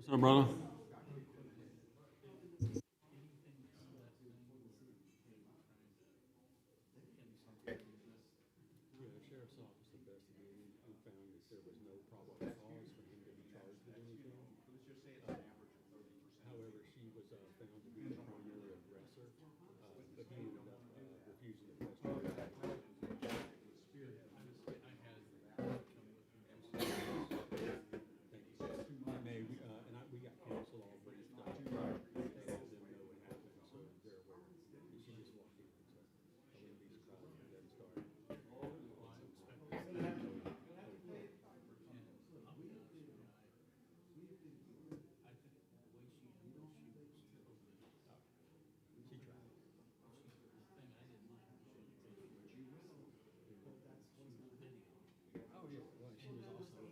What's up, brother? Yeah, the sheriff's office investigated and found that there was no probable cause for him to be charged with anything. However, she was found to be the primary aggressor, but he ended up refusing to press charges. We got counsel all briefed up. Let them know what happened, so they're aware. And she just walked in, so I wouldn't be surprised if it doesn't start. She tried. Oh yeah, well, she was also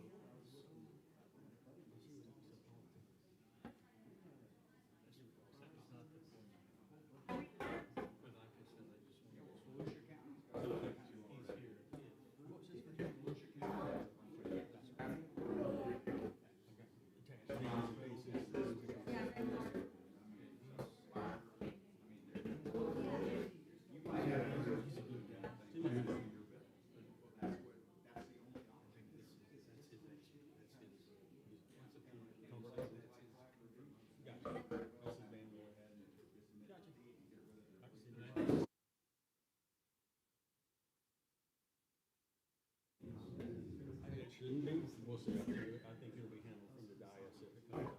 it shouldn't be. We'll see. I think it'll be handled from the dais if it comes up.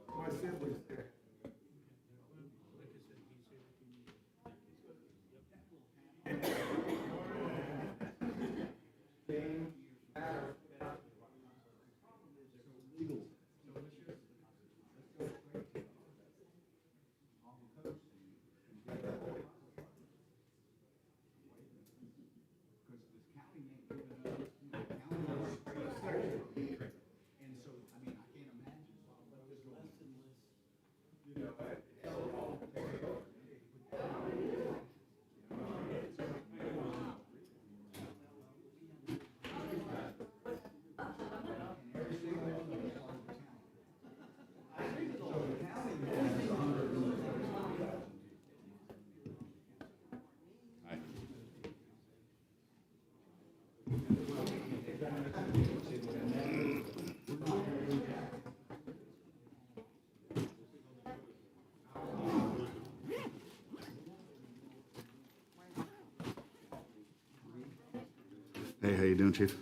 Hey, how you doing, Chief?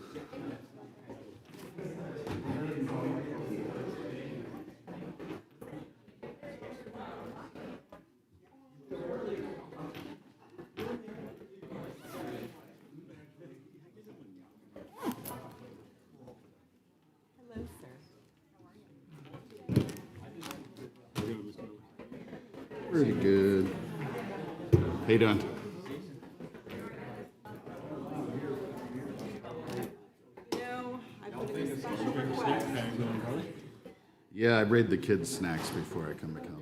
Hello, sir. Pretty good. How you doing? No, I put in a special request. Yeah, I raid the kids' snacks before I come to council.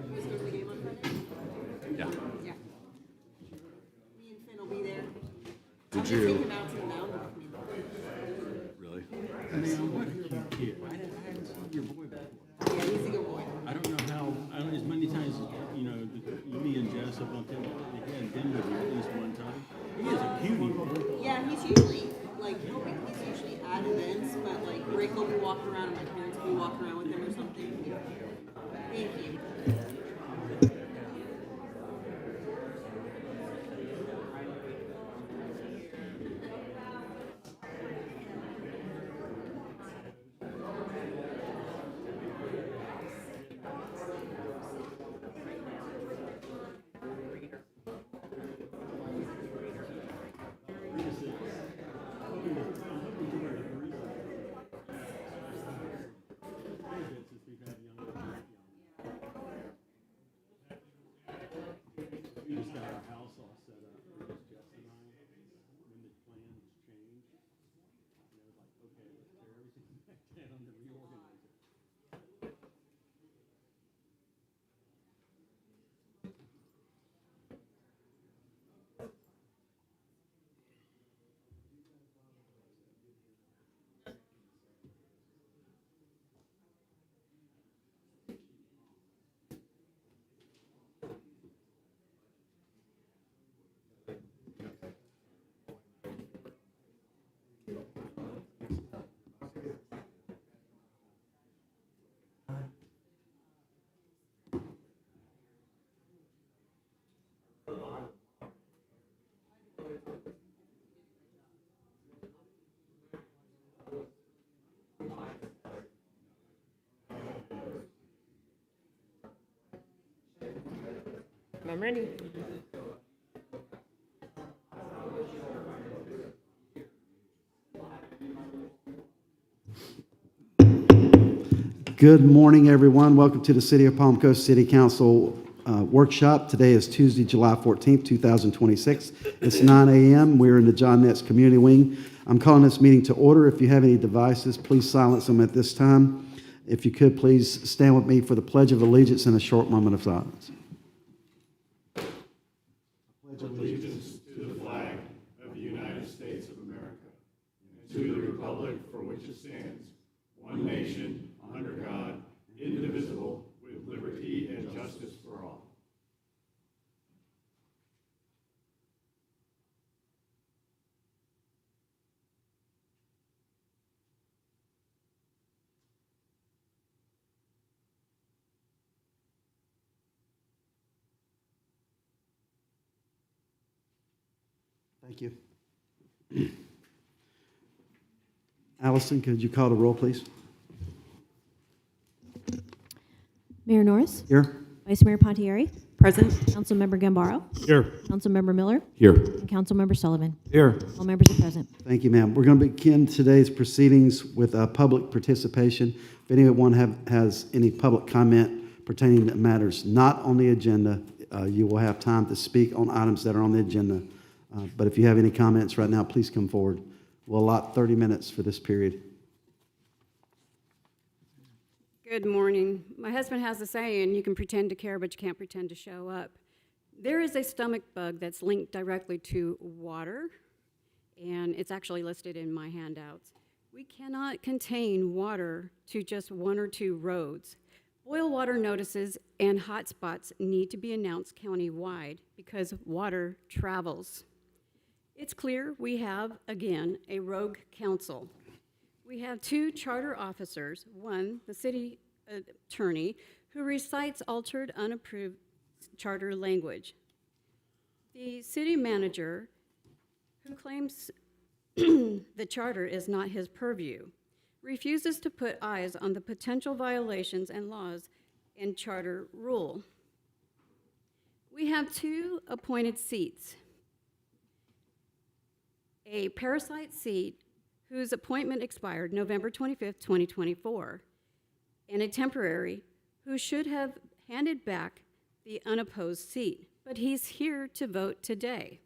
You guys go to the game on Friday? Yeah. Yeah. Me and Finn will be there. Did I'm gonna take you him out to the mountain with me. really? What a cute kid. I haven't seen your boy before. Yeah, he's a good boy. I don't know how, as many times, me and Jess have bumped into him. He hadn't been with me at least one time. He is a cutie. Yeah, he's usually he's usually at events, but like Rick will be walking around and my parents will be walking around with him or something. Thank you. We just got our house all set up. It was Jess and I, when the plans changed. And it was like, okay, let's tear everything back I'm ready. Good morning, everyone. Welcome to the City of Palm Coast City Council workshop. Today is Tuesday, July 14th, 2026. It's 9 a.m. We're in the John Netz Community Wing. I'm calling this meeting to order. If you have any devices, please silence them at this time. If you could, please stand with me for the Pledge of Allegiance and a short moment of silence. Allegiance to the flag of the United States of America, and to the republic for which it stands, one nation, under God, indivisible, with liberty and justice for all. Thank you. Allison, could you call the roll, please? Mayor Norris, Here. Vice Mayor Pontieri, Present. Councilmember Gambaro, Here. Councilmember Miller, Here. and Councilmember Sullivan. Here. All members are present. Thank you, ma'am. We're going to begin today's proceedings with public participation. If anyone has any public comment pertaining to matters not on the agenda, you will have time to speak on items that are on the agenda. But if you have any comments right now, please come forward. We'll allot 30 minutes for this period. Good morning. My husband has a saying, you can pretend to care, but you can't pretend to show up. There is a stomach bug that's linked directly to water, and it's actually listed in my handouts. We cannot contain water to just one or two roads. Boil water notices and hotspots need to be announced countywide because water travels. It's clear we have, again, a rogue council. We have two charter officers, one, the city attorney, who recites altered, unapproved charter language. The city manager, who claims the charter is not his purview, refuses to put eyes on the potential violations and laws in charter rule. We have two appointed seats. A parasite seat whose appointment expired November 25th, 2024, and a temporary who should have handed back the unopposed seat, but he's here to vote today.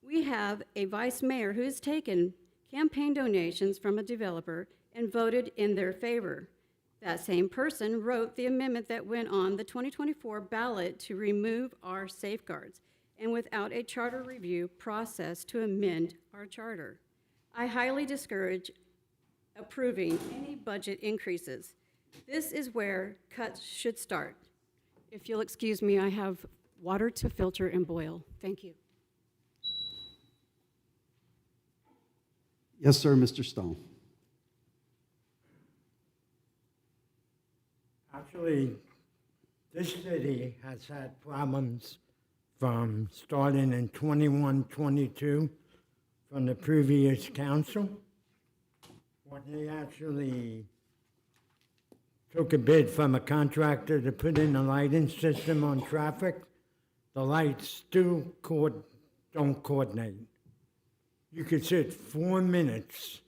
We have a vice mayor who has taken campaign donations from a developer and voted in their favor. That same person wrote the amendment that went on the 2024 ballot to remove our safeguards, and without a charter review process to amend our charter. I highly discourage approving any budget increases. This is where cuts should start. If you'll excuse me, I have water to filter and boil. Thank you. Yes, sir, Mr. Stone. Actually, this city has had problems from starting in 21-22 from the previous council, when they actually took a bid from a contractor to put in a lighting system on traffic. The lights still don't coordinate. You could sit 4 minutes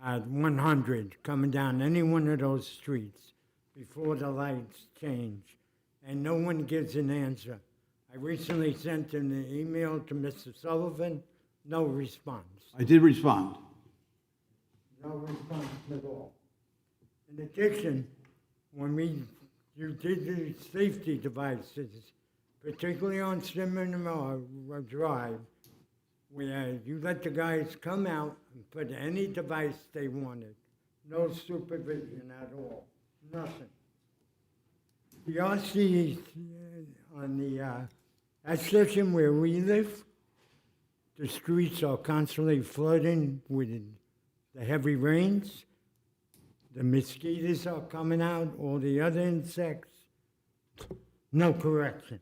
at 100 coming down any one of those streets before the lights change, and no one gives an answer. I recently sent an email to Mr. Sullivan, no response. I did respond. No response at all. In addition, when you did the safety devices, particularly on Cinnamon Drive, where you let the guys come out and put any device they wanted. No supervision at all, nothing. The RC on the that section where we live, the streets are constantly flooding with the heavy rains. The mosquitoes are coming out, all the other insects. No correction.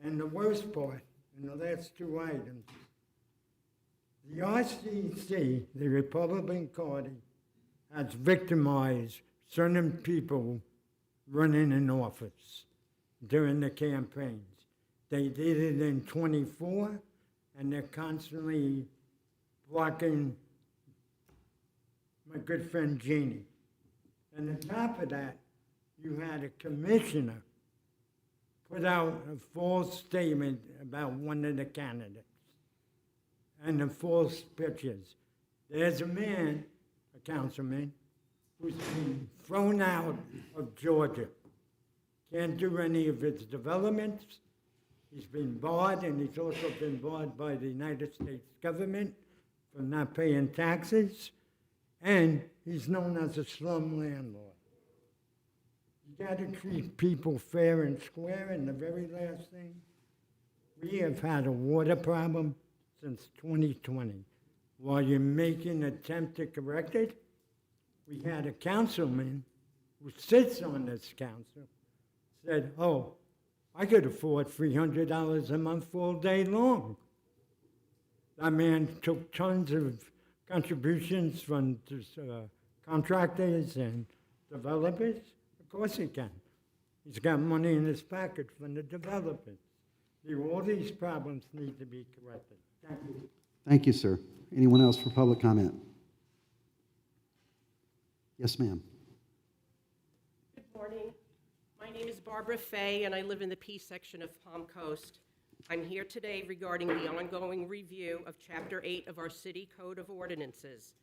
And the worst part, in the last two items, the RCC, the Republican Party, has victimized certain people running in office. during the campaigns. They did it in 24, and they're constantly blocking my good friend Jeannie. And on top of that, you had a commissioner put out a false statement about one of the candidates and the false pictures. There's a man, a councilman, who's been thrown out of Georgia. Can't do any of its developments. He's been barred, and he's also been barred by the United States government for not paying taxes, and he's known as a slum landlord. You gotta treat people fair and square, and the very last thing, we have had a water problem since 2020. While you're making an attempt to correct it, we had a councilman who sits on this council said, oh, I could afford $300 a month all day long. That man took tons of contributions from contractors and developers. Of course he can. He's got money in his pocket from the developers. All these problems need to be corrected. Thank you. Thank you, sir. Anyone else for public comment? Yes, ma'am. Good morning. My name is Barbara Fay, and I live in the P section of Palm Coast. I'm here today regarding the ongoing review of Chapter 8 of our City Code of Ordinances,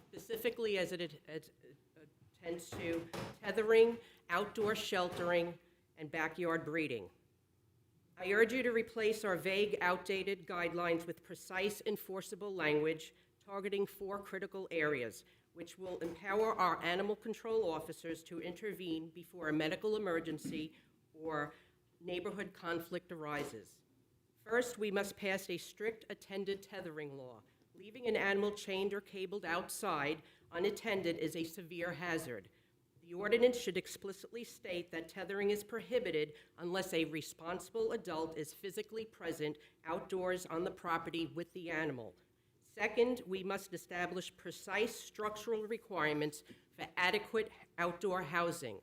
specifically as it attends to tethering, outdoor sheltering, and backyard breeding. I urge you to replace our vague, outdated guidelines with precise, enforceable language targeting 4 critical areas, which will empower our animal control officers to intervene before a medical emergency or neighborhood conflict arises. First, we must pass a strict attended tethering law. Leaving an animal chained or cabled outside unattended is a severe hazard. The ordinance should explicitly state that tethering is prohibited unless a responsible adult is physically present outdoors on the property with the animal. Second, we must establish precise structural requirements for adequate outdoor housing.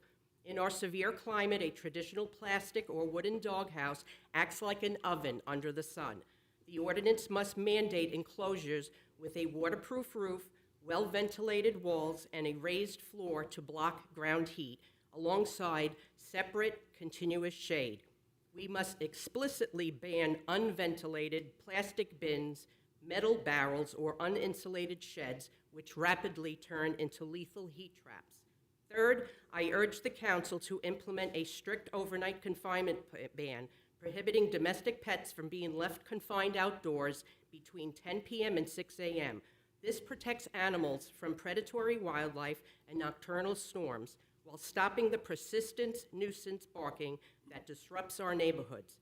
In our severe climate, a traditional plastic or wooden doghouse acts like an oven under the sun. The ordinance must mandate enclosures with a waterproof roof, well-ventilated walls, and a raised floor to block ground heat, alongside separate, continuous shade. We must explicitly ban unventilated plastic bins, metal barrels, or uninsulated sheds, which rapidly turn into lethal heat traps. Third, I urge the council to implement a strict overnight confinement ban, prohibiting domestic pets from being left confined outdoors between 10 p.m. and 6 a.m. This protects animals from predatory wildlife and nocturnal storms, while stopping the persistent nuisance barking that disrupts our neighborhoods.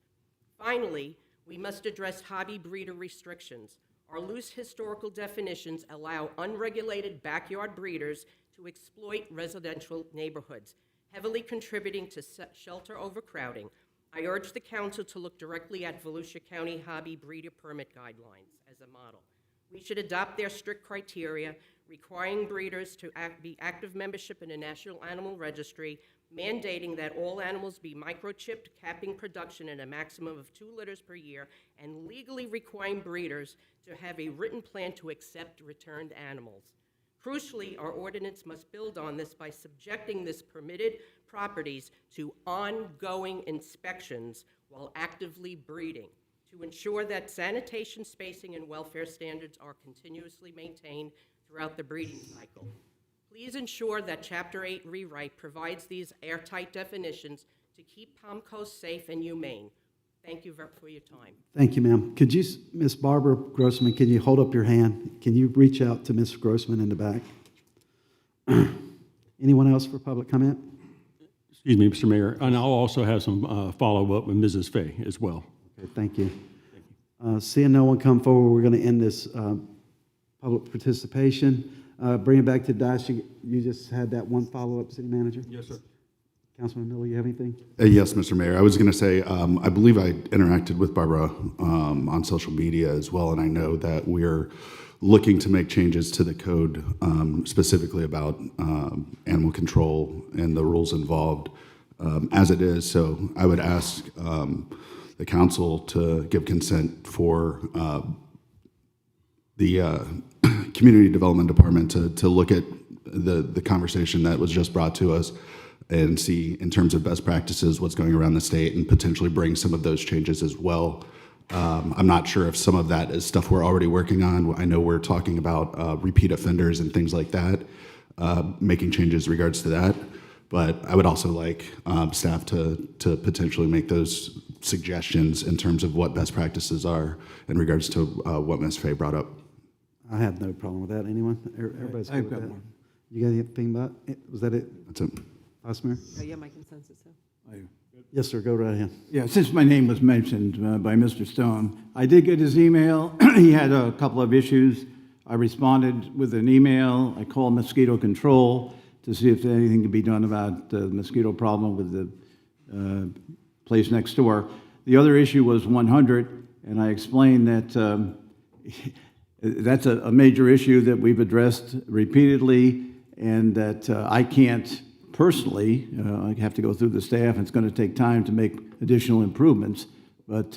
Finally, we must address hobby breeder restrictions. Our loose historical definitions allow unregulated backyard breeders to exploit residential neighborhoods, heavily contributing to shelter overcrowding. I urge the council to look directly at Volusia County hobby breeder permit guidelines as a model. We should adopt their strict criteria, requiring breeders to be active membership in a national animal registry, mandating that all animals be microchipped, capping production at a maximum of 2 litters per year, and legally requiring breeders to have a written plan to accept returned animals. Crucially, our ordinance must build on this by subjecting this permitted properties to ongoing inspections while actively breeding, to ensure that sanitation, spacing, and welfare standards are continuously maintained throughout the breeding cycle. Please ensure that Chapter 8 rewrite provides these airtight definitions to keep Palm Coast safe and humane. Thank you for your time. Thank you, ma'am. Could you, Ms. Barbara Grossman, can you hold up your hand? Can you reach out to Ms. Grossman in the back? Anyone else for public comment? Excuse me, Mr. Mayor, and I'll also have some follow-up with Mrs. Fay as well. Okay, thank you. Seeing no one come forward, we're going to end this public participation. Bring it back to Dash. You just had that one follow-up, City Manager? Yes, sir. Councilman Miller, you have anything? Yes, Mr. Mayor. I was going to say, I believe I interacted with Barbara on social media as well, and I know that we're looking to make changes to the code specifically about animal control and the rules involved. as it is. So I would ask the council to give consent for the Community Development Department to look at the conversation that was just brought to us and see in terms of best practices what's going around the state and potentially bring some of those changes as well. I'm not sure if some of that is stuff we're already working on. I know we're talking about repeat offenders and things like that, making changes in regards to that. But I would also like staff to potentially make those suggestions in terms of what best practices are in regards to what Ms. Fay brought up. I have no problem with that. Anyone? Everybody's good with that? You got anything about it? Was that it? That's it. Vice Mayor? Oh, yeah, my consensus, so. Yes, sir. Go right ahead. Yeah, since my name was mentioned by Mr. Stone, I did get his email. He had a couple of issues. I responded with an email. I called mosquito control to see if anything could be done about the mosquito problem with the place next door. The other issue was 100, and I explained that that's a major issue that we've addressed repeatedly, and that I can't personally, I have to go through the staff, and it's going to take time to make additional improvements, but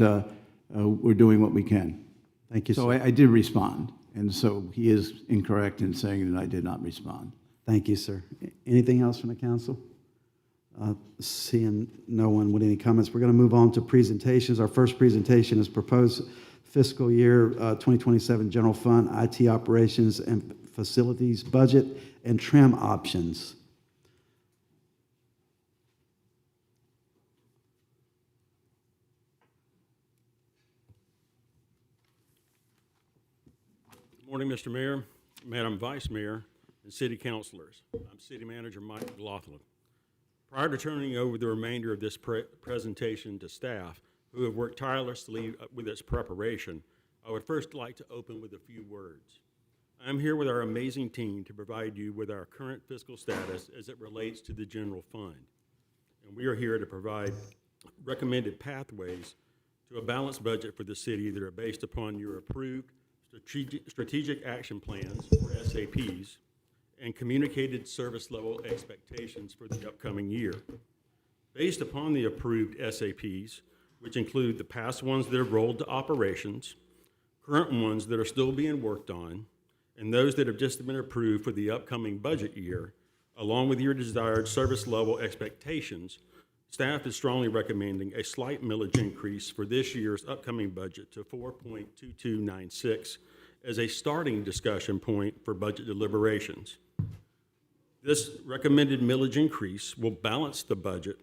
we're doing what we can. Thank you, So sir. I did respond, and so he is incorrect in saying that I did not respond. Thank you, sir. Anything else from the council? Seeing no one with any comments, we're going to move on to presentations. Our first presentation is proposed fiscal year 2027 general fund IT operations and facilities budget and trim options. Good morning, Mr. Mayor, Madam Vice Mayor, and City Councilors. I'm City Manager Mike McLaughlin. Prior to turning over the remainder of this presentation to staff, who have worked tirelessly with its preparation, I would first like to open with a few words. I'm here with our amazing team to provide you with our current fiscal status as it relates to the general fund. And we are here to provide recommended pathways to a balanced budget for the city that are based upon your approved strategic action plans, or SAPs, and communicated service level expectations for the upcoming year. Based upon the approved SAPs, which include the past ones that have rolled to operations, current ones that are still being worked on, and those that have just been approved for the upcoming budget year, along with your desired service level expectations, staff is strongly recommending a slight millage increase for this year's upcoming budget to 4.2296 as a starting discussion point for budget deliberations. This recommended millage increase will balance the budget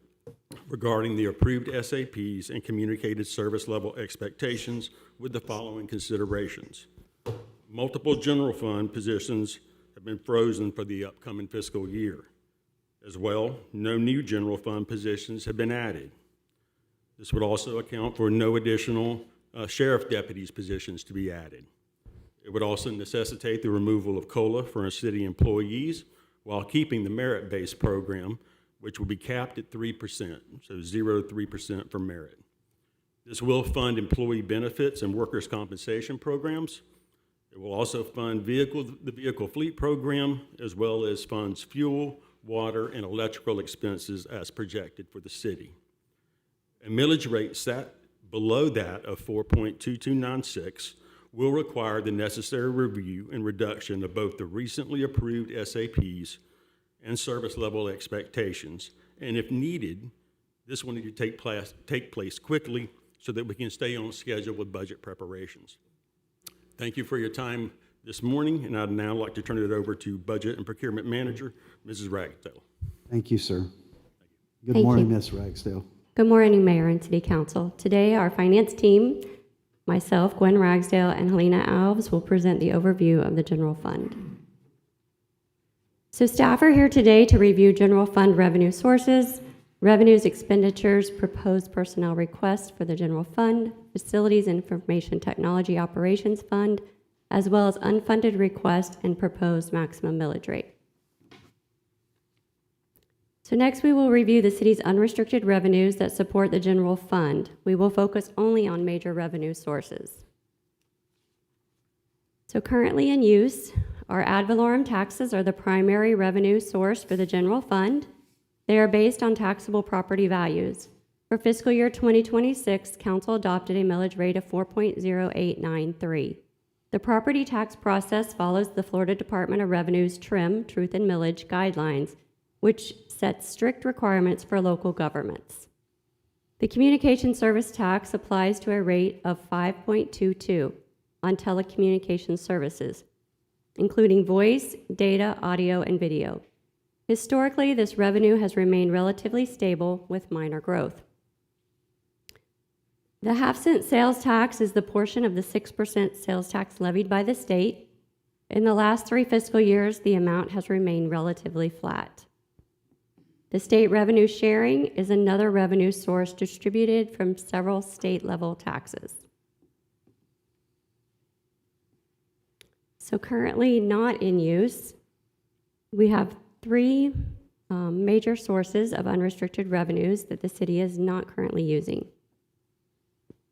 regarding the approved SAPs and communicated service level expectations with the following considerations. Multiple general fund positions have been frozen for the upcoming fiscal year. As well, no new general fund positions have been added. This would also account for no additional sheriff deputies positions to be added. It would also necessitate the removal of COLA for our city employees while keeping the merit-based program, which will be capped at 3%, so 0 to 3% for merit. This will fund employee benefits and workers' compensation programs. It will also fund the vehicle fleet program, as well as funds fuel, water, and electrical expenses as projected for the city. A millage rate set below that of 4.2296 will require the necessary review and reduction of both the recently approved SAPs and service level expectations. And if needed, this will need to take place quickly so that we can stay on schedule with budget preparations. Thank you for your time this morning, and I'd now like to turn it over to Budget and Procurement Manager, Mrs. Ragsdale. Thank you, sir. Good Thank morning, you. Ms. Ragsdale. Good morning, Mayor and City Council. Today, our finance team, myself, Gwen Ragsdale, and Helena Alves will present the overview of the general fund. So staff are here today to review general fund revenue sources, revenues, expenditures, proposed personnel requests for the general fund, facilities and information technology operations fund, as well as unfunded requests and proposed maximum millage rate. So next we will review the city's unrestricted revenues that support the general fund. We will focus only on major revenue sources. So currently in use, our ad valorem taxes are the primary revenue source for the general fund. They are based on taxable property values. For fiscal year 2026, council adopted a millage rate of 4.0893. The property tax process follows the Florida Department of Revenue's TRIM, Truth in Millage guidelines, which sets strict requirements for local governments. The communication service tax applies to a rate of 5.22 on telecommunications services, including voice, data, audio, and video. Historically, this revenue has remained relatively stable with minor growth. The half-cent sales tax is the portion of the 6% sales tax levied by the state. In the last 3 fiscal years, the amount has remained relatively flat. The state revenue sharing is another revenue source distributed from several state-level taxes. So currently not in use, we have 3 major sources of unrestricted revenues that the city is not currently using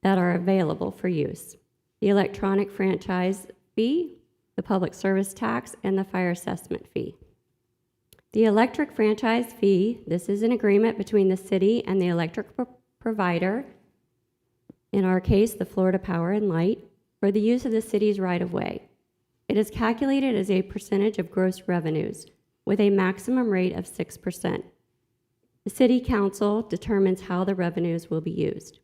that are available for use: the electronic franchise fee, the public service tax, and the fire assessment fee. The electric franchise fee, this is an agreement between the city and the electric provider, in our case, the Florida Power and Light, for the use of the city's right-of-way. It is calculated as a percentage of gross revenues with a maximum rate of 6%. The city council determines how the revenues will be used.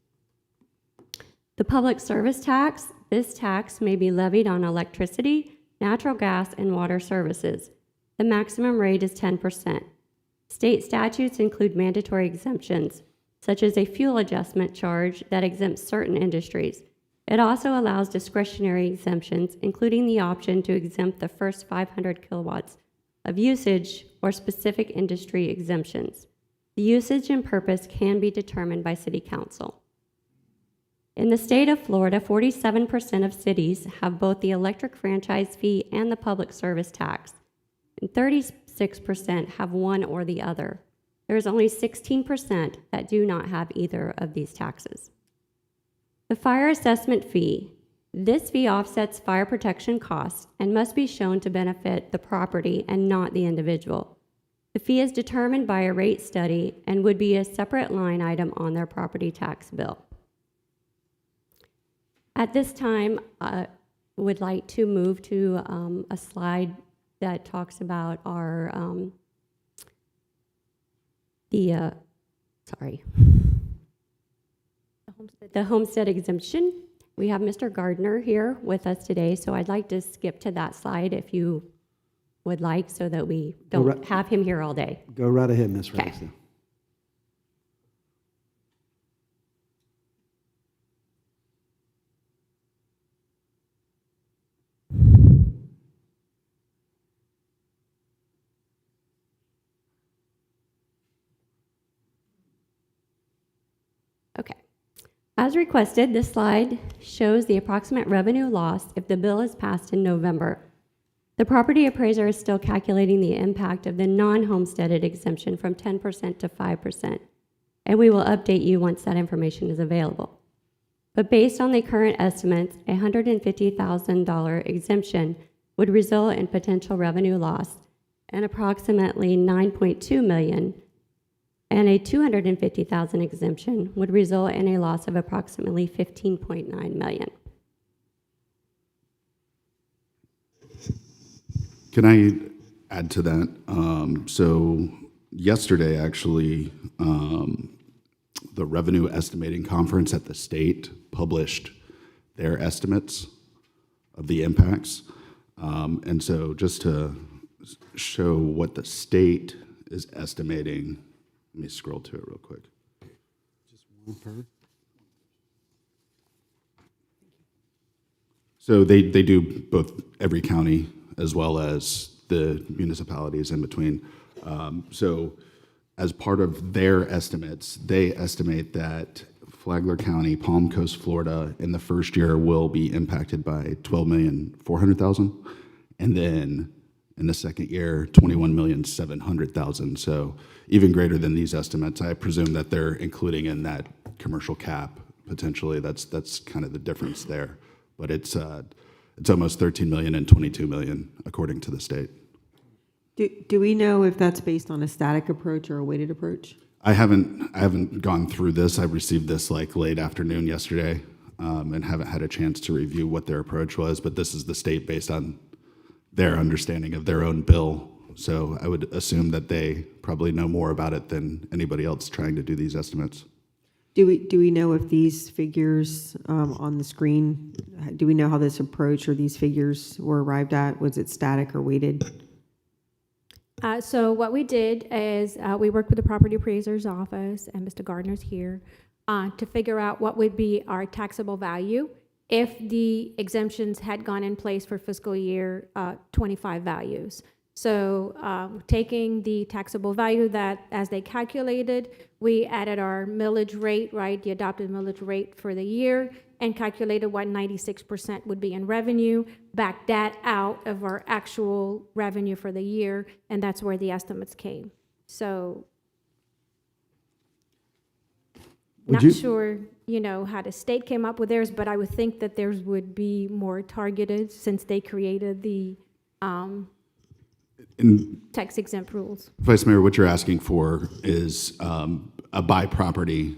The public service tax, this tax may be levied on electricity, natural gas, and water services. The maximum rate is 10%. State statutes include mandatory exemptions, such as a fuel adjustment charge that exempts certain industries. It also allows discretionary exemptions, including the option to exempt the first 500 kilowatts of usage or specific industry exemptions. The usage and purpose can be determined by City Council. In the state of Florida, 47% of cities have both the electric franchise fee and the public service tax, and 36% have one or the other. There is only 16% that do not have either of these taxes. The fire assessment fee. This fee offsets fire protection costs and must be shown to benefit the property and not the individual. The fee is determined by a rate study and would be a separate line item on their property tax bill. At this time, I would like to move to a slide that talks about our, the homestead exemption. We have Mr. Gardner here with us today, so I'd like to skip to that slide if you would like, so that we don't have him here all day. Go right ahead, Ms. Okay. Ragsdale. Okay. As requested, this slide shows the approximate revenue loss if the bill is passed in November. The property appraiser is still calculating the impact of the non-homesteaded exemption from 10% to 5%, and we will update you once that information is available. But based on the current estimates, a $150,000 exemption would result in potential revenue loss and approximately $9.2 million, and a $250,000 exemption would result in a loss of approximately $15.9 million. Can I add to that? So yesterday, actually, the Revenue Estimating Conference at the state published their estimates of the impacts. And so just to show what the state is estimating, let me scroll to it real quick. Just one per. So they do both every county as well as the municipalities in between. So as part of their estimates, they estimate that Flagler County, Palm Coast, Florida, in the first year will be impacted by $12,400,000, and then in the second year, $21,700,000. So even greater than these estimates. I presume that they're including in that commercial cap potentially. That's kind of the difference there. But it's almost $13 million and $22 million according to the state. Do we know if that's based on a static approach or a weighted approach? I haven't gone through this. I received this like late afternoon yesterday, and haven't had a chance to review what their approach was, but this is the state based on their understanding of their own bill. So I would assume that they probably know more about it than anybody else trying to do these estimates. Do we know if these figures on the screen, do we know how this approach or these figures were arrived at? Was it static or weighted? So what we did is we worked with the property appraiser's office, and Mr. Gardner's here, to figure out what would be our taxable value if the exemptions had gone in place for fiscal year 25 values. So taking the taxable value that, as they calculated, we added our millage rate, right, the adopted millage rate for the year, and calculated what 96% would be in revenue, backed that out of our actual revenue for the year, and that's where the estimates came. So Would not you- sure, how the state came up with theirs, but I would think that theirs would be more targeted since they created the And tax exempt rules. Vice Mayor, what you're asking for is a by property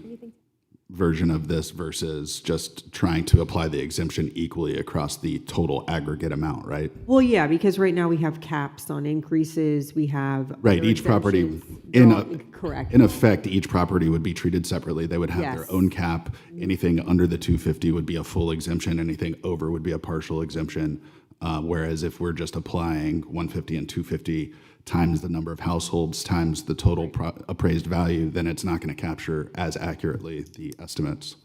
version of this versus just trying to apply the exemption equally across the total aggregate amount, right? Well, yeah, because right now we have caps on increases, we have. Right, other each property, exemptions. Correct. in effect, each property would be treated separately. They would have Yes. their own cap. Anything under the 250 would be a full exemption. Anything over would be a partial exemption. Whereas if we're just applying 150 and 250 times the number of households times the total appraised value, then it's not going to capture as accurately the estimates.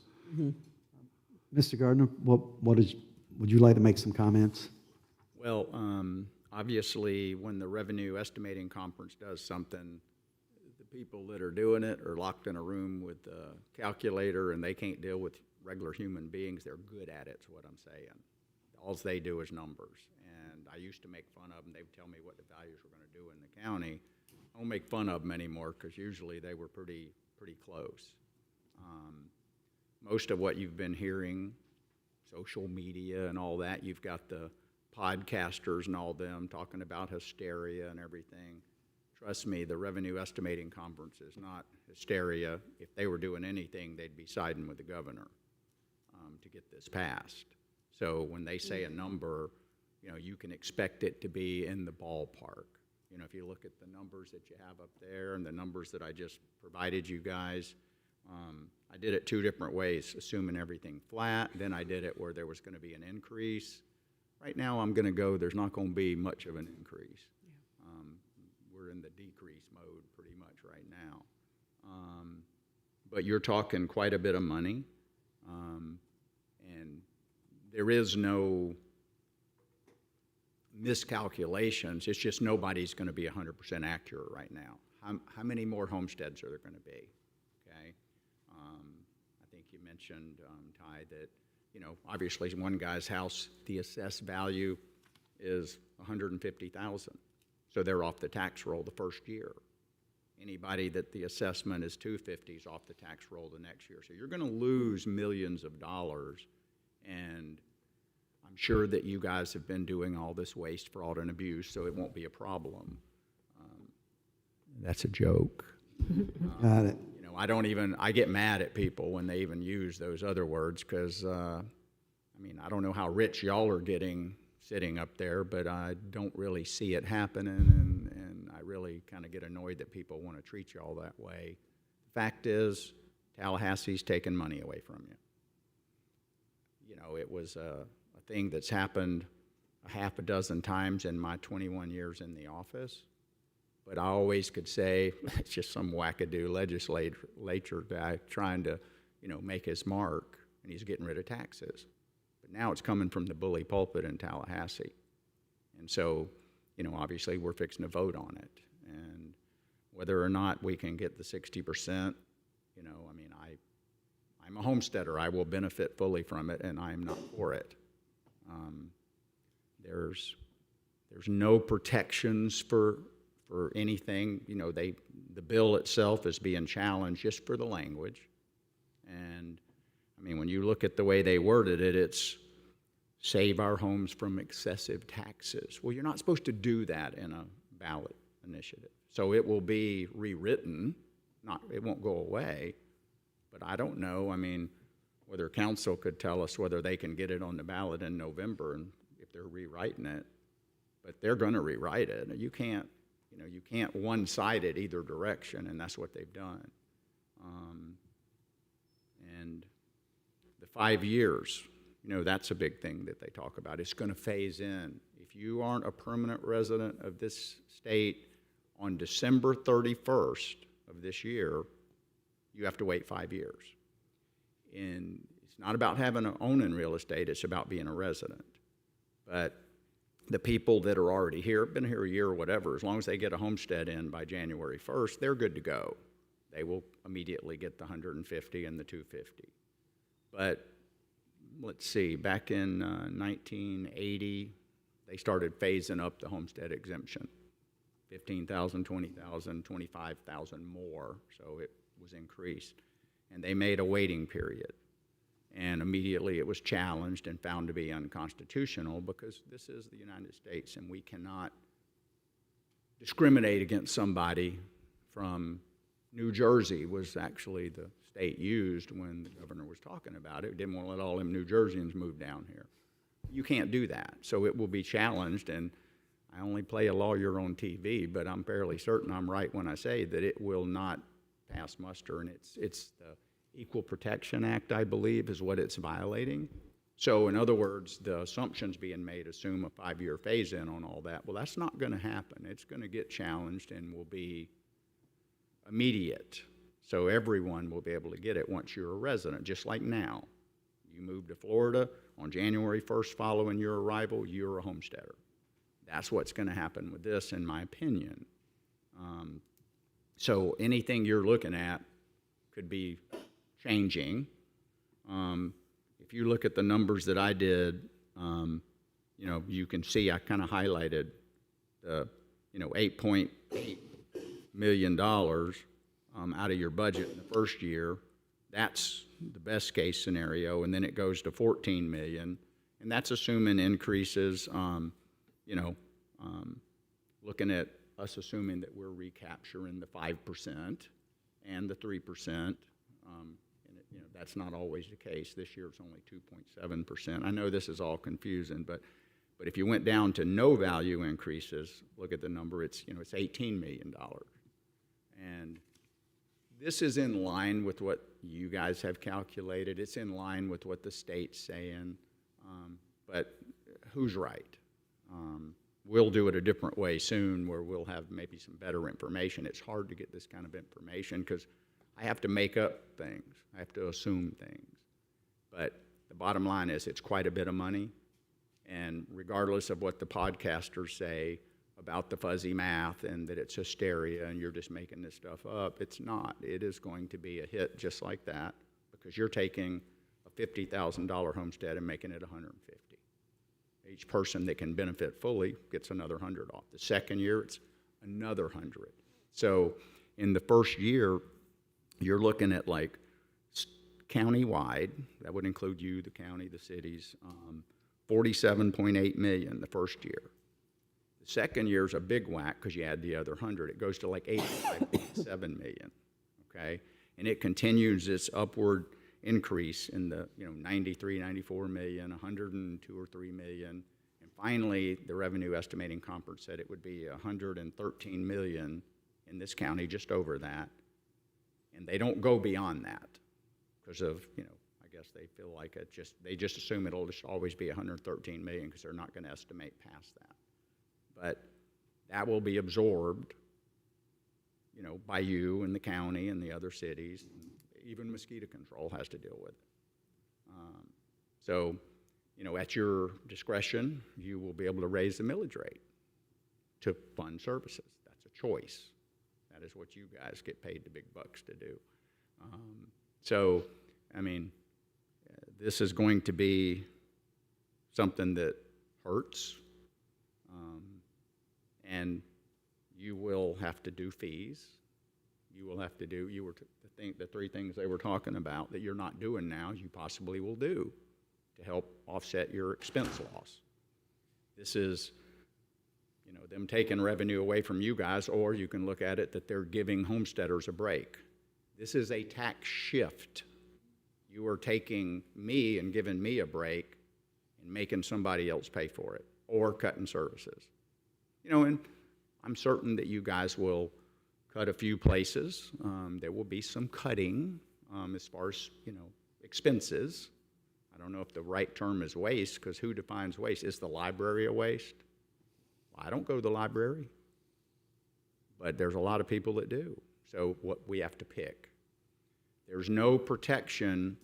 Mr. Gardner, would you like to make some comments? Well, obviously, when the Revenue Estimating Conference does something, the people that are doing it are locked in a room with a calculator, and they can't deal with regular human beings. They're good at it, is what I'm saying. All they do is numbers. And I used to make fun of them. They would tell me what the values were going to do in the county. I don't make fun of them anymore because usually they were pretty close. Most of what you've been hearing, social media and all that, you've got the podcasters and all them talking about hysteria and everything. Trust me, the Revenue Estimating Conference is not hysteria. If they were doing anything, they'd be siding with the governor to get this passed. So when they say a number, you can expect it to be in the ballpark. If you look at the numbers that you have up there and the numbers that I just provided you guys, I did it two different ways, assuming everything flat. Then I did it where there was going to be an increase. Right now, I'm going to go, there's not going to be much of an increase. We're in the decrease mode pretty much right now. But you're talking quite a bit of money. And there is no miscalculations. It's just nobody's going to be 100% accurate right now. How many more homesteads are there going to be? Okay. I think you mentioned, Ty, that, obviously one guy's house, the assessed value is $150,000. So they're off the tax roll the first year. Anybody that the assessment is $250 is off the tax roll the next year. So you're going to lose millions of dollars. And I'm sure that you guys have been doing all this waste, fraud, and abuse, so it won't be a problem. That's a joke. Got it. I get mad at people when they even use those other words because, I don't know how rich y'all are getting sitting up there, but I don't really see it happening, and I really kind of get annoyed that people want to treat y'all that way. Fact is, Tallahassee's taking money away from you. It was a thing that's happened a half a dozen times in my 21 years in the office. But I always could say, it's just some wackadoo legislature guy trying to, make his mark, and he's getting rid of taxes. But now it's coming from the bully pulpit in Tallahassee. And so, obviously we're fixing to vote on it. And whether or not we can get the 60%, I'm a homesteader. I will benefit fully from it, and I'm not for it. There's no protections for anything. The bill itself is being challenged just for the language. And when you look at the way they worded it, it's save our homes from excessive taxes. Well, you're not supposed to do that in a ballot initiative. So it will be rewritten, it won't go away, but I don't know, I mean, whether council could tell us whether they can get it on the ballot in November and if they're rewriting it, but they're gonna rewrite it. You can't one-side it either direction, and that's what they've done. And the 5 years, that's a big thing that they talk about. It's gonna phase in. If you aren't a permanent resident of this state on December 31st of this year, you have to wait 5 years. And it's not about owning real estate, it's about being a resident. But the people that are already here, been here a year or whatever, as long as they get a homestead in by January 1st, they're good to go. They will immediately get the 150 and the 250. But let's see, back in 1980, they started phasing up the homestead exemption. 15,000, 20,000, 25,000 more, so it was increased. And they made a waiting period. And immediately it was challenged and found to be unconstitutional because this is the United States and we cannot discriminate against somebody from New Jersey was actually the state used when the governor was talking about it. Didn't want to let all them New Jerseyans move down here. You can't do that. So it will be challenged, and I only play a lawyer on TV, but I'm fairly certain I'm right when I say that it will not pass muster, and it's the Equal Protection Act, I believe, is what it's violating. So in other words, the assumptions being made assume a 5-year phase-in on all that. Well, that's not going to happen. It's going to get challenged and will be immediate. So everyone will be able to get it once you're a resident, just like now. You move to Florida on January 1st following your arrival, you're a homesteader. That's what's going to happen with this, in my opinion. So anything you're looking at could be changing. If you look at the numbers that I did, you can see I kind of highlighted the, $8.8 million out of your budget in the first year. That's the best case scenario, and then it goes to 14 million, and that's assuming increases. Looking at us assuming that we're recapturing the 5% and the 3%. That's not always the case. This year it's only 2.7%. I know this is all confusing, but if you went down to no value increases, look at the number, it's $18 million. And this is in line with what you guys have calculated. It's in line with what the state's saying, but who's right? We'll do it a different way soon where we'll have maybe some better information. It's hard to get this kind of information because I have to make up things. I have to assume things. But the bottom line is it's quite a bit of money, and regardless of what the podcasters say about the fuzzy math and that it's hysteria and you're just making this stuff up, it's not. It is going to be a hit just like that because you're taking a $50,000 homestead and making it $150,000. Each person that can benefit fully gets another $100 off. The second year, it's another $100. So in the first year, you're looking at like county-wide, that would include you, the county, the cities, 47.8 million the first year. The second year is a big whack because you add the other 100. It goes to like 85.7 million, okay? And it continues its upward increase in the 93, 94 million, 102 or 3 million, and finally the Revenue Estimating Conference said it would be 113 million in this county, just over that, and they don't go beyond that because of I guess they feel like they just assume it'll just always be 113 million because they're not going to estimate past that, but that will be absorbed by you and the county and the other cities. Even mosquito control has to deal with it. So, at your discretion, you will be able to raise the millage rate to fund services. That's a choice. That is what you guys get paid the big bucks to do. This is going to be something that hurts, and you will have to do fees. You will have to do, the three things they were talking about that you're not doing now, you possibly will do to help offset your expense loss. This is you know, them taking revenue away from you guys, or you can look at it that they're giving homesteaders a break. This is a tax shift. You are taking me and giving me a break and making somebody else pay for it, or cutting services. You know, and I'm certain that you guys will cut a few places. There will be some cutting as far as, you know, expenses. I don't know if the right term is waste, because who defines waste? Is the library a waste? Well, I don't go to the library, but there's a lot of people that do. So what we have to pick. There's no protection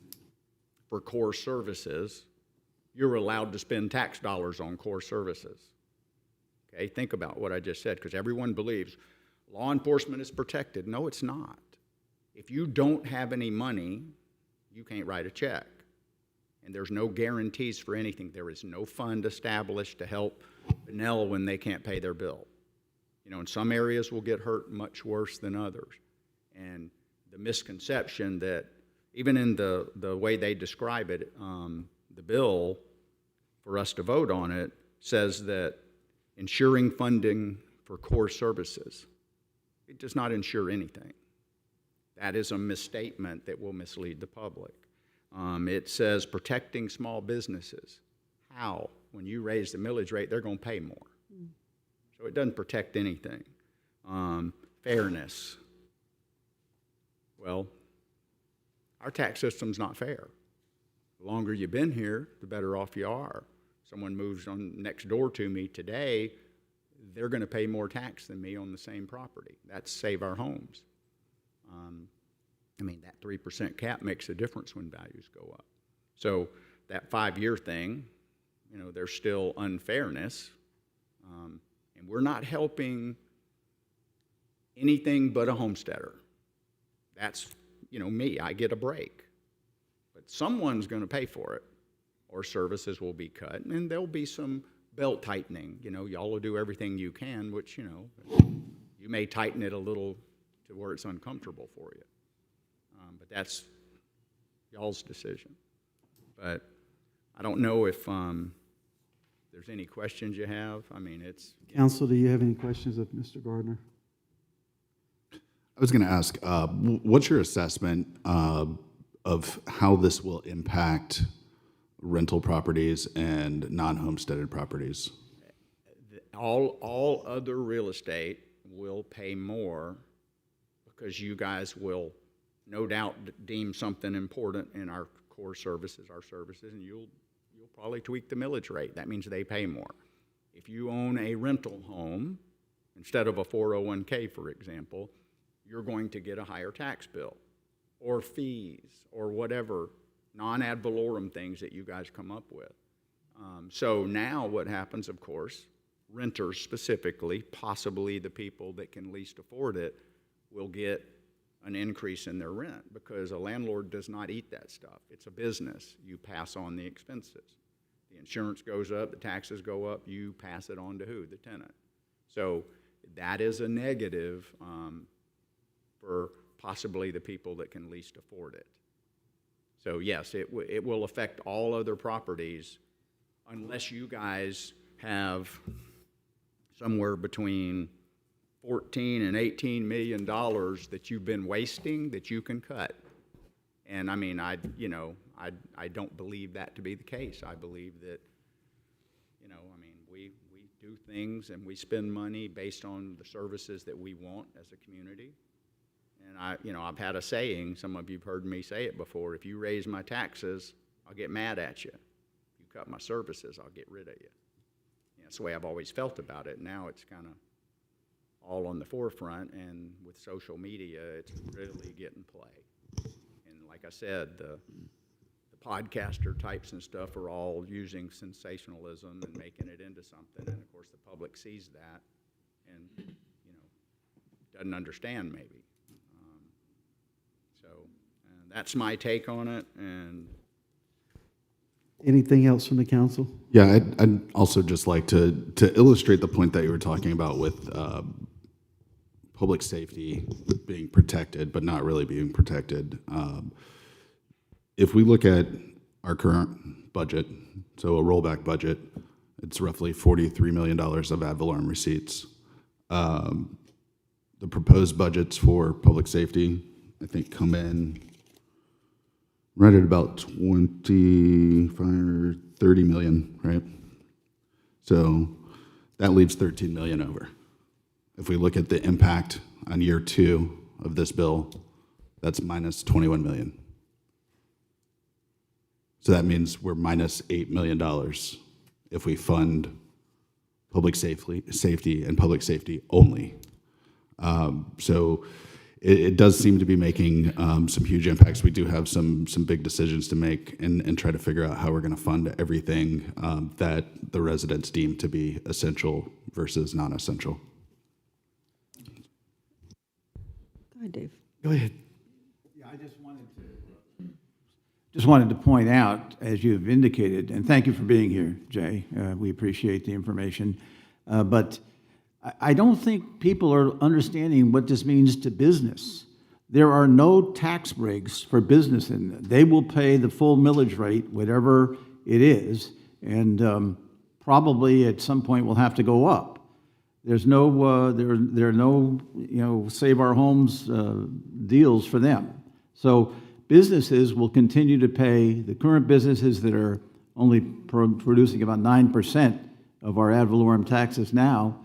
for core services. You're allowed to spend tax dollars on core services. Okay, think about what I just said, because everyone believes law enforcement is protected. No, it's not. If you don't have any money, you can't write a check. And there's no guarantees for anything. There is no fund established to help Benell when they can't pay their bill. You know, in some areas will get hurt much worse than others. And the misconception that even in the way they describe it, the bill for us to vote on it says that ensuring funding for core services. It does not ensure anything. That is a misstatement that will mislead the public. It says protecting small businesses. How? When you raise the millage rate, they're going to pay more. So it doesn't protect anything. Fairness. Well, our tax system's not fair. The longer you've been here, the better off you are. Someone moves on next door to me today, they're going to pay more tax than me on the same property. That's Save Our Homes. I mean, that 3% cap makes a difference when values go up. So that 5-year thing, you know, there's still unfairness. And we're not helping anything but a homesteader. That's, you know, me. I get a break. But someone's going to pay for it, or services will be cut, and there'll be some belt tightening. You know, y'all will do everything you can, which, you know, you may tighten it a little to where it's uncomfortable for you. But that's y'all's decision. But I don't know if there's any questions you have. I mean, it's... Council, do you have any questions of Mr. Gardner? I was going to ask, what's your assessment of how this will impact rental properties and non-homesteaded properties? All other real estate will pay more because you guys will no doubt deem something important in our core services, our services, and you'll probably tweak the millage rate. That means they pay more. If you own a rental home, instead of a 401k, for example, you're going to get a higher tax bill, or fees, or whatever non-ad valorem things that you guys come up with. So now what happens, of course, renters specifically, possibly the people that can least afford it, will get an increase in their rent, because a landlord does not eat that stuff. It's a business. You pass on the expenses. The insurance goes up, the taxes go up, you pass it on to who? The tenant. So that is a negative for possibly the people that can least afford it. So yes, it will affect all other properties unless you guys have somewhere between $14 and $18 million that you've been wasting that you can cut. And I mean, I don't believe that to be the case. I believe that, you know, I mean, we do things and we spend money based on the services that we want as a community. And I've had a saying, some of you've heard me say it before, if you raise my taxes, I'll get mad at you. If you cut my services, I'll get rid of you. That's the way I've always felt about it. Now it's kind of all on the forefront, and with social media, it's really getting play. And like I said, the podcaster types and stuff are all using sensationalism and making it into something, and of course the public sees that and, you know, doesn't understand maybe. That's my take on it. And Anything else from the council? Yeah, I'd also just like to illustrate the point that you were talking about with public safety being protected, but not really being protected. If we look at our current budget, so a rollback budget, It's roughly $43 million of ad valorem receipts. The proposed budgets for public safety, I think, come in right at about 25 or 30 million, right? So that leaves 13 million over. If we look at the impact on year 2 of this bill, that's minus 21 million. So that means we're minus $8 million if we fund public safety and public safety only. So it does seem to be making some huge impacts. We do have some big decisions to make and try to figure out how we're going to fund everything that the residents deem to be essential versus non-essential. Go ahead, Dave. Go ahead. Yeah, I just wanted to point out, as you've indicated, and thank you for being here, Jay. We appreciate the information. But I don't think people are understanding what this means to business. There are no tax breaks for business, and they will pay the full millage rate, whatever it is, and probably at some point will have to go up. There's no, there are no, save our homes deals for them. So businesses will continue to pay, the current businesses that are only producing about 9% of our ad valorem taxes now,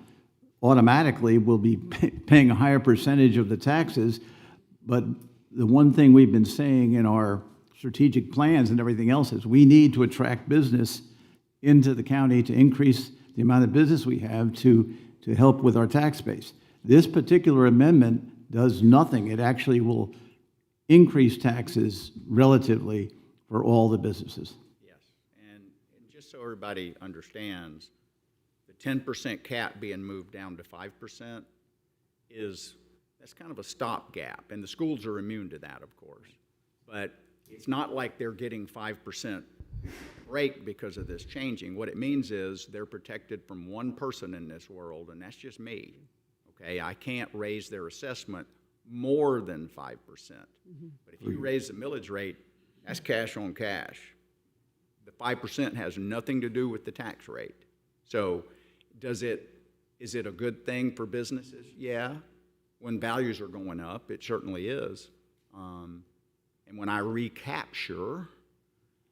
automatically will be paying a higher percentage of the taxes. But the one thing we've been saying in our strategic plans and everything else is we need to attract business into the county to increase the amount of business we have to help with our tax base. This particular amendment does nothing. It actually will increase taxes relatively for all the businesses. Yes, and just so everybody understands, the 10% cap being moved down to 5% that's kind of a stopgap, and the schools are immune to that, of course. But it's not like they're getting 5% break because of this changing. What it means is they're protected from one person in this world, and that's just me. Okay, I can't raise their assessment more than 5%. But if you raise the millage rate, that's cash on cash. The 5% has nothing to do with the tax rate. So is it a good thing for businesses? Yeah. When values are going up, it certainly is. And when I recapture,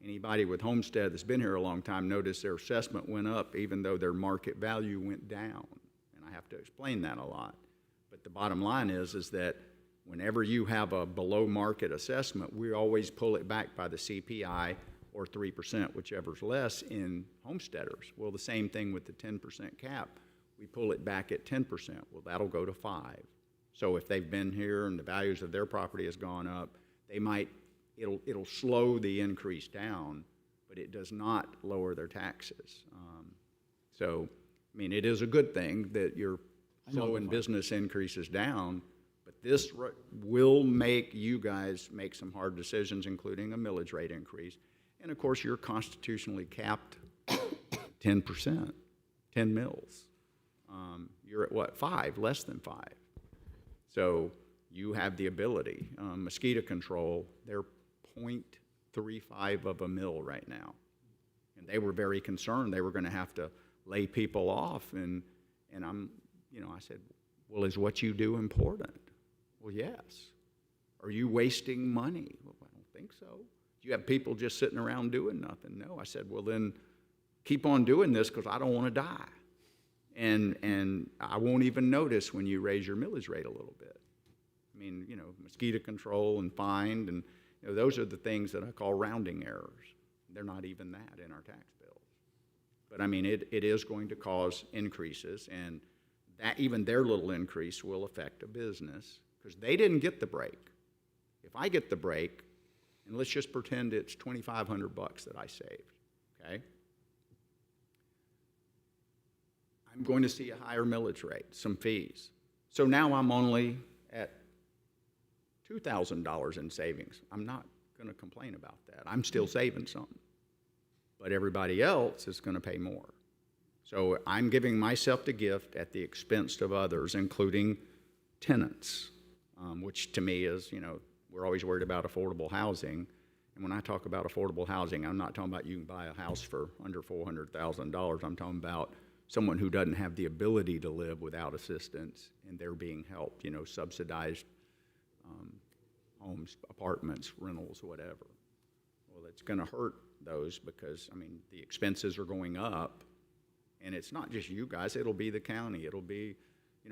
anybody with homestead that's been here a long time noticed their assessment went up even though their market value went down. And I have to explain that a lot. But the bottom line is that whenever you have a below market assessment, we always pull it back by the CPI or 3%, whichever's less in homesteaders. Well, the same thing with the 10% cap. We pull it back at 10%. Well, that'll go to 5. So if they've been here and the values of their property has gone up, it'll slow the increase down, but it does not lower their taxes. So, I mean, it is a good thing that you're slowing business increases down, but this will make you guys make some hard decisions, including a millage rate increase. And of course, you're constitutionally capped 10%, 10 mils. You're at what, 5, less than 5. So you have the ability. Mosquito control, they're 0.35 of a mil right now. And they were very concerned they were going to have to lay people off. And I said, well, is what you do important? Well, yes. Are you wasting money? Well, I don't think so. Do you have people just sitting around doing nothing? No. I said, well, then keep on doing this because I don't want to die. And I won't even notice when you raise your millage rate a little bit. I mean, mosquito control and fine, and those are the things that I call rounding errors. They're not even that in our tax bills. But I mean, it is going to cause increases, and that even their little increase will affect a business because they didn't get the break. If I get the break, and let's just pretend it's $2,500 that I saved, okay? I'm going to see a higher millage rate, some fees. So now I'm only at $2,000 in savings. I'm not going to complain about that. I'm still saving something. But everybody else is going to pay more. So I'm giving myself the gift at the expense of others, including tenants, which to me is, we're always worried about affordable housing. And when I talk about affordable housing, I'm not talking about you can buy a house for under $400,000. I'm talking about someone who doesn't have the ability to live without assistance, and they're being helped, subsidized homes, apartments, rentals, whatever. Well, it's going to hurt those because, the expenses are going up, and it's not just you guys, it'll be the county, it'll be,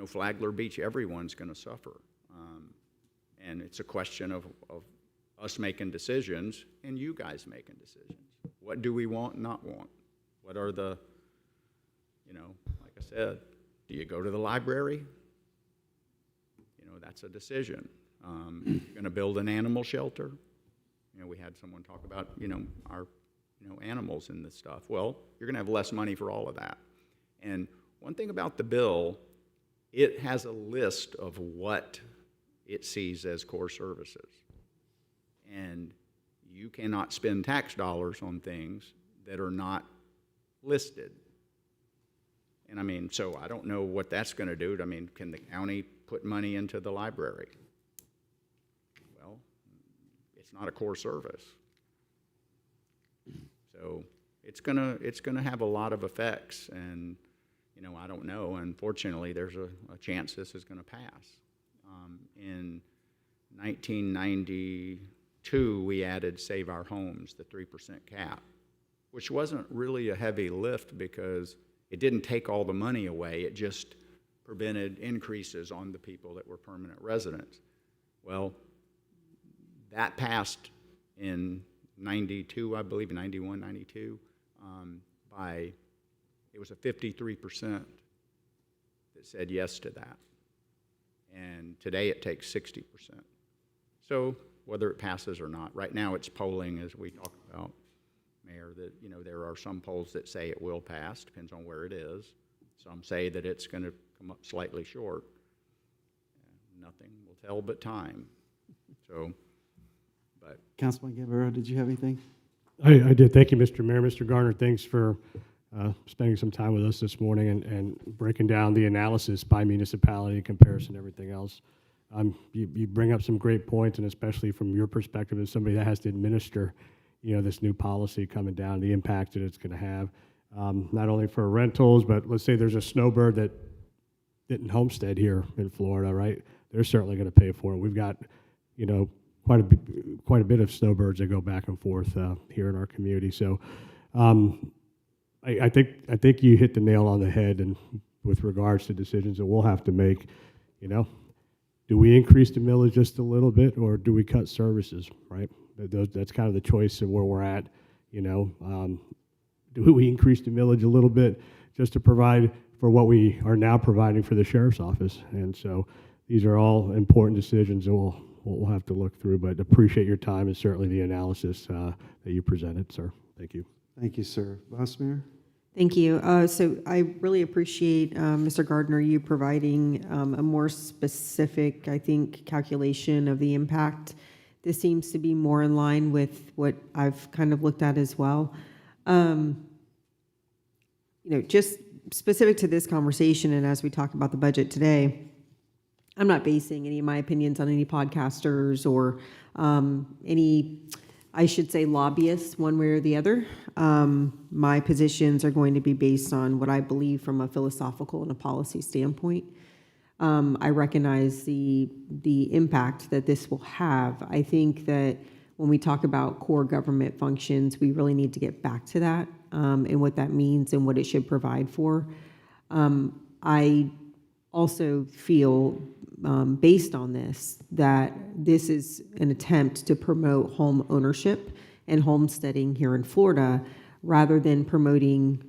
Flagler Beach, everyone's going to suffer. And it's a question of us making decisions and you guys making decisions. What do we want and not want? What are the, like I said, do you go to the library? That's a decision. You're going to build an animal shelter? We had someone talk about, our, animals and this stuff. Well, you're going to have less money for all of that. And one thing about the bill, it has a list of what it sees as core services. And you cannot spend tax dollars on things that are not listed. And so I don't know what that's going to do. Can the county put money into the library? Well, it's not a core service. So it's gonna have a lot of effects, and I don't know. Unfortunately, there's a chance this is going to pass. In 1992, we added Save Our Homes, the 3% cap, which wasn't really a heavy lift because it didn't take all the money away. It just prevented increases on the people that were permanent residents. Well, that passed in 92, I believe, 91, 92, it was a 53% that said yes to that. And today it takes 60%. So whether it passes or not, right now it's polling, as we talked about, Mayor, that, there are some polls that say it will pass, depends on where it is. Some say that it's going to come up slightly short. Nothing will tell but time. So, but. Councilman Guevara, did you have anything? I did. Thank you, Mr. Mayor. Mr. Garner, thanks for spending some time with us this morning and breaking down the analysis by municipality, comparison, everything else. You bring up some great points, and especially from your perspective as somebody that has to administer, this new policy coming down, the impact that it's going to have, not only for rentals, but let's say there's a snowbird that didn't homestead here in Florida, right? They're certainly going to pay for it. We've got, quite a bit of snowbirds that go back and forth here in our community. So, I think you hit the nail on the head, and with regards to decisions that we'll have to make, do we increase the millage just a little bit, or do we cut services, right? That's kind of the choice of where we're at, Do we increase the millage a little bit just to provide for what we are now providing for the sheriff's office? And so these are all important decisions that we'll have to look through, but appreciate your time and certainly the analysis that you presented, sir. Thank you. Thank you, sir. Vice Mayor? Thank you. So I really appreciate, Mr. Gardner, you providing a more specific, I think, calculation of the impact. This seems to be more in line with what I've kind of looked at as well. Just specific to this conversation, and as we talk about the budget today, I'm not basing any of my opinions on any podcasters or any, I should say, lobbyists, one way or the other. My positions are going to be based on what I believe from a philosophical and a policy standpoint. I recognize the impact that this will have. I think that when we talk about core government functions, we really need to get back to that and what that means and what it should provide for. I also feel, based on this, that this is an attempt to promote home ownership and homesteading here in Florida rather than promoting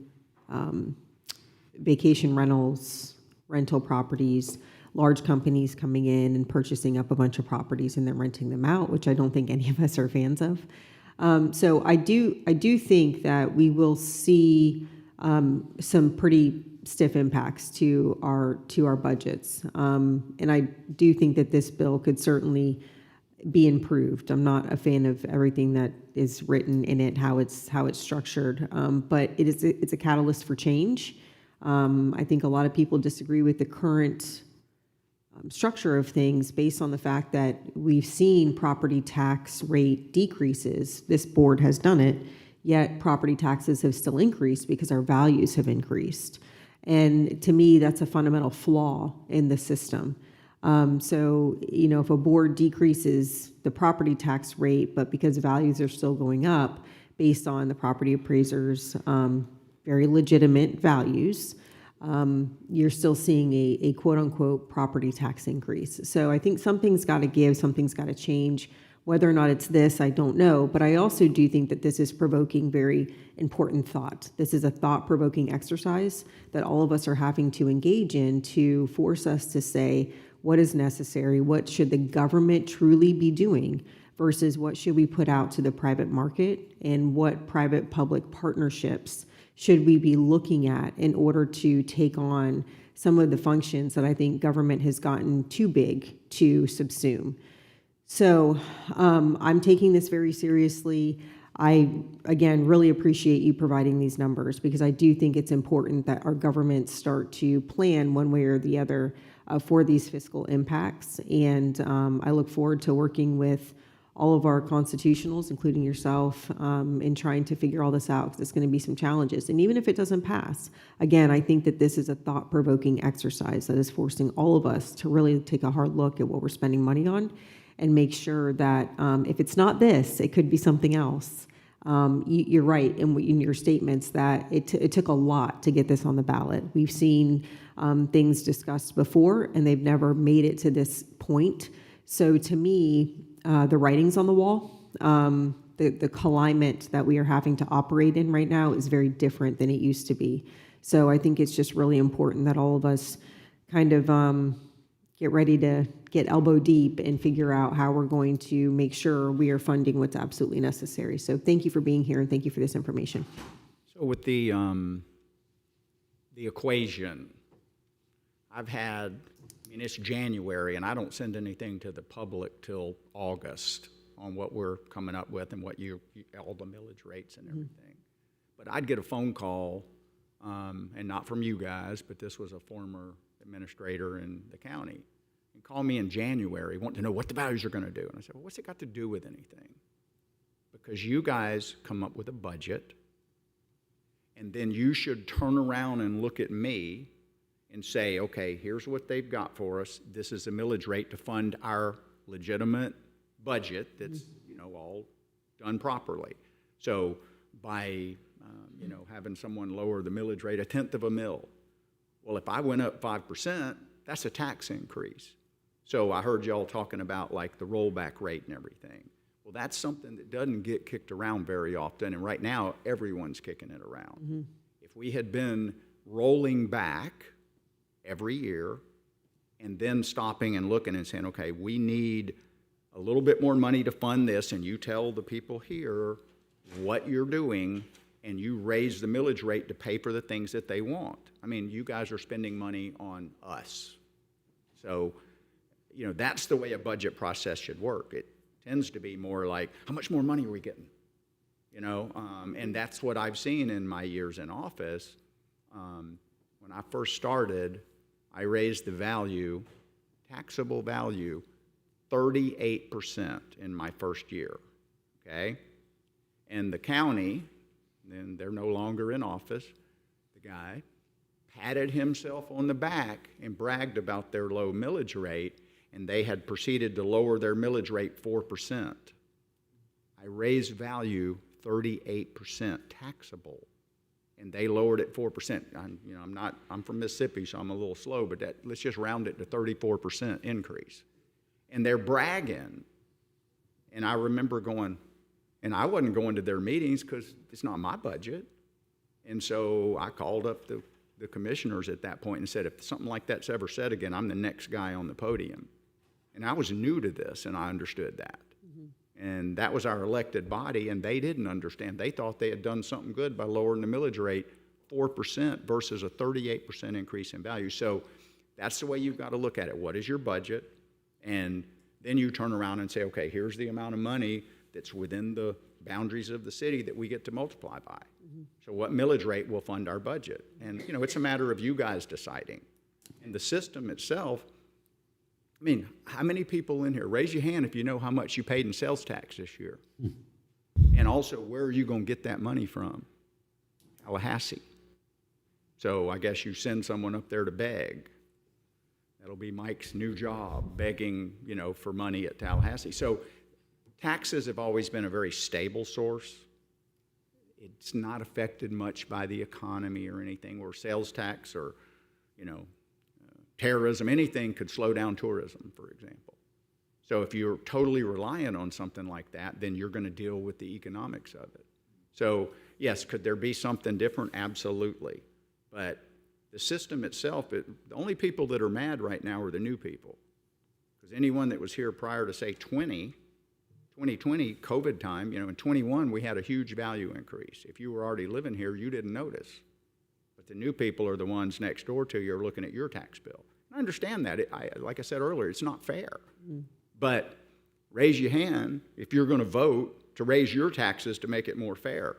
vacation rentals, rental properties, large companies coming in and purchasing up a bunch of properties and then renting them out, which I don't think any of us are fans of. So I do think that we will see some pretty stiff impacts to our budgets, and I do think that this bill could certainly be improved. I'm not a fan of everything that is written in it, how it's structured, but it's a catalyst for change. I think a lot of people disagree with the current structure of things based on the fact that we've seen property tax rate decreases. This board has done it, yet property taxes have still increased because our values have increased. And to me, that's a fundamental flaw in the system. So, you know, if a board decreases the property tax rate, but because values are still going up based on the property appraiser's very legitimate values, you're still seeing a quote-unquote property tax increase. So I think something's got to give, something's got to change. Whether or not it's this, I don't know. But I also do think that this is provoking very important thought. This is a thought-provoking exercise that all of us are having to engage in to force us to say, what is necessary? What should the government truly be doing versus what should we put out to the private market, and what private-public partnerships should we be looking at in order to take on some of the functions that I think government has gotten too big to subsume. So I'm taking this very seriously. I, again, really appreciate you providing these numbers, because I do think it's important that our governments start to plan one way or the other for these fiscal impacts. And I look forward to working with all of our constitutionals, including yourself, in trying to figure all this out, because it's going to be some challenges. And even if it doesn't pass, again, I think that this is a thought-provoking exercise that is forcing all of us to really take a hard look at what we're spending money on and make sure that if it's not this, it could be something else. You're right in your statements that it took a lot to get this on the ballot. We've seen things discussed before, and they've never made it to this point. So to me, the writing's on the wall. The climate that we are having to operate in right now is very different than it used to be. So I think it's just really important that all of us kind of get ready to get elbow deep and figure out how we're going to make sure we are funding what's absolutely necessary. So thank you for being here, and thank you for this information. So with the equation, I've had, I mean, it's January, and I don't send anything to the public till August on what we're coming up with and what all the millage rates and everything. But I'd get a phone call, and not from you guys, but this was a former administrator in the county, and call me in January, wanting to know what the values are going to do. And I said, well, what's it got to do with anything? Because you guys come up with a budget, and then you should turn around and look at me and say, okay, here's what they've got for us. This is the millage rate to fund our legitimate budget that's, you know, all done properly. So by, having someone lower the millage rate 1/10 of a mil, well, if I went up 5%, that's a tax increase. So I heard y'all talking about like the rollback rate and everything. Well, that's something that doesn't get kicked around very often, and right now everyone's kicking it around. If we had been rolling back every year and then stopping and looking and saying, okay, we need a little bit more money to fund this, and you tell the people here what you're doing, and you raise the millage rate to pay for the things that they want. I mean, you guys are spending money on us. So, that's the way a budget process should work. It tends to be more like, how much more money are we getting? And that's what I've seen in my years in office. When I first started, I raised the value, taxable value, 38% in my first year, okay? And the county, then they're no longer in office, the guy patted himself on the back and bragged about their low millage rate, and they had proceeded to lower their millage rate 4%. I raised value 38% taxable, and they lowered it 4%. I'm from Mississippi, so I'm a little slow, but let's just round it to 34% increase. And they're bragging. And I remember going, and I wasn't going to their meetings because it's not my budget. And so I called up the commissioners at that point and said, if something like that's ever said again, I'm the next guy on the podium. And I was new to this, and I understood that. And that was our elected body, and they didn't understand. They thought they had done something good by lowering the millage rate 4% versus a 38% increase in value. So that's the way you've got to look at it. What is your budget? And then you turn around and say, okay, here's the amount of money that's within the boundaries of the city that we get to multiply by. So what millage rate will fund our budget? And, it's a matter of you guys deciding. And the system itself, I mean, how many people in here, raise your hand if you know how much you paid in sales tax this year? And also, where are you going to get that money from? Tallahassee. So I guess you send someone up there to beg. That'll be Mike's new job, begging, you know, for money at Tallahassee. So taxes have always been a very stable source. It's not affected much by the economy or anything, where sales tax or, you know, terrorism, anything could slow down tourism, for example. So if you're totally reliant on something like that, then you're going to deal with the economics of it. So yes, could there be something different? Absolutely. But the system itself, the only people that are mad right now are the new people. Because anyone that was here prior to, say, 2020, COVID time, you know, in 21, we had a huge value increase. If you were already living here, you didn't notice. But the new people are the ones next door to you are looking at your tax bill. I understand that. Like I said earlier, it's not fair. But raise your hand if you're going to vote to raise your taxes to make it more fair.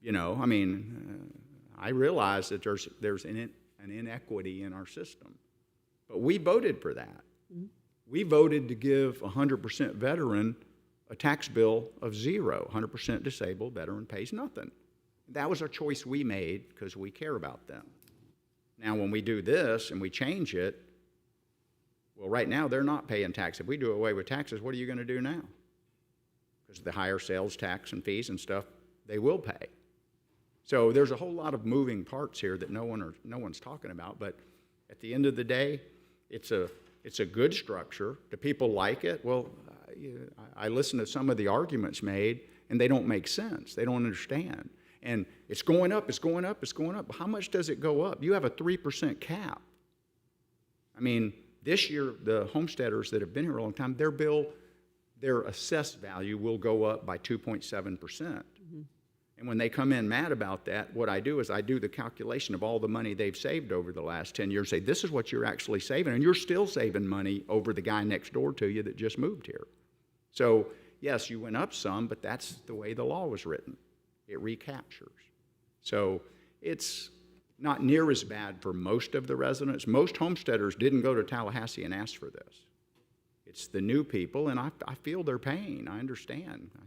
You know, I mean, I realize that there's an inequity in our system. But we voted for that. We voted to give 100% veteran a tax bill of 0. 100% disabled veteran pays nothing. That was a choice we made because we care about them. Now, when we do this and we change it, well, right now they're not paying tax. If we do away with taxes, what are you going to do now? Because the higher sales tax and fees and stuff, they will pay. So there's a whole lot of moving parts here that no one's talking about. But at the end of the day, it's a good structure. Do people like it? Well, I listen to some of the arguments made, and they don't make sense. They don't understand. And it's going up, it's going up, it's going up. How much does it go up? You have a 3% cap. I mean, this year, the homesteaders that have been here a long time, their bill, their assessed value will go up by 2.7%. And when they come in mad about that, what I do is I do the calculation of all the money they've saved over the last 10 years, say, this is what you're actually saving, and you're still saving money over the guy next door to you that just moved here. So, yes, you went up some, but that's the way the law was written. It recaptures. So it's not near as bad for most of the residents. Most homesteaders didn't go to Tallahassee and ask for this. It's the new people, and I feel their pain. I understand. I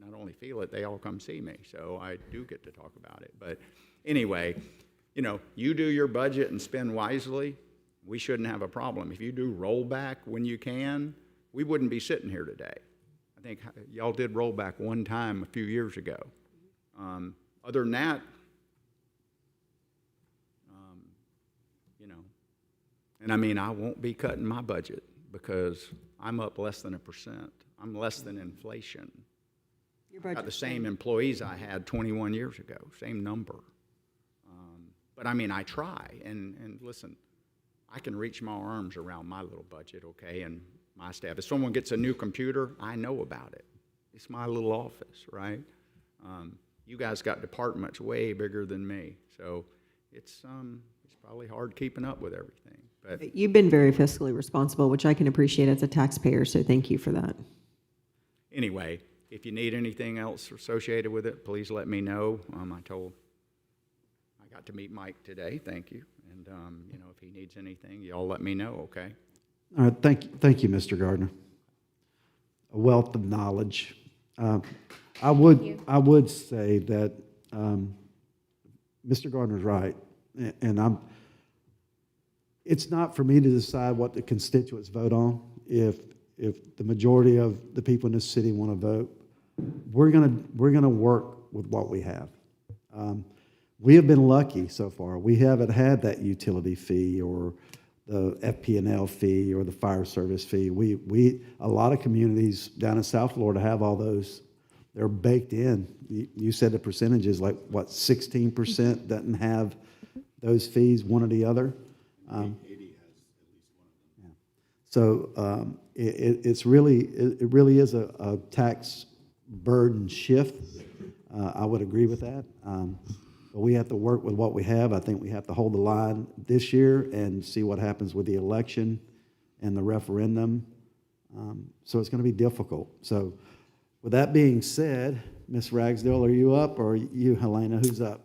not only feel it, they all come see me, so I do get to talk about it. But anyway, you know, you do your budget and spend wisely, we shouldn't have a problem. If you do rollback when you can, we wouldn't be sitting here today. I think y'all did rollback one time a few years ago. Other than that, you know, and I mean, I won't be cutting my budget because I'm up less than 1%. I'm less than inflation. Your Got the budget's same employees I had 21 years ago, same number. But I mean, I try, and listen, I can reach my arms around my little budget, okay, and my staff. If someone gets a new computer, I know about it. It's my little office, right? You guys got departments way bigger than me, so it's probably hard keeping up with everything. But You've been very fiscally responsible, which I can appreciate as a taxpayer, so thank you for that. anyway, if you need anything else associated with it, please let me know. I got to meet Mike today, thank you. And, you know, if he needs anything, y'all let me know, okay? All right, thank you, Mr. Gardner. A wealth of knowledge. I would say that Mr. Gardner's right, and it's not for me to decide what the constituents vote on. If the majority of the people in this city want to vote, we're gonna work with what we have. We have been lucky so far. We haven't had that utility fee or the FP&L fee or the fire service fee. A lot of communities down in South Florida have all those. They're baked in. You said the percentages, like what, 16% doesn't have those fees, one or the other. 80 has at least one of them. So it really is a tax burden shift. I would agree with that. But we have to work with what we have. I think we have to hold the line this year and see what happens with the election and the referendum. So it's going to be difficult. So with that being said, Ms. Ragsdale, are you up, or you, Helena? Who's up?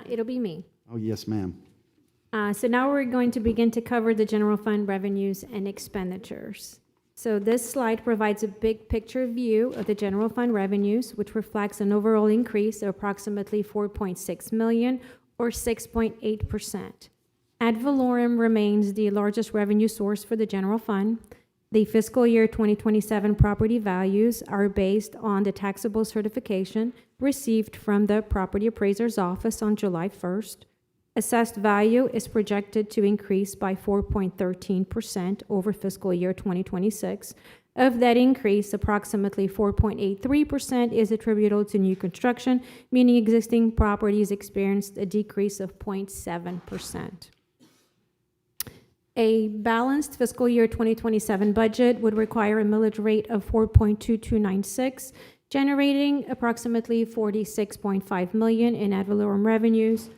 It'll be me. Oh, yes, ma'am. So now we're going to begin to cover the general fund revenues and expenditures. So this slide provides a big picture view of the general fund revenues, which reflects an overall increase of approximately 4.6 million or 6.8%. Ad valorem remains the largest revenue source for the general fund. The fiscal year 2027 property values are based on the taxable certification received from the property appraiser's office on July 1st. Assessed value is projected to increase by 4.13% over fiscal year 2026. Of that increase, approximately 4.83% is attributable to new construction, meaning existing properties experienced a decrease of 0.7%. A balanced fiscal year 2027 budget would require a millage rate of 4.2296, generating approximately 46.5 million in ad valorem revenues.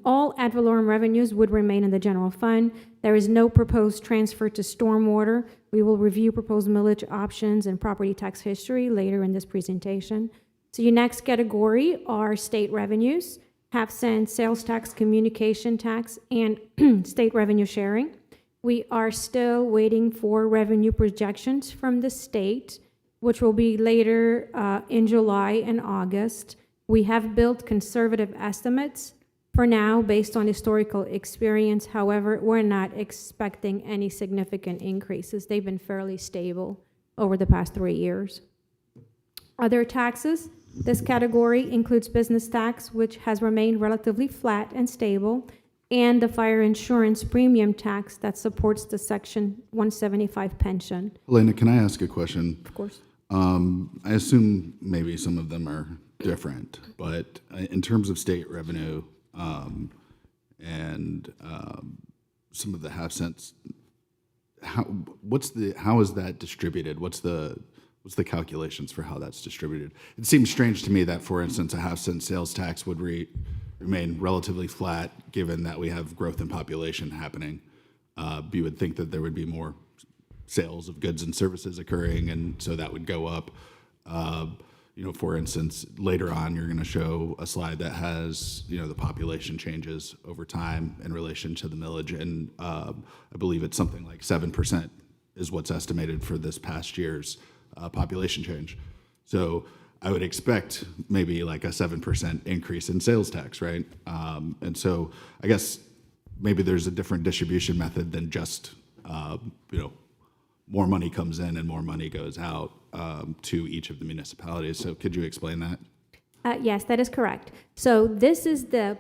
All ad valorem revenues would remain in the general fund. There is no proposed transfer to stormwater. We will review proposed millage options and property tax history later in this presentation. So your next category are state revenues, half-cent sales tax, communication tax, and state revenue sharing. We are still waiting for revenue projections from the state, which will be later in July and August. We have built conservative estimates for now based on historical experience. However, we're not expecting any significant increases. They've been fairly stable over the past 3 years. Other taxes. This category includes business tax, which has remained relatively flat and stable, and the fire insurance premium tax that supports the Section 175 pension. Elena, can I ask a question? Of course. I assume maybe some of them are different, but in terms of state revenue and some of the half cents, how is that distributed? What's the calculations for how that's distributed? It seems strange to me that, for instance, a half-cent sales tax would remain relatively flat, given that we have growth in population happening. You would think that there would be more sales of goods and services occurring, and so that would go up. For instance, later on, you're going to show a slide that has, the population changes over time in relation to the millage, and I believe it's something like 7% is what's estimated for this past year's population change. So I would expect maybe like a 7% increase in sales tax, right? And so I guess maybe there's a different distribution method than just, more money comes in and more money goes out to each of the municipalities. So could you explain that? Yes, that is correct. So this is the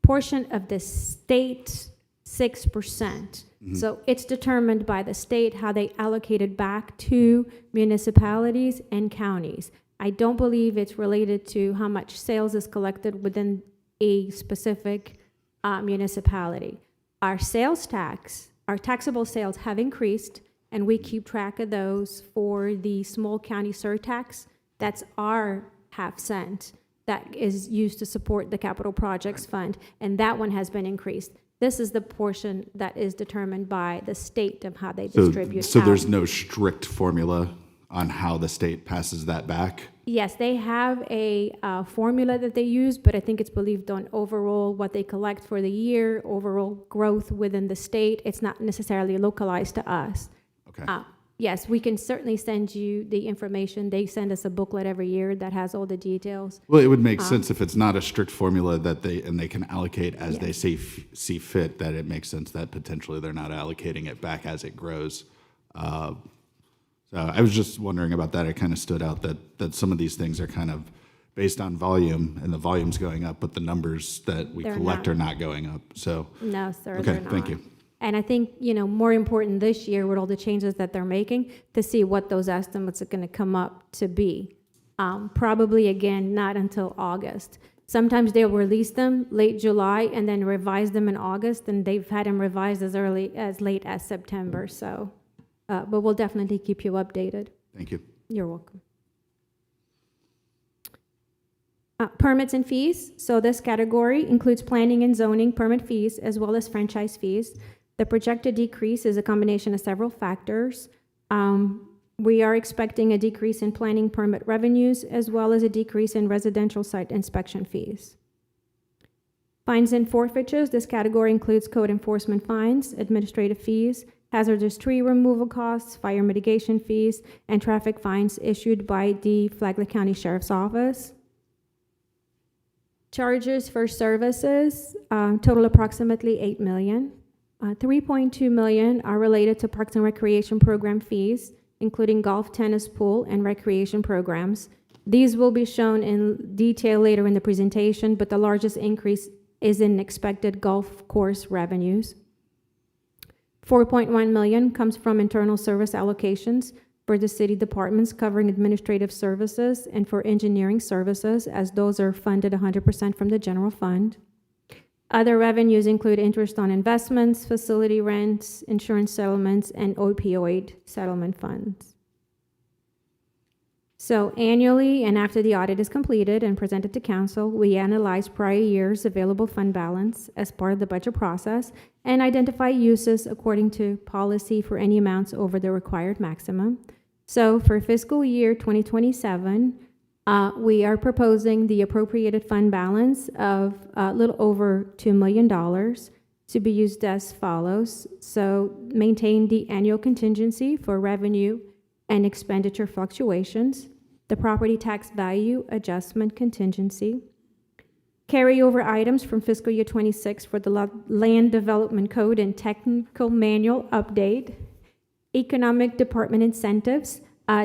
portion of the state 6%. So it's determined by the state how they allocate it back to municipalities and counties. I don't believe it's related to how much sales is collected within a specific municipality. Our sales tax, our taxable sales have increased, and we keep track of those for the small county surtax. That's our half cent that is used to support the capital projects fund, and that one has been increased. This is the portion that is determined by the state of how they distribute. So there's no strict formula on how the state passes that back? Yes, they have a formula that they use, but I think it's believed on overall what they collect for the year, overall growth within the state. It's not necessarily localized to us. Okay. Yes, we can certainly send you the information. They send us a booklet every year that has all the details. Well, it would make sense if it's not a strict formula that they can allocate as they see fit, that it makes sense that potentially they're not allocating it back as it grows. So I was just wondering about that. It kind of stood out that some of these things are kind of based on volume, and the volume's going up, but the numbers that we collect are not going up. So no, sir, okay, they're not. thank you. And I think, more important this year with all the changes that they're making, to see what those estimates are going to come up to be. Probably, again, not until August. Sometimes they'll release them late July and then revise them in August, and they've had them revised as late as September. So, but we'll definitely keep you updated. Thank you. You're welcome. Permits and fees. So this category includes planning and zoning permit fees as well as franchise fees. The projected decrease is a combination of several factors. We are expecting a decrease in planning permit revenues as well as a decrease in residential site inspection fees. Fines and forfeitures, this category includes code enforcement fines, administrative fees, hazardous tree removal costs, fire mitigation fees, and traffic fines issued by the Flagler County Sheriff's Office. Charges for services total approximately $8 million. $3.2 million are related to Parks and Recreation Program fees, including golf, tennis, pool, and recreation programs. These will be shown in detail later in the presentation, but the largest increase is in expected golf course revenues. $4.1 million comes from internal service allocations for the city departments covering administrative services and for engineering services, as those are funded 100% from the general fund. Other revenues include interest on investments, facility rents, insurance settlements, and opioid settlement funds. So annually, and after the audit is completed and presented to council, we analyze prior years' available fund balance as part of the budget process and identify uses according to policy for any amounts over the required maximum. So for fiscal year 2027, we are proposing the appropriated fund balance of a little over $2 million to be used as follows. So maintain the annual contingency for revenue and expenditure fluctuations, the property tax value adjustment contingency, carryover items from fiscal year 26 for the Land Development Code and Technical Manual update, economic department incentives.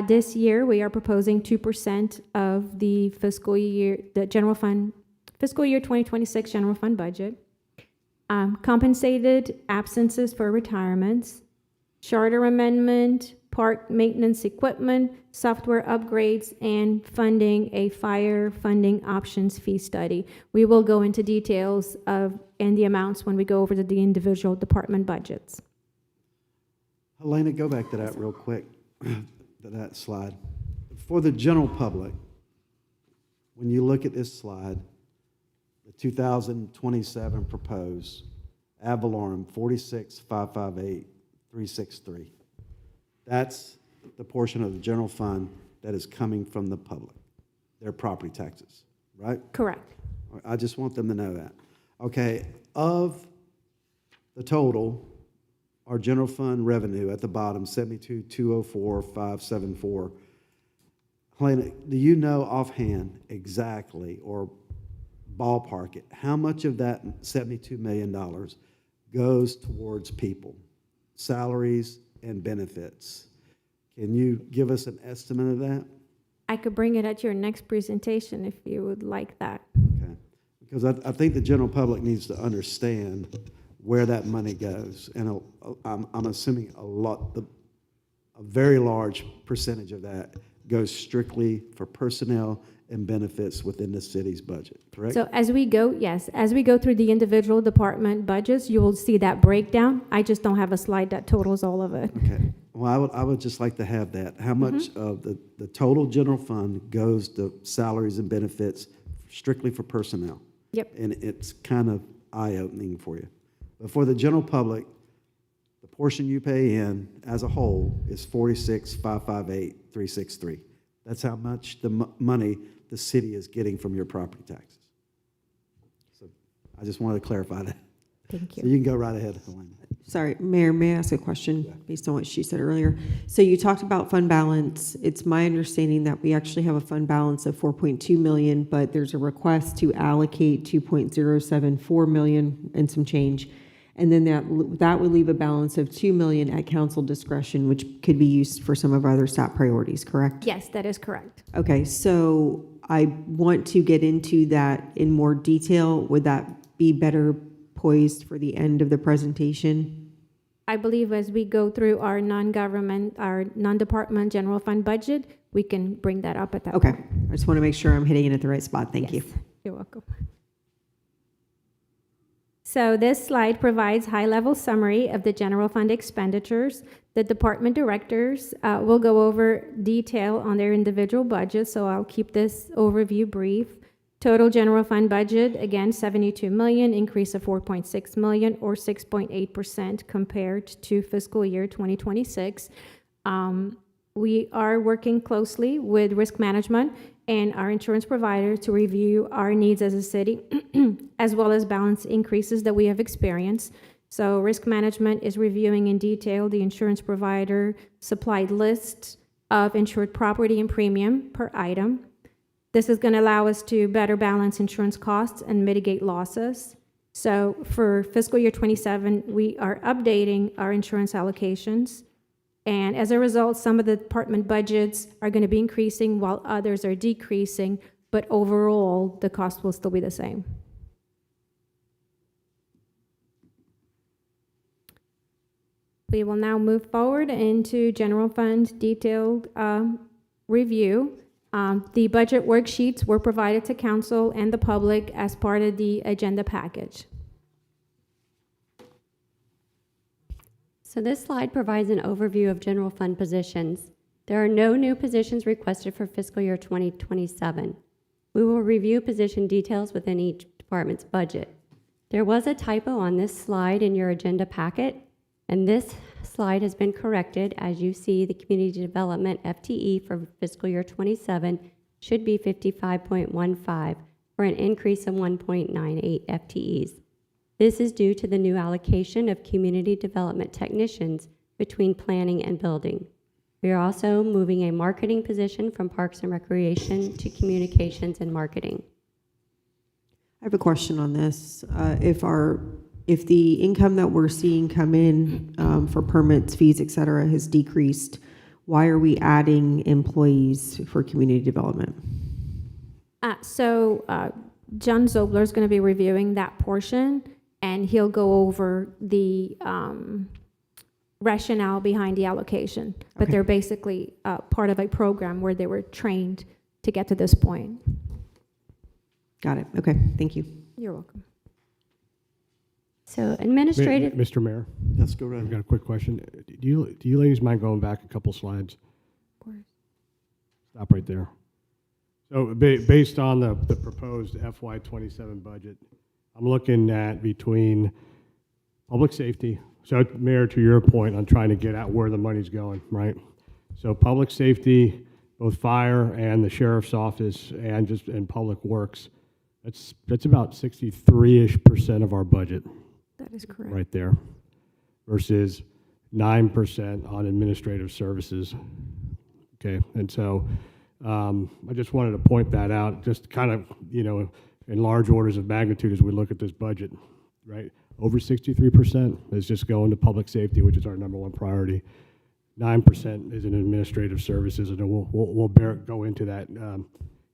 This year, we are proposing 2% of the fiscal year 2026 general fund budget, compensated absences for retirements, charter amendment, park maintenance equipment, software upgrades, and funding a fire funding options fee study. We will go into details and the amounts when we go over to the individual department budgets. Helena, go back to that real quick, to that slide. For the general public, when you look at this slide, the 2027 proposed ad valorem 46,558,363. That's the portion of the general fund that is coming from the public, their property taxes, right? Correct. I just want them to know that. Okay, of the total, our general fund revenue at the bottom, 72,204,574. Helena, do you know offhand exactly, or ballpark it, how much of that $72 million goes towards people, salaries, and benefits? Can you give us an estimate of that? I could bring it at your next presentation if you would like that. Okay, because I think the general public needs to understand where that money goes, and I'm assuming a very large percentage of that goes strictly for personnel and benefits within the city's budget, correct? So as we go through the individual department budgets, you will see that breakdown. I just don't have a slide that totals all of it. Okay. Well, I would just like to have that. How much of the total general fund goes to salaries and benefits strictly for personnel? Yep. And it's kind of eye-opening for you. But for the general public, the portion you pay in as a whole is 46,558,363. That's how much the money the city is getting from your property taxes. So I just wanted to clarify that. Thank you. So you can go right ahead, Helena. Sorry, Mayor, may I ask a question based on what she said earlier? So you talked about fund balance. It's my understanding that we actually have a fund balance of 4.2 million, but there's a request to allocate 2.074 million and some change. And then that would leave a balance of 2 million at council discretion, which could be used for some of our other top priorities, correct? Yes, that is correct. Okay, so I want to get into that in more detail. Would that be better poised for the end of the presentation? I believe as we go through our non-department general fund budget, we can bring that up at that Okay, point. I just want to make sure I'm hitting it at the right spot. Thank you. Yes, you're welcome. So this slide provides high-level summary of the general fund expenditures. The department directors will go over detail on their individual budgets, so I'll keep this overview brief. Total general fund budget, again, 72 million, increase of 4.6 million or 6.8% compared to fiscal year 2026. We are working closely with risk management and our insurance provider to review our needs as a city, as well as balance increases that we have experienced. So risk management is reviewing in detail the insurance provider supplied list of insured property and premium per item. This is going to allow us to better balance insurance costs and mitigate losses. So for fiscal year 27, we are updating our insurance allocations. And as a result, some of the department budgets are going to be increasing while others are decreasing, but overall, the cost will still be the same. We will now move forward into general fund detailed review. The budget worksheets were provided to council and the public as part of the agenda package. So this slide provides an overview of general fund positions. There are no new positions requested for fiscal year 2027. We will review position details within each department's budget. There was a typo on this slide in your agenda packet, and this slide has been corrected. As you see, the community development FTE for fiscal year 27 should be 55.15 for an increase of 1.98 FTEs. This is due to the new allocation of community development technicians between planning and building. We are also moving a marketing position from Parks and Recreation to Communications and Marketing. I have a question on this. If the income that we're seeing come in for permits, fees, et cetera, has decreased, why are we adding employees for community development? John Zobler is going to be reviewing that portion, and he'll go over the rationale behind the allocation. But Okay. they're basically part of a program where they were trained to get to this point. Got it. Okay, thank you. You're welcome. So administrative, Mr. Mayor, Yes, go right I've ahead. got a quick question. Do you ladies mind going back a couple slides? Of course. Stop right there. So based on the proposed FY 27 budget, I'm looking at between public safety. So Mayor, to your point on trying to get at where the money's going, right? So public safety, both fire and the sheriff's office and public works, that's about 63-ish% of our budget That is correct. right there versus 9% on administrative services. Okay, and so I just wanted to point that out, just kind of, in large orders of magnitude as we look at this budget, right? Over 63% is just going to public safety, which is our number one priority. 9% is in administrative services, and we'll go into that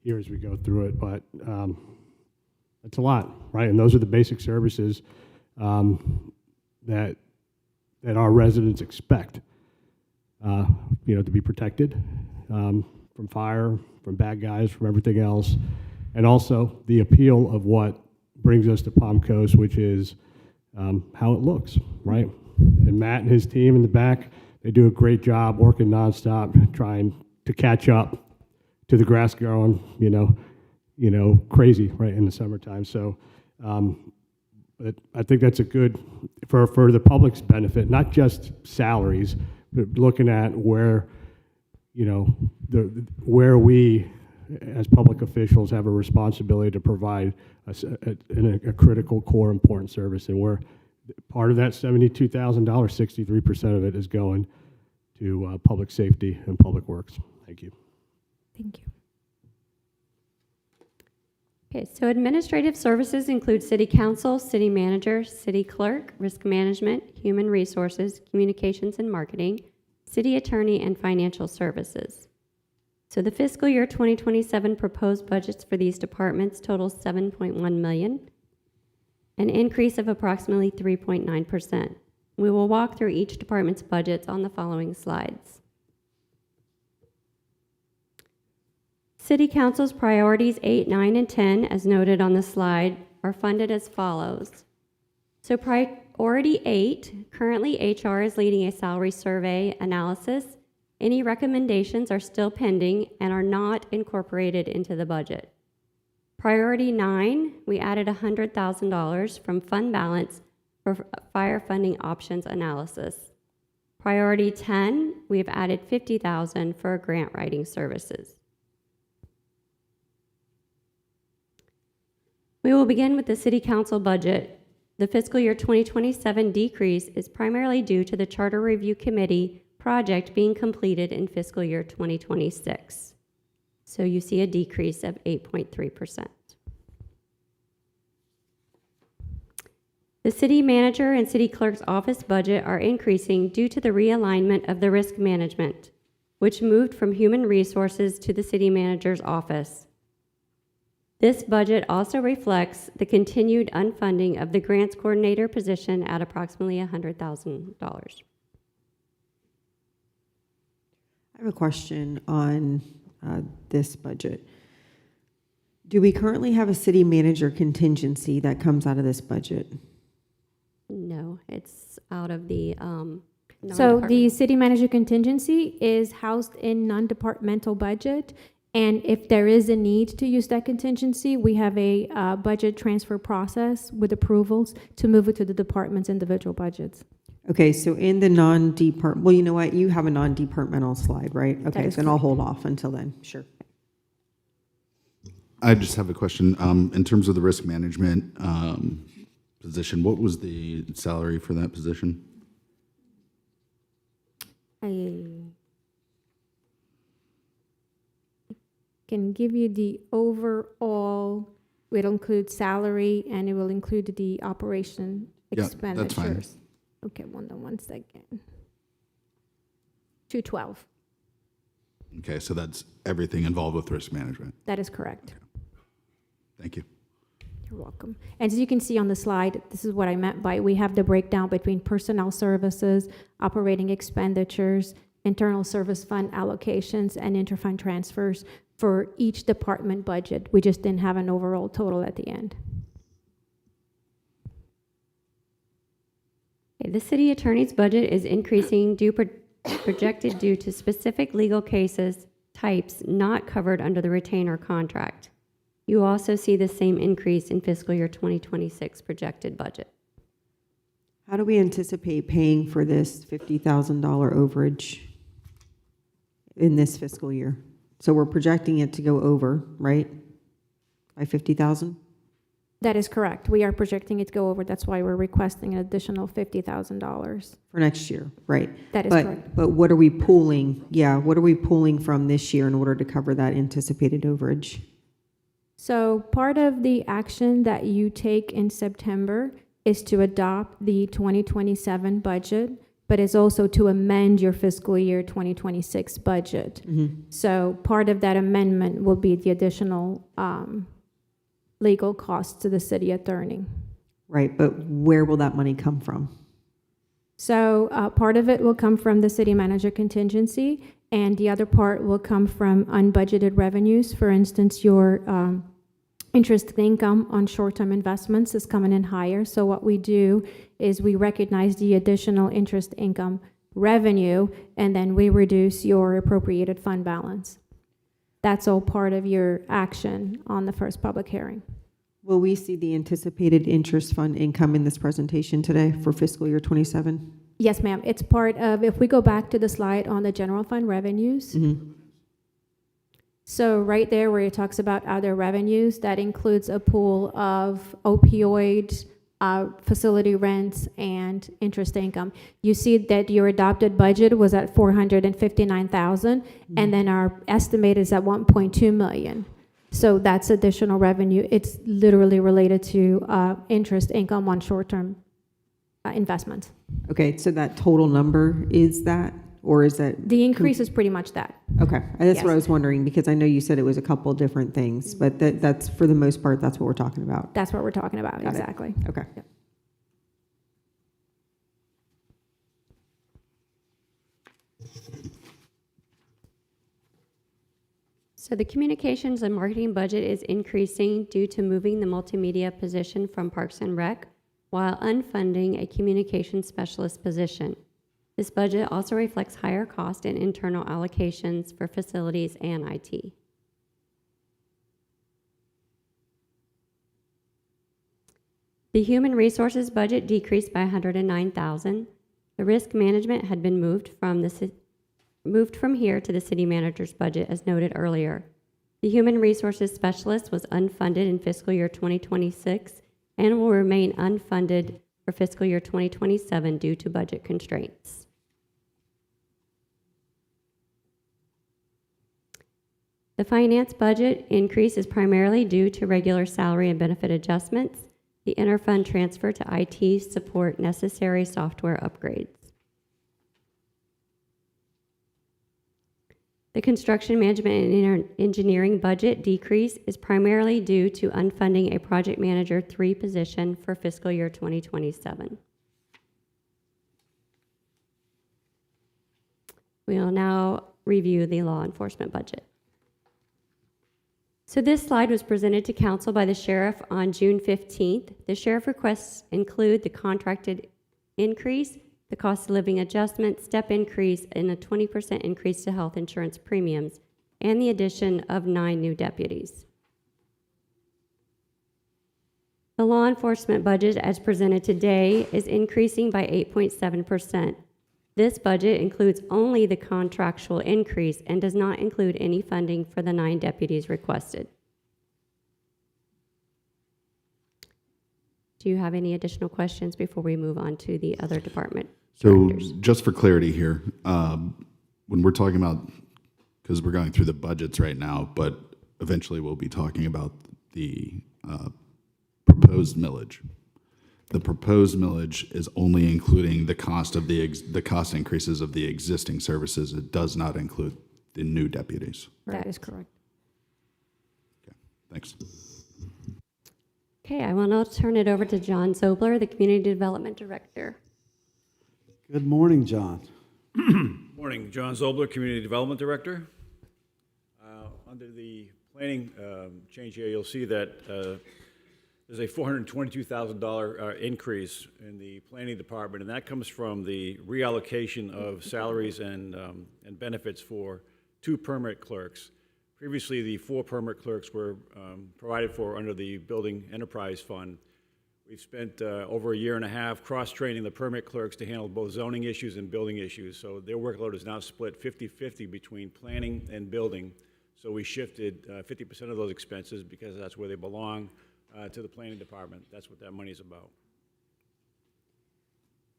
here as we go through it, but that's a lot, right? And those are the basic services that our residents expect, to be protected from fire, from bad guys, from everything else, and also the appeal of what brings us to Palm Coast, which is how it looks, right? And Matt and his team in the back, they do a great job working nonstop, trying to catch up to the grass growing, crazy, right, in the summertime. So but I think that's a good, for the public's benefit, not just salaries, but looking at where, where we as public officials have a responsibility to provide a critical core important service, and where part of that $72,000, 63% of it is going to public safety and public works. Thank you. Thank you. okay, so administrative services include city council, city manager, city clerk, risk management, human resources, communications and marketing, city attorney, and financial services. So the fiscal year 2027 proposed budgets for these departments total $7.1 million, an increase of approximately 3.9%. We will walk through each department's budgets on the following slides. City Council's priorities 8, 9, and 10, as noted on the slide, are funded as follows. So priority 8, currently HR is leading a salary survey analysis. Any recommendations are still pending and are not incorporated into the budget. Priority 9, we added $100,000 from fund balance for fire funding options analysis. Priority 10, we've added $50,000 for grant writing services. We will begin with the City Council budget. The fiscal year 2027 decrease is primarily due to the Charter Review Committee project being completed in fiscal year 2026. So you see a decrease of 8.3%. The city manager and city clerk's office budget are increasing due to the realignment of the risk management, which moved from human resources to the city manager's office. This budget also reflects the continued unfunding of the grants coordinator position at approximately $100,000. I have a question on this budget. Do we currently have a city manager contingency that comes out of this budget? No, it's out of the So the non-departmental. city manager contingency is housed in non-departmental budget. And if there is a need to use that contingency, we have a budget transfer process with approvals to move it to the department's individual budgets. Okay, so in the non-depart, well, you know what? You have a non-departmental slide, right? Okay, is then I'll hold off until then. Sure. I just have a question. In terms of the risk management position, what was the salary for that position? I can give you the overall, it'll include salary and it will include the operation Yeah, expenditures. that's fine. Okay, one second. 212, Okay, so that's everything involved with risk management. that is correct. Thank you. You're welcome. And as you can see on the slide, this is what I meant by, we have the breakdown between personnel services, operating expenditures, internal service fund allocations, and interfund transfers for each department budget. We just didn't have an overall total at the end. Okay, the city attorney's budget is increasing projected due to specific legal cases types not covered under the retainer contract. You also see the same increase in fiscal year 2026 projected budget. How do we anticipate paying for this $50,000 overage in this fiscal year? So we're projecting it to go over, right? By 50,000? That is correct. We are projecting it to go over. That's why we're requesting an additional $50,000. For next year, right? That is But- correct. But what are we pulling, what are we pulling from this year in order to cover that anticipated overage? So part of the action that you take in September is to adopt the 2027 budget, but is also to amend your fiscal year 2026 budget. So part of that amendment will be the additional legal costs to the city attorney. Right, but where will that money come from? So part of it will come from the city manager contingency, and the other part will come from unbudgeted revenues. For instance, your interest income on short-term investments is coming in higher. So what we do is we recognize the additional interest income revenue, and then we reduce your appropriated fund balance. That's all part of your action on the first public hearing. Will we see the anticipated interest fund income in this presentation today for fiscal year 27? Yes, ma'am. It's part of, if we go back to the slide on the general fund revenues. So right there where it talks about other revenues, that includes a pool of opioid, facility rents, and interest income. You see that your adopted budget was at $459,000, and then our estimate is at $1.2 million. So that's additional revenue. It's literally related to interest income on short-term investments. Okay, so that total number is that, or is that? The increase is pretty much that. Okay, that's what I Yes. was wondering, because I know you said it was a couple different things, but that's, for the most part, that's what we're talking about. That's what we're talking about, Got it. exactly. Okay. So the communications and marketing budget is increasing due to moving the multimedia position from Parks and Rec while unfunding a communications specialist position. This budget also reflects higher cost and internal allocations for facilities and IT. The human resources budget decreased by $109,000. The risk management had been moved from here to the city manager's budget, as noted earlier. The Human Resources Specialist was unfunded in fiscal year 2026 and will remain unfunded for fiscal year 2027 due to budget constraints. The finance budget increase is primarily due to regular salary and benefit adjustments, the interfund transfer to IT support necessary software upgrades. The construction management and engineering budget decrease is primarily due to unfunding a project manager 3 position for fiscal year 2027. We will now review the law enforcement budget. So this slide was presented to council by the sheriff on June 15th. The sheriff requests include the contracted increase, the cost of living adjustment, step increase, and a 20% increase to health insurance premiums, and the addition of 9 new deputies. The law enforcement budget as presented today is increasing by 8.7%. This budget includes only the contractual increase and does not include any funding for the 9 deputies requested. Do you have any additional questions before we move on to the other department So directors? just for clarity here, when we're talking about, because we're going through the budgets right now, but eventually we'll be talking about the proposed millage. The proposed millage is only including the cost of the cost increases of the existing services. It does not include the new deputies. That is correct. Thanks. Okay, I will now turn it over to John Zobler, the Community Development Director. Good morning, John. Morning, John Zobler, Community Development Director. Under the planning change here, you'll see that there's a $422,000 increase in the planning department, and that comes from the reallocation of salaries and benefits for 2 permit clerks. Previously, the 4 permit clerks were provided for under the Building Enterprise Fund. We've spent over a year and a half cross-training the permit clerks to handle both zoning issues and building issues, so their workload is now split 50-50 between planning and building. So we shifted 50% of those expenses, because that's where they belong, to the planning department. That's what that money is about.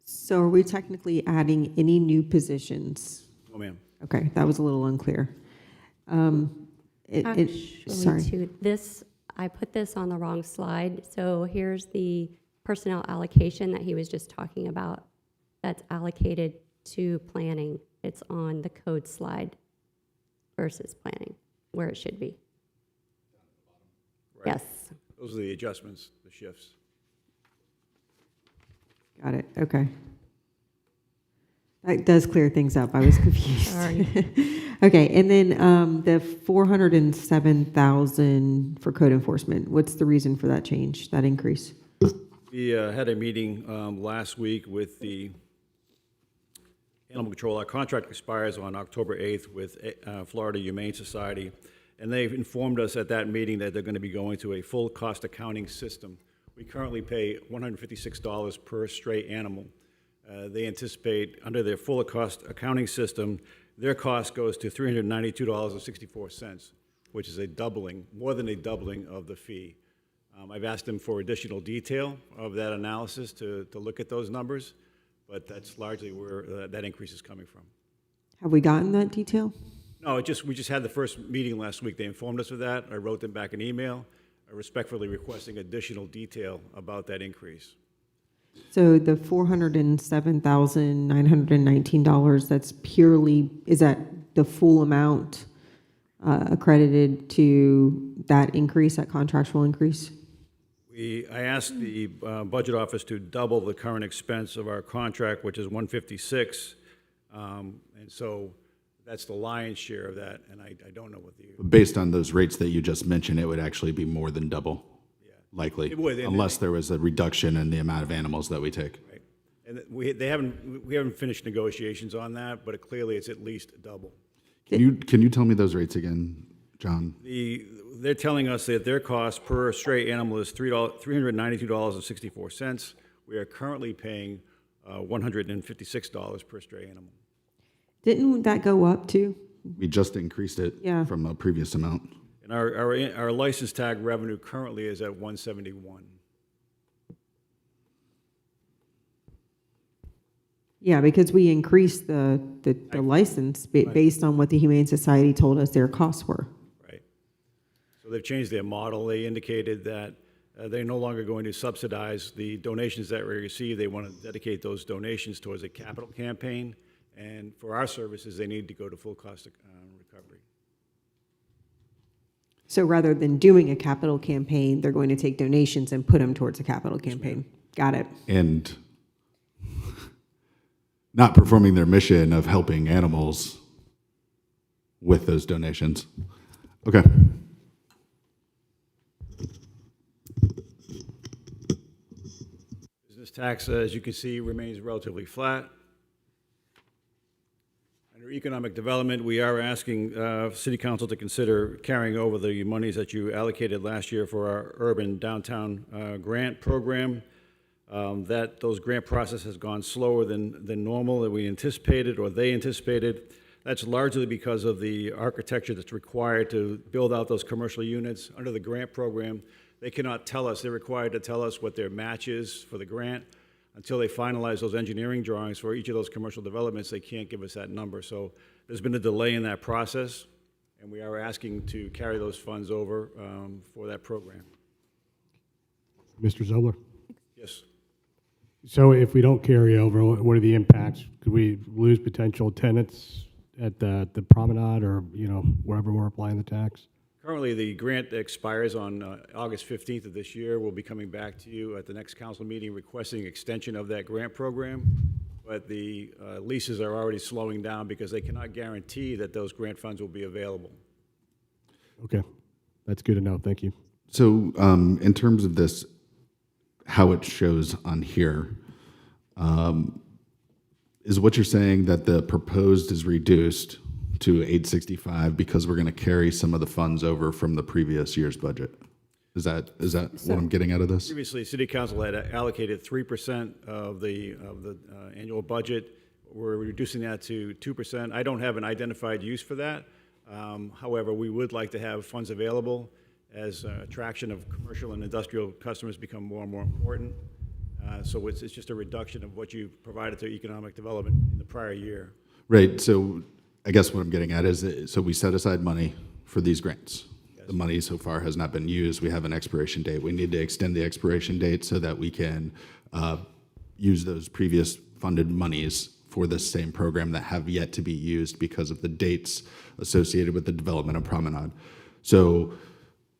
So are we technically adding any new positions? Oh, ma'am. Okay, that was a little unclear. Sorry. To this, I put this on the wrong slide. So here's the personnel allocation that he was just talking about. That's allocated to planning. It's on the code slide versus planning, where it should be. Right. Yes. Those are the adjustments, the shifts. Got it, okay. That does clear things up. I was confused. Sorry. Okay, and then the $407,000 for code enforcement, what's the reason for that change, that increase? We had a meeting last week with the Animal Control. Our contract expires on October 8th with Florida Humane Society, and they've informed us at that meeting that they're going to be going to a full cost accounting system. We currently pay $156 per stray animal. They anticipate, under their full cost accounting system, their cost goes to $392.64, which is a doubling, more than a doubling of the fee. I've asked them for additional detail of that analysis to look at those numbers, but that's largely where that increase is coming from. Have we gotten that detail? No, we just had the first meeting last week. They informed us of that. I wrote them back an email respectfully requesting additional detail about that increase. So the $407,919, that's purely, is that the full amount accredited to that increase, that contractual increase? I asked the budget office to double the current expense of our contract, which is $156, and so that's the lion's share of that, and I don't know what the... Based on those rates that you just mentioned, it would actually be more than double, likely, It would, and unless there was a reduction in the amount of animals that we take. Right. And we haven't finished negotiations on that, but clearly it's at least double. Can you tell me those rates again, John? They're telling us that their cost per stray animal is $392.64. We are currently paying $156 per stray animal. Didn't that go up too? We just increased it Yeah. from a previous amount. And our license tag revenue currently is at 171. Yeah, because we increased the license based on what the Humane Society told us their costs were. Right. So they've changed their model. They indicated that they're no longer going to subsidize the donations that we receive. They want to dedicate those donations towards a capital campaign. And for our services, they need to go to full cost recovery. So rather than doing a capital campaign, they're going to take donations and put them towards a capital campaign. Got it. And not performing their mission of helping animals with those donations. Okay. Business tax, as you can see, remains relatively flat. Under economic development, we are asking City Council to consider carrying over the monies that you allocated last year for our urban downtown grant program. Those grant process has gone slower than normal that we anticipated or they anticipated. That's largely because of the architecture that's required to build out those commercial units. Under the grant program, they cannot tell us, they're required to tell us what their match is for the grant. Until they finalize those engineering drawings for each of those commercial developments, they can't give us that number. So there's been a delay in that process, and we are asking to carry those funds over for that program. Mr. Zobler? Yes. So if we don't carry over, what are the impacts? Could we lose potential tenants at the promenade or, wherever we're applying the tax? Currently, the grant expires on August 15th of this year. We'll be coming back to you at the next council meeting requesting extension of that grant program. But the leases are already slowing down because they cannot guarantee that those grant funds will be available. Okay, that's good to know. Thank you. So in terms of this, how it shows on here, is what you're saying that the proposed is reduced to 865 because we're going to carry some of the funds over from the previous year's budget? Is that what I'm getting out of this? Previously, City Council had allocated 3% of the annual budget. We're reducing that to 2%. I don't have an identified use for that. However, we would like to have funds available as attraction of commercial and industrial customers become more and more important. So it's just a reduction of what you provided to economic development in the prior year. Right. So I guess what I'm getting at is, so we set aside money for these grants. Yes. The money so far has not been used. We have an expiration date. We need to extend the expiration date so that we can use those previous funded monies for this same program that have yet to be used because of the dates associated with the development of Promenade. So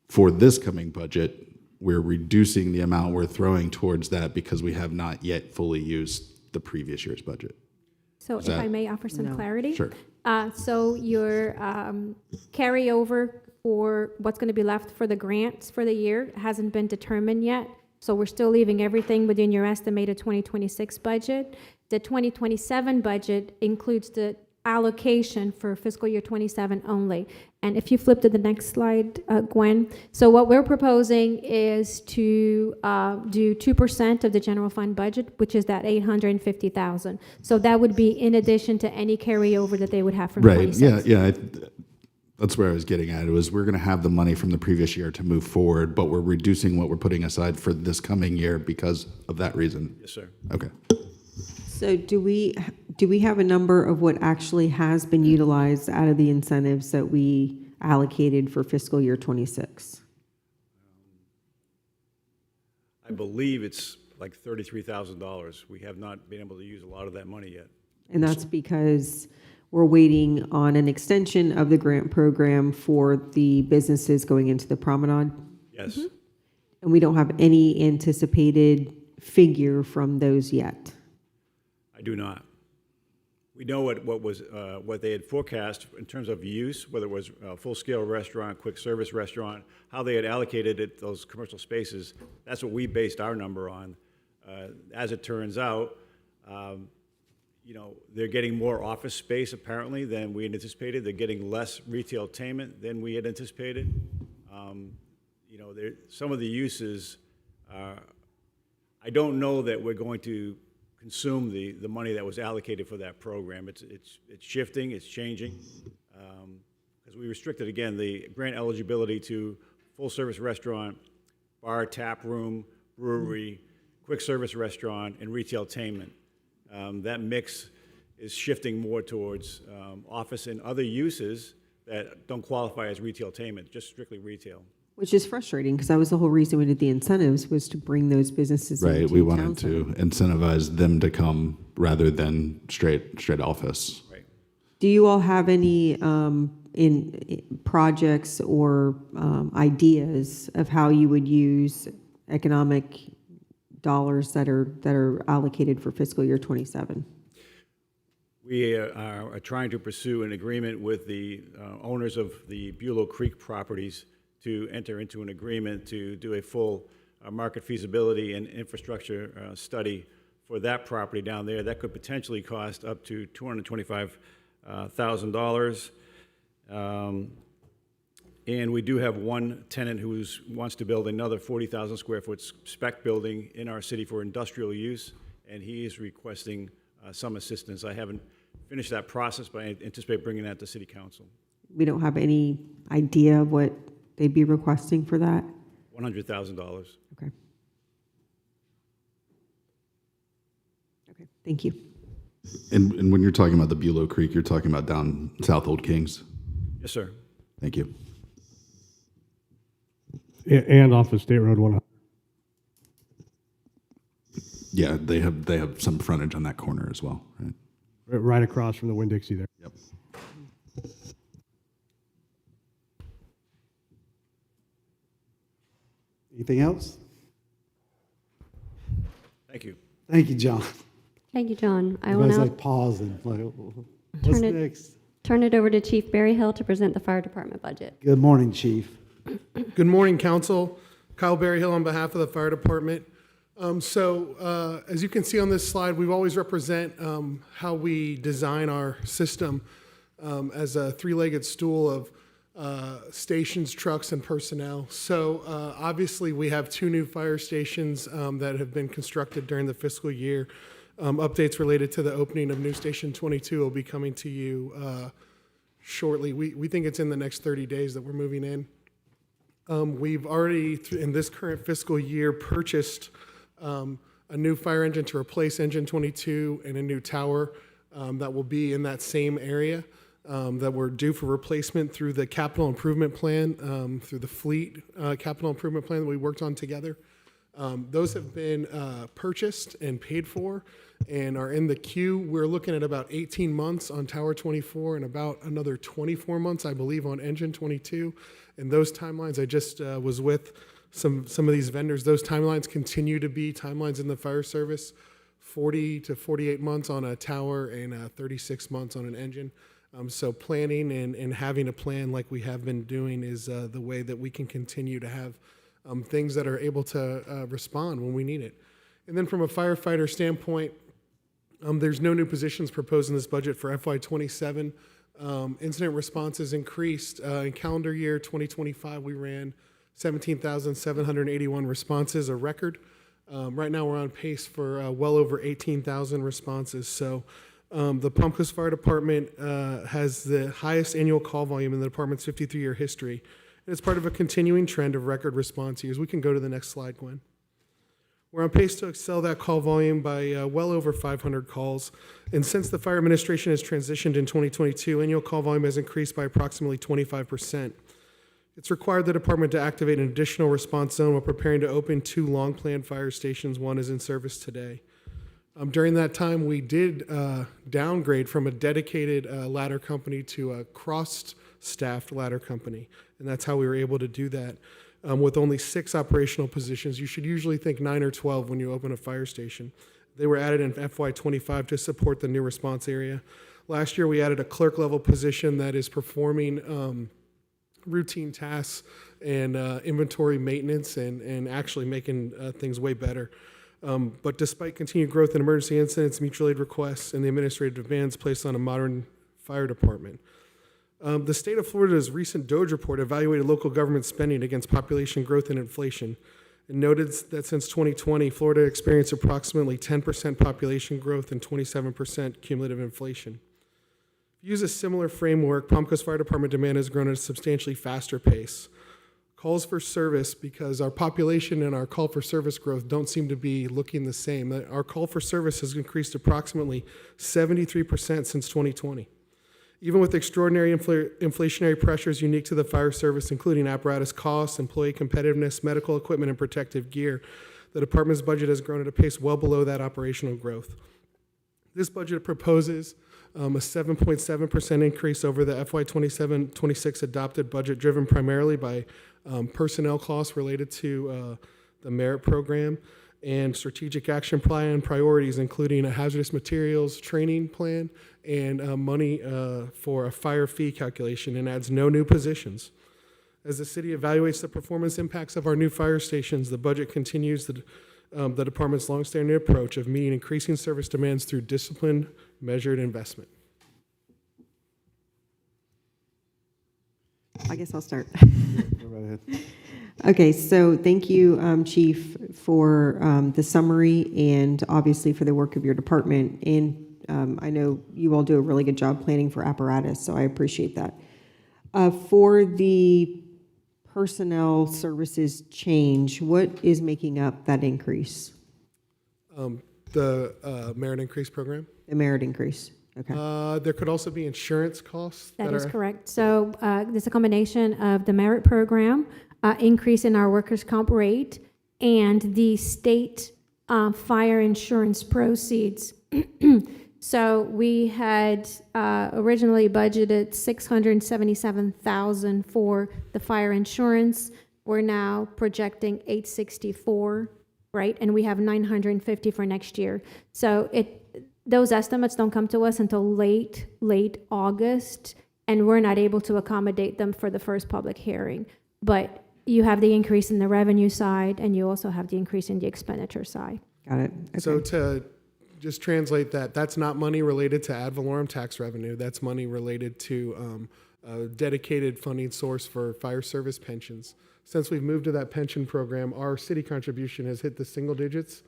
for this coming budget, we're reducing the amount we're throwing towards that because we have not yet fully used the previous year's budget. So if I may offer some clarity? Sure. So your carryover for what's going to be left for the grants for the year hasn't been determined yet. So we're still leaving everything within your estimated 2026 budget. The 2027 budget includes the allocation for fiscal year 27 only. And if you flip to the next slide, Gwen. So what we're proposing is to do 2% of the general fund budget, which is that $850,000. So that would be in addition to any carryover that they would have from 26. Yeah. That's where I was getting at. It was we're going to have the money from the previous year to move forward, but we're reducing what we're putting aside for this coming year because of that reason. Yes, sir. Okay. So do we have a number of what actually has been utilized out of the incentives that we allocated for fiscal year 26? I believe it's like $33,000. We have not been able to use a lot of that money yet. And that's because we're waiting on an extension of the grant program for the businesses going into the promenade? Yes. Mm-hmm. And we don't have any anticipated figure from those yet? I do not. We know what they had forecast in terms of use, whether it was a full-scale restaurant, quick service restaurant, how they had allocated it, those commercial spaces. That's what we based our number on. As it turns out, they're getting more office space apparently than we had anticipated. They're getting less retail-tainment than we had anticipated. Some of the uses, I don't know that we're going to consume the money that was allocated for that program. It's shifting, it's changing. because we restricted, again, the grant eligibility to full-service restaurant, bar, tap room, brewery, quick-service restaurant, and retailtainment. That mix is shifting more towards office and other uses that don't qualify as retailtainment, just strictly retail. Which is frustrating, because that was the whole reason we did the incentives, was to bring those businesses Right, into we town wanted to incentivize them to come rather than straight office. Right. Do you all have any in projects or ideas of how you would use economic dollars that are allocated for fiscal year 27? We are trying to pursue an agreement with the owners of the Bulow Creek properties to enter into an agreement to do a full market feasibility and infrastructure study for that property down there. That could potentially cost up to $225,000. And we do have one tenant who wants to build another 40,000 square foot spec building in our city for industrial use, and he is requesting some assistance. I haven't finished that process, but I anticipate bringing that to City Council. We don't have any idea of what they'd be requesting for that? $100,000. Okay. Okay, thank you. And when you're talking about the Bulow Creek, you're talking about down South Old Kings? Yes, sir. Thank you. And off of State Road 100. Yeah, they have some frontage on that corner as well, right? Right across from the Winn-Dixie there. Yep. Anything else? Thank you. Thank you, John. Thank you, John. I will Everybody's now like pausing. Like, what's next? turn it over to Chief Barry Hill to present the fire department budget. Good morning, Chief. Good morning, Council. Kyle Berryhill on behalf of the Fire Department. As you can see on this slide, we always represent how we design our system as a three-legged stool of stations, trucks, and personnel. So obviously, we have 2 new fire stations that have been constructed during the fiscal year. Updates related to the opening of New Station 22 will be coming to you shortly. We think it's in the next 30 days that we're moving in. We've already, in this current fiscal year, purchased a new fire engine to replace Engine 22 and a new tower that will be in that same area that we're due for replacement through the capital improvement plan, through the fleet capital improvement plan that we worked on together. Those have been purchased and paid for and are in the queue. We're looking at about 18 months on Tower 24 and about another 24 months, I believe, on Engine 22. And those timelines, I just was with some of these vendors. Those timelines continue to be timelines in the fire service, 40 to 48 months on a tower and 36 months on an engine. So planning and having a plan like we have been doing is the way that we can continue to have things that are able to respond when we need it. And then from a firefighter standpoint, there's no new positions proposed in this budget for FY27. Incident responses increased. In calendar year 2025, we ran 17,781 responses, a record. Right now, we're on pace for well over 18,000 responses. So the Palm Coast Fire Department has the highest annual call volume in the department's 53-year history. And it's part of a continuing trend of record response years. We can go to the next slide, Gwen. We're on pace to excel that call volume by well over 500 calls. And since the fire administration has transitioned in 2022, annual call volume has increased by approximately 25%. It's required the department to activate an additional response zone while preparing to open 2 long-planned fire stations. One is in service today. During that time, we did downgrade from a dedicated ladder company to a cross-staffed ladder company. And that's how we were able to do that. With only 6 operational positions. You should usually think 9 or 12 when you open a fire station. They were added in FY25 to support the new response area. Last year, we added a clerk level position that is performing routine tasks and inventory maintenance and actually making things way better. But despite continued growth in emergency incidents, mutual aid requests, and the administrative demands placed on a modern fire department, the state of Florida's recent DOGE report evaluated local government spending against population growth and inflation and noted that since 2020, Florida experienced approximately 10% population growth and 27% cumulative inflation. use a similar framework, Palm Coast Fire Department demand has grown at a substantially faster pace. Calls for service, because our population and our call for service growth don't seem to be looking the same. Our call for service has increased approximately 73% since 2020. Even with extraordinary inflationary pressures unique to the fire service, including apparatus costs, employee competitiveness, medical equipment, and protective gear, the department's budget has grown at a pace well below that operational growth. This budget proposes a 7.7% increase over the FY 27-26 adopted budget, driven primarily by personnel costs related to the merit program and strategic action plan and priorities, including a hazardous materials training plan and money for a fire fee calculation, and adds no new positions. As the city evaluates the performance impacts of our new fire stations, the budget continues the department's longstanding approach of meeting increasing service demands through disciplined, measured investment. I guess I'll start. Go right ahead. Okay, so thank you, Chief, for the summary and obviously for the work of your department. And I know you all do a really good job planning for apparatus, so I appreciate that. For the personnel services change, what is making up that increase? The merit increase program. The merit increase, okay. There could also be insurance costs. That is correct. So there's a combination of the merit program, increase in our workers' comp rate, and the state fire insurance proceeds. So we had originally budgeted $677,000 for the fire insurance. We're now projecting $864,000, right? And we have $950,000 for next year. So those estimates don't come to us until late August, and we're not able to accommodate them for the first public hearing. But you have the increase in the revenue side, and you also have the increase in the expenditure side. Got it. Okay. So to just translate that, that's not money related to ad valorem tax revenue. That's money related to a dedicated funding source for fire service pensions. Since we've moved to that pension program, our city contribution has hit the single digits.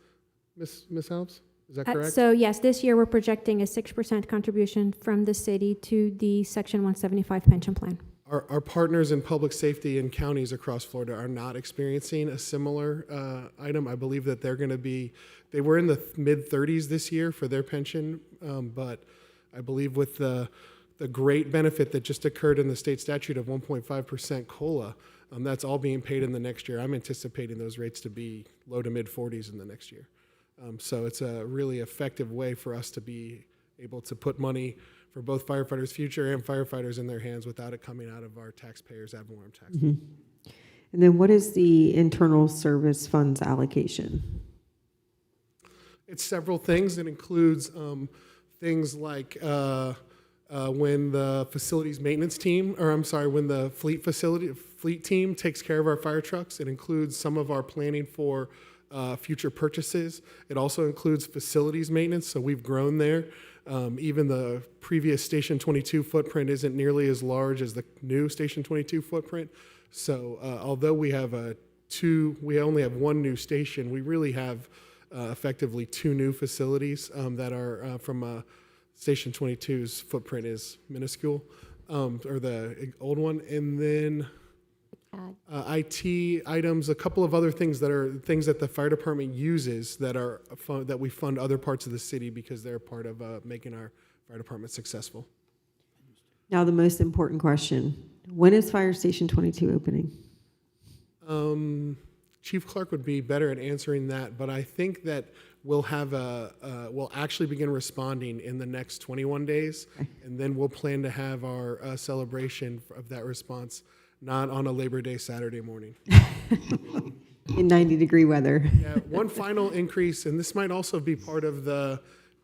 Ms. Alves, is that correct? So yes, this year we're projecting a 6% contribution from the city to the Section 175 pension plan. Our partners in public safety in counties across Florida are not experiencing a similar item. I believe that they were in the mid-30s this year for their pension, but I believe with the great benefit that just occurred in the state statute of 1.5% COLA, that's all being paid in the next year. I'm anticipating those rates to be low to mid-40s in the next year. So it's a really effective way for us to be able to put money for both firefighters' future and firefighters in their hands without it coming out of our taxpayers' ad valorem tax. Mm-hmm. And then what is the internal service funds allocation? It's several things. It includes things like when the facilities maintenance team, when the fleet team takes care of our fire trucks. It includes some of our planning for future purchases. It also includes facilities maintenance, so we've grown there. Even the previous Station 22 footprint isn't nearly as large as the new Station 22 footprint. So although we only have one new station, we really have effectively two new facilities that are from Station 22's footprint is minuscule, or the old one. And then IT items, a couple of other things that are things that the fire department uses that we fund other parts of the city because they're part of making our fire department successful. Now, the most important question: when is Fire Station 22 opening? Chief Clark would be better at answering that, but I think that we'll actually begin responding in the next 21 days, and then we'll plan to have our celebration of that response. Not on a Labor Day Saturday morning. In 90-degree weather. Yeah, one final increase, and this might also be part of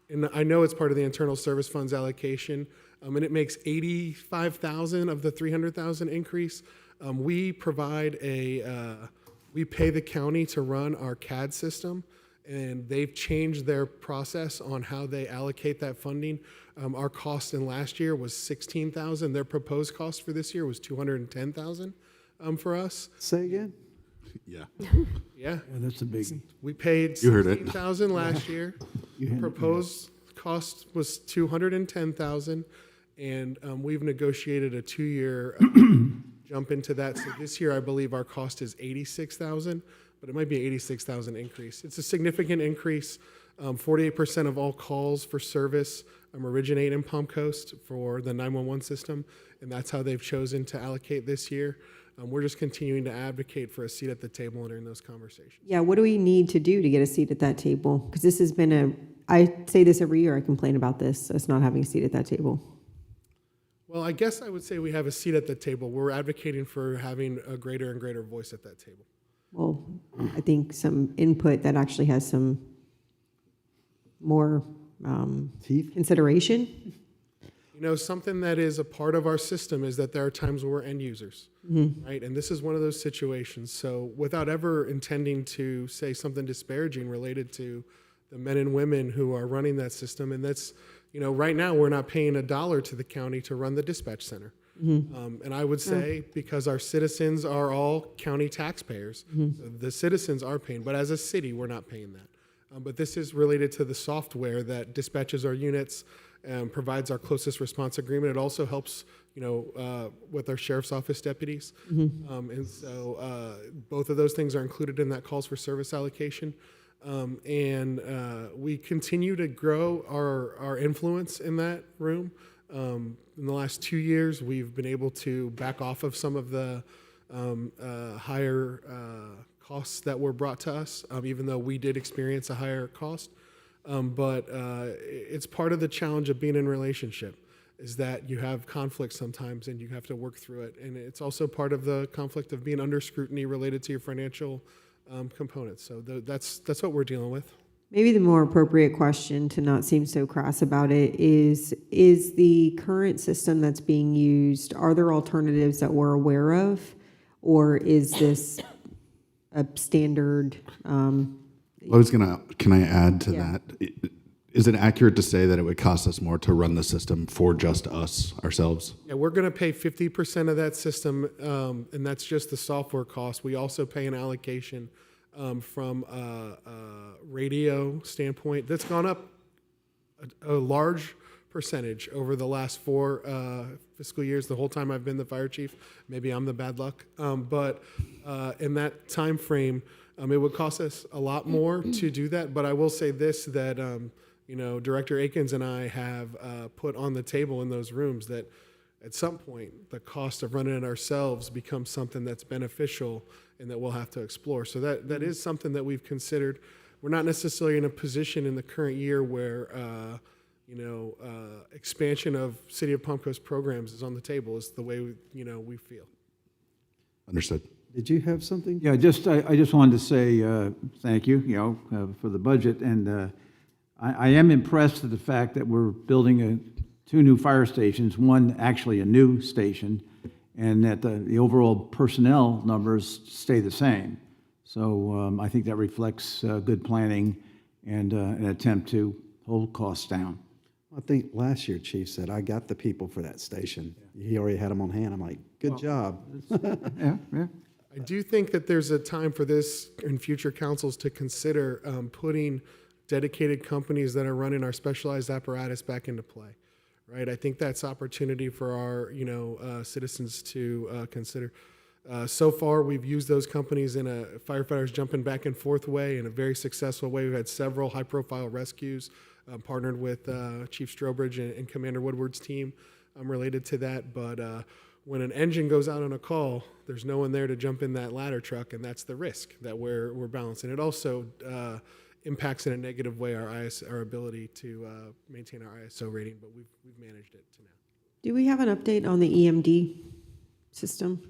and I know it's part of the internal service funds allocation, and it makes $85,000 of the $300,000 increase. We pay the county to run our CAD system, and they've changed their process on how they allocate that funding. Our cost in last year was $16,000. Their proposed cost for this year was $210,000 for us. Say again? Yeah. Yeah. That's a big. We paid You heard it. $16,000 last year. You had it, Proposed cost was $210,000, And we've negotiated a 2-year jump into that. So this year, I believe our cost is $86,000, but it might be an $86,000 increase. It's a significant increase. 48% of all calls for service originate in Palm Coast for the 911 system, and that's how they've chosen to allocate this year. We're just continuing to advocate for a seat at the table during those conversations. Yeah, what do we need to do to get a seat at that table? Because this has been I say this every year, I complain about this, us not having a seat at that table. Well, I guess I would say we have a seat at the table. We're advocating for having a greater and greater voice at that table. Well, I think some input that actually has some more consideration. You know, something that is a part of our system is that there are times where we're end users, right? And this is one of those situations. So without ever intending to say something disparaging related to the men and women who are running that system, and that's, you know, right now we're not paying $1 to the county to run the dispatch center. And I would say because our citizens are all county taxpayers, the citizens are paying, but as a city, we're not paying that. But this is related to the software that dispatches our units, provides our closest response agreement. It also helps, you know, with our sheriff's office deputies. And so both of those things are included in that calls for service allocation. And we continue to grow our influence in that room. In the last 2 years, we've been able to back off of some of the higher costs that were brought to us, even though we did experience a higher cost. But it's part of the challenge of being in a relationship, is that you have conflict sometimes and you have to work through it. And it's also part of the conflict of being under scrutiny related to your financial components. So that's what we're dealing with. Maybe the more appropriate question, to not seem so crass about it, is the current system that's being used, are there alternatives that we're aware of? Or is this a standard? Can I add to that? Is it accurate to say that it would cost us more to run the system for just us, ourselves? Yeah, we're going to pay 50% of that system, and that's just the software cost. We also pay an allocation from a radio standpoint that's gone up a large percentage over the last 4 fiscal years, the whole time I've been the fire chief. Maybe I'm the bad luck. But in that time frame, it would cost us a lot more to do that. But I will say this, that you know, Director Akins and I have put on the table in those rooms that at some point the cost of running it ourselves becomes something that's beneficial and that we'll have to explore. So that is something that we've considered. We're not necessarily in a position in the current year where expansion of City of Palm Coast programs is on the table. Is the way we feel. Understood. Did you have something? Yeah, I just wanted to say thank you, for the budget, and I am impressed with the fact that we're building 2 new fire stations, one actually a new station, and that the overall personnel numbers stay the same. So I think that reflects good planning and an attempt to hold costs down. I think last year Chief said, I got the people for that station. He already had them on hand. I'm like, good job. Yeah. I do think that there's a time for this in future councils to consider putting dedicated companies that are running our specialized apparatus back into play, right? I think that's opportunity for our citizens to consider. So far, we've used those companies in a firefighters jumping back and forth way in a very successful way. We've had several high-profile rescues, partnered with Chief Strobridge and Commander Woodward's team related to that. But when an engine goes out on a call, there's no one there to jump in that ladder truck, and that's the risk that we're balancing. It also impacts in a negative way our ability to maintain our ISO rating, but we've managed it to now. Do we have an update on the EMD system?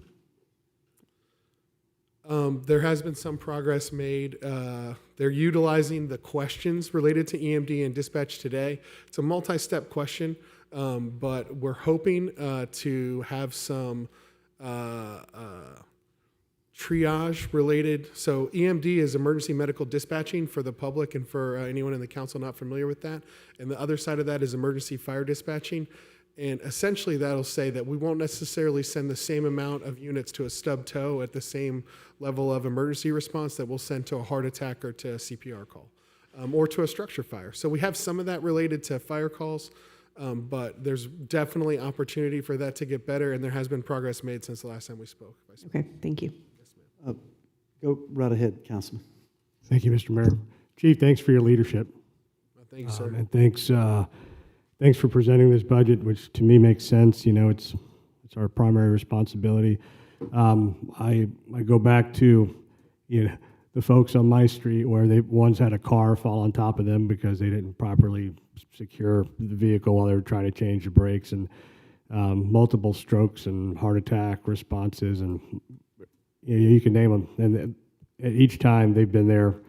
There has been some progress made. They're utilizing the questions related to EMD and dispatch today. It's a multi-step question, but we're hoping to have some triage related. So EMD is emergency medical dispatching for the public and for anyone in the council not familiar with that. And the other side of that is emergency fire dispatching. And essentially that'll say that we won't necessarily send the same amount of units to a stub tow at the same level of emergency response that we'll send to a heart attack or to a CPR call or to a structure fire. So we have some of that related to fire calls. But there's definitely opportunity for that to get better, and there has been progress made since the last time we spoke. Okay, thank you. Go right ahead, Councilman. Thank you, Mr. Mayor. Chief, thanks for your leadership. Thank you, sir. And thanks for presenting this budget, which to me makes sense. You know, it's our primary responsibility. I go back to, the folks on my street where they once had a car fall on top of them because they didn't properly secure the vehicle while they were trying to change the brakes, and multiple strokes and heart attack responses, and you can name them. And each time they've been there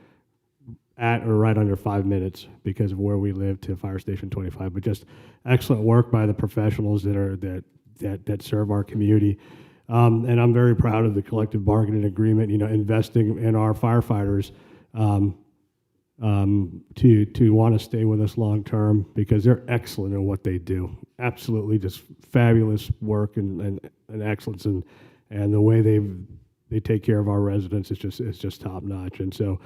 at or right under 5 minutes because of where we live to Fire Station 25. But just excellent work by the professionals that serve our community. And I'm very proud of the collective bargaining agreement, investing in our firefighters to want to stay with us long term, because they're excellent in what they do. Absolutely just fabulous work and excellence, and the way they take care of our residents is just top notch. And so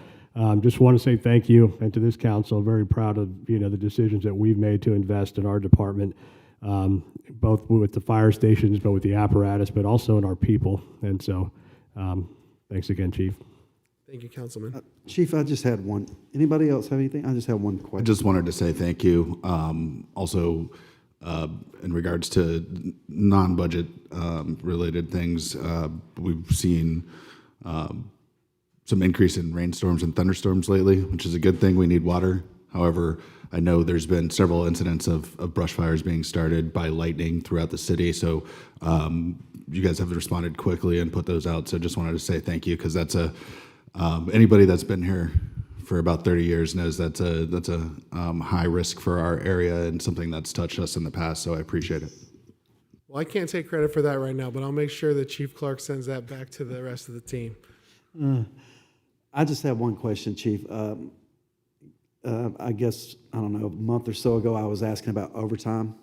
just want to say thank you, and to this council, very proud of the decisions that we've made to invest in our department, both with the fire stations, but with the apparatus, but also in our people. And so thanks again, Chief. Thank you, Councilman. Chief, I just had one. Anybody else have anything? I just have one question. I just wanted to say thank you. Also, in regards to non-budget related things, we've seen some increase in rainstorms and thunderstorms lately, which is a good thing. We need water. However, I know there's been several incidents of brush fires being started by lightning throughout the city. So you guys have responded quickly and put those out. So just wanted to say thank you, because that's anybody that's been here for about 30 years knows that's a high risk for our area and something that's touched us in the past. So I appreciate it. Well, I can't take credit for that right now, but I'll make sure that Chief Clark sends that back to the rest of the team. I just have one question, Chief. I guess, I don't know, a month or so ago, I was asking about overtime.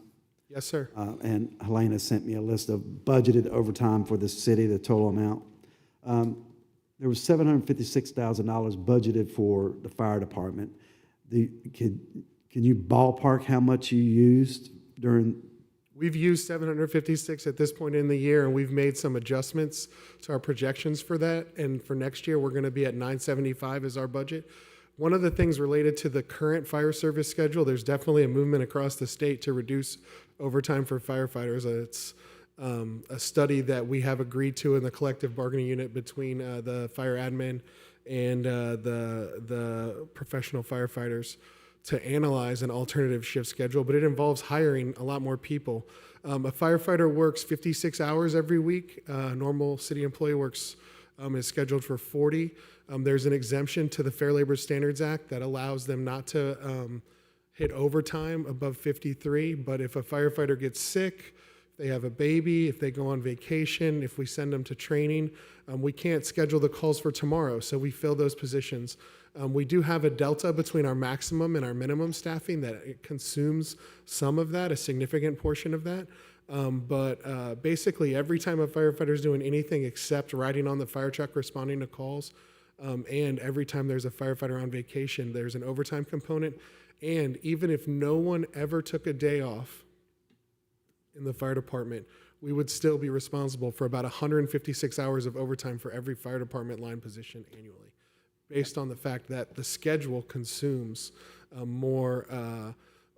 Yes, sir. And Helena sent me a list of budgeted overtime for the city, the total amount. There was $756,000 budgeted for the fire department. Can you ballpark how much you used during? We've used 756 at this point in the year, and we've made some adjustments to our projections for that. And for next year, we're going to be at 975 as our budget. One of the things related to the current fire service schedule, there's definitely a movement across the state to reduce overtime for firefighters. It's a study that we have agreed to in the collective bargaining unit between the fire admin and the professional firefighters to analyze an alternative shift schedule, but it involves hiring a lot more people. A firefighter works 56 hours every week. A normal city employee works is scheduled for 40. There's an exemption to the Fair Labor Standards Act that allows them not to hit overtime above 53, but if a firefighter gets sick, if they have a baby, if they go on vacation, if we send them to training, we can't schedule the calls for tomorrow, so we fill those positions. We do have a delta between our maximum and our minimum staffing that it consumes some of that, a significant portion of that. But basically, every time a firefighter is doing anything except riding on the fire truck responding to calls, and every time there's a firefighter on vacation, there's an overtime component. And even if no one ever took a day off in the fire department, we would still be responsible for about 156 hours of overtime for every fire department line position annually, based on the fact that the schedule consumes more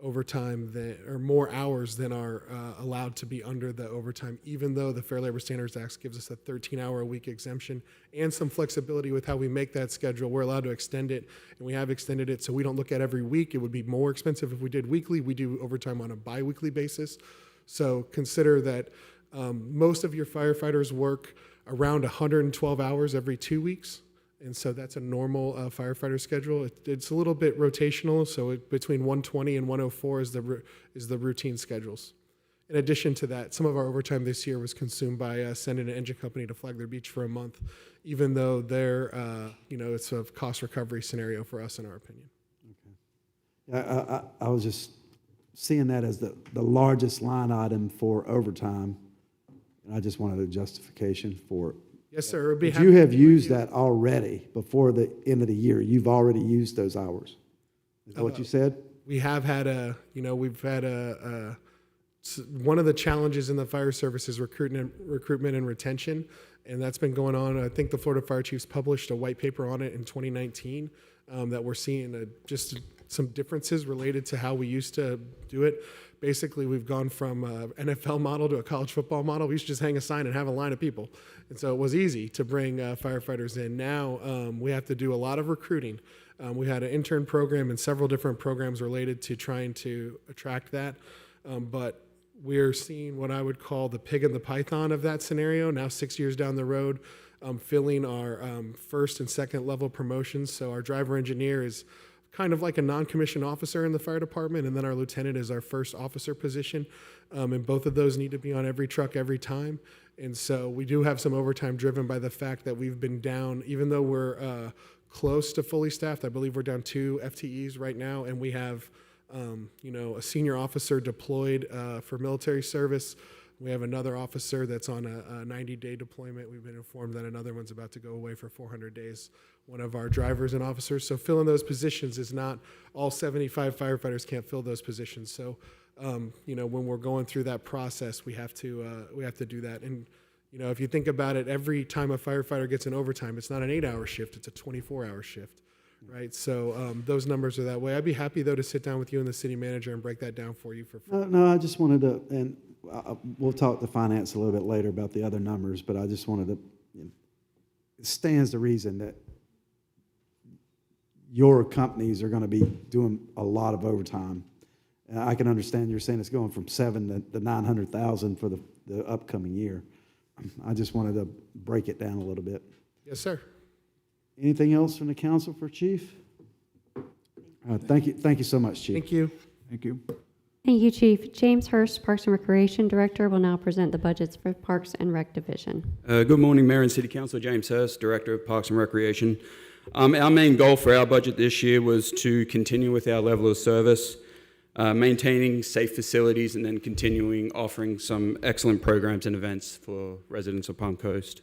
overtime or more hours than are allowed to be under the overtime, even though the Fair Labor Standards Act gives us a 13-hour-a-week exemption and some flexibility with how we make that schedule. We're allowed to extend it, and we have extended it, so we don't look at every week. It would be more expensive if we did weekly. We do overtime on a bi-weekly basis. So consider that most of your firefighters work around 112 hours every 2 weeks. And so that's a normal firefighter schedule. It's a little bit rotational, so between 120 and 104 is the routine schedules. In addition to that, some of our overtime this year was consumed by sending an engine company to Flagler Beach for a month, even though they're, it's a cost recovery scenario for us, in our opinion. Okay. I was just seeing that as the largest line item for overtime, and I just wanted a justification for it. Yes, sir. But you have used that already before the end of the year. You've already used those hours. Is that what you said? we have had one of the challenges in the fire service is recruitment and retention, and that's been going on. I think the Florida Fire Chiefs published a white paper on it in 2019 that we're seeing just some differences related to how we used to do it. Basically, we've gone from an NFL model to a college football model. We used to just hang a sign and have a line of people. And so it was easy to bring firefighters in. Now we have to do a lot of recruiting. We had an intern program and several different programs related to trying to attract that. But we're seeing what I would call the pig and the python of that scenario. Now 6 years down the road, filling our first and second level promotions. So our driver engineer is kind of like a non-commissioned officer in the fire department, and then our lieutenant is our first officer position, and both of those need to be on every truck every time. And so we do have some overtime driven by the fact that we've been down, even though we're close to fully staffed. I believe we're down 2 FTEs right now, and we have a senior officer deployed for military service. We have another officer that's on a 90-day deployment. We've been informed that another one's about to go away for 400 days, one of our drivers and officers. So filling those positions is not all 75 firefighters can't fill those positions. So, when we're going through that process, we have to do that. And, if you think about it, every time a firefighter gets an overtime, it's not an 8-hour shift, it's a 24-hour shift, right? So those numbers are that way. I'd be happy, though, to sit down with you and the city manager and break that down for you. No, I just wanted to, and we'll talk to finance a little bit later about the other numbers, but I just wanted to, it stands to reason that your companies are going to be doing a lot of overtime. And I can understand you're saying it's going from 7 to 900,000 for the upcoming year. I just wanted to break it down a little bit. Yes, sir. Anything else from the council for Chief? Thank you so much, Chief. Thank you. Thank you. Thank you, Chief. James Hurst, Parks and Recreation Director, will now present the budgets for Parks and Rec Division. Good morning, Mayor and City Council. James Hurst, Director of Parks and Recreation. Our main goal for our budget this year was to continue with our level of service, maintaining safe facilities, and then continuing offering some excellent programs and events for residents of Palm Coast.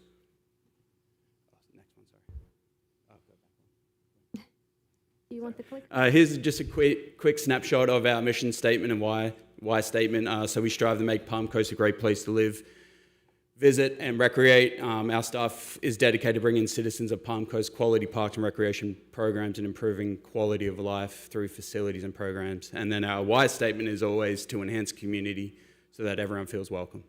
You want the click? Here's just a quick snapshot of our mission statement and why statement. So we strive to make Palm Coast a great place to live, visit, and recreate. Our staff is dedicated to bringing citizens of Palm Coast quality parks and recreation programs and improving quality of life through facilities and programs. And then our why statement is always to enhance community so that everyone feels welcome.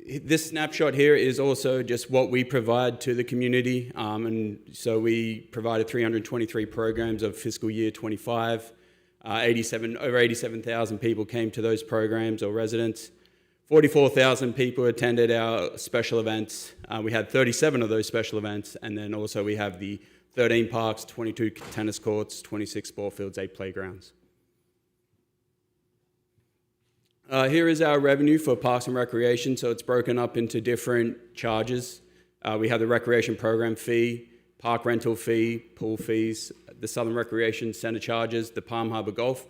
This snapshot here is also just what we provide to the community. And so we provided 323 programs of fiscal year 25. Over 87,000 people came to those programs or residents. 44,000 people attended our special events. We had 37 of those special events. And then also we have the 13 parks, 22 tennis courts, 26 sport fields, 8 playgrounds. Here is our revenue for Parks and Recreation. So it's broken up into different charges. We have the recreation program fee, park rental fee, pool fees, the Southern Recreation Center charges, the Palm Harbor Golf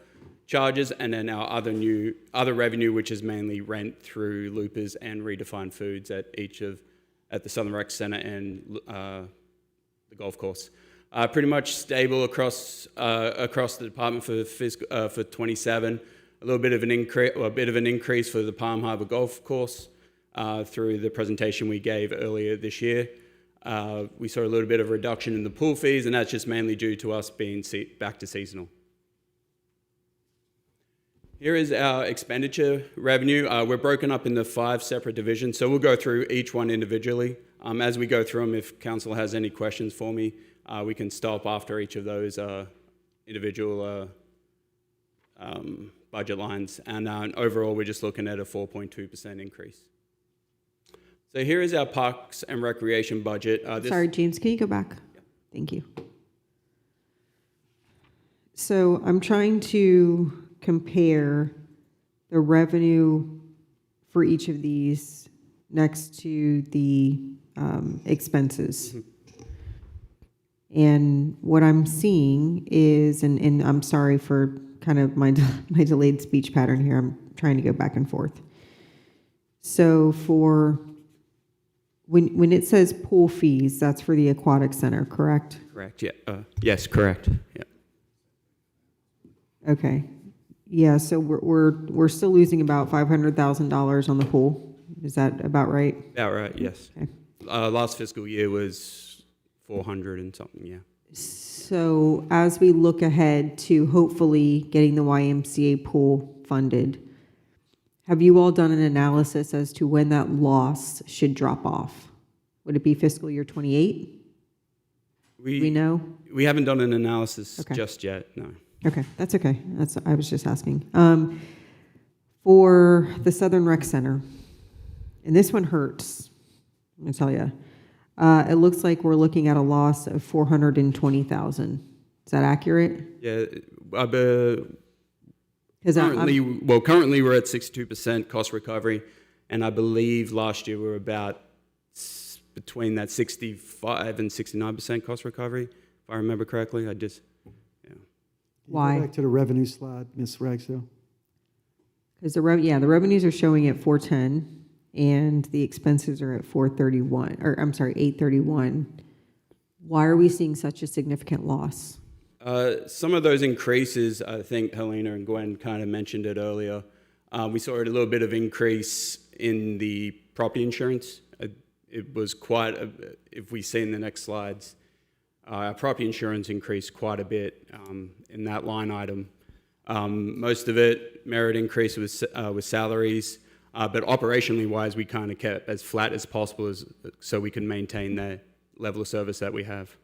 charges, and then our other revenue, which is mainly rent through Loopers and Redefined Foods at the Southern Rec Center and the golf course. Pretty much stable across the department for 27. A little bit of an increase for the Palm Harbor Golf Course through the presentation we gave earlier this year. We saw a little bit of a reduction in the pool fees, and that's just mainly due to us being back to seasonal. Here is our expenditure revenue. We're broken up into 5 separate divisions, so we'll go through each one individually. As we go through them, if council has any questions for me, we can stop after each of those individual budget lines, and overall we're just looking at a 4.2% increase. So here is our Parks and Recreation budget. Sorry, James, can you go back? Yeah. Thank you. So I'm trying to compare the revenue for each of these next to the expenses. Mm-hmm. And what I'm seeing is, and I'm sorry for kind of my delayed speech pattern here. I'm trying to go back and forth. So for when it says pool fees, that's for the aquatic center, correct? Correct. Yeah. Yes, correct. Yeah. Okay. Yeah, so we're still losing about $500,000 on the pool. Is that about right? About right, yes. Okay. Last fiscal year was 400 and something, yeah. So as we look ahead to hopefully getting the YMCA pool funded, have you all done an analysis as to when that loss should drop off? Would it be fiscal year 28? We know? We haven't done an analysis Okay. just yet, no. Okay, that's okay. I was just asking. For the Southern Rec Center, and this one hurts, I'm gonna tell you. It looks like we're looking at a loss of $420,000. Is that accurate? Yeah, Because currently we're at 62% cost recovery, and I believe last year we were about between that 65 and 69% cost recovery, if I remember correctly. Why? Go back to the revenue slide, Ms. Ragsdale. Because the revenues are showing at 410, and the expenses are at 431, or I'm sorry, 831. Why are we seeing such a significant loss? Some of those increases, I think Helena and Gwen kind of mentioned it earlier. We saw a little bit of increase in the property insurance. It was quite, if we see in the next slides, our property insurance increased quite a bit in that line item. Most of it, merit increase with salaries, but operationally wise, we kind of kept as flat as possible so we can maintain the level of service that we have.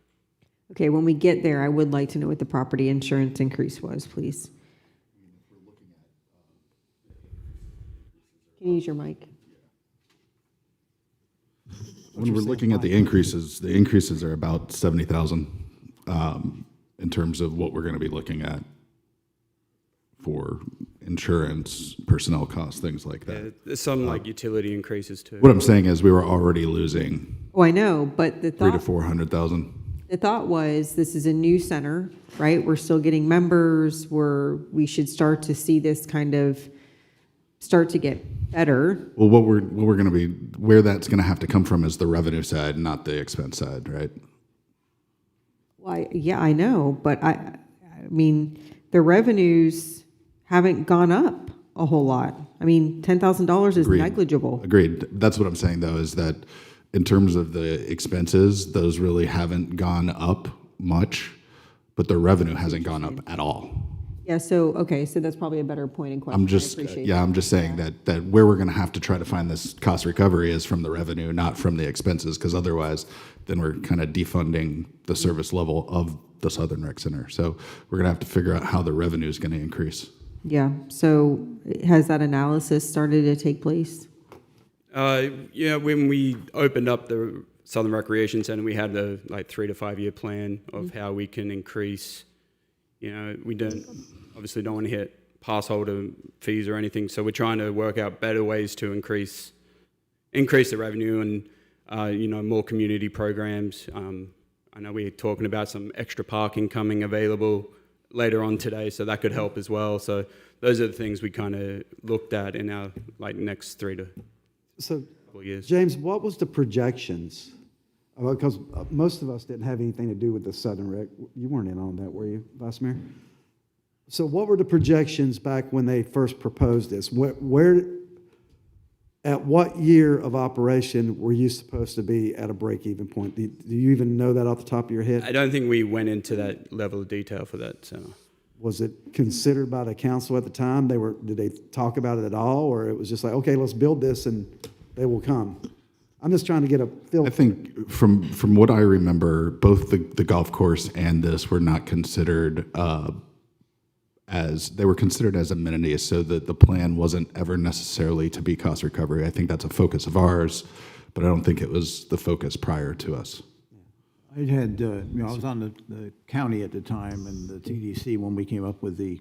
Okay, when we get there, I would like to know what the property insurance increase was, please. Can you use your mic? When we're looking at the increases are about 70,000 in terms of what we're going to be looking at for insurance, personnel costs, things like that. Yeah, there's some like utility increases too. What I'm saying is we were already losing Oh, I know, but the 300 to thought, 400,000. the thought was this is a new center, right? We're still getting members. We should start to see this kind of start to get better. Well, what we're going to be, where that's going to have to come from is the revenue side, not the expense side, right? Well, yeah, I know, but I mean, the revenues haven't gone up a whole lot. I mean, $10,000 is negligible. Agreed. That's what I'm saying, though, is that in terms of the expenses, those really haven't gone up much, but the revenue hasn't gone up at all. Yeah, so, okay, so that's probably a better point in question. I'm just, I appreciate yeah, that. I'm just saying that where we're going to have to try to find this cost recovery is from the revenue, not from the expenses, because otherwise, then we're kind of defunding the service level of the Southern Rec Center. So we're going to have to figure out how the revenue is going to increase. Yeah, so has that analysis started to take place? Yeah, when we opened up the Southern Recreation Center, we had a 3 to 5 year plan of how we can increase. You know, we obviously don't want to hit pass holder fees or anything, so we're trying to work out better ways to increase the revenue and more community programs. I know we're talking about some extra parking coming available later on today, so that could help as well. So those are the things we kind of looked at in our next 3 to So, 4 years. James, what was the projections? Because most of us didn't have anything to do with the Southern Rec. You weren't in on that, were you, Vice Mayor? So what were the projections back when they first proposed this? At what year of operation were you supposed to be at a break-even point? Do you even know that off the top of your head? I don't think we went into that level of detail for that center. Was it considered by the council at the time? Did they talk about it at all, or it was just like, okay, let's build this and they will come? I'm just trying to get a feel. I think from what I remember, both the golf course and this were not considered they were considered as amenities, so that the plan wasn't ever necessarily to be cost recovery. I think that's a focus of ours, but I don't think it was the focus prior to us. I had, I was on the county at the time and the TDC when we came up with the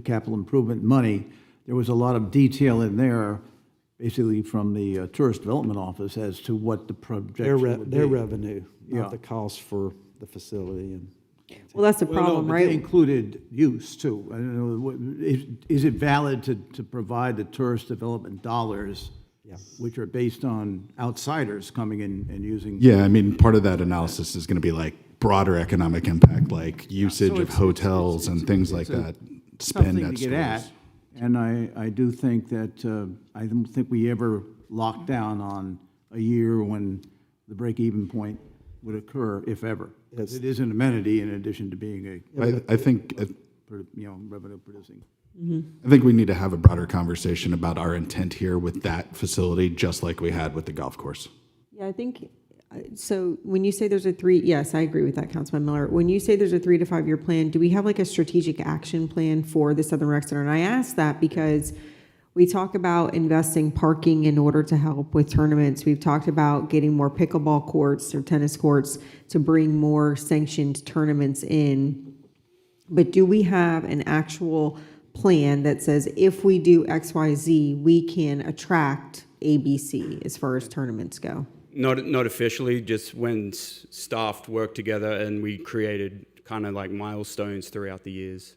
capital improvement money. There was a lot of detail in there, basically from the Tourist Development Office as to what the projection would be. Their revenue, Yeah. not the cost for the facility. And Well, that's the Well, no, problem, but right? they included use too. I don't know, is it valid to provide the tourist development dollars, which are based on outsiders coming in and using? Yeah, I mean, part of that analysis is going to be like broader economic impact, like usage So of hotels and things like that. Spend Something at to get at, stores. and I do think that, I don't think we ever locked down on a year when the break-even point would occur, if ever. Yes. It is an amenity in addition to being I think, revenue producing. I think we need to have a broader conversation about our intent here with that facility, just like we had with the golf course. Yeah, I think, so when you say there's yes, I agree with that, Councilman Miller. When you say there's a 3 to 5 year plan, do we have like a strategic action plan for the Southern Rec Center? And I ask that because we talk about investing parking in order to help with tournaments. We've talked about getting more pickleball courts or tennis courts to bring more sanctioned tournaments in. But do we have an actual plan that says if we do X, Y, Z, we can attract ABC as far as tournaments go? Not officially, just when staff worked together and we created kind of like milestones throughout the years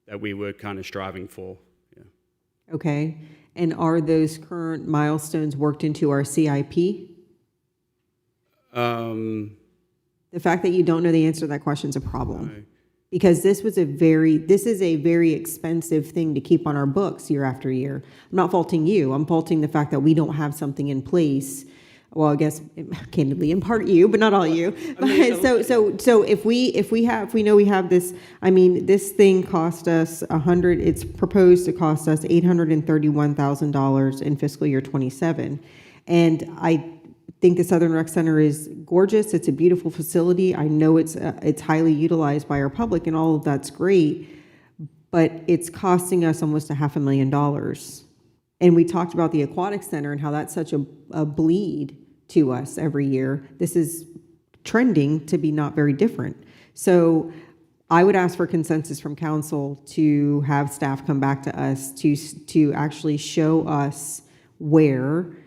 that we were kind of striving for. Yeah. Okay, and are those current milestones worked into our CIP? The fact that you don't know the answer to that question is a problem. Right. Because this is a very expensive thing to keep on our books year after year. I'm not faulting you, I'm faulting the fact that we don't have something in place. Well, I guess candidly, in part you, but not all you. So if we know we have this, I mean, this thing cost us it's proposed to cost us $831,000 in fiscal year 27. And I think the Southern Rec Center is gorgeous. It's a beautiful facility. I know it's highly utilized by our public and all of that's great, but it's costing us almost $500,000. And we talked about the Aquatic Center and how that's such a bleed to us every year. This is trending to be not very different. So I would ask for consensus from council to have staff come back to us to actually show us where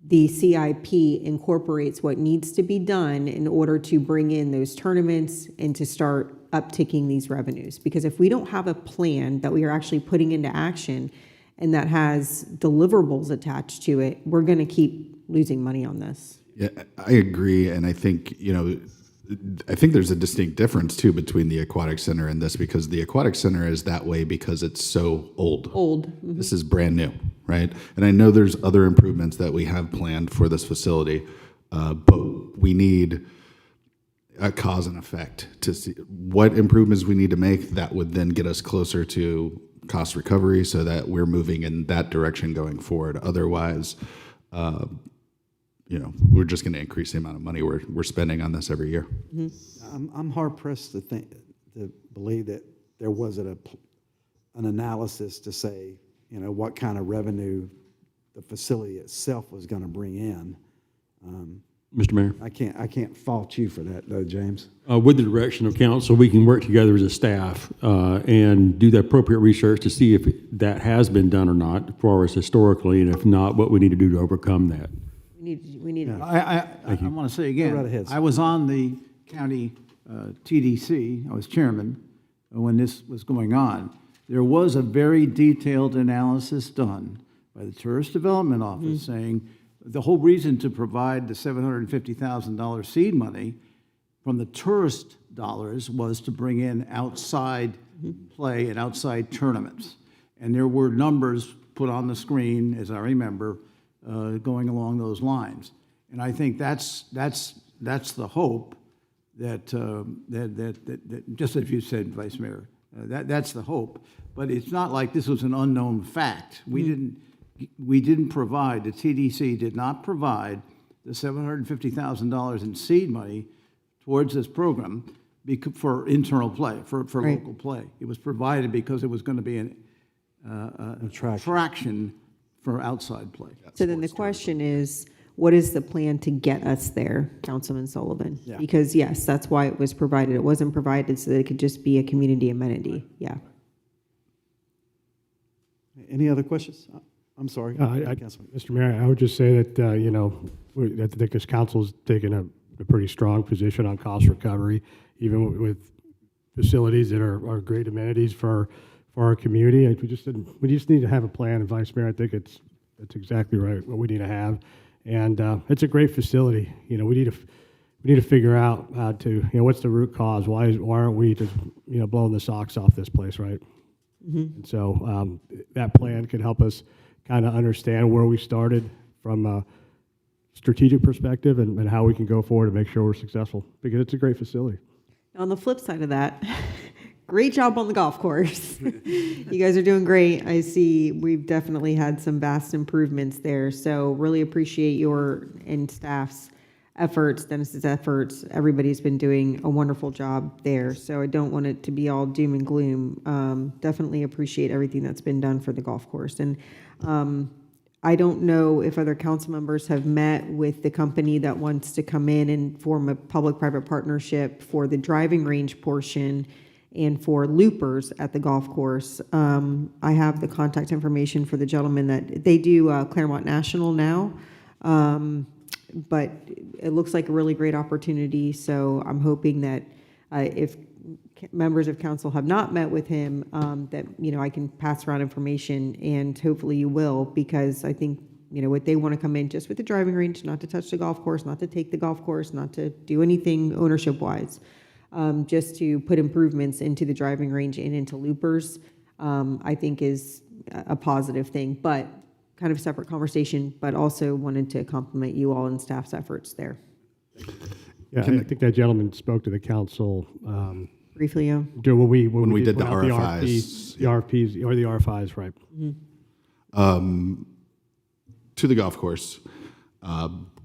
the CIP incorporates what needs to be done in order to bring in those tournaments and to start upticking these revenues. Because if we don't have a plan that we are actually putting into action and that has deliverables attached to it, we're going to keep losing money on this. Yeah, I agree, and I think, I think there's a distinct difference too between the Aquatic Center and this, because the Aquatic Center is that way because it's so old. Mm-hmm. This is brand new, right? And I know there's other improvements that we have planned for this facility, but we need a cause and effect to see what improvements we need to make that would then get us closer to cost recovery so that we're moving in that direction going forward. Otherwise, we're just going to increase the amount of money we're spending on this every year. Mm-hmm. I'm hard pressed to believe that there wasn't an analysis to say, what kind of revenue the facility itself was going to bring in. Mr. Mayor? I can't fault you for that, though, James. With the direction of council, we can work together as a staff and do the appropriate research to see if that has been done or not, as far as historically, and if not, what we need to do to overcome that. We need. I want to say again, Go right ahead, sir. I was on the county TDC, I was chairman when this was going on. There was a very detailed analysis done by the Tourist Development Office saying the whole reason to provide the $750,000 seed money from the tourist dollars was to bring in outside play and outside tournaments. And there were numbers put on the screen, as I remember, going along those lines. And I think that's the hope that just as you said, Vice Mayor, that's the hope. But it's not like this was an unknown fact. We didn't provide, the TDC did not provide the $750,000 in seed money towards this program for internal play, for Right. local play. It was provided because it was going to be an attraction for outside play. So then the question is, what is the plan to get us there, Councilman Sullivan? Yeah. Because yes, that's why it was provided. It wasn't provided so that it could just be a community amenity. Yeah. Any other questions? I'm sorry. Councilman. Mr. Mayor, I would just say that, I think this council's taken a pretty strong position on cost recovery, even with facilities that are great amenities for our community. And we just need to have a plan. And Vice Mayor, I think that's exactly right, what we need to have. And it's a great facility. We we need to figure out how to, what's the root cause? Why aren't we just, blowing the socks off this place, right? And so that plan could help us kind of understand where we started from a strategic perspective and how we can go forward to make sure we're successful, because it's a great facility. On the flip side of that, great job on the golf course. You guys are doing great. I see we've definitely had some vast improvements there. So really appreciate your and staff's efforts, Dennis's efforts. Everybody's been doing a wonderful job there. So I don't want it to be all doom and gloom. Definitely appreciate everything that's been done for the golf course. And I don't know if other council members have met with the company that wants to come in and form a public-private partnership for the driving range portion and for loopers at the golf course. I have the contact information for the gentleman that they do Claremont National now, but it looks like a really great opportunity. So I'm hoping that if members of council have not met with him, that I can pass around information, and hopefully you will, because I think what they want to come in just with the driving range, not to touch the golf course, not to take the golf course, not to do anything ownership wise. Just to put improvements into the driving range and into loopers, I think is a positive thing, but kind of a separate conversation, but also wanted to compliment you all and staff's efforts there. Yeah, I think that gentleman spoke to the council. Briefly, yeah. When we did the put out RFIs. the RFPs, or the RFIs, right. To the golf course,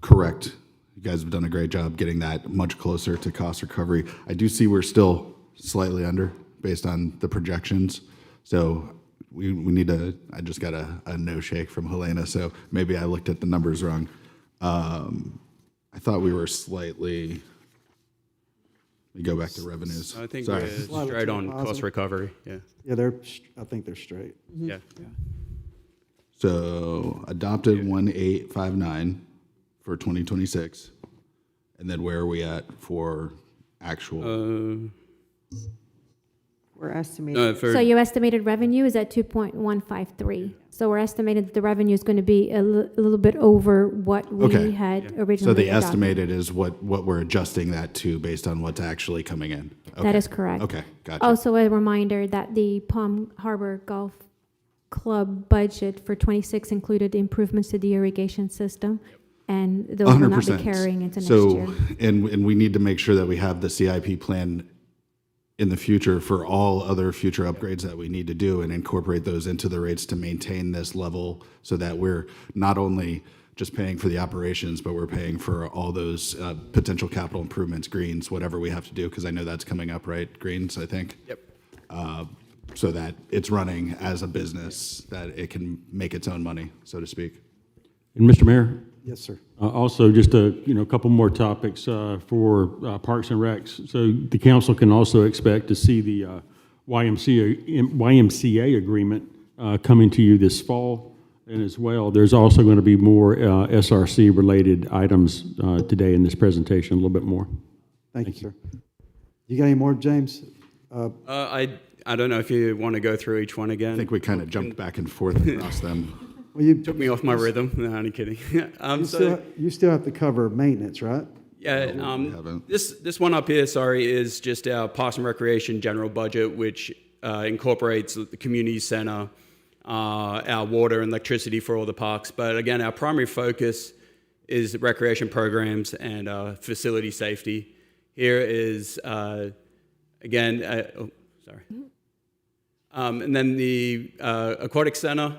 correct. You guys have done a great job getting that much closer to cost recovery. I do see we're still slightly under based on the projections. So we need to, I just got a no shake from Helena, so maybe I looked at the numbers wrong. I thought we were slightly, let me go back to revenues. I think Sorry. we're straight on cost recovery, yeah. Yeah, I think they're straight. Yeah. So adopted 1859 for 2026. And then where are we at for actual? We're estimating. So your estimated revenue is at 2.153. So we're estimating that the revenue is going to be a little bit over what we had originally. So the adopted. estimated is what we're adjusting that to based on what's actually coming in. Okay. That is correct. Okay, gotcha. Also, a reminder that the Palm Harbor Golf Club budget for 26 included improvements to the irrigation system, and those will not be 100%. carrying into next So, year. and we need to make sure that we have the CIP plan in the future for all other future upgrades that we need to do and incorporate those into the rates to maintain this level so that we're not only just paying for the operations, but we're paying for all those potential capital improvements, greens, whatever we have to do, because I know that's coming up, right? Greens, I think? Yep. So that it's running as a business, that it can make its own money, so to speak. And Mr. Mayor? Yes, sir. Also, just a couple more topics for Parks and Recs. So the council can also expect to see the YMCA agreement coming to you this fall, and as well, there's also going to be more SRC-related items today in this presentation, a little bit more. Thank you, sir. You got any more, James? I don't know if you want to go through each one again. I think we kind of jumped back and forth across them. Well, you Took me off my rhythm. No, I'm kidding. you still have to cover maintenance, right? Yeah, this one up here, is just our Parks and Recreation general budget, which incorporates the community center, our water and electricity for all the parks. But again, our primary focus is recreation programs and facility safety. Here is, and then the Aquatic Center,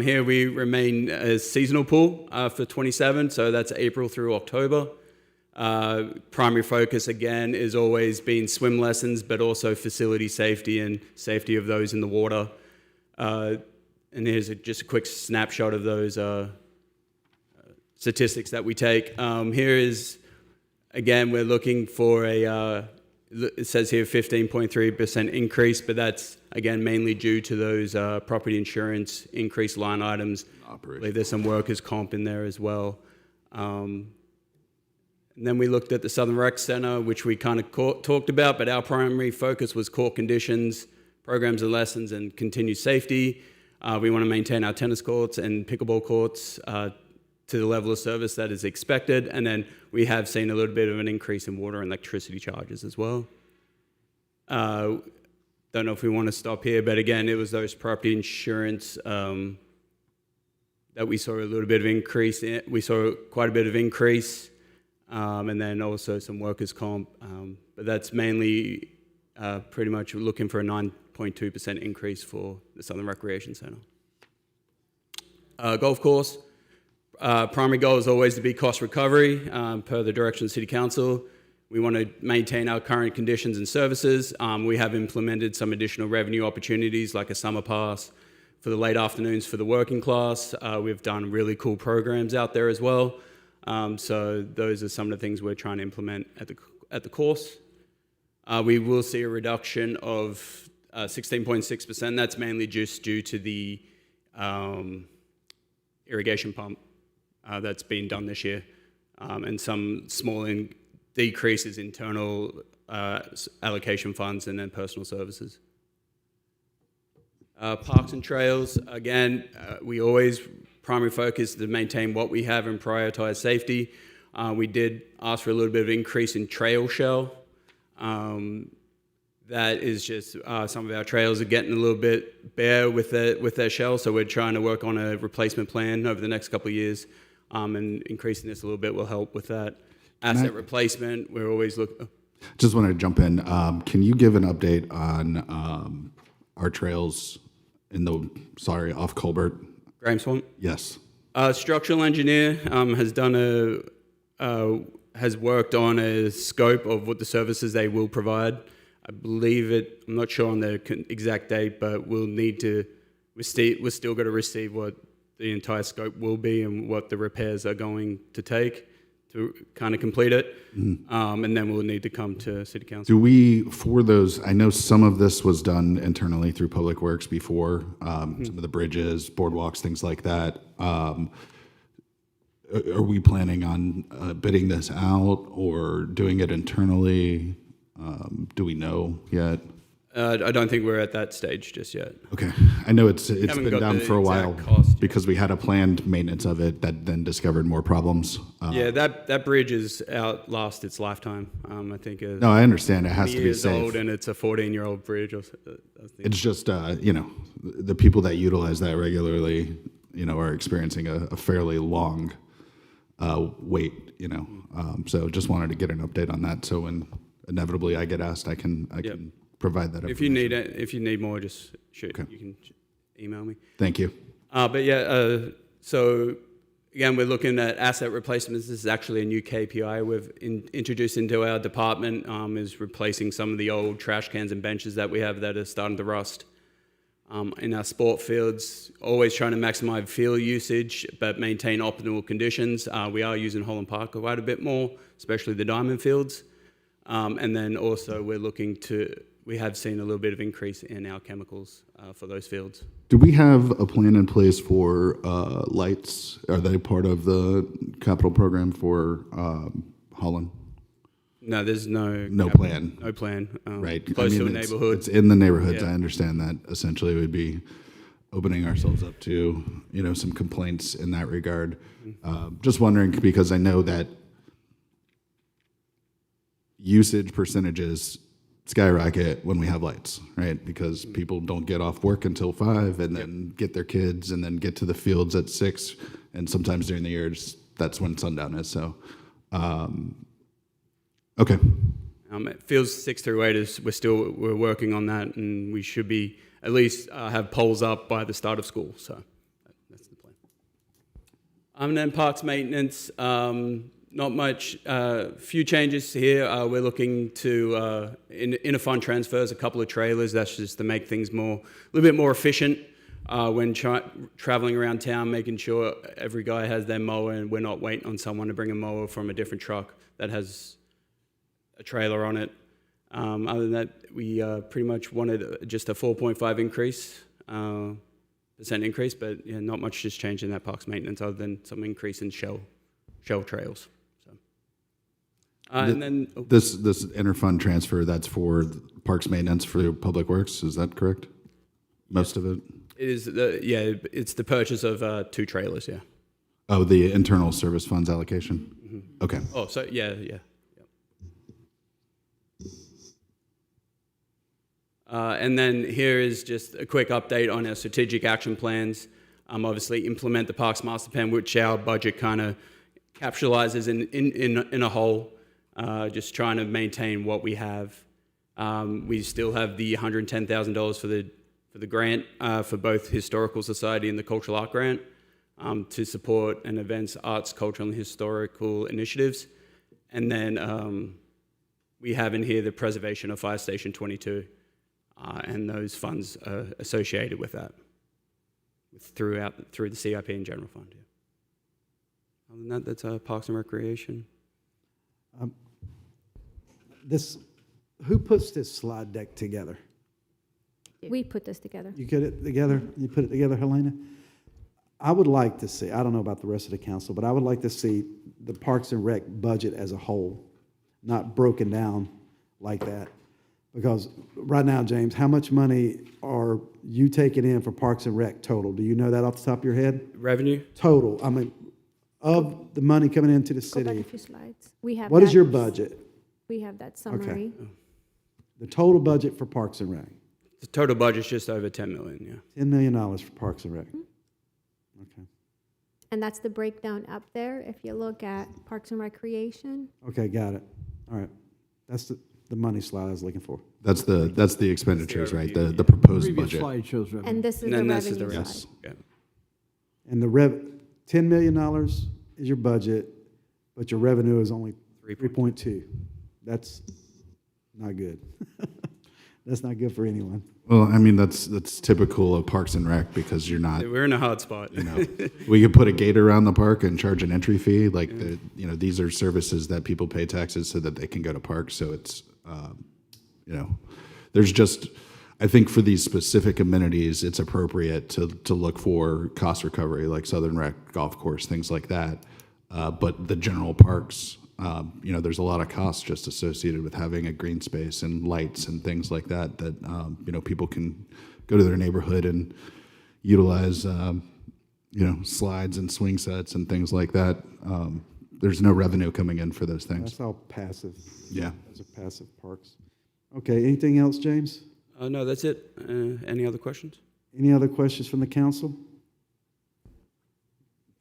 here we remain as seasonal pool for 27, so that's April through October. Primary focus, again, is always been swim lessons, but also facility safety and safety of those in the water. And here's just a quick snapshot of those statistics that we take. Here is, again, we're looking for it says here 15.3% increase, but that's, again, mainly due to those property insurance increased line items. I believe there's some workers' comp in there as well. And then we looked at the Southern Rec Center, which we kind of talked about, but our primary focus was court conditions, programs and lessons, and continued safety. We want to maintain our tennis courts and pickleball courts to the level of service that is expected. And then we have seen a little bit of an increase in water and electricity charges as well. Don't know if we want to stop here, but again, it was those property insurance that we saw a little bit of increase in. We saw quite a bit of increase, and then also some workers' comp. But that's mainly pretty much looking for a 9.2% increase for the Southern Recreation Center. Golf course. Primary goal is always to be cost recovery per the direction of the City Council. We want to maintain our current conditions and services. We have implemented some additional revenue opportunities like a summer pass for the late afternoons for the working class. We've done really cool programs out there as well. So those are some of the things we're trying to implement at the course. We will see a reduction of 16.6%. That's mainly just due to the irrigation pump that's been done this year, and some small decreases in internal allocation funds and then personal services. Parks and trails, again, we always primary focus to maintain what we have and prioritize safety. We did ask for a little bit of increase in trail shell. That is just some of our trails are getting a little bit bare with their shell, so we're trying to work on a replacement plan over the next couple of years, and increasing this a little bit will help with that. Asset replacement, we're always looking. Just wanted to jump in. Can you give an update on our trails off Colbert? Graham Swamp? Yes. Structural engineer has worked on a scope of what the services they will provide. I believe it, I'm not sure on the exact date, but we're still going to receive what the entire scope will be and what the repairs are going to take to kind of complete it. Mm-hmm. And then we'll need to come to City Council. Do we, for those, I know some of this was done internally through Public Works before, some of the bridges, boardwalks, things like that. Are we planning on bidding this out or doing it internally? Do we know yet? I don't think we're at that stage just yet. Okay. I know it's been done for a while because we had a planned maintenance of it that then discovered more problems. Yeah, that bridge is outlast its lifetime. I think. No, I understand. It has to be safe. Old, and it's a 14-year-old bridge. It's just the people that utilize that regularly, are experiencing a fairly long wait. So just wanted to get an update on that. So when inevitably I get asked, I can provide that information. If you need more, just shoot. Okay. You can email me. Thank you. But yeah, so again, we're looking at asset replacements. This is actually a new KPI we've introduced into our department. Is replacing some of the old trash cans and benches that we have that are starting to rust. In our sport fields, always trying to maximize field usage but maintain optimal conditions. We are using Holland Park quite a bit more, especially the diamond fields. And then also we have seen a little bit of increase in our chemicals for those fields. Do we have a plan in place for lights? Are they part of the capital program for Holland? No, there's no plan. No plan. Right. Close to a neighborhood. It's in the neighborhoods. Yeah. I understand that. Essentially, we'd be opening ourselves up to some complaints in that regard. Just wondering because I know that usage percentages skyrocket when we have lights, right? Because people don't get off work until 5 and then get their kids and then get to the fields at 6. And sometimes during the year, that's when sundown is. So, okay. Fields 6 through 8 we're working on that, and we should be at least have poles up by the start of school. So that's the plan. And then parks maintenance. Not much, few changes here. We're looking to, in a fund transfers, a couple of trailers. That's just to make things a little bit more efficient when traveling around town, making sure every guy has their mower and we're not waiting on someone to bring a mower from a different truck that has a trailer on it. Other than that, we pretty much wanted just a 4.5 increase, percent increase, but not much just change in that parks maintenance other than some increase in shell trails. And then this interfund transfer, that's for parks maintenance for Public Works, is that correct? Most of it? It is it's the purchase of 2 trailers, yeah. Oh, the internal service funds allocation? Okay. Oh, so, yeah. And then here is just a quick update on our strategic action plans. Obviously, implement the Parks Master Plan, which our budget kind of capsulizes in a whole, just trying to maintain what we have. We still have the $110,000 for the grant for both Historical Society and the Cultural Art Grant to support and advance arts, cultural, and historical initiatives. And then we have in here the preservation of Fire Station 22 and those funds associated with that through the CIP and General Fund. Yeah. Other than that, that's Parks and Recreation. Who puts this slide deck together? We put this together. You put it together? You put it together, Helena? I would like to see, I don't know about the rest of the council, but I would like to see the Parks and Rec budget as a whole, not broken down like that. Because right now, James, how much money are you taking in for Parks and Rec total? Do you know that off the top of your head? Revenue? Total, I mean, of the money coming into the Go back city. a few slides. We have What is that- your budget? We have that summary. The total budget for Parks and Rec? The total budget's just over $10 million, yeah. $10 million for Parks and Rec. Okay. And that's the breakdown up there. If you look at Parks and Recreation, Okay, got it. All right. That's the money slide I was looking for. That's the expenditures, right? The proposed Previous budget. slide shows revenue. and this is And the then this revenue is the side. rest. Yeah. And the $10 million is your budget, but your revenue is only 3.2. That's not good. That's not good for anyone. Well, I mean, that's typical of Parks and Rec because you're not, We're in a hot spot. you know, we could put a gate around the park and charge an entry fee. Like, these are services that people pay taxes so that they can go to parks. So it's, there's just, I think for these specific amenities, it's appropriate to look for cost recovery, like Southern Rec, golf course, things like that. But the general parks, there's a lot of costs just associated with having a green space and lights and things like that, people can go to their neighborhood and utilize, slides and swing sets and things like that. There's no revenue coming in for those things. That's all passive. Yeah. Those are passive parks. Okay, anything else, James? No, that's it. Any other questions? Any other questions from the council?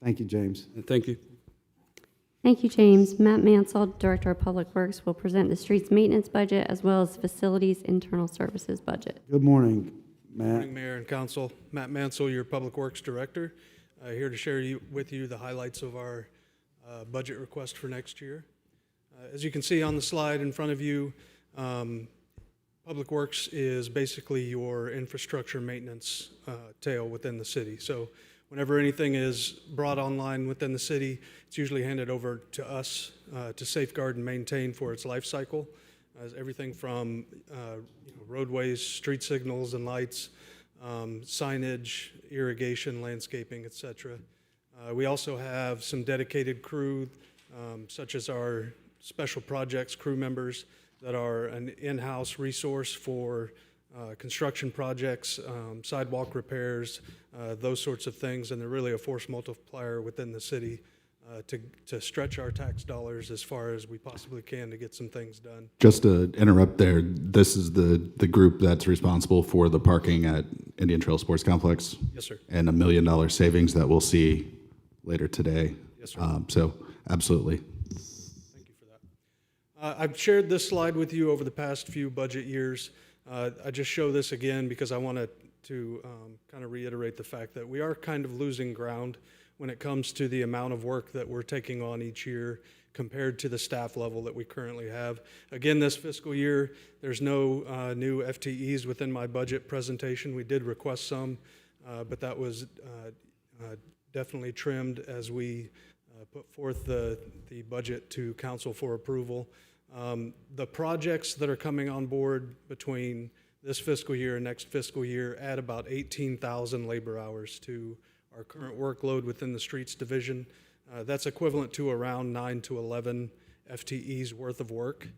Thank you, James. Thank you. Thank you, James. Matt Mansell, Director of Public Works, will present the streets maintenance budget as well as facilities internal services budget. Good morning, Matt. Morning, Mayor and Council. Matt Mansell, your Public Works Director, here to share with you the highlights of our budget request for next year. As you can see on the slide in front of you, Public Works is basically your infrastructure maintenance tail within the city. So whenever anything is brought online within the city, it's usually handed over to us to safeguard and maintain for its life cycle. Everything from roadways, street signals and lights, signage, irrigation, landscaping, etc. We also have some dedicated crew, such as our special projects crew members that are an in-house resource for construction projects, sidewalk repairs, those sorts of things, and they're really a force multiplier within the city to stretch our tax dollars as far as we possibly can to get some things done. Just to interrupt there, this is the group that's responsible for the parking at Indian Trail Sports Complex? Yes, sir. And $1 million savings that we'll see later today. Yes, sir. So absolutely. Thank you for that. I've shared this slide with you over the past few budget years. I just show this again because I wanted to kind of reiterate the fact that we are kind of losing ground when it comes to the amount of work that we're taking on each year compared to the staff level that we currently have. Again, this fiscal year, there's no new FTEs within my budget presentation. We did request some, but that was definitely trimmed as we put forth the budget to council for approval. The projects that are coming on board between this fiscal year and next fiscal year add about 18,000 labor hours to our current workload within the streets division. That's equivalent to around 9 to 11 FTEs worth of work.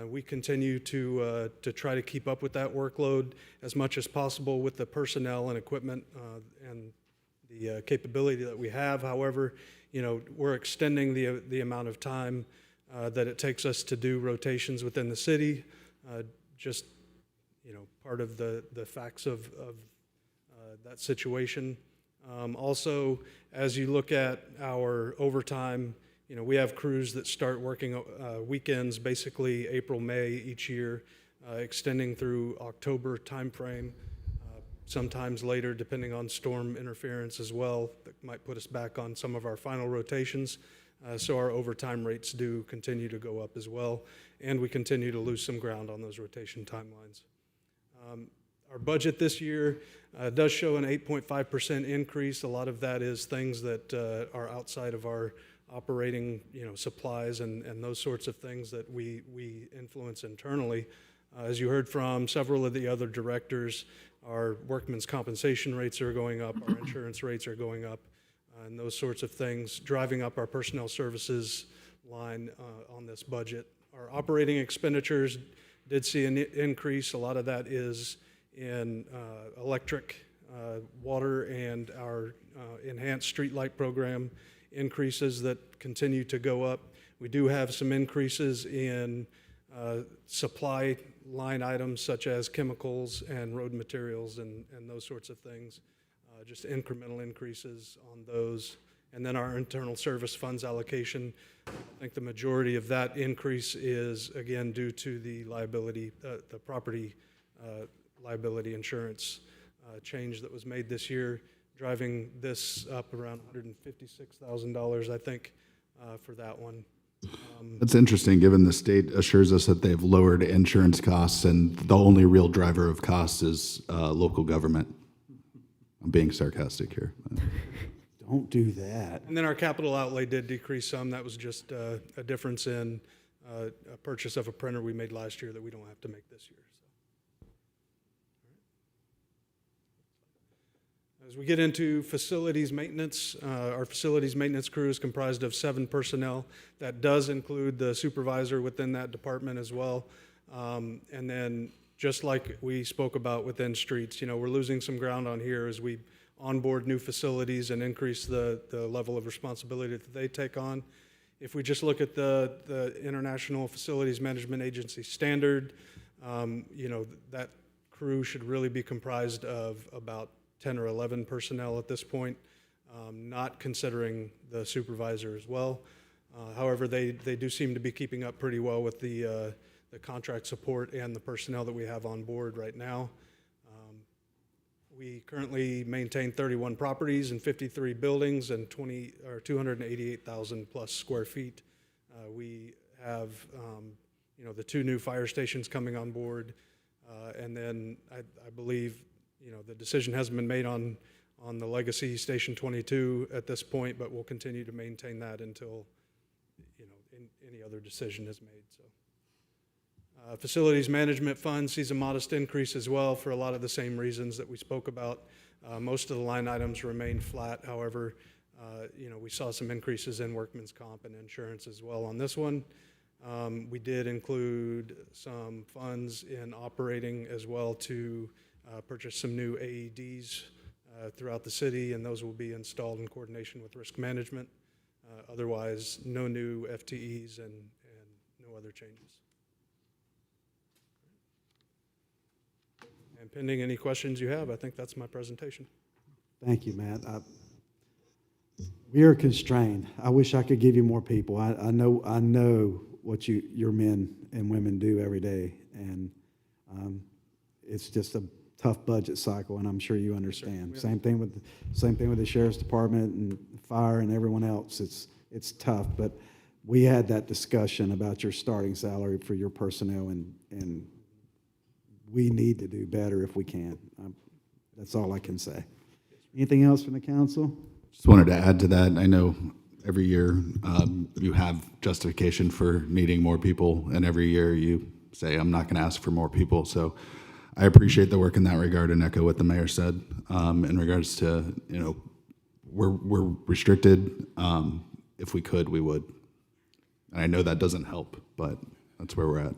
We continue to try to keep up with that workload as much as possible with the personnel and equipment and the capability that we have. However, we're extending the amount of time that it takes us to do rotations within the city. Just part of the facts of that situation. Also, as you look at our overtime, we have crews that start working weekends, basically April, May each year, extending through October timeframe, sometimes later depending on storm interference as well. That might put us back on some of our final rotations. So our overtime rates do continue to go up as well, and we continue to lose some ground on those rotation timelines. Our budget this year does show an 8.5% increase. A lot of that is things that are outside of our operating, supplies and those sorts of things that we influence internally. As you heard from several of the other directors, our workmen's compensation rates are going up, our insurance rates are going up, and those sorts of things, driving up our personnel services line on this budget. Our operating expenditures did see an increase. A lot of that is in electric, water, and our enhanced streetlight program increases that continue to go up. We do have some increases in supply line items such as chemicals and road materials and those sorts of things, just incremental increases on those. And then our internal service funds allocation, I think the majority of that increase is, again, due to the liability, the property liability insurance change that was made this year, driving this up around $156,000, I think, for that one. That's interesting, given the state assures us that they've lowered insurance costs, and the only real driver of costs is local government. I'm being sarcastic here. Don't do that. And then our capital outlay did decrease some. That was just a difference in a purchase of a printer we made last year that we don't have to make this year. As we get into facilities maintenance, our facilities maintenance crew is comprised of 7 personnel. That does include the supervisor within that department as well. And then just like we spoke about within streets, we're losing some ground on here as we onboard new facilities and increase the level of responsibility that they take on. If we just look at the International Facilities Management Agency standard, that crew should really be comprised of about 10 or 11 personnel at this point, not considering the supervisor as well. However, they do seem to be keeping up pretty well with the contract support and the personnel that we have on board right now. We currently maintain 31 properties and 53 buildings and 288,000 plus square feet. We have the 2 new fire stations coming on board, and then I believe the decision hasn't been made on the legacy Station 22 at this point, but we'll continue to maintain that until any other decision is made. So, facilities management fund sees a modest increase as well for a lot of the same reasons that we spoke about. Most of the line items remain flat. However, we saw some increases in workman's comp and insurance as well on this one. We did include some funds in operating as well to purchase some new AEDs throughout the city, and those will be installed in coordination with risk management. Otherwise, no new FTEs and no other changes. And pending any questions you have, I think that's my presentation. Thank you, Matt. We are constrained. I wish I could give you more people. I know what your men and women do every day, and it's just a tough budget cycle, and I'm sure you understand. Sure. Same thing with the sheriff's department and fire and everyone else. It's tough, but we had that discussion about your starting salary for your personnel, and we need to do better if we can. That's all I can say. Anything else from the council? Just wanted to add to that. I know every year you have justification for needing more people, and every year you say, I'm not going to ask for more people. So I appreciate the work in that regard and echo what the mayor said in regards to, we're restricted. If we could, we would. And I know that doesn't help, but that's where we're at.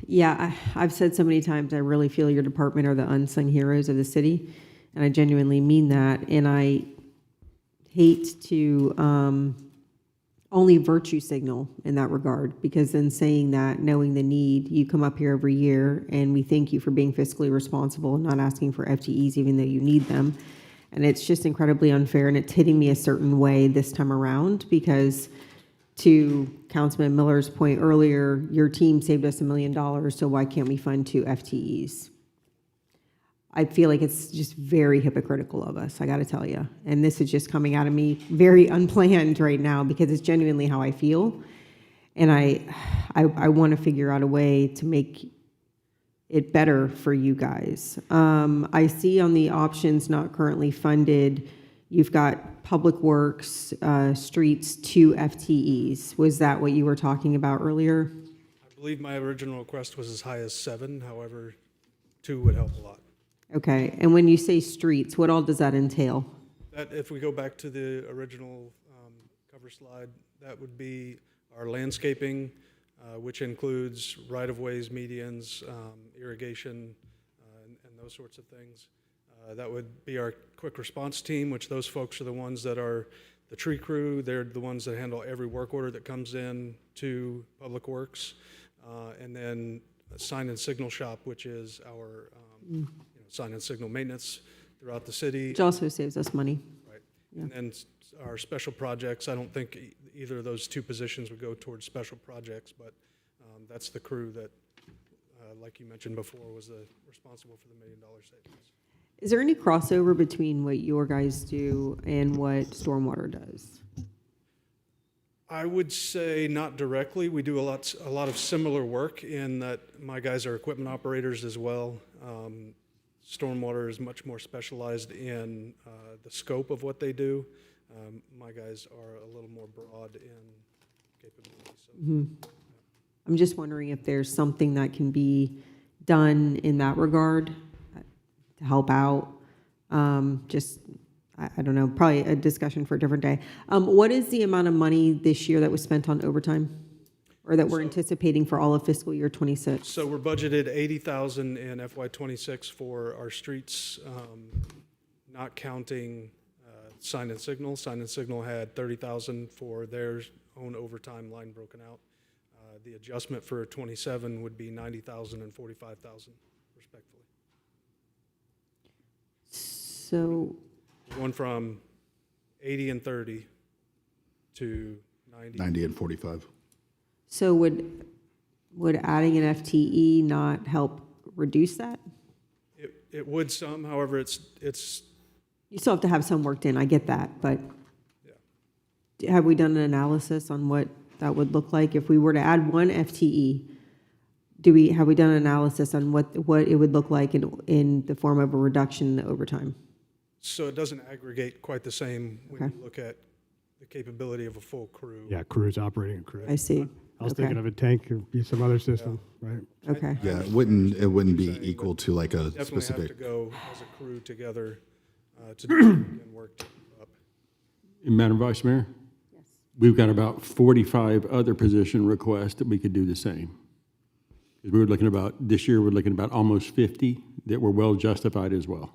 Yeah, I've said so many times, I really feel your department are the unsung heroes of the city. and I genuinely mean that. And I hate to only virtue signal in that regard, because in saying that, knowing the need, you come up here every year and we thank you for being fiscally responsible, not asking for FTEs even though you need them. And it's just incredibly unfair, and it's hitting me a certain way this time around, because to Councilman Miller's point earlier, your team saved us $1 million, so why can't we fund 2 FTEs? I feel like it's just very hypocritical of us, I got to tell you. And this is just coming out of me very unplanned right now, because it's genuinely how I feel. And I want to figure out a way to make it better for you guys. I see on the options not currently funded, you've got Public Works, streets, 2 FTEs. Was that what you were talking about earlier? I believe my original request was as high as 7, however, 2 would help a lot. Okay, and when you say streets, what all does that entail? That, if we go back to the original cover slide, that would be our landscaping, which includes right-of-ways, medians, irrigation, and those sorts of things. That would be our quick response team, which those folks are the ones that are the tree crew. They're the ones that handle every work order that comes in to Public Works. And then a sign and signal shop, which is our sign and signal maintenance throughout the city. Which also saves us money. Right. Yeah. And then our special projects, I don't think either of those 2 positions would go towards special projects, but that's the crew that, like you mentioned before, was responsible for the $1 million savings. Is there any crossover between what your guys do and what Stormwater does? I would say not directly. We do a lot of similar work in that my guys are equipment operators as well. Stormwater is much more specialized in the scope of what they do. My guys are a little more broad in capability. So. I'm just wondering if there's something that can be done in that regard to help out. I don't know, probably a discussion for a different day. What is the amount of money this year that was spent on overtime, or that we're anticipating for all of fiscal year 26? So we're budgeted $80,000 in FY26 for our streets, not counting Sign and Signal. Sign and Signal had $30,000 for their own overtime line broken out. The adjustment for 27 would be $90,000 and $45,000, respectively. So going from 80 and 30 to 90 and 45. So would adding an FTE not help reduce that? It would some, however, it's. You still have to have some worked in, I get that, but have we done an analysis on what that would look like? If we were to add 1 FTE, have we done an analysis on what it would look like in the form of a reduction in the overtime? So it doesn't aggregate quite the same when you look at the capability of a full crew. Yeah, crews operating a crew. I see. I was thinking of a tank or some other system, right? Okay. Yeah, it wouldn't be equal to like a Definitely specific. have to go as a crew together to do and work up. Madam Vice Mayor? Yes. We've got about 45 other position requests that we could do the same. We were looking about, this year, we're looking about almost 50 that were well justified as well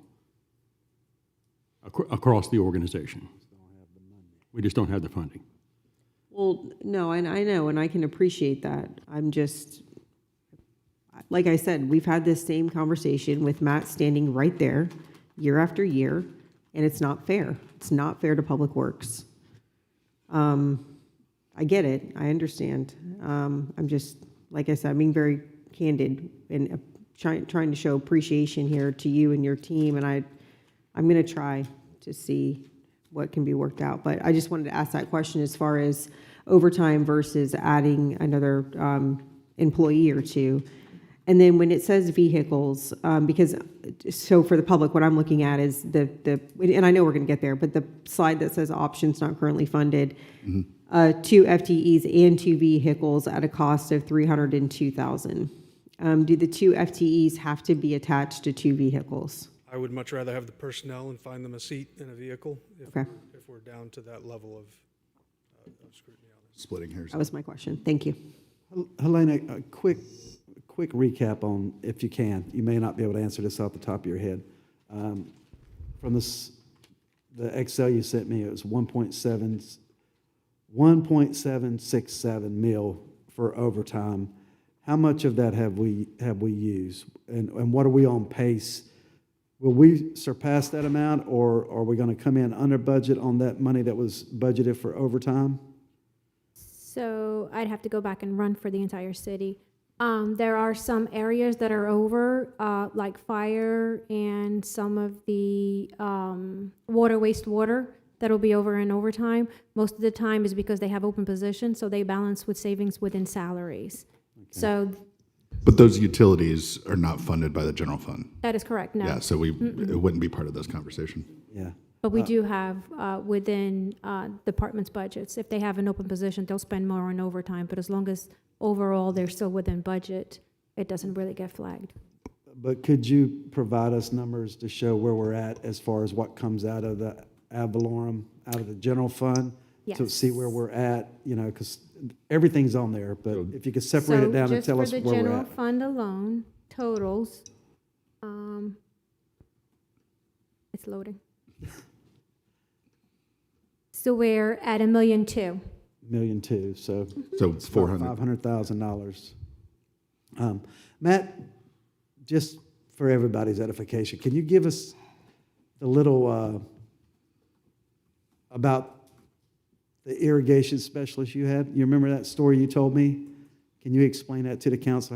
across the organization. We just don't have the funding. Well, no, and I know, and I can appreciate that. I'm just, like I said, we've had this same conversation with Matt standing right there year after year, and it's not fair. It's not fair to Public Works. I get it. I understand. I'm just, like I said, I'm being very candid and trying to show appreciation here to you and your team, and I'm going to try to see what can be worked out. But I just wanted to ask that question as far as overtime versus adding another employee or 2. And then when it says vehicles, because, so for the public, what I'm looking at is and I know we're going to get there, but the slide that says options not currently funded, 2 FTEs and 2 vehicles at a cost of $302,000. Do the 2 FTEs have to be attached to 2 vehicles? I would much rather have the personnel and find them a seat in a vehicle if we're down to that level of scrutiny on it. Splitting hairs. That was my question. Thank you. Helena, a quick recap on, if you can. You may not be able to answer this off the top of your head. from the Excel you sent me, it was 1.767 mil for overtime. How much of that have we used? And what are we on pace? Will we surpass that amount, or are we going to come in under budget on that money that was budgeted for overtime? So I'd have to go back and run for the entire city. There are some areas that are over, like fire and some of the wastewater, that'll be over in overtime. Most of the time is because they have open positions, so they balance with savings within salaries. Okay. So But those utilities are not funded by the general fund. that is correct, no. Yeah, so it wouldn't be part of this conversation. Yeah. But we do have within departments' budgets, if they have an open position, they'll spend more on overtime. But as long as overall they're still within budget, it doesn't really get flagged. But could you provide us numbers to show where we're at as far as what comes out of the ad valorem, out of the general fund? To see where we're at, you know, because everything's on there, but if you could separate it down and tell us where So just for the we're general at. fund alone, totals, it's loading. So we're at $1.2 million. $1.2 million, so. So it's about $500,000. Matt, just for everybody's edification, can you give us the little, about the irrigation specialist you had? You remember that story you told me? Can you explain that to the council,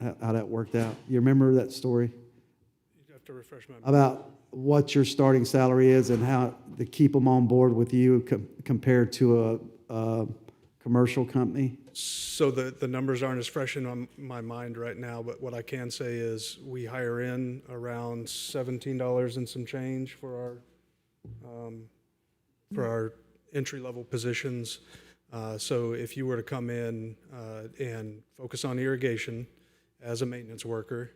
how that worked out? You remember that story? You'd have to refresh my memory. About what your starting salary is and how to keep them on board with you compared to a commercial company? So the numbers aren't as fresh in my mind right now, but what I can say is we hire in around $17 and some change for our entry-level positions. So if you were to come in and focus on irrigation as a maintenance worker,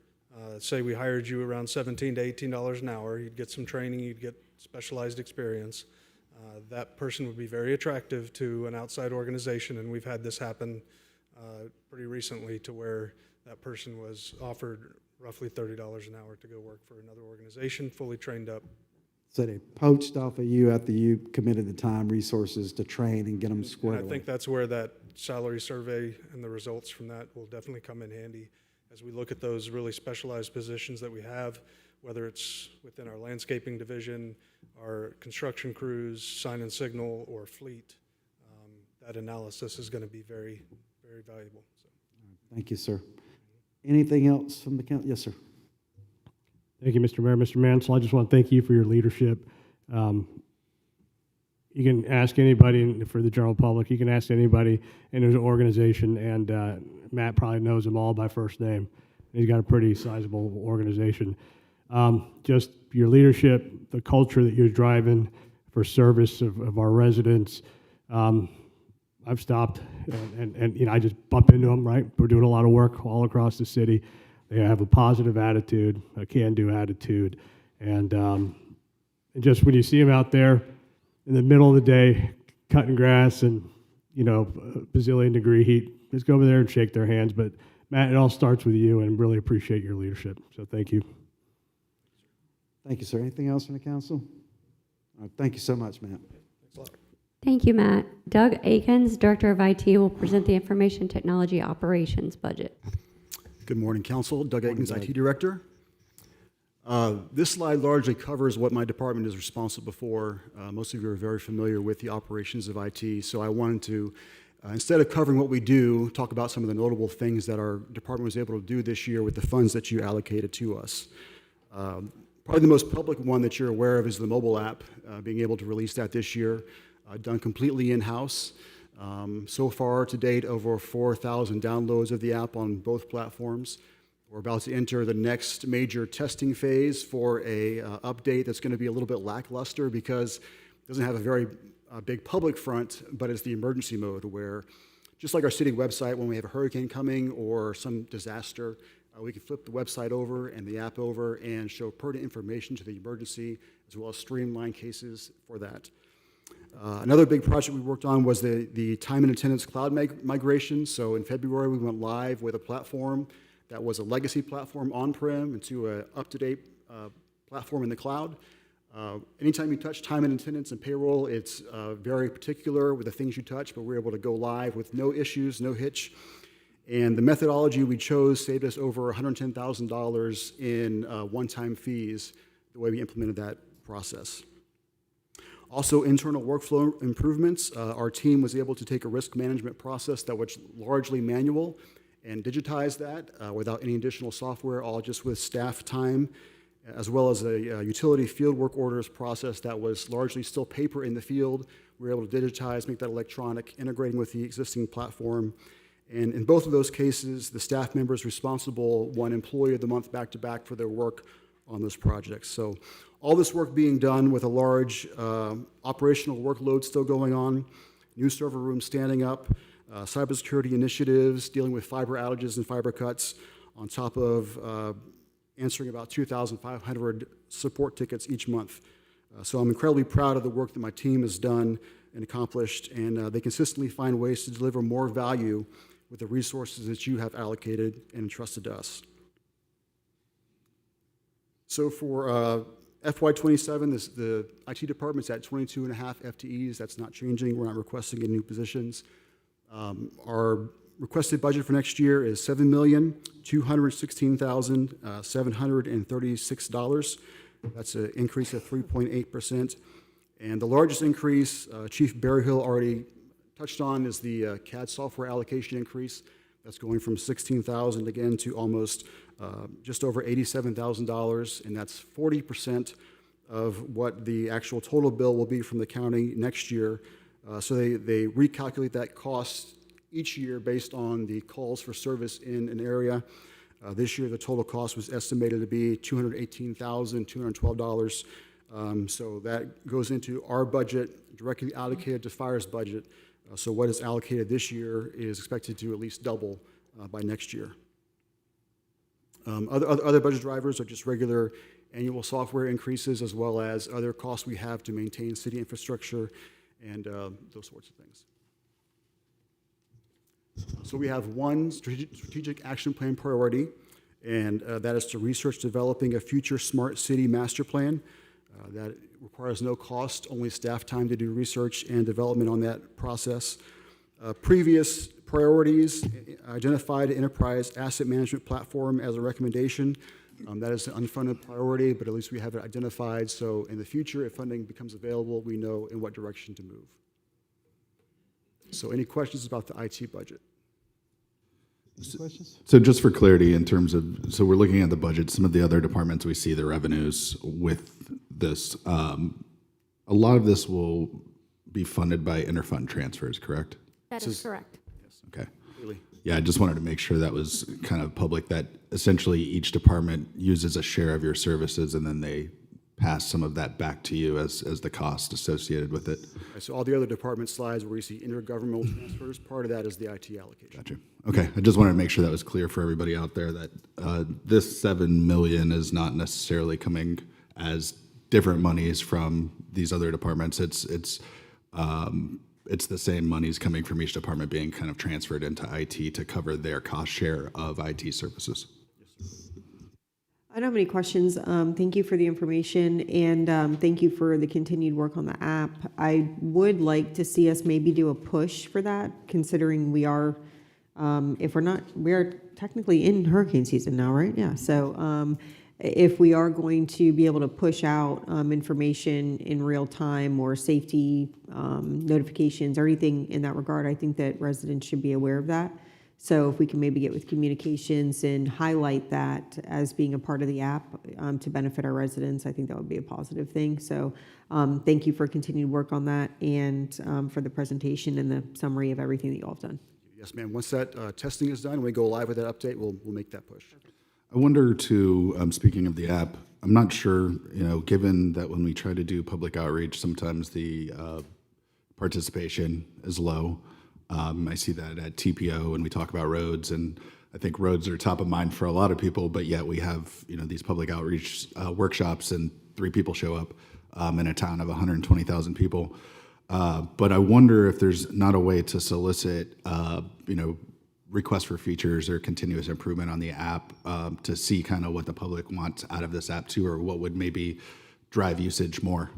say we hired you around $17 to $18 an hour, you'd get some training, you'd get specialized experience. That person would be very attractive to an outside organization, and we've had this happen pretty recently to where that person was offered roughly $30 an hour to go work for another organization, fully trained up. So they poached off of you after you committed the time, resources to train and get them squared And I away. think that's where that salary survey and the results from that will definitely come in handy as we look at those really specialized positions that we have, whether it's within our landscaping division, our construction crews, sign and signal, or fleet. That analysis is going to be very, very valuable. So. Thank you, sir. Anything else from the council? Yes, sir. Thank you, Mr. Mayor. Mr. Mansell, I just want to thank you for your leadership. You can ask anybody, for the general public, you can ask anybody in his organization, and Matt probably knows them all by first name. He's got a pretty sizable organization. Just your leadership, the culture that you're driving for service of our residents. I've stopped and you know, I just bump into them, right? We're doing a lot of work all across the city. They have a positive attitude, a can-do attitude, and just when you see them out there in the middle of the day cutting grass and, you know, a bazillion degree heat, just go over there and shake their hands. But Matt, it all starts with you, and really appreciate your leadership. So thank you. Thank you, sir. Anything else from the council? All right, thank you so much, Matt. Thanks a lot. Thank you, Matt. Doug Akins, Director of IT, will present the Information Technology Operations budget. Good morning, Council. Doug Akins, Doug. IT Director. This slide largely covers what my department is responsible for. Most of you are very familiar with the operations of IT, so I wanted to, instead of covering what we do, talk about some of the notable things that our department was able to do this year with the funds that you allocated to us. Probably the most public one that you're aware of is the mobile app, being able to release that this year, done completely in-house. So far to date, over 4,000 downloads of the app on both platforms. We're about to enter the next major testing phase for a update that's going to be a little bit lackluster because it doesn't have a very big public front, but it's the emergency mode where, just like our city website, when we have a hurricane coming or some disaster, we can flip the website over and the app over and show pertinent information to the emergency, as well as streamline cases for that. Another big project we worked on was the time and attendance cloud migration. So in February, we went live with a platform that was a legacy platform on-prem into an up-to-date platform in the cloud. Anytime you touch time and attendance and payroll, it's very particular with the things you touch, but we're able to go live with no issues, no hitch. And the methodology we chose saved us over $110,000 in one-time fees, the way we implemented that process. Also, internal workflow improvements. Our team was able to take a risk management process that was largely manual and digitize that without any additional software, all just with staff time, as well as a utility field work orders process that was largely still paper in the field. We were able to digitize, make that electronic, integrating with the existing platform. And in both of those cases, the staff members responsible won Employee of the Month back-to-back for their work on those projects. So all this work being done with a large operational workload still going on, new server rooms standing up, cybersecurity initiatives, dealing with fiber outages and fiber cuts, on top of answering about 2,500 support tickets each month. So I'm incredibly proud of the work that my team has done and accomplished, and they consistently find ways to deliver more value with the resources that you have allocated and entrusted to us. So for FY27, the IT department's at 22.5 FTEs. That's not changing. We're not requesting any new positions. Our requested budget for next year is $7,216,736. That's an increase of 3.8%. And the largest increase, Chief Berryhill already touched on, is the CAD software allocation increase. That's going from $16,000 again to almost just over $87,000, and that's 40% of what the actual total bill will be from the county next year. So they recalculate that cost each year based on the calls for service in an area. This year, the total cost was estimated to be $218,212. So that goes into our budget, directly allocated to fire's budget. So what is allocated this year is expected to at least double by next year. Other budget drivers are just regular annual software increases, as well as other costs we have to maintain city infrastructure and those sorts of things. So we have one strategic action plan priority, and that is to research developing a future smart city master plan. That requires no cost, only staff time to do research and development on that process. Previous priorities identified enterprise asset management platform as a recommendation. That is an unfunded priority, but at least we have it identified, so in the future, if funding becomes available, we know in what direction to move. So any questions about the IT budget? Questions? So just for clarity, in terms of, so we're looking at the budget, some of the other departments, we see the revenues with this. A lot of this will be funded by interfund transfers, correct? That is correct. Okay. Really? Yeah, I just wanted to make sure that was kind of public, that essentially each department uses a share of your services and then they pass some of that back to you as the cost associated with it. Right, so all the other department slides where you see intergovernmental transfers, part of that is the IT allocation. Gotcha. Okay, I just wanted to make sure that was clear for everybody out there, that this $7 million is not necessarily coming as different monies from these other departments. It's the same monies coming from each department being kind of transferred into IT to cover their cost share of IT services. I don't have any questions. Thank you for the information, and thank you for the continued work on the app. I would like to see us maybe do a push for that, considering we are, if we're not, we are technically in hurricane season now, right? Yeah. So if we are going to be able to push out information in real time or safety notifications or anything in that regard, I think that residents should be aware of that. So if we can maybe get with communications and highlight that as being a part of the app to benefit our residents, I think that would be a positive thing. So thank you for continued work on that and for the presentation and the summary of everything that you all have done. Yes, ma'am. Once that testing is done, we go live with that update, we'll make that push. I wonder too, speaking of the app, I'm not sure, given that when we try to do public outreach, sometimes the participation is low. I see that at TPO when we talk about roads, and I think roads are top of mind for a lot of people, but yet we have, these public outreach workshops and 3 people show up in a town of 120,000 people. But I wonder if there's not a way to solicit, requests for features or continuous improvement on the app to see kind of what the public wants out of this app too, or what would maybe drive usage more,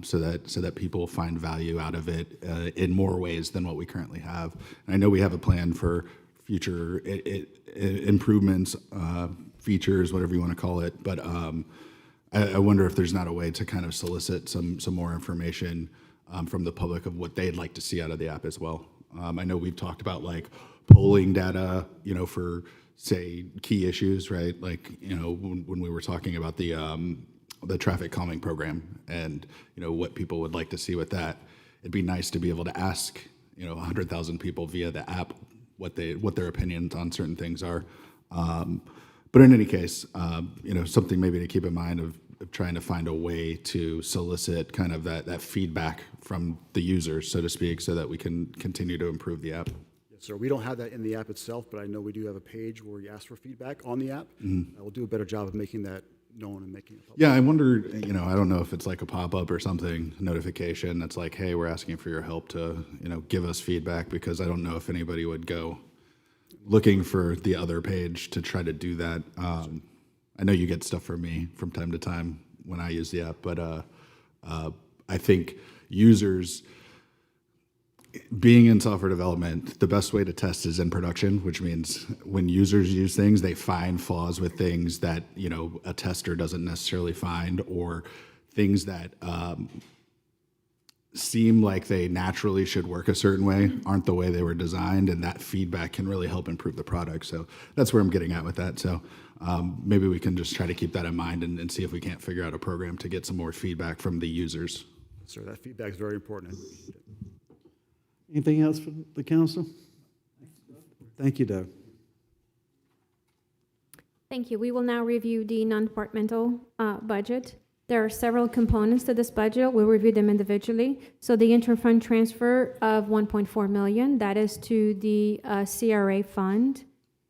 so that people find value out of it in more ways than what we currently have. And I know we have a plan for future improvements, features, whatever you want to call it, but I wonder if there's not a way to kind of solicit some more information from the public of what they'd like to see out of the app as well. I know we've talked about like polling data, for say key issues, right? Like, when we were talking about the traffic calming program and, what people would like to see with that, it'd be nice to be able to ask, 100,000 people via the app what their opinions on certain things are. But in any case, something maybe to keep in mind of trying to find a way to solicit kind of that feedback from the users, so to speak, so that we can continue to improve the app. Yes, sir. We don't have that in the app itself, but I know we do have a page where we ask for feedback on the app. We'll do a better job of making that known and making it public. Yeah, I wonder, I don't know if it's like a pop-up or something, notification that's like, hey, we're asking for your help to, give us feedback, because I don't know if anybody would go looking for the other page to try to do that. I know you get stuff from me from time to time when I use the app, but I think users being in software development, the best way to test is in production, which means when users use things, they find flaws with things that, a tester doesn't necessarily find, or things that seem like they naturally should work a certain way aren't the way they were designed, and that feedback can really help improve the product. So that's where I'm getting at with that. So maybe we can just try to keep that in mind and see if we can't figure out a program to get some more feedback from the users. Sir, that feedback is very important. Anything else from the council? Thank you, Doug. Thank you. We will now review the non-departmental budget. There are several components to this budget. We'll review them individually. So the interfund transfer of $1.4 million, that is to the CRA fund.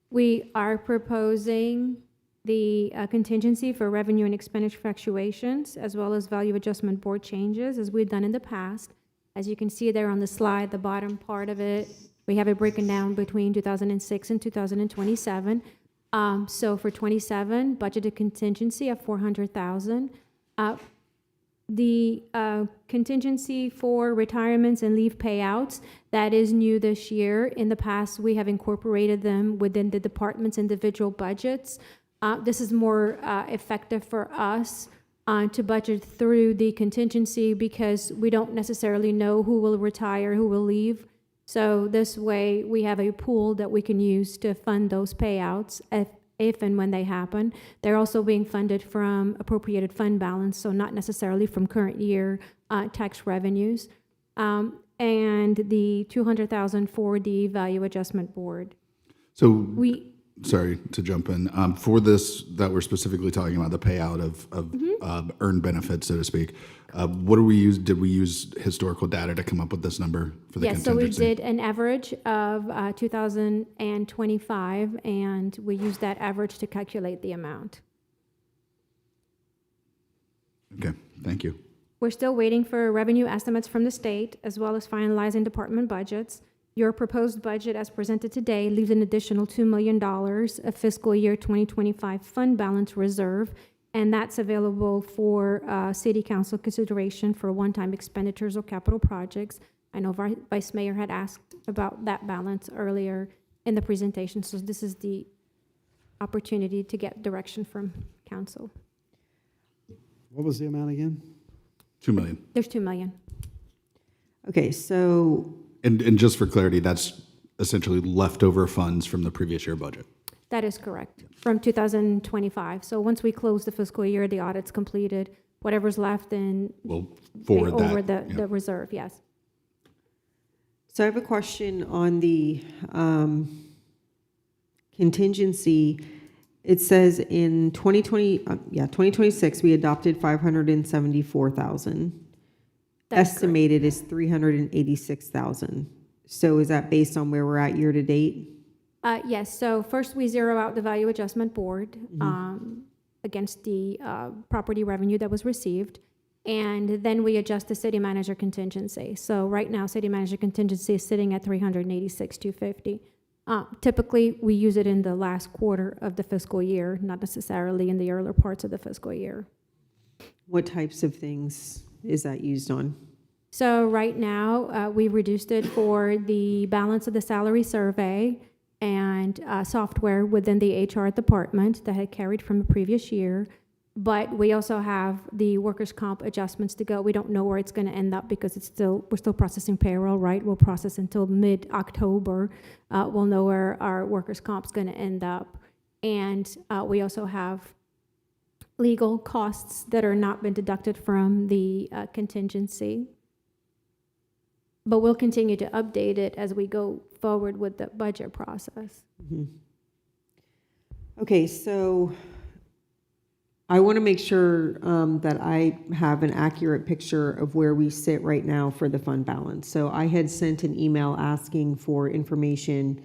We are proposing the contingency for revenue and expenditure fluctuations, as well as value adjustment board changes, as we've done in the past. As you can see there on the slide, the bottom part of it, we have it broken down between 2006 and 2027. So for 27, budgeted contingency of $400,000. The contingency for retirements and leave payouts, that is new this year. In the past, we have incorporated them within the department's individual budgets. This is more effective for us to budget through the contingency, because we don't necessarily know who will retire, who will leave. So this way, we have a pool that we can use to fund those payouts if and when they happen. They're also being funded from appropriated fund balance, so not necessarily from current year tax revenues. And the $200,000 for the value adjustment board. So sorry to jump in. For this, that we're specifically talking about the payout of earned benefits, so to speak. What do we use? Did we use historical data to come up with this number for the contingency? Yes, so we did an average of 2025, and we used that average to calculate the amount. Okay, thank you. We're still waiting for revenue estimates from the state, as well as finalizing department budgets. Your proposed budget as presented today leaves an additional $2 million of fiscal year 2025 fund balance reserve, and that's available for city council consideration for one-time expenditures or capital projects. I know Vice Mayor had asked about that balance earlier in the presentation, so this is the opportunity to get direction from council. What was the amount again? $2 million. There's $2 million. Okay, so And just for clarity, that's essentially leftover funds from the previous year budget. That is correct, from 2025. So once we close the fiscal year, the audit's completed, whatever's left, then we'll forward over that. the reserve, yes. So I have a question on the contingency. It says in 2026, we adopted 574,000. Estimated is 386,000. So is that based on where we're at year to date? Yes, so first we zero out the value adjustment board against the property revenue that was received, and then we adjust the city manager contingency. So right now, city manager contingency is sitting at 386,250. Typically, we use it in the last quarter of the fiscal year, not necessarily in the earlier parts of the fiscal year. What types of things is that used on? So right now, we reduced it for the balance of the salary survey and software within the HR department that had carried from the previous year. But we also have the workers' comp adjustments to go. We don't know where it's going to end up because we're still processing payroll, right? We'll process until mid-October. We'll know where our workers' comp's going to end up. And we also have legal costs that are not been deducted from the contingency. But we'll continue to update it as we go forward with the budget process. Mhm. Okay, so I want to make sure that I have an accurate picture of where we sit right now for the fund balance. So I had sent an email asking for information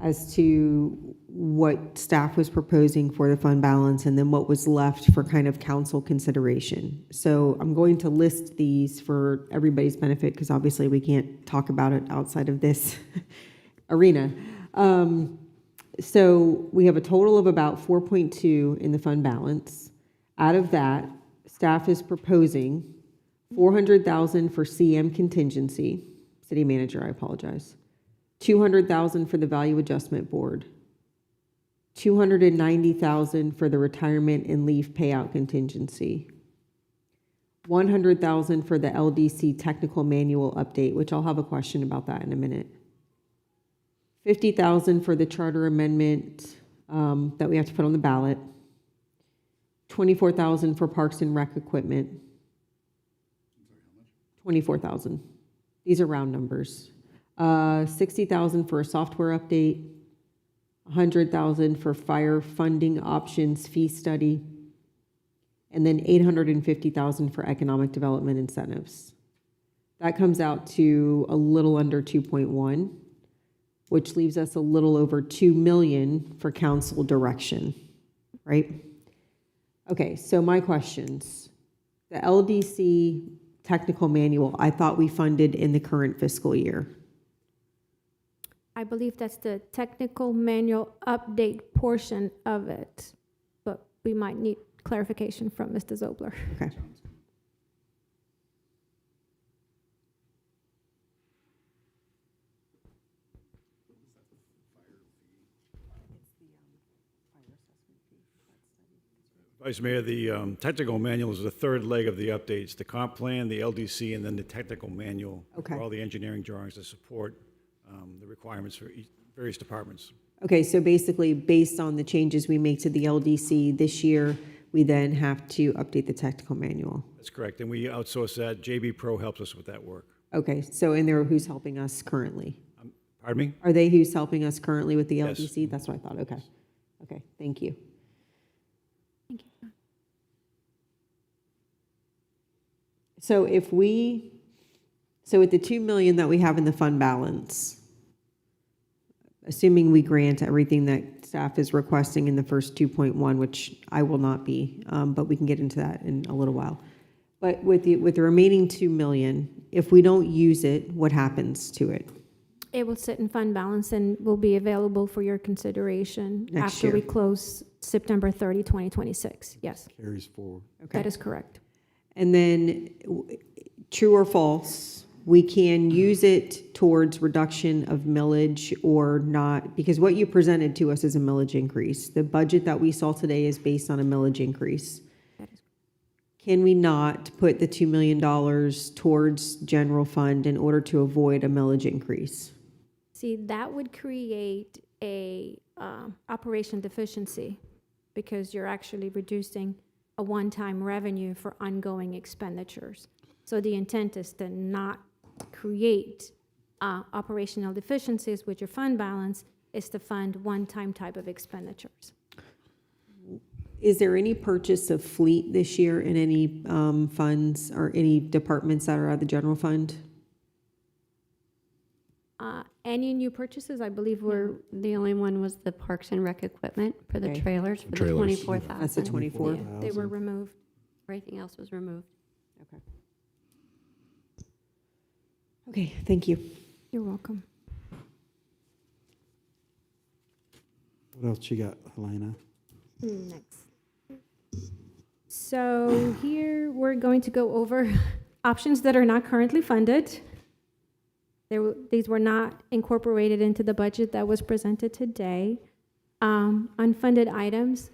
as to what staff was proposing for the fund balance and then what was left for kind of council consideration. So I'm going to list these for everybody's benefit because obviously we can't talk about it outside of this arena. So we have a total of about 4.2 in the fund balance. Out of that, staff is proposing 400,000 for CM contingency, city manager, I apologize. 200,000 for the value adjustment board. 290,000 for the retirement and leave payout contingency. 100,000 for the LDC technical manual update, which I'll have a question about that in a minute. 50,000 for the charter amendment that we have to put on the ballot. 24,000 for Parks and Rec equipment. 24,000. These are round numbers. 60,000 for a software update. 100,000 for fire funding options fee study. And then 850,000 for economic development incentives. That comes out to a little under 2.1, which leaves us a little over 2 million for council direction, right? Okay, so my questions. The LDC technical manual, I thought we funded in the current fiscal year. I believe that's the technical manual update portion of it, but we might need clarification from Mr. Zobler. Okay. Vice Mayor, the technical manual is the third leg of the updates, the comp plan, the LDC, and then the technical manual. Okay. For all the engineering drawings to support the requirements for various departments. Okay, so basically, based on the changes we make to the LDC this year, we then have to update the technical manual. That's correct, and we outsource that. JB Pro helps us with that work. Okay, so in there, who's helping us currently? Pardon me? Are they who's helping us currently with the Yes. LDC? That's what I thought, okay. Okay, thank you. Thank you. So with the 2 million that we have in the fund balance, assuming we grant everything that staff is requesting in the first 2.1, which I will not be, but we can get into that in a little while. But with the remaining 2 million, if we don't use it, what happens to it? It will sit in fund balance and will be available for your consideration Next after year. we close September 30, 2026. Yes, Carries forward. Okay. that is correct. And then, true or false, we can use it towards reduction of millage or not, because what you presented to us is a millage increase. The budget that we saw today is based on a millage increase. Can we not put the $2 million towards general fund in order to avoid a millage increase? See, that would create a operation deficiency because you're actually reducing a one-time revenue for ongoing expenditures. So the intent is to not create operational deficiencies with your fund balance, is to fund one-time type of expenditures. Is there any purchase of fleet this year in any funds or any departments that are out of the general fund? Any new purchases, I believe were, The only one was the Parks and Rec equipment for the Okay. trailers, for the Trailers. 24,000. That's the 24? yeah, they were removed. Everything else was removed. Okay. Okay, thank you. You're welcome. What else you got, Helena? Next. So here we're going to go over options that are not currently funded. These were not incorporated into the budget that was presented today. Unfunded items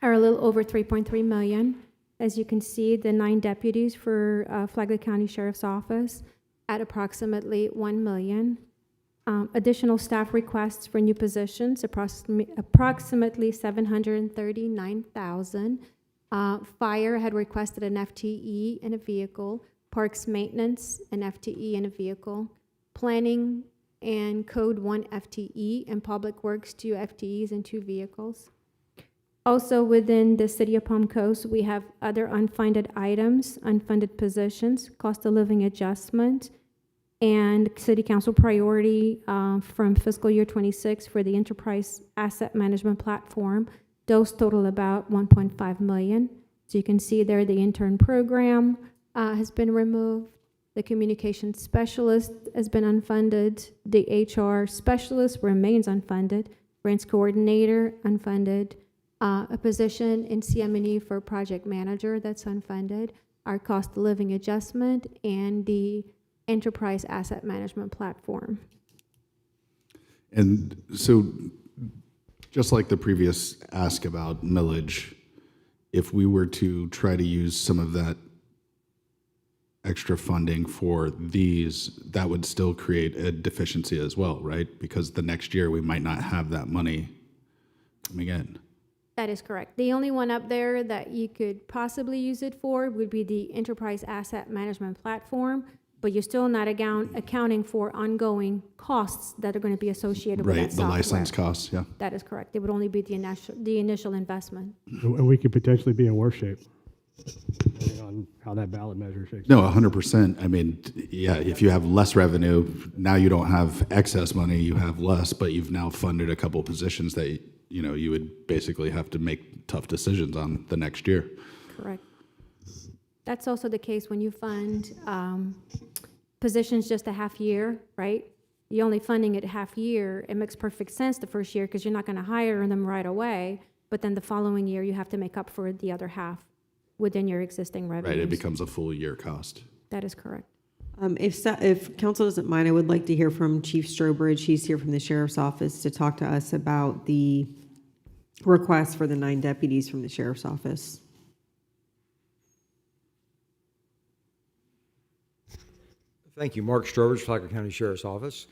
are a little over 3.3 million. As you can see, the 9 deputies for Flagler County Sheriff's Office at approximately 1 million. Additional staff requests for new positions, approximately 739,000. Fire had requested an FTE in a vehicle. Parks maintenance, an FTE in a vehicle. Planning and Code 1 FTE, and Public Works 2 FTEs and 2 vehicles. Also within the City of Palm Coast, we have other unfunded items, unfunded positions, cost of living adjustment, and City Council priority from fiscal year 26 for the Enterprise Asset Management Platform. Those total about 1.5 million. So you can see there the intern program has been removed. The communication specialist has been unfunded. The HR specialist remains unfunded. Grants coordinator, unfunded. A position in CM&E for project manager, that's unfunded. Our cost of living adjustment and the Enterprise Asset Management Platform. And so, just like the previous ask about millage, if we were to try to use some of that extra funding for these, that would still create a deficiency as well, right? Because the next year we might not have that money coming in. That is correct. The only one up there that you could possibly use it for would be the Enterprise Asset Management Platform, but you're still not accounting for ongoing costs that are going to be associated with that Right, the software. license costs, yeah. That is correct. It would only be the initial investment. And we could potentially be in worse shape, depending on how that ballot measure shakes. No, 100%. I mean, yeah, if you have less revenue, now you don't have excess money, you have less, but you've now funded a couple positions that, you know, you would basically have to make tough decisions on the next year. Correct. That's also the case when you fund positions just a half year, right? You're only funding it half year. It makes perfect sense the first year because you're not going to hire them right away, but then the following year you have to make up for the other half within your existing revenues. Right, it becomes a full year cost. That is correct. If council doesn't mind, I would like to hear from Chief Strobridge. He's here from the Sheriff's Office to talk to us about the request for the 9 deputies from the Sheriff's Office. Thank you. Mark Strobridge, Flagler County Sheriff's Office.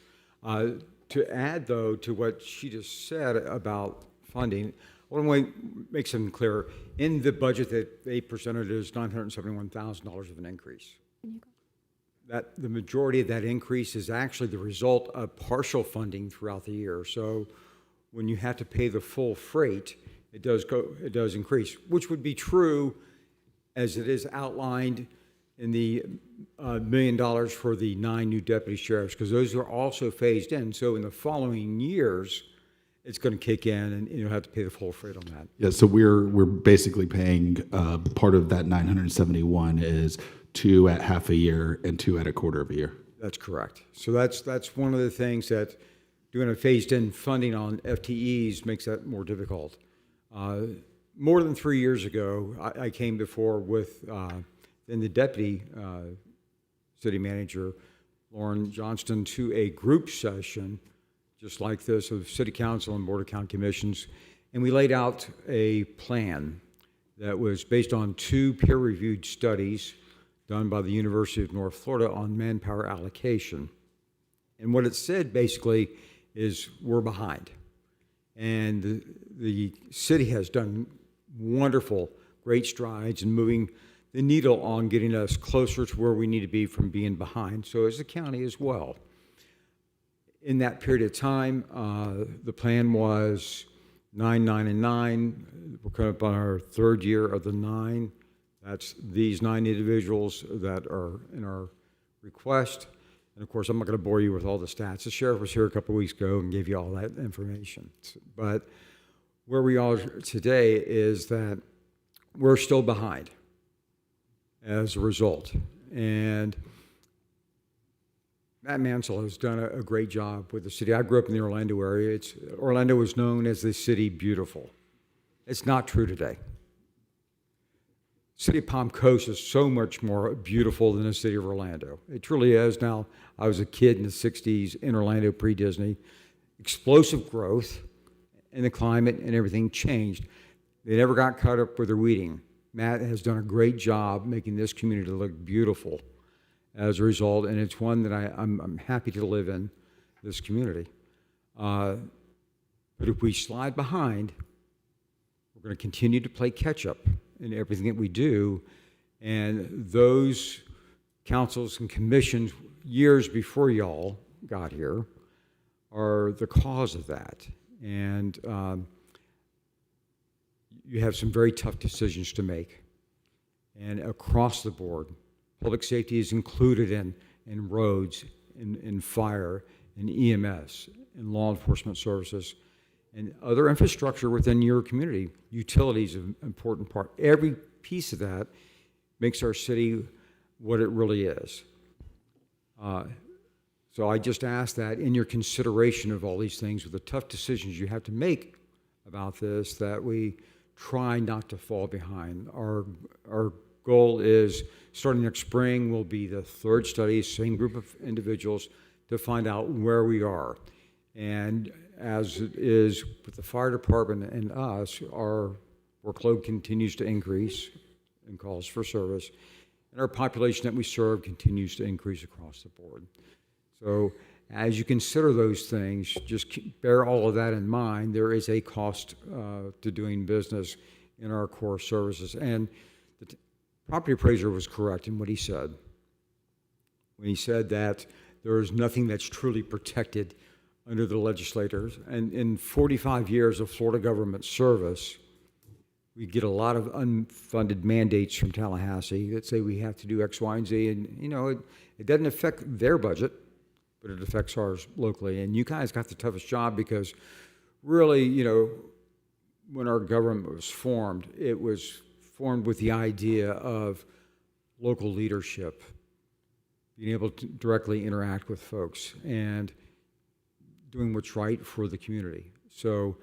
To add, though, to what she just said about funding, I want to make something clear. In the budget that they presented is $971,000 of an increase. That the majority of that increase is actually the result of partial funding throughout the year. So when you have to pay the full freight, it does increase, which would be true as it is outlined in the $1 million for the 9 new deputy sheriffs, because those are also phased in. So in the following years, it's going to kick in, and you'll have to pay the full freight on that. Yeah, so we're basically paying part of that 971 is 2 at half a year and 2 at a quarter of a year. That's correct. So that's one of the things that doing a phased-in funding on FTEs makes that more difficult. More than 3 years ago, I came before with then the deputy city manager, Lauren Johnston, to a group session just like this of City Council and Board of County Commissions, and we laid out a plan that was based on 2 peer-reviewed studies done by the University of North Florida on manpower allocation. And what it said basically is we're behind. And the city has done wonderful, great strides in moving the needle on getting us closer to where we need to be from being behind, so as the county as well. In that period of time, the plan was 9, 9, and 9. We're coming up on our 3rd year of the 9. That's these 9 individuals that are in our request. And of course, I'm not going to bore you with all the stats. The sheriff was here a couple of weeks ago and gave you all that information. But where we are today is that we're still behind as a result. And Matt Mansell has done a great job with the city. I grew up in the Orlando area. Orlando was known as the city beautiful. It's not true today. city of Palm Coast is so much more beautiful than the city of Orlando. It truly is. Now, I was a kid in the 60s in Orlando pre-Disney. Explosive growth, and the climate and everything changed. They never got caught up with their weeding. Matt has done a great job making this community look beautiful as a result, and it's one that I'm happy to live in, this community. But if we slide behind, we're going to continue to play catch up in everything that we do, and those councils and commissions years before y'all got here are the cause of that. And you have some very tough decisions to make. And across the board, public safety is included in roads, in fire, in EMS, in law enforcement services, and other infrastructure within your community. Utilities are an important part. Every piece of that makes our city what it really is. So I just ask that in your consideration of all these things, with the tough decisions you have to make about this, that we try not to fall behind. Our goal is, starting next spring, will be the third study, same group of individuals, to find out where we are. And as it is with the fire department and us, our workload continues to increase in calls for service, and our population that we serve continues to increase across the board. So as you consider those things, just bear all of that in mind. There is a cost to doing business in our core services. And the property appraiser was correct in what he said, when he said that there is nothing that's truly protected under the legislators. And in 45 years of Florida government service, we get a lot of unfunded mandates from Tallahassee that say we have to do X, Y, and Z. And, you know, it doesn't affect their budget, but it affects ours locally. And you guys got the toughest job, because really, you know, when our government was formed, it was formed with the idea of local leadership, being able to directly interact with folks and doing what's right for the community. So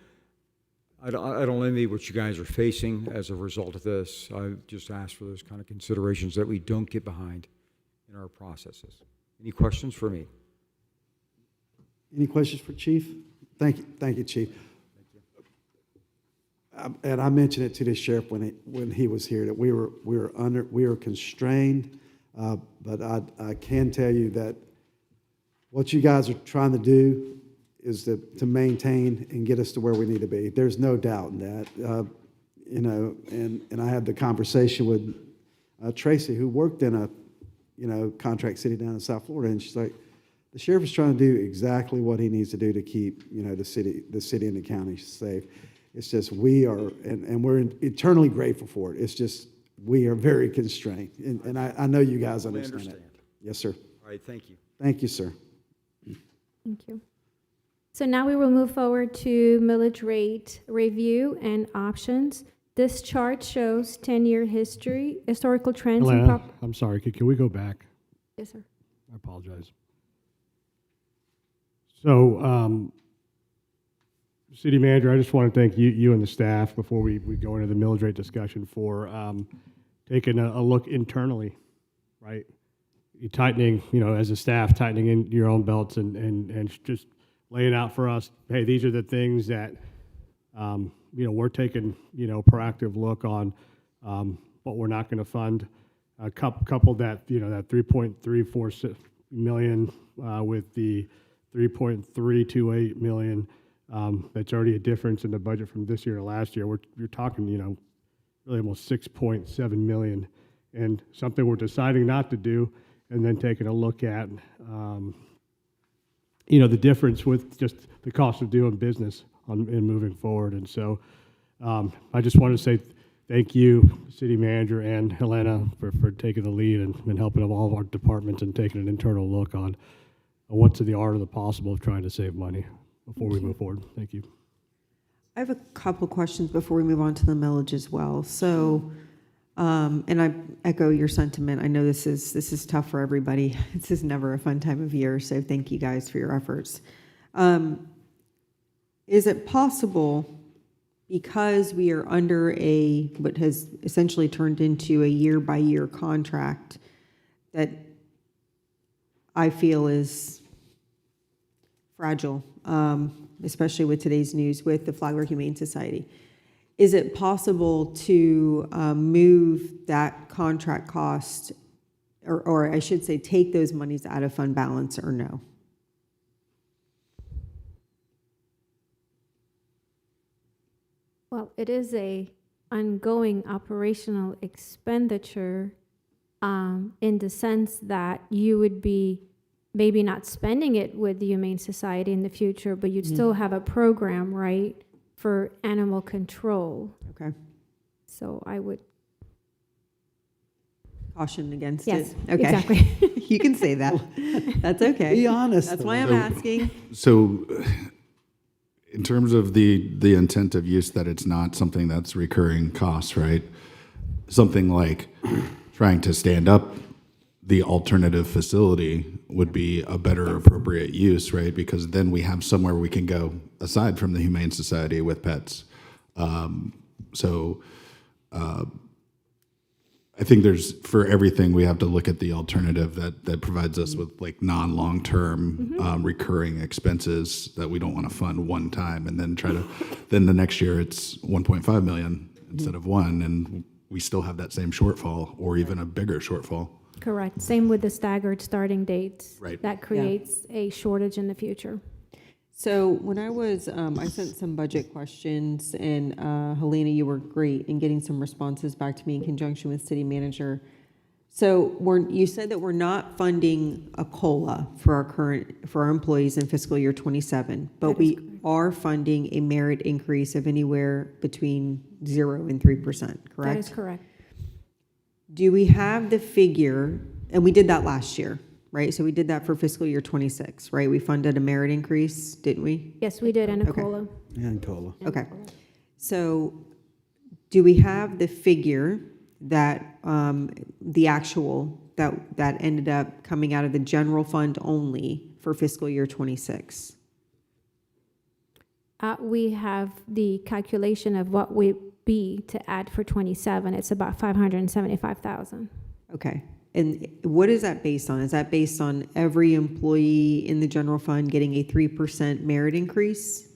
I don't envy what you guys are facing as a result of this. I just ask for those kind of considerations, that we don't get behind in our processes. Any questions for me? Any questions for Chief? Thank you, Chief. And I mentioned it to the sheriff when he was here, that we were constrained, but I can tell you that what you guys are trying to do is to maintain and get us to where we need to be. There's no doubt in that. You know, and I had the conversation with Tracy, who worked in a contract city down in South Florida, and she's like, the sheriff is trying to do exactly what he needs to do to keep, you know, the city and the county safe. It's just we are, and we're eternally grateful for it. It's just we are very constrained, and I know you guys understand it. Yes, sir. All right, thank you. Thank you, sir. Thank you. So now we will move forward to millage rate review and options. This chart shows 10-year history, historical trends. Helena, I'm sorry, can we go back? Yes, sir. I apologize. So, City Manager, I just want to thank you and the staff, before we go into the millage rate discussion, for taking a look internally, right? You tightening, you know, as a staff, tightening in your own belts and just laying out for us, hey, these are the things that, you know, we're taking, you know, proactive look on what we're not going to fund. Couple that, you know, that 3.34 million with the 3.328 million. That's already a difference in the budget from this year to last year. You're talking, you know, really almost 6.7 million, and something we're deciding not to do, and then taking a look at, you know, the difference with just the cost of doing business in moving forward. And so I just want to say thank you, City Manager and Helena, for taking the lead and helping all of our departments and taking an internal look on what's in the art of the possible of trying to save money before we move forward. Thank you. I have a couple questions before we move on to the millage as well. So, and I echo your sentiment. I know this is tough for everybody. This is never a fun time of year, so thank you guys for your efforts. Is it possible because we are under what has essentially turned into a year-by-year contract that I feel is fragile, especially with today's news with the Flagler Humane Society. Is it possible to move that contract cost, or I should say, take those monies out of fund balance, or no? Well, it is a ongoing operational expenditure in the sense that you would be maybe not spending it with the Humane Society in the future, but you'd still have a program, right, for animal control. Okay. So I would Caution against Yes, it. Okay. exactly. You can say that. That's okay. Be honest. That's why I'm asking. So, in terms of the intent of use, that it's not something that's recurring costs, right? Something like trying to stand up the alternative facility would be a better appropriate use, right? Because then we have somewhere we can go aside from the Humane Society with pets. I think for everything, we have to look at the alternative that provides us with like non-long-term recurring expenses that we don't want to fund one time and then then the next year it's 1.5 million instead of 1, and we still have that same shortfall or even a bigger shortfall. correct. Same with the staggered starting dates. Right. That creates a shortage in the future. So when I was, I sent some budget questions, and Helena, you were great in getting some responses back to me in conjunction with city manager. So you said that we're not funding a COLA for our employees in fiscal year 27, but we are funding a merit increase of anywhere between 0 and 3%, correct? That is correct. Do we have the figure, and we did that last year, right? So we did that for fiscal year 26, right? We funded a merit increase, didn't we? Yes, we did, and a Okay. COLA. And COLA. Okay. So do we have the figure that, the actual, that ended up coming out of the general fund only for fiscal year 26? We have the calculation of what would be to add for 27. It's about 575,000. Okay. And what is that based on? Is that based on every employee in the general fund getting a 3% merit increase?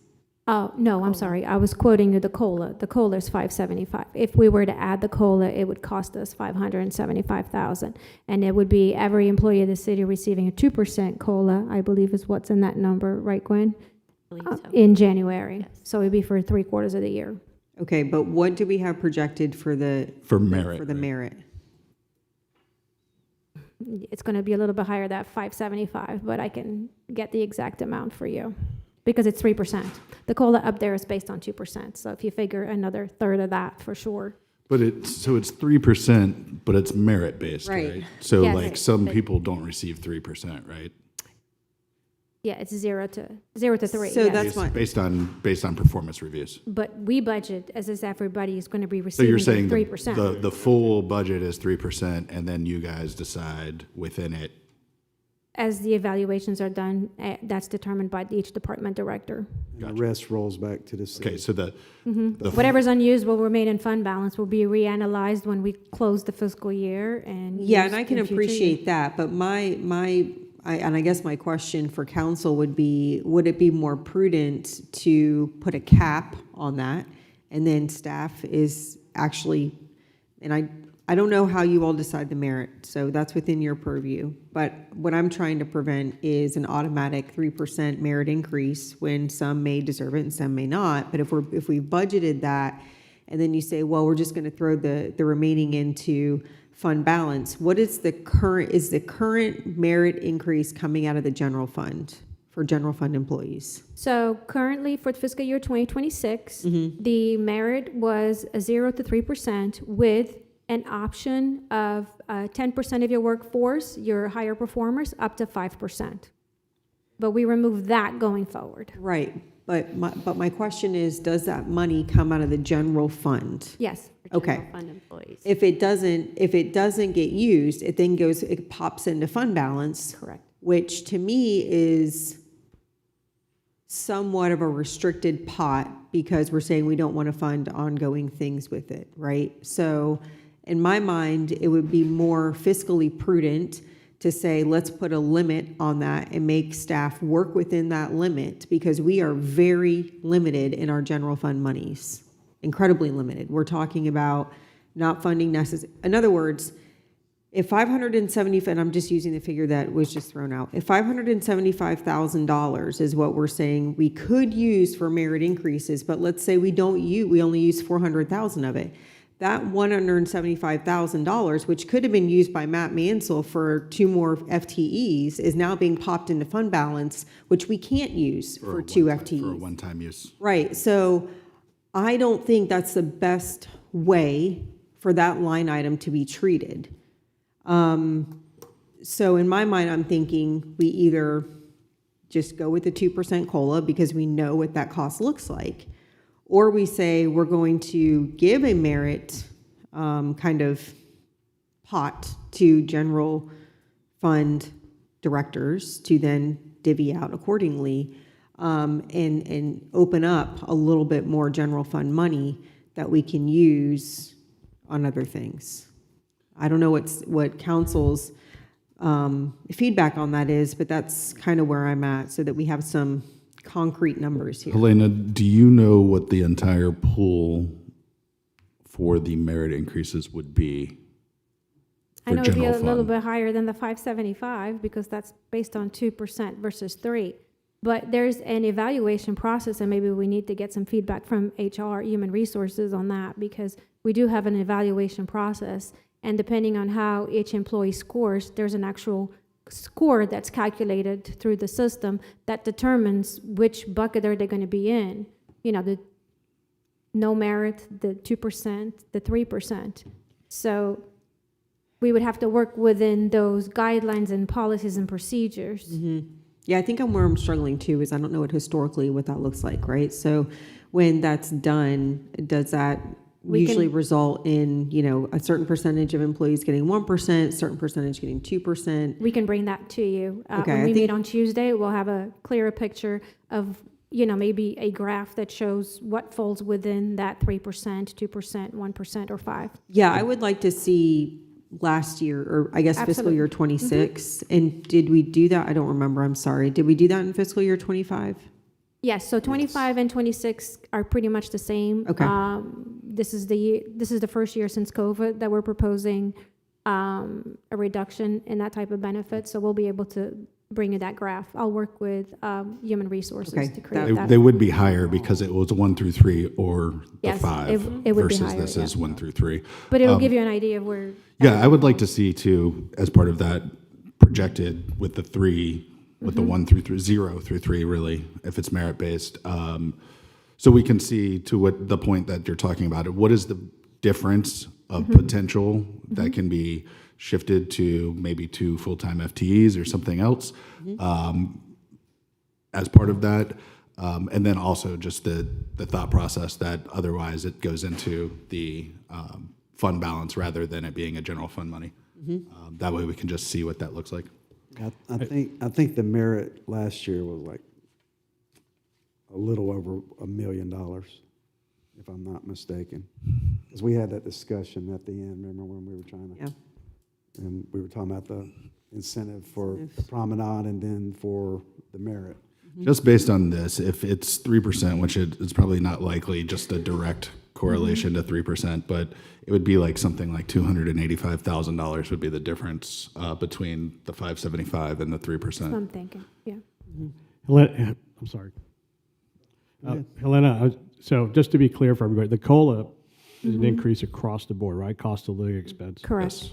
Oh, no, I'm sorry. I was quoting you the COLA. The COLA is 575. If we were to add the COLA, it would cost us 575,000. And it would be every employee of the city receiving a 2% COLA, I believe is what's in that number, right, Gwen? In January. So it'd be for 3/4 of the year. Okay, but what do we have projected for the merit, For the right? merit. It's going to be a little bit higher, that 575, but I can get the exact amount for you because it's 3%. The COLA up there is based on 2%. So if you figure another third of that for sure. But it's 3%, but it's merit based, Right. right? So Yes. like some people don't receive 3%, right? Yeah, it's 0 to 3. So yes. that's what- Based on performance reviews. But we budget as if everybody is going to be So receiving you're saying the the 3%. the full budget is 3%, and then you guys decide within it. As the evaluations are done, that's determined by each department director. The rest rolls back to the city. Okay, so the Whatever's unused will remain in fund balance, will be reanalyzed when we close the fiscal year and. Yeah, used and I can in future appreciate years. that, but I guess my question for council would be, would it be more prudent to put a cap on that? And then staff is actually, and I don't know how you all decide the merit, so that's within your purview. But what I'm trying to prevent is an automatic 3% merit increase when some may deserve it and some may not. But if we budgeted that, and then you say, well, we're just gonna throw the remaining into fund balance, what is the current merit increase coming out of the general fund for general fund employees? So currently for fiscal year 2026, the merit was a 0 to 3% with an option of 10% of your workforce, your higher performers, up to 5%. But we remove that going forward. Right, but my question is, does that money come out of the general fund? Yes. Okay. Fund employees. If it doesn't get used, it pops into fund balance. Correct. Which to me is somewhat of a restricted pot because we're saying we don't want to fund ongoing things with it, right? So in my mind, it would be more fiscally prudent to say, let's put a limit on that and make staff work within that limit, because we are very limited in our general fund monies, incredibly limited. We're talking about not funding necessary. In other words, if 570, and I'm just using the figure that was just thrown out, if $575,000 is what we're saying we could use for merit increases, but let's say we only use 400,000 of it. That $175,000, which could have been used by Matt Mansell for 2 more FTEs, is now being popped into fund balance, which we can't use for 2 FTEs. For a one-time use. Right, so I don't think that's the best way for that line item to be treated. So in my mind, I'm thinking we either just go with the 2% COLA because we know what that cost looks like, or we say we're going to give a merit kind of pot to general fund directors to then divvy out accordingly, and open up a little bit more general fund money that we can use on other things. I don't know what council's feedback on that is, but that's kind of where I'm at, so that we have some concrete numbers here. Helena, do you know what the entire pool for the merit increases would be? I know it'd be a little bit higher than the 575 because that's based on 2% versus 3. But there's an evaluation process, and maybe we need to get some feedback from HR, Human Resources, on that, because we do have an evaluation process. And depending on how each employee scores, there's an actual score that's calculated through the system that determines which bucket are they going to be in. You know, the no merit, the 2%, the 3%. So we would have to work within those guidelines and policies and procedures. Mm-hmm. Yeah, I think where I'm struggling too is I don't know what that looks like, right? So when that's done, does that usually result in, a certain percentage of employees getting 1%, certain percentage getting 2%? We can bring that to you. Okay, when we meet on Tuesday, we'll have a clearer picture of, maybe a graph that shows what falls within that 3%, 2%, 1%, or 5%. Yeah, I would like to see last year, or I guess fiscal year 26. Mm-hmm. And did we do that? I don't remember. I'm sorry. Did we do that in fiscal year 25? Yes, so 25 and 26 are pretty much the same. Okay. This is the first year since COVID that we're proposing a reduction in that type of benefit, so we'll be able to bring you that graph. I'll work with Human Resources to create that. They would be higher because it was 1 through 3 or the Yes, 5 it would be versus higher, this yeah. is 1 through 3. But it'll give you an idea of where. Yeah, I would like to see too, as part of that, projected with the 3, with the 1 through 3, 0 through 3, really, if it's merit based. So we can see to what the point that you're talking about, what is the difference of potential that can be shifted to maybe 2 full-time FTEs or something else as part of that. And then also just the thought process that otherwise it goes into the fund balance rather than it being a general fund money. That way we can just see what that looks like. I think the merit last year was like a little over $1 million, if I'm not mistaken. Because we had that discussion at the end, remember when we were trying to, and we were talking about the incentive for the promenade and then for the merit. Just based on this, if it's 3%, which it's probably not likely just a direct correlation to 3%, but it would be like something like $285,000 would be the difference between the 575 and the 3%. That's what I'm thinking, yeah. Helena, I'm sorry. Helena, so just to be clear for everybody, the COLA is an increase across the board, right? Cost of living expense. Correct. Yes.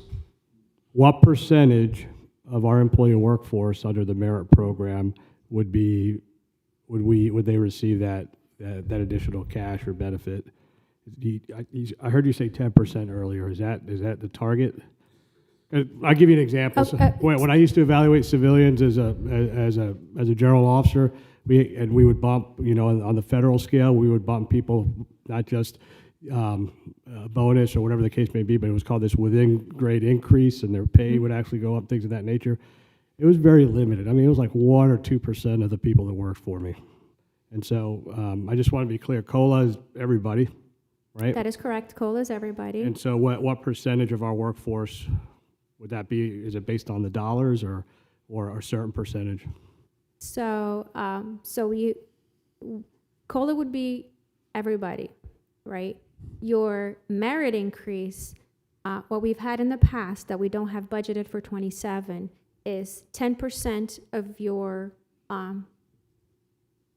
What percentage of our employee workforce under the merit program would they receive that additional cash or benefit? I heard you say 10% earlier. Is that the target? I'll give you an example. When I used to evaluate civilians as a general officer, we would bump, on the federal scale, we would bump people not just bonus or whatever the case may be, but it was called this within grade increase, and their pay would actually go up, things of that nature. It was very limited. I mean, it was like 1 or 2% of the people that worked for me. And so I just want to be clear, COLA is everybody, right? That is correct. COLA is everybody. And so what percentage of our workforce would that be? Is it based on the dollars or a certain percentage? So, COLA would be everybody, right? Your merit increase, what we've had in the past that we don't have budgeted for 27 is 10% of your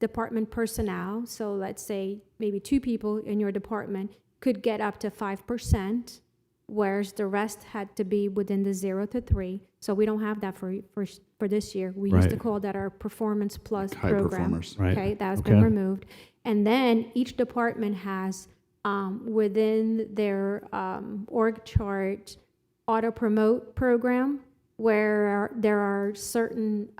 department personnel. So let's say maybe 2 people in your department could get up to 5%, whereas the rest had to be within the 0 to 3. So we don't have that for this year. We used to Right. call that our Performance Plus High program. performers. Right. Okay, that has Okay. been removed. And then each department has within their org chart auto promote program where there are certain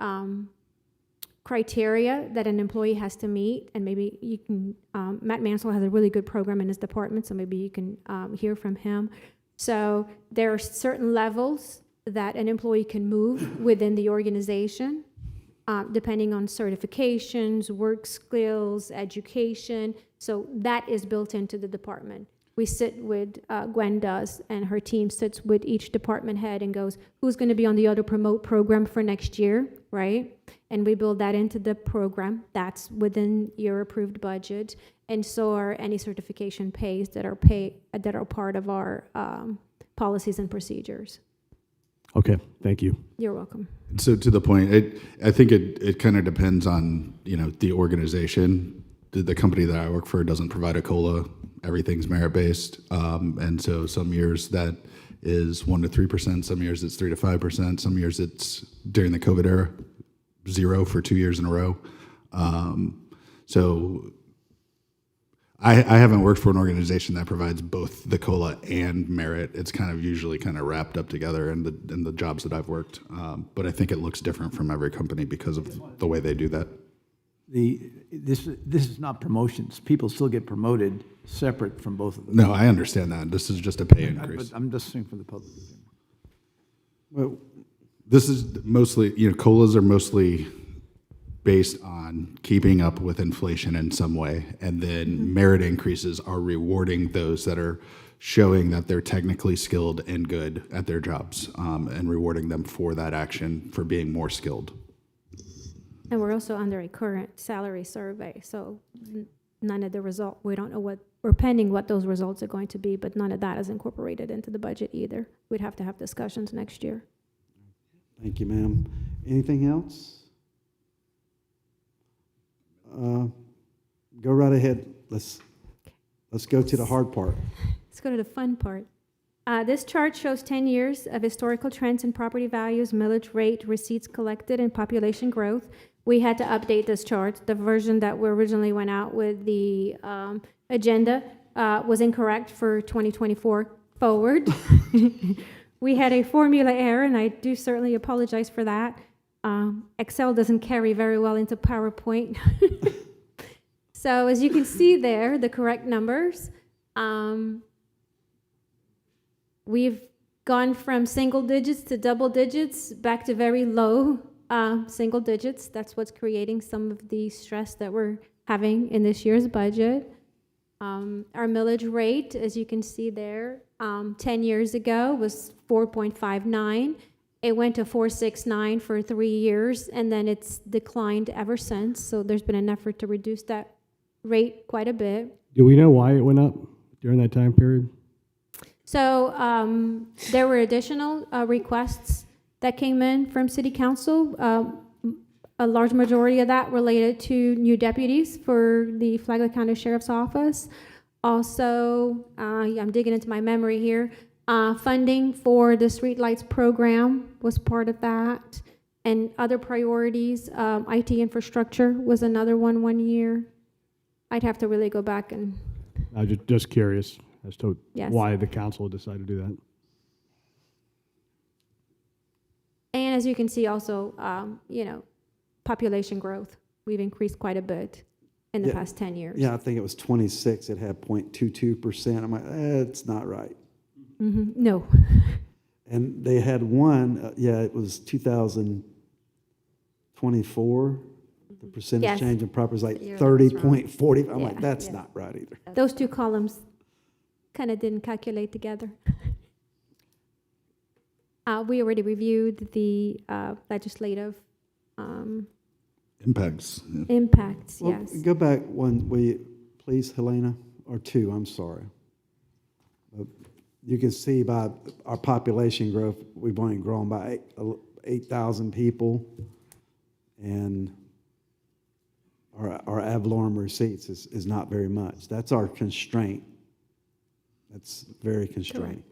criteria that an employee has to meet, and maybe you can, Matt Mansell has a really good program in his department, so maybe you can hear from him. So there are certain levels that an employee can move within the organization, depending on certifications, work skills, education. So that is built into the department. We sit with, Gwen does, and her team sits with each department head and goes, who's going to be on the auto promote program for next year, right? And we build that into the program. That's within your approved budget. And so are any certification pays that are part of our policies and procedures. Okay, thank you. You're welcome. So to the point, I think it kind of depends on, the organization. The company that I work for doesn't provide a COLA. Everything's merit-based. And so some years that is 1 to 3%, some years it's 3 to 5%, some years it's during the COVID era, 0 for 2 years in a row. So I haven't worked for an organization that provides both the COLA and merit. It's kind of usually kind of wrapped up together in the jobs that I've worked. But I think it looks different from every company because of the way they do that. This is not promotions. People still get promoted separate from both of them. No, I understand that. This is just a pay increase. But I'm just saying for the public. Well, this is mostly, COLAs are mostly based on keeping up with inflation in some way. And then merit increases are rewarding those that are showing that they're technically skilled and good at their jobs, and rewarding them for that action, for being more skilled. And we're also under a current salary survey, so none of the we don't know we're pending what those results are going to be, but none of that is incorporated into the budget either. We'd have to have discussions next year. Thank you, ma'am. Anything else? Go right ahead. Let's go to the hard part. Let's go to the fun part. This chart shows 10 years of historical trends in property values, millage rate, receipts collected, and population growth. We had to update this chart. The version that we originally went out with the agenda was incorrect for 2024 forward. We had a formula error, and I do certainly apologize for that. Excel doesn't carry very well into PowerPoint. So as you can see there, the correct numbers. We've gone from single digits to double digits, back to very low single digits. That's what's creating some of the stress that we're having in this year's budget. Our millage rate, as you can see there, 10 years ago was 4.59. It went to 4.69 for 3 years, and then it's declined ever since. So there's been an effort to reduce that rate quite a bit. Do we know why it went up during that time period? So there were additional requests that came in from City Council. A large majority of that related to new deputies for the Flagler County Sheriff's Office. Also, I'm digging into my memory here. Funding for the streetlights program was part of that. And other priorities, IT infrastructure was another one year. I'd have to really go back and... I was just curious as to Yes. why the council decided to do that. And as you can see also, population growth. We've increased quite a bit in the past 10 years. Yeah, I think it was 26. It had 0.22%. I'm like, it's not right. No. And they had one, it was 2024. The percentage Yes. change in property is like You're- 30.40. I'm Yeah, like, that's yeah. not right either. Those two columns kind of didn't calculate together. We already reviewed the legislative Impacts. Yeah. impacts, Well, yes. Go back one, will you, please, Helena, or two, I'm sorry. You can see by our population growth, we've only grown by 8,000 people, and our ad valorem receipts is not very much. That's our constraint. That's very constraining.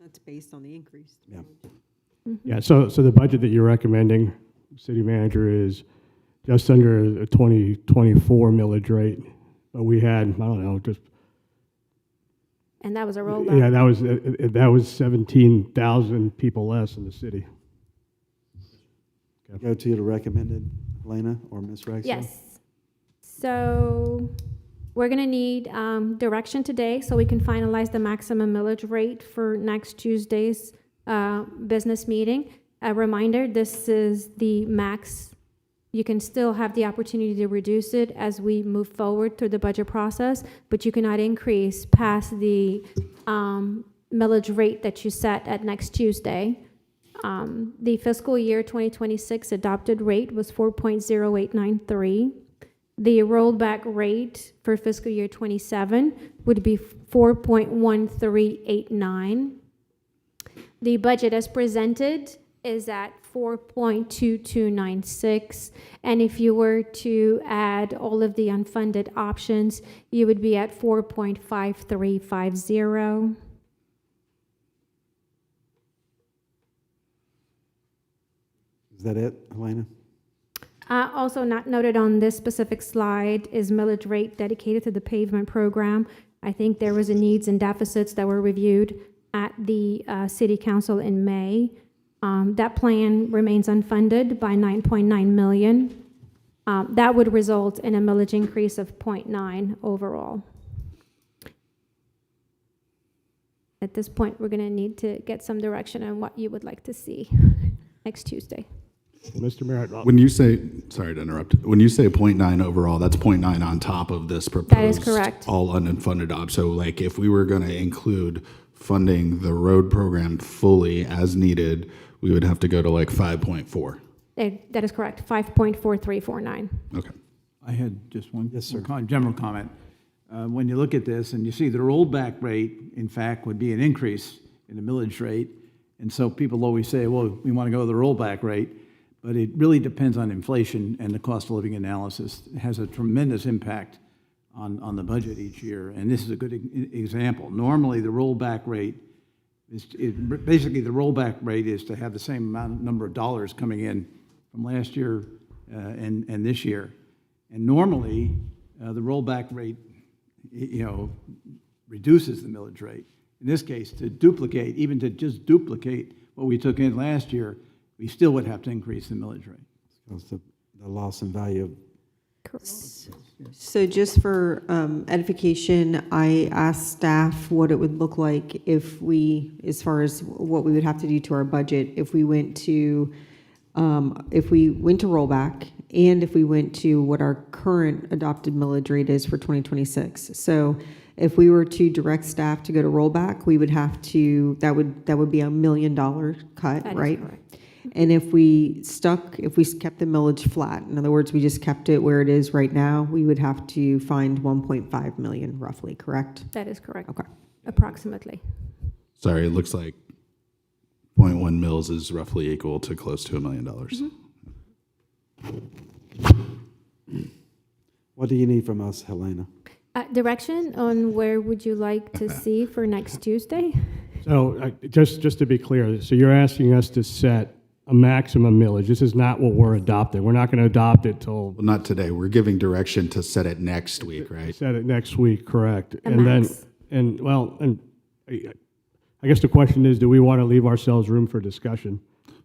That's based on the increase. Yeah. Yeah, so the budget that you're recommending, city manager, is just under a 2024 millage rate. But we had, I don't know, just, And that was a rollback. yeah, that was 17,000 people less in the city. Go to the recommended, Helena or Ms. Ragsdale? Yes. So we're going to need direction today so we can finalize the maximum millage rate for next Tuesday's business meeting. A reminder, this is the max. You can still have the opportunity to reduce it as we move forward through the budget process, but you cannot increase past the millage rate that you set at next Tuesday. The fiscal year 2026 adopted rate was 4.0893. The rollback rate for fiscal year 27 would be 4.1389. The budget as presented is at 4.2296. And if you were to add all of the unfunded options, you would be at 4.5350. Is that it, Helena? Also not noted on this specific slide is millage rate dedicated to the pavement program. I think there was a needs and deficits that were reviewed at the city council in May. That plan remains unfunded by 9.9 million. That would result in a millage increase of 0.9 overall. At this point, we're going to need to get some direction on what you would like to see next Tuesday. Mr. Mayor, When you say, sorry to interrupt, when you say 0.9 overall, that's 0.9 on top of this proposed. That is correct. All unfunded op. So like if we were going to include funding the road program fully as needed, we would have to go to like 5.4. That is correct, 5.4349. Okay. I had just one Yes, sir. general comment. When you look at this and you see the rollback rate, in fact, would be an increase in the millage rate. And so people always say, well, we want to go to the rollback rate. But it really depends on inflation and the cost of living analysis. It has a tremendous impact on the budget each year. And this is a good example. Normally, the rollback rate basically the rollback rate is to have the same number of dollars coming in from last year and this year. And normally, the rollback rate, reduces the millage rate. In this case, to just duplicate what we took in last year, we still would have to increase the millage rate. Because the loss in value of. So just for edification, I asked staff what it would look like if we, as far as what we would have to do to our budget, if we went to rollback, and if we went to what our current adopted millage rate is for 2026. So if we were to direct staff to go to rollback, we would have to, that would be $1 million cut, That is right? correct. And if we kept the millage flat, in other words, we just kept it where it is right now, we would have to find 1.5 million roughly, correct? That is correct. Okay. Approximately. Sorry, it looks like 0.1 mils is roughly equal to close to $1 million. What do you need from us, Helena? Direction on where would you like to see for next Tuesday? So just to be clear, so you're asking us to set a maximum millage. This is not what we're adopting. We're not going to adopt it till. Well, not today. We're giving direction to set it next week, right? Set it next week, correct. A max. And I guess the question is, do we want to leave ourselves room for discussion?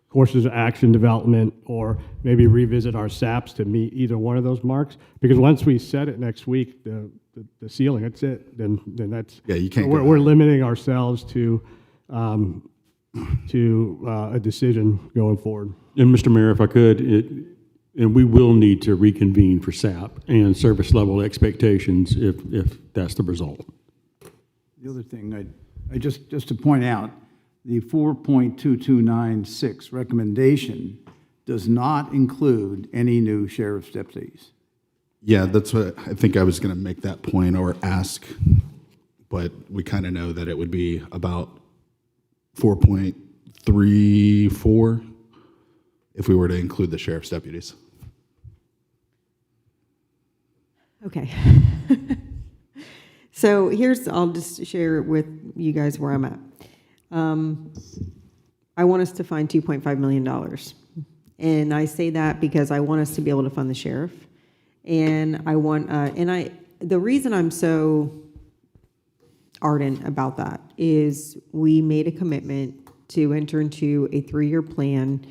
Courses of action development, or maybe revisit our SAPs to meet either one of those marks? Because once we set it next week, the ceiling, that's it. Then that's. Yeah, you can't. We're limiting ourselves to a decision going forward. And Mr. Mayor, if I could, And we will need to reconvene for SAP and service level expectations if that's the result. The other thing, just to point out, the 4.2296 recommendation does not include any new sheriff's deputies. Yeah, that's what I think I was going to make that point or ask, but we kind of know that it would be about 4.34 if we were to include the sheriff's deputies. Okay. So I'll just share with you guys where I'm at. I want us to find $2.5 million. And I say that because I want us to be able to fund the sheriff. And the reason I'm so ardent about that is we made a commitment to enter into a 3-year plan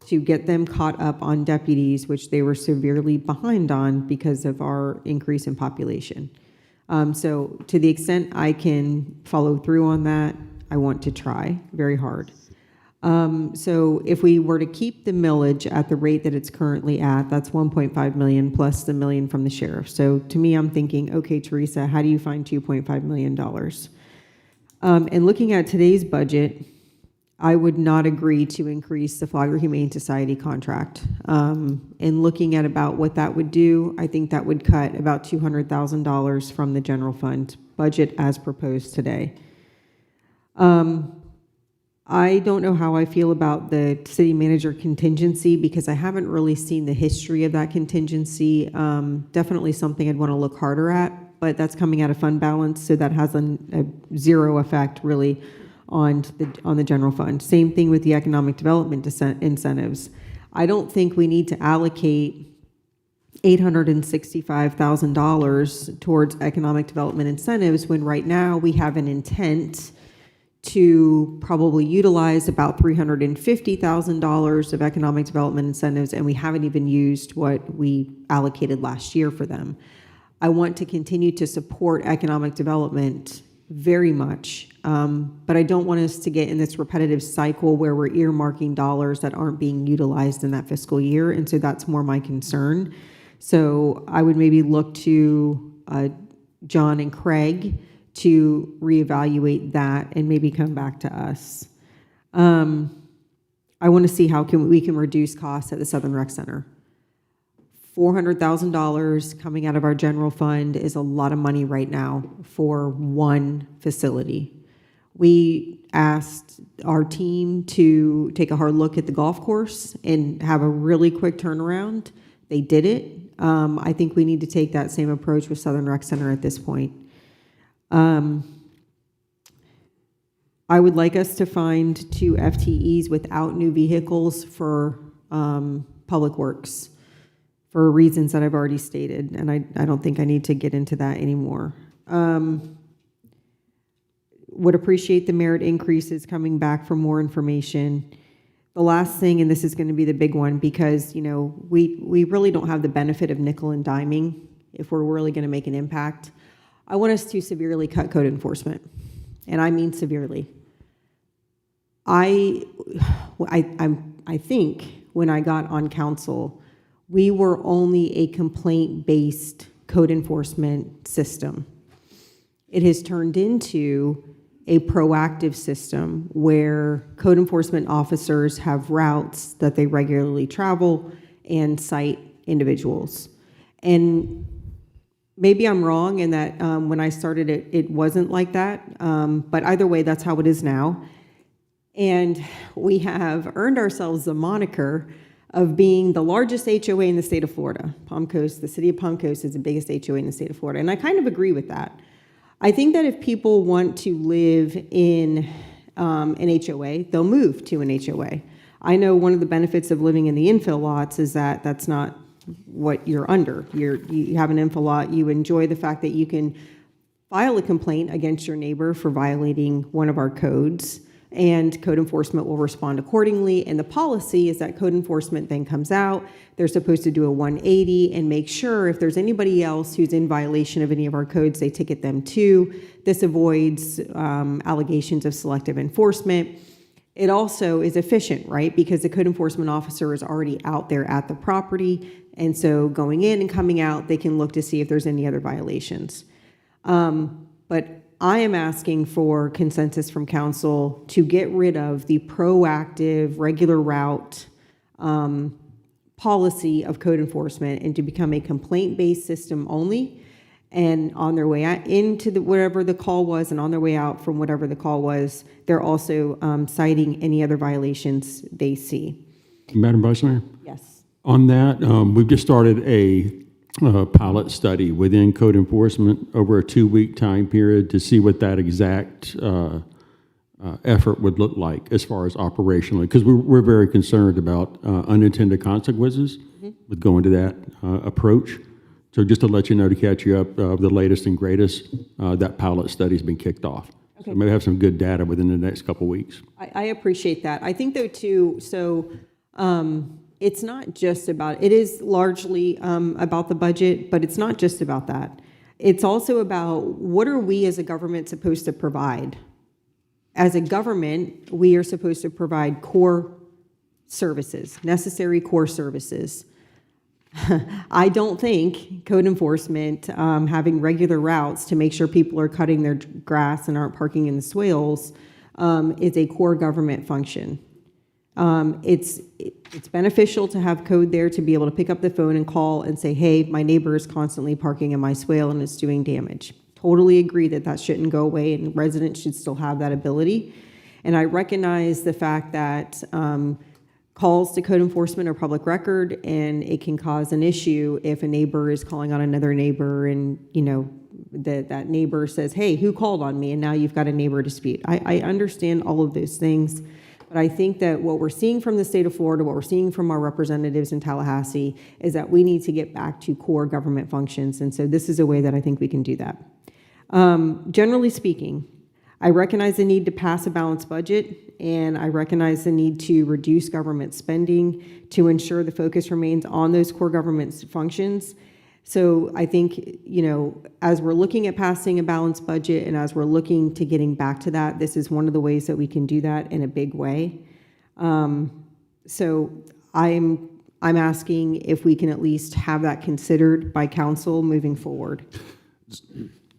to get them caught up on deputies, which they were severely behind on because of our increase in population. So to the extent I can follow through on that, I want to try very hard. So if we were to keep the millage at the rate that it's currently at, that's 1.5 million plus the million from the sheriff. So to me, I'm thinking, okay, Teresa, how do you find $2.5 million? And looking at today's budget, I would not agree to increase the Flagler Humane Society contract. And looking at about what that would do, I think that would cut about $200,000 from the general fund budget as proposed today. I don't know how I feel about the city manager contingency because I haven't really seen the history of that contingency. Definitely something I'd want to look harder at, but that's coming out of fund balance, so that has a zero effect really on the general fund. Same thing with the economic development incentives. I don't think we need to allocate $865,000 towards economic development incentives when right now we have an intent to probably utilize about $350,000 of economic development incentives, and we haven't even used what we allocated last year for them. I want to continue to support economic development very much, but I don't want us to get in this repetitive cycle where we're earmarking dollars that aren't being utilized in that fiscal year, and so that's more my concern. So I would maybe look to John and Craig to reevaluate that and maybe come back to us. I want to see how we can reduce costs at the Southern Rec Center. $400,000 coming out of our general fund is a lot of money right now for one facility. We asked our team to take a hard look at the golf course and have a really quick turnaround. They did it. I think we need to take that same approach with Southern Rec Center at this point. I would like us to find 2 FTEs without new vehicles for Public Works for reasons that I've already stated, and I don't think I need to get into that anymore. Would appreciate the merit increases coming back for more information. The last thing, and this is going to be the big one, because we really don't have the benefit of nickel and diming if we're really going to make an impact. I want us to severely cut code enforcement, and I mean severely. I think when I got on council, we were only a complaint-based code enforcement system. It has turned into a proactive system where code enforcement officers have routes that they regularly travel and cite individuals. And maybe I'm wrong in that when I started it wasn't like that, but either way, that's how it is now. And we have earned ourselves the moniker of being the largest HOA in the state of Florida. Palm Coast, the city of Palm Coast is the biggest HOA in the state of Florida, and I kind of agree with that. I think that if people want to live in an HOA, they'll move to an HOA. I know one of the benefits of living in the infill lots is that that's not what you're under. You have an infill lot, you enjoy the fact that you can file a complaint against your neighbor for violating one of our codes, and code enforcement will respond accordingly. And the policy is that code enforcement then comes out. They're supposed to do a 180 and make sure if there's anybody else who's in violation of any of our codes, they ticket them too. This avoids allegations of selective enforcement. It also is efficient, right? Because the code enforcement officer is already out there at the property. And so going in and coming out, they can look to see if there's any other violations. But I am asking for consensus from council to get rid of the proactive, regular route policy of code enforcement and to become a complaint-based system only. And on their way out into whatever the call was and on their way out from whatever the call was, they're also citing any other violations they see. Madam Vice Mayor? Yes. On that, we've just started a pilot study within code enforcement over a 2-week time period to see what that exact effort would look like as far as operationally, because we're very concerned about unintended consequences with going to that approach. So just to let you know, to catch you up, the latest and greatest, that pilot study's been kicked off. Okay. So maybe have some good data within the next couple of weeks. I appreciate that. I think though too, so it's not just about, it is largely about the budget, but it's not just about that. It's also about what are we as a government supposed to provide? As a government, we are supposed to provide core services, necessary core services. I don't think code enforcement, having regular routes to make sure people are cutting their grass and aren't parking in the swales, is a core government function. It's beneficial to have code there to be able to pick up the phone and call and say, hey, my neighbor is constantly parking in my swale and it's doing damage. Totally agree that that shouldn't go away and residents should still have that ability. And I recognize the fact that calls to code enforcement are public record, and it can cause an issue if a neighbor is calling on another neighbor and, you know, that neighbor says, hey, who called on me? And now you've got a neighbor dispute. I understand all of those things, but I think that what we're seeing from the state of Florida, what we're seeing from our representatives in Tallahassee, is that we need to get back to core government functions. And so this is a way that I think we can do that. Generally speaking, I recognize the need to pass a balanced budget, and I recognize the need to reduce government spending to ensure the focus remains on those core government functions. So I think, you know, as we're looking at passing a balanced budget and as we're looking to getting back to that, this is one of the ways that we can do that in a big way. So I'm asking if we can at least have that considered by council moving forward.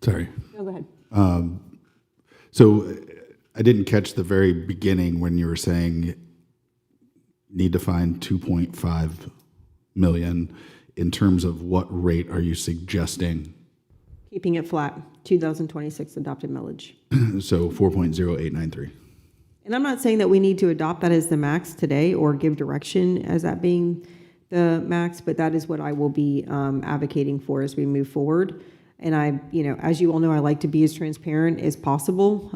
Sorry. No, go ahead. So I didn't catch the very beginning when you were saying need to find 2.5 million. In terms of what rate are you suggesting? Keeping it flat, 2026 adopted millage. So 4.0893. And I'm not saying that we need to adopt that as the max today or give direction as that being the max, but that is what I will be advocating for as we move forward. And I, you know, as you all know, I like to be as transparent as possible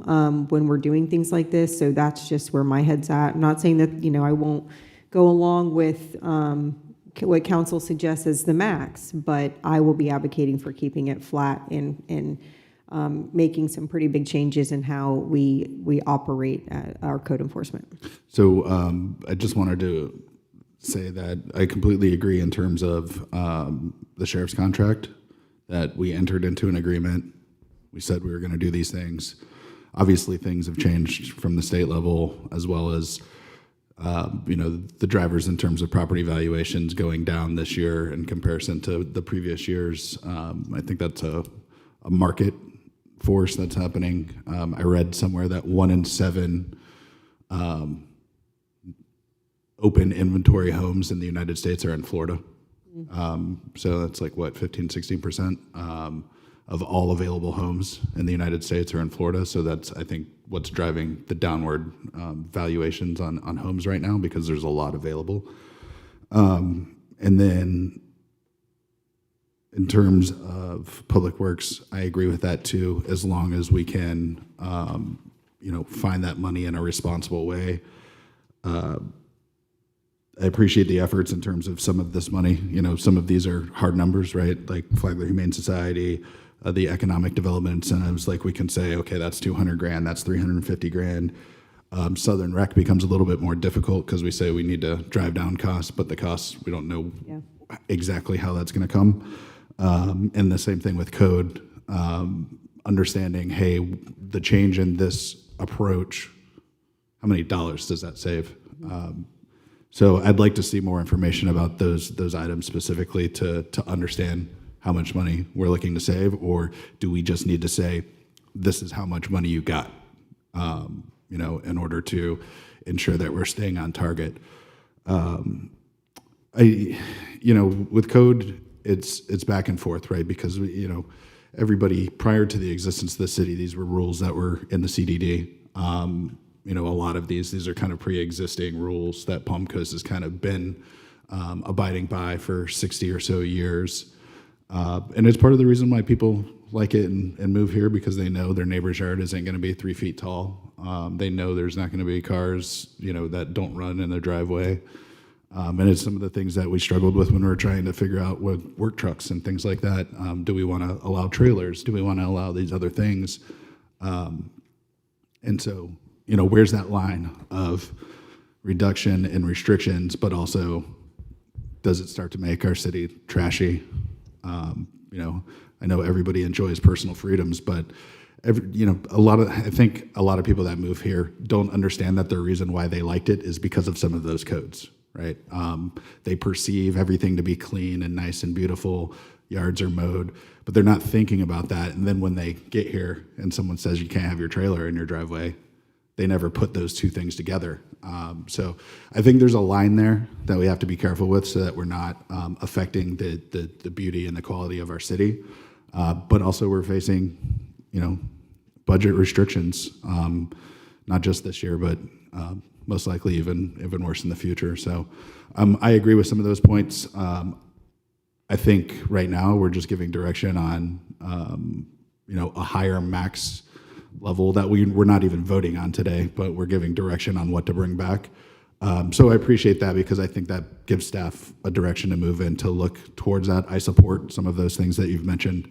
when we're doing things like this. So that's just where my head's at. I'm not saying that, you know, I won't go along with what council suggests as the max, but I will be advocating for keeping it flat and making some pretty big changes in how we operate our code enforcement. So I just wanted to say that I completely agree in terms of the sheriff's contract, that we entered into an agreement. We said we were going to do these things. Obviously, things have changed from the state level, as well as you know, the drivers in terms of property valuations going down this year in comparison to the previous years. I think that's a market force that's happening. I read somewhere that 1 in 7 open inventory homes in the United States are in Florida. So that's like what, 15-16% of all available homes in the United States are in Florida. So that's, I think, what's driving the downward valuations on homes right now, because there's a lot available. And then in terms of public works, I agree with that too, as long as we can, you know, find that money in a responsible way. I appreciate the efforts in terms of some of this money. You know, some of these are hard numbers, right? Like Flagler Humane Society, the economic development incentives. Like we can say, okay, that's 200 grand, that's 350 grand. Southern Rec becomes a little bit more difficult because we say we need to drive down costs, but the costs, we don't know exactly how that's going to come. And the same thing with code, understanding, hey, the change in this approach, how many dollars does that save? So I'd like to see more information about those items specifically to understand how much money we're looking to save, or do we just need to say, this is how much money you got, in order to ensure that we're staying on target. With code, it's back and forth, right? Because everybody prior to the existence of the city, these were rules that were in the CDD. A lot of these are kind of pre-existing rules that Palm Coast has kind of been abiding by for 60 or so years. And it's part of the reason why people like it and move here, because they know their neighbor's yard isn't going to be 3 feet tall. They know there's not going to be cars, that don't run in their driveway. And it's some of the things that we struggled with when we were trying to figure out with work trucks and things like that. Do we want to allow trailers? Do we want to allow these other things? And so, where's that line of reduction and restrictions, but also does it start to make our city trashy? I know everybody enjoys personal freedoms, but I think a lot of people that move here don't understand that the reason why they liked it is because of some of those codes, right? They perceive everything to be clean and nice and beautiful, yards are mowed, but they're not thinking about that. And then when they get here and someone says you can't have your trailer in your driveway, they never put those two things together. So I think there's a line there that we have to be careful with so that we're not affecting the beauty and the quality of our city. But also we're facing, budget restrictions, not just this year, but most likely even worse in the future. So I agree with some of those points. I think right now we're just giving direction on, a higher max level that we're not even voting on today, but we're giving direction on what to bring back. So I appreciate that, because I think that gives staff a direction to move in to look towards that. I support some of those things that you've mentioned.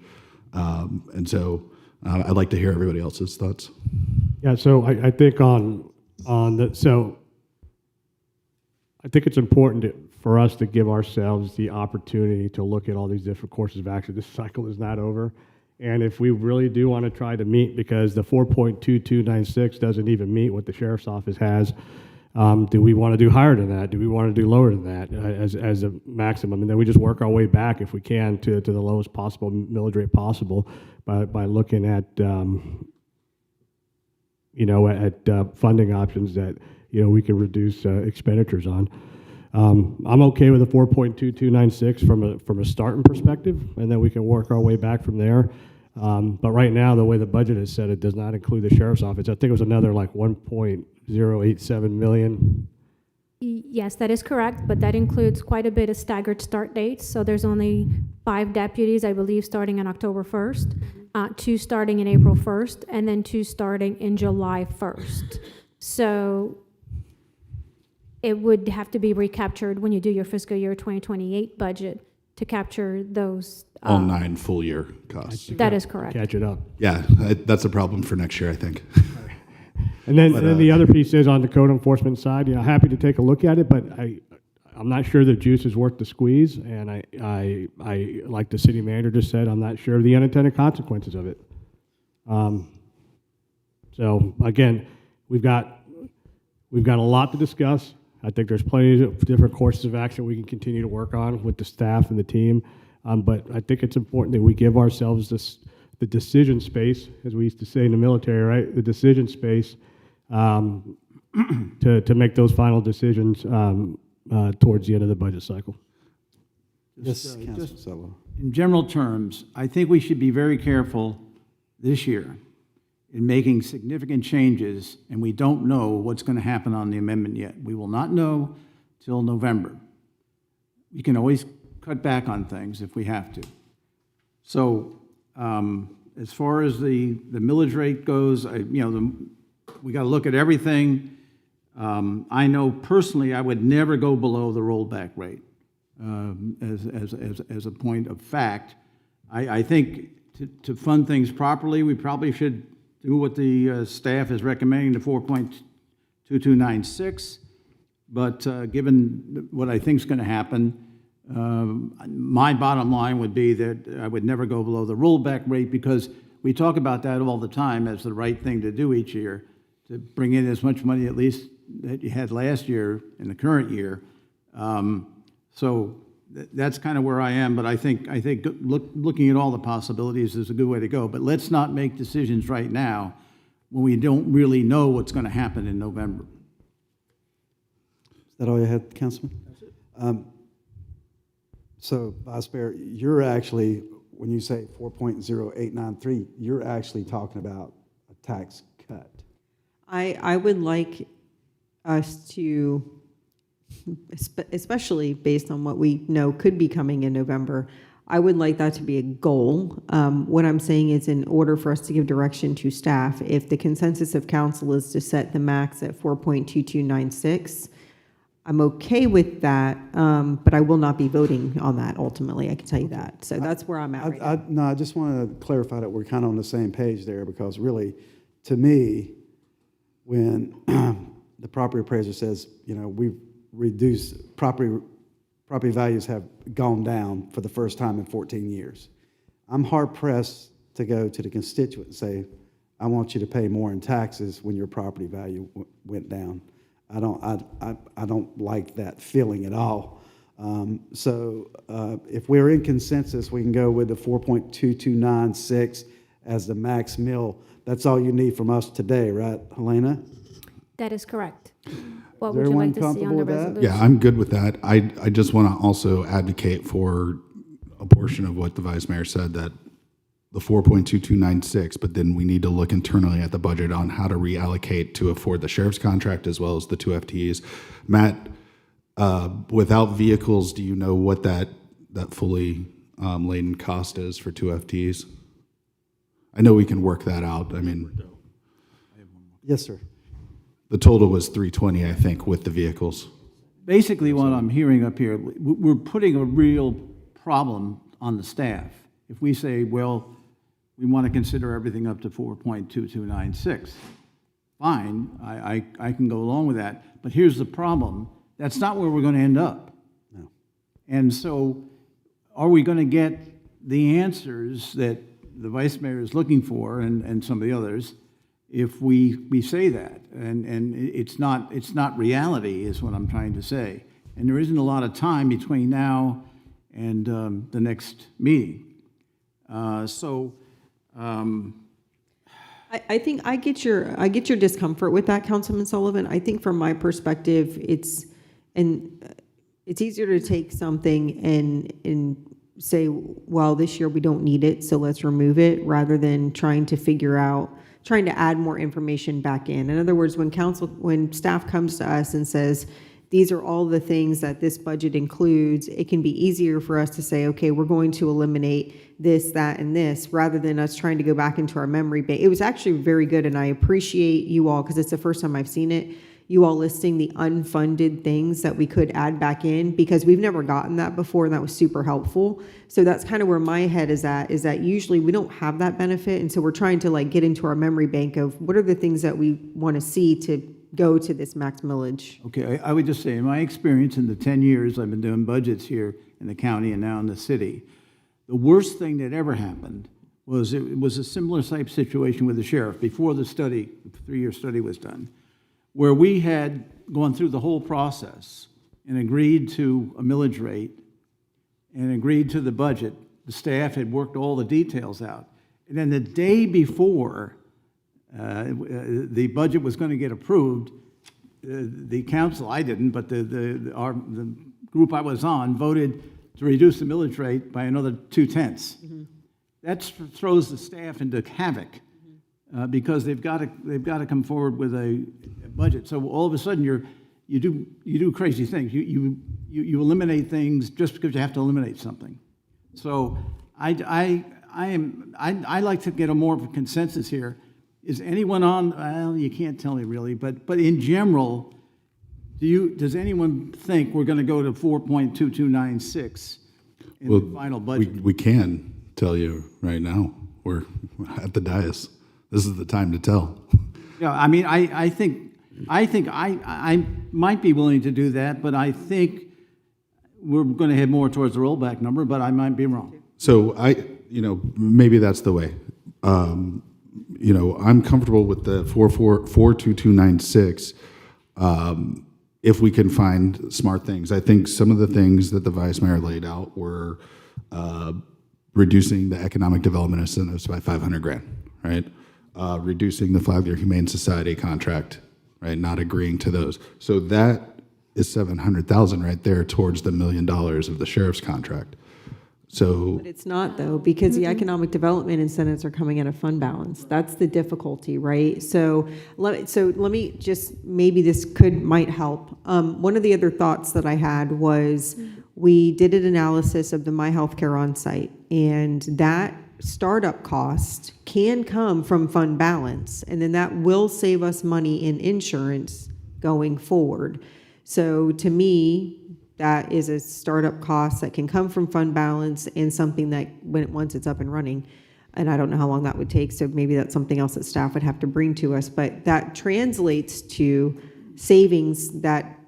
And so I'd like to hear everybody else's thoughts. Yeah, so I think I think it's important for us to give ourselves the opportunity to look at all these different courses of action. This cycle is not over. And if we really do want to try to meet, because the 4.2296 doesn't even meet what the sheriff's office has, do we want to do higher than that? Do we want to do lower than that as a maximum? And then we just work our way back, if we can, to the lowest possible millage rate possible by looking at, funding options that, we can reduce expenditures on. I'm okay with a 4.2296 from a starting perspective, and then we can work our way back from there. But right now, the way the budget is set, it does not include the sheriff's office. I think it was another like 1.087 million. Yes, that is correct, but that includes quite a bit of staggered start dates. So there's only 5 deputies, I believe, starting on October 1st, 2 starting in April 1st, and then 2 starting in July 1st. So it would have to be recaptured when you do your fiscal year 2028 budget to capture those. All 9 full year costs. That is correct. Catch it up. Yeah, that's a problem for next year, I think. And then the other piece is on the code enforcement side. Happy to take a look at it, but I'm not sure the juice is worth the squeeze. And I like the city manager just said, I'm not sure of the unintended consequences of it. So again, we've got a lot to discuss. I think there's plenty of different courses of action we can continue to work on with the staff and the team. But I think it's important that we give ourselves the decision space, as we used to say in the military, right? The decision space to make those final decisions towards the end of the budget cycle. Just in general terms, I think we should be very careful this year in making significant changes, and we don't know what's going to happen on the amendment yet. We will not know till November. We can always cut back on things if we have to. So as far as the millage rate goes, we got to look at everything. I know personally I would never go below the rollback rate as a point of fact. I think to fund things properly, we probably should do what the staff is recommending, the 4.2296. But given what I think is going to happen, my bottom line would be that I would never go below the rollback rate, because we talk about that all the time as the right thing to do each year. bring in as much money at least that you had last year in the current year. So that's kind of where I am, but I think looking at all the possibilities is a good way to go. But let's not make decisions right now when we don't really know what's going to happen in November. Is that all you had, Councilman? So, Vice Mayor, you're actually, when you say 4.0893, you're actually talking about a tax cut. I would like us to, especially based on what we know could be coming in November, I would like that to be a goal. What I'm saying is, in order for us to give direction to staff, if the consensus of council is to set the max at 4.2296, I'm okay with that, but I will not be voting on that ultimately, I can tell you that. So that's where I'm at right now. No, I just want to clarify that we're kind of on the same page there, because really, to me, when the property appraiser says, you know, we've reduced, property values have gone down for the first time in 14 years, I'm hard pressed to go to the constituent and say, I want you to pay more in taxes when your property value went down. I don't like that feeling at all. If we're in consensus, we can go with the 4.2296 as the max mill. That's all you need from us today, right, Helena? That is correct. What Is would you everyone like to see on comfortable the with that? resolution? Yeah, I'm good with that. I just want to also advocate for a portion of what the Vice Mayor said, that the 4.2296, but then we need to look internally at the budget on how to reallocate to afford the sheriff's contract as well as the 2 FTEs. Matt, without vehicles, do you know what that fully laden cost is for 2 FTEs? I know we can work that out. I mean, Yes, sir. the total was 320, I think, with the vehicles. Basically, what I'm hearing up here, we're putting a real problem on the staff. If we say, well, we want to consider everything up to 4.2296, fine, I can go along with that. But here's the problem. That's not where we're going to end up. No. And so are we going to get the answers that the Vice Mayor is looking for, and some of the others, if we say that? And it's not reality is what I'm trying to say. And there isn't a lot of time between now and the next meeting. I think I get your discomfort with that, Councilman Sullivan. I think from my perspective, it's easier to take something and say, well, this year we don't need it, so let's remove it, rather than trying to add more information back in. In other words, when staff comes to us and says, these are all the things that this budget includes, it can be easier for us to say, okay, we're going to eliminate this, that, and this, rather than us trying to go back into our memory bank. It was actually very good, and I appreciate you all, because it's the first time I've seen it, you all listing the unfunded things that we could add back in, because we've never gotten that before, and that was super helpful. So that's kind of where my head is at, is that usually we don't have that benefit, and so we're trying to like get into our memory bank of what are the things that we want to see to go to this max millage. Okay, I would just say, in my experience in the 10 years I've been doing budgets here in the county and now in the city, the worst thing that ever happened was it was a similar type situation with the sheriff before the 3-year study was done, where we had gone through the whole process and agreed to a millage rate and agreed to the budget. The staff had worked all the details out. And then the day before the budget was going to get approved, the council, I didn't, but the group I was on voted to reduce the millage rate by another 0.2. That throws the staff into havoc because they've got to come forward with a budget. So all of a sudden you do crazy things. You eliminate things just because you have to eliminate something. So I like to get a more of a consensus here. Is anyone on? Well, you can't tell me really, but in general, does anyone think we're going to go to 4.2296 in the final budget? We can tell you right now. We're at the dais. This is the time to tell. Yeah, I mean, I think I might be willing to do that, but I think we're going to head more towards the rollback number, but I might be wrong. So maybe that's the way. I'm comfortable with the 42296 if we can find smart things. I think some of the things that the vice mayor laid out were reducing the economic development incentives by $500,000, right? Reducing the Flagler Humane Society contract, right? Not agreeing to those. So that is $700,000 right there towards the $1 million of the sheriff's contract. So But it's not though, because the economic development incentives are coming out of fund balance. That's the difficulty, right? So let me just, maybe this might help. One of the other thoughts that I had was we did an analysis of the My Healthcare on-site, and that startup cost can come from fund balance, and then that will save us money in insurance going forward. So to me, that is a startup cost that can come from fund balance and something that once it's up and running, and I don't know how long that would take, so maybe that's something else that staff would have to bring to us, but that translates to savings that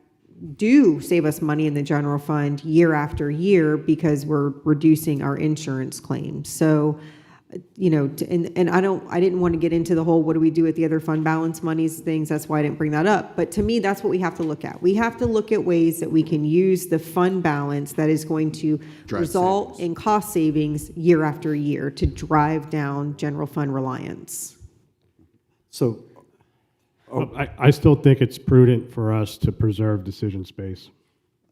do save us money in the general fund year after year because we're reducing our insurance claims. So, and I didn't want to get into the whole what do we do with the other fund balance monies things. That's why I didn't bring that up. But to me, that's what we have to look at. We have to look at ways that we can use the fund balance that is going to result in cost savings year after year to drive down general fund reliance. So, I still think it's prudent for us to preserve decision space.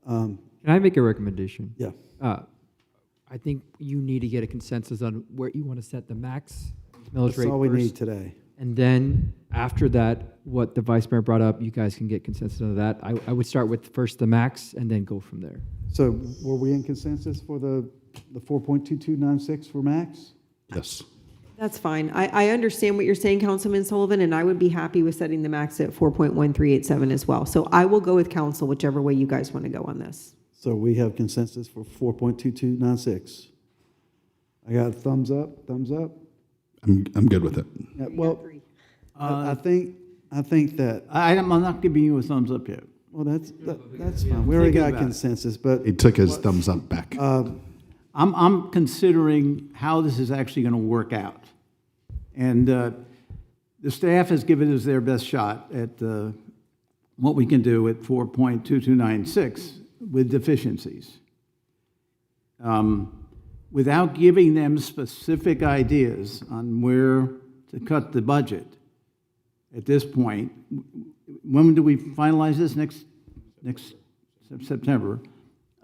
Can I make a recommendation? Yeah. I think you need to get a consensus on where you want to set the max millage rate That's all we first. need today. And then after that, what the vice mayor brought up, you guys can get consensus on that. I would start with first the max and then go from there. So were we in consensus for the 4.2296 for max? yes. That's fine. I understand what you're saying, Councilman Sullivan, and I would be happy with setting the max at 4.1387 as well. So I will go with council, whichever way you guys want to go on this. So we have consensus for 4.2296. I got a thumbs up, thumbs up. I'm good with it. Yeah, well, I think that, I'm not giving you a thumbs up yet. well, that's fine. We already Thinking got about it. consensus, but He took his thumbs up back. I'm considering how this is actually going to work out. And the staff has given us their best shot at what we can do at 4.2296 with deficiencies. Without giving them specific ideas on where to cut the budget at this point, when do we finalize this? Next September?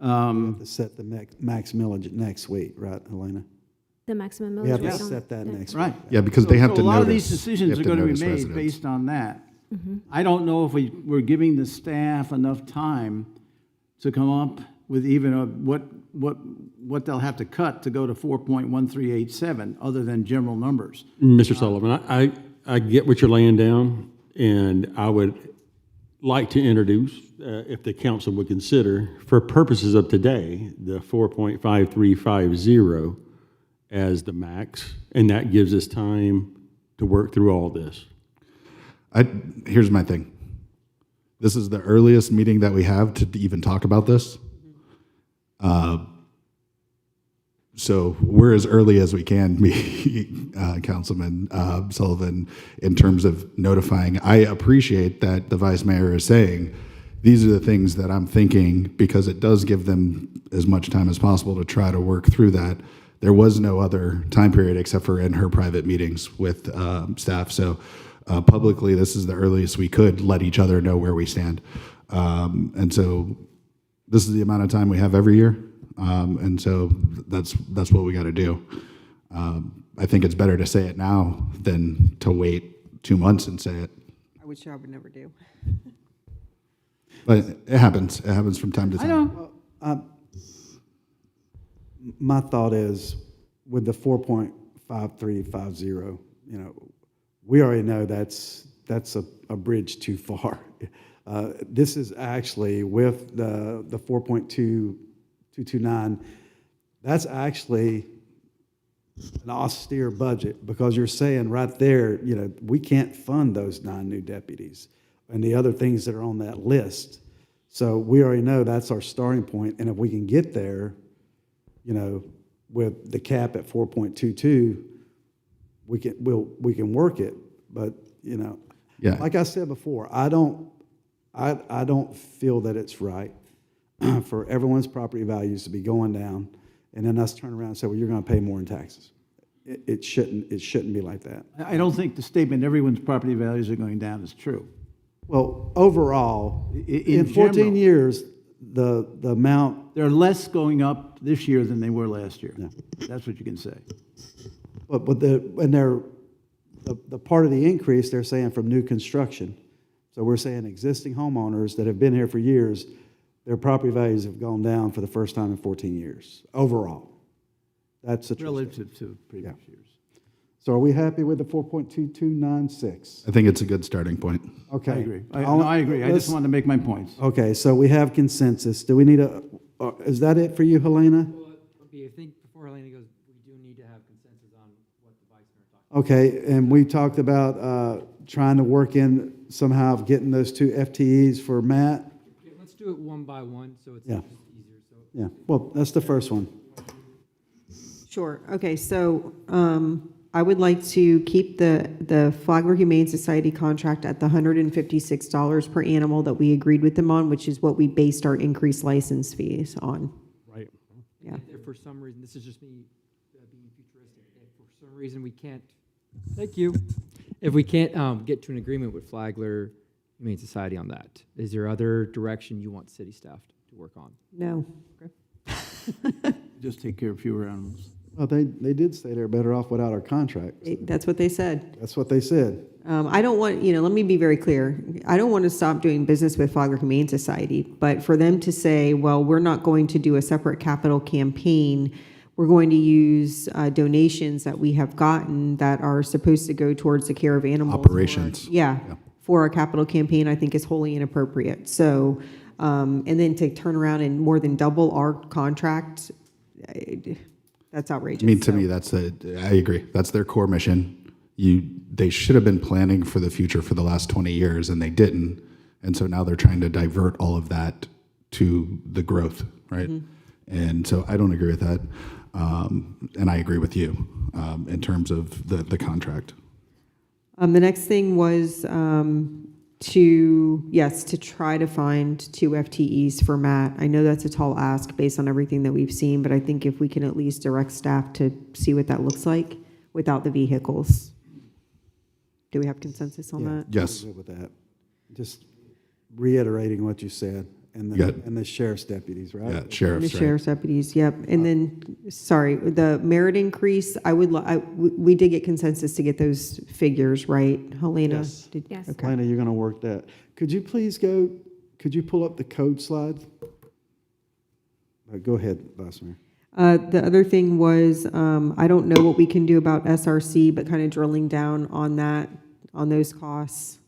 to set the max millage next week, right, Helena? The maximum millage We have rate to on- set that yeah. next week. Right. Yeah, because they have to A lot of these notice- decisions they are have to going to be notice made residents. based on that. I don't know if we're giving the staff enough time to come up with even what they'll have to cut to go to 4.1387, other than general numbers. Mr. Sullivan, I get what you're laying down, and I would like to introduce, if the council would consider, for purposes of today, the 4.5350 as the max, and that gives us time to work through all this. Here's my thing. This is the earliest meeting that we have to even talk about this. So we're as early as we can be, Councilman Sullivan, in terms of notifying. I appreciate that the vice mayor is saying, these are the things that I'm thinking, because it does give them as much time as possible to try to work through that. There was no other time period except for in her private meetings with staff. So publicly, this is the earliest we could let each other know where we stand. And so this is the amount of time we have every year. And so that's what we got to do. I think it's better to say it now than to wait 2 months and say it. I wish I would never do. But it happens. It happens from time to time. My thought is, with the 4.5350, we already know that's a bridge too far. This is actually with the 4.2229. That's actually an austere budget, because you're saying right there, we can't fund those 9 new deputies and the other things that are on that list. So we already know that's our starting point, and if we can get there, with the cap at 4.22, we can work it, but, you know, Yeah. like I said before, I don't feel that it's right for everyone's property values to be going down, and then us turn around and say, well, you're gonna pay more in taxes. It shouldn't be like that. I don't think the statement, everyone's property values are going down, is true. Well, overall, In in 14 general. years, the amount, They're less going up this year than they were last year. That's what you can say. but the part of the increase, they're saying from new construction. So we're saying existing homeowners that have been here for years, their property values have gone down for the first time in 14 years, overall. That's the truth. Relative to previous years. So are we happy with the 4.2296? I think it's a good starting point. Okay. I agree. I agree. I just wanted to make my points. Okay, so we have consensus. Do we need is that it for you, Helena? I think before Helena goes, we do need to have consensus on what the vice mayor talked Okay, and we talked about trying to work in somehow of getting those 2 FTEs for Matt. about. Let's do it one by one, so it's Yeah. just easier. So Yeah, well, that's the first one. Sure. Okay, so I would like to keep the Flagler Humane Society contract at the $156 per animal that we agreed with them on, which is what we based our increased license fees on. Right. Yeah. if for some reason, this is just me being futuristic, if for some reason we can't, thank you, if we can't get to an agreement with Flagler Humane Society on that, is there other direction you want city staff to work on? No. Just take care of fewer animals. Well, they did say they're better off without our contract. That's what they said. That's what they said. I don't want, let me be very clear. I don't want to stop doing business with Flagler Humane Society, but for them to say, well, we're not going to do a separate capital campaign, we're going to use donations that we have gotten that are supposed to go towards the care of animals. Operations. For our capital campaign, I think is wholly inappropriate. So, and then to turn around and more than double our contract, that's outrageous. I mean, to So- me, I agree. That's their core mission. They should have been planning for the future for the last 20 years, and they didn't. And so now they're trying to divert all of that to the growth, right? And so I don't agree with that. And I agree with you in terms of the contract. The next thing was to try to find 2 FTEs for Matt. I know that's a tall ask based on everything that we've seen, but I think if we can at least direct staff to see what that looks like without the vehicles. Do we have consensus on that? Yes. I'm good with that. Just reiterating what you said, and the sheriff's deputies, right? Yeah, sheriff's, And the sheriff's deputies, yep. And then, sorry, the merit increase, we did get consensus to get those figures, right, Helena? Yes. Yes. Okay. Helena, you're going to work that. Could you pull up the code slide? Go ahead, Vice Mayor. The other thing was, I don't know what we can do about SRC, but kind of drilling down on that, on those costs.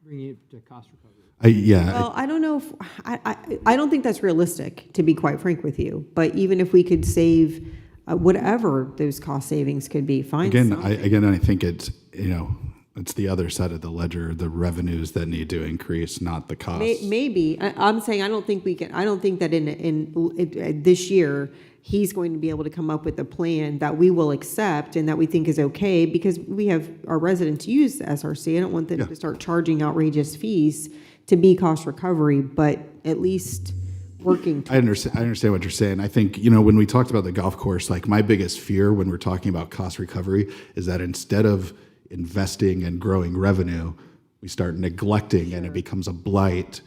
Bringing it to cost recovery. Well, I don't know if, I don't think that's realistic, to be quite frank with you. But even if we could save whatever those cost savings could be, fine. I think it's, it's the other side of the ledger, the revenues that need to increase, not the costs. Maybe. I'm saying I don't think we can, I don't think that in this year, he's going to be able to come up with a plan that we will accept and that we think is okay, because we have our residents use the SRC. I don't want them to start charging outrageous fees to be cost recovery, but at least working. I understand what you're saying. I think, when we talked about the golf course, like my biggest fear when we're talking about cost recovery is that instead of investing and growing revenue, we start neglecting and it becomes a blight.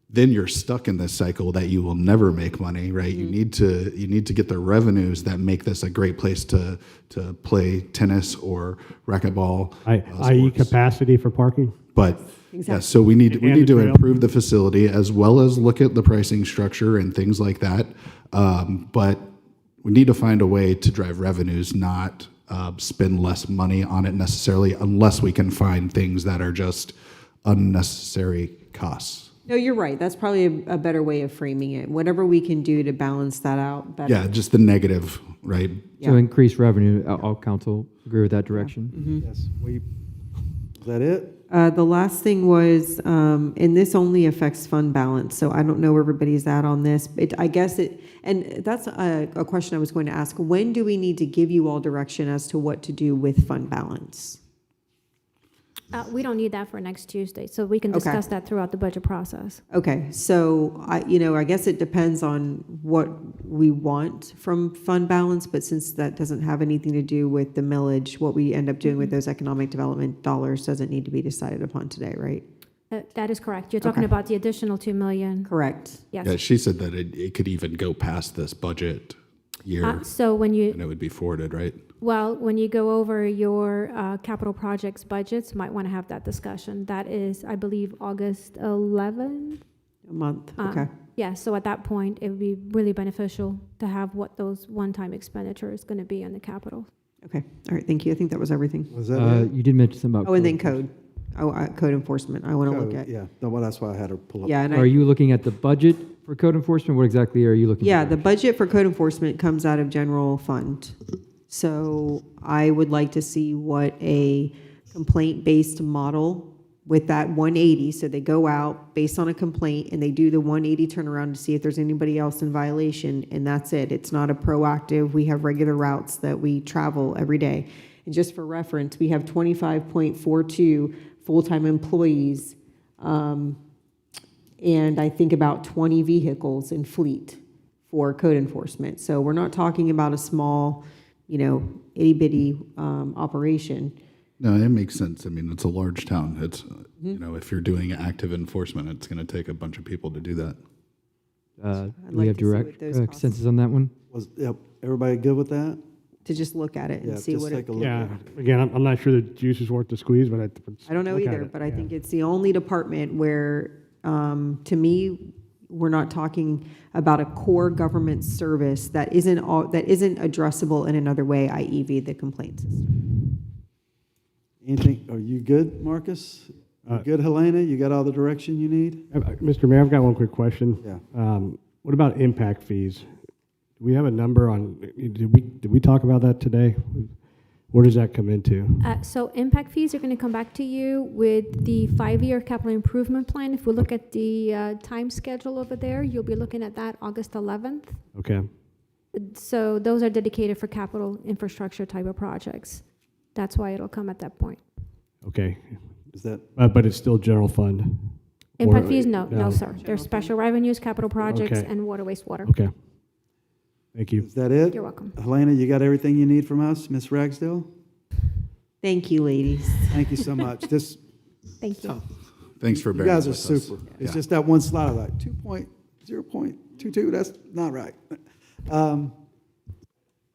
Then you're stuck in this cycle that you will never make money, right? You need to get the revenues that make this a great place to play tennis or racquetball. i.e. capacity for parking? But Exactly. so we need And to the trail. improve the facility as well as look at the pricing structure and things like that. But we need to find a way to drive revenues, not spend less money on it necessarily, unless we can find things that are just unnecessary costs. No, you're right. That's probably a better way of framing it. Whatever we can do to balance that out better. Yeah, just the negative, right? So increase revenue, all council agree with that direction? Yes. Is that it? The last thing was, and this only affects fund balance, so I don't know where everybody's at on this. I guess and that's a question I was going to ask. When do we need to give you all direction as to what to do with fund balance? We don't need that for next Tuesday, so we can Okay. discuss that throughout the budget process. Okay, so I guess it depends on what we want from fund balance, but since that doesn't have anything to do with the millage, what we end up doing with those economic development dollars doesn't need to be decided upon today, right? That is correct. You're talking Okay. about the additional 2 million. Correct. Yes. Yeah, she said that it could even go past this budget year, So when and you, it would be forwarded, right? well, when you go over your capital projects budgets, might want to have that discussion. That is, I believe, August 11th. A month, Um, okay. Yeah, so at that point, it would be really beneficial to have what those one-time expenditure is going to be on the capital. Okay, all right, thank you. I think that was everything. Was that it? You did mention something about. Oh, and then code. Code enforcement, I want to look Code, at. Yeah, well, that's why I had her pull up. Yeah, and Are you looking at the budget for code enforcement? What exactly are you looking? Yeah, for? the budget for code enforcement comes out of general fund. So I would like to see what a complaint-based model with that 180, so they go out based on a complaint and they do the 180 turnaround to see if there's anybody else in violation, and that's it. It's not a proactive, we have regular routes that we travel every day. And just for reference, we have 25.42 full-time employees, and I think about 20 vehicles in fleet for code enforcement. So we're not talking about a small, itty-bitty operation. No, it makes sense. I mean, it's a large town. It's, if you're doing active enforcement, it's going to take a bunch of people to do that. Do I'd we like have to see what direct those costs- consensus on that one? Yep, everybody good with that? To just look at it Yeah, and see just what take it, a look Yeah, at it. again, I'm not sure the juice is worth the squeeze, but I don't know look at either, it, but I yeah. think it's the only department where, to me, we're not talking about a core government service that isn't addressable in another way, i.e. via the complaint system. Anything, are you good, Marcus? You good, Helena? You got all the direction you need? Mr. Mayor, I've got one quick question. Yeah. What about impact fees? Do we have a number on, did we talk about that today? Where does that come into? So impact fees are going to come back to you with the 5-year capital improvement plan. If we look at the time schedule over there, you'll be looking at that August 11th. Okay, So those are dedicated for capital infrastructure type of projects. That's why it'll come at that point. okay. Is that, But it's still general fund? Impact Or- fees, no, sir. There's special revenues, capital projects, Okay. and water wastewater. Okay. Thank you. is that it? You're welcome. Helena, you got everything you need from us, Ms. Ragsdale? Thank you, ladies. Thank you so much. This, Thank you. Thanks for you bearing guys are with us. super. It's Yeah. just that one slide, I'm like 2.0.22, that's not right.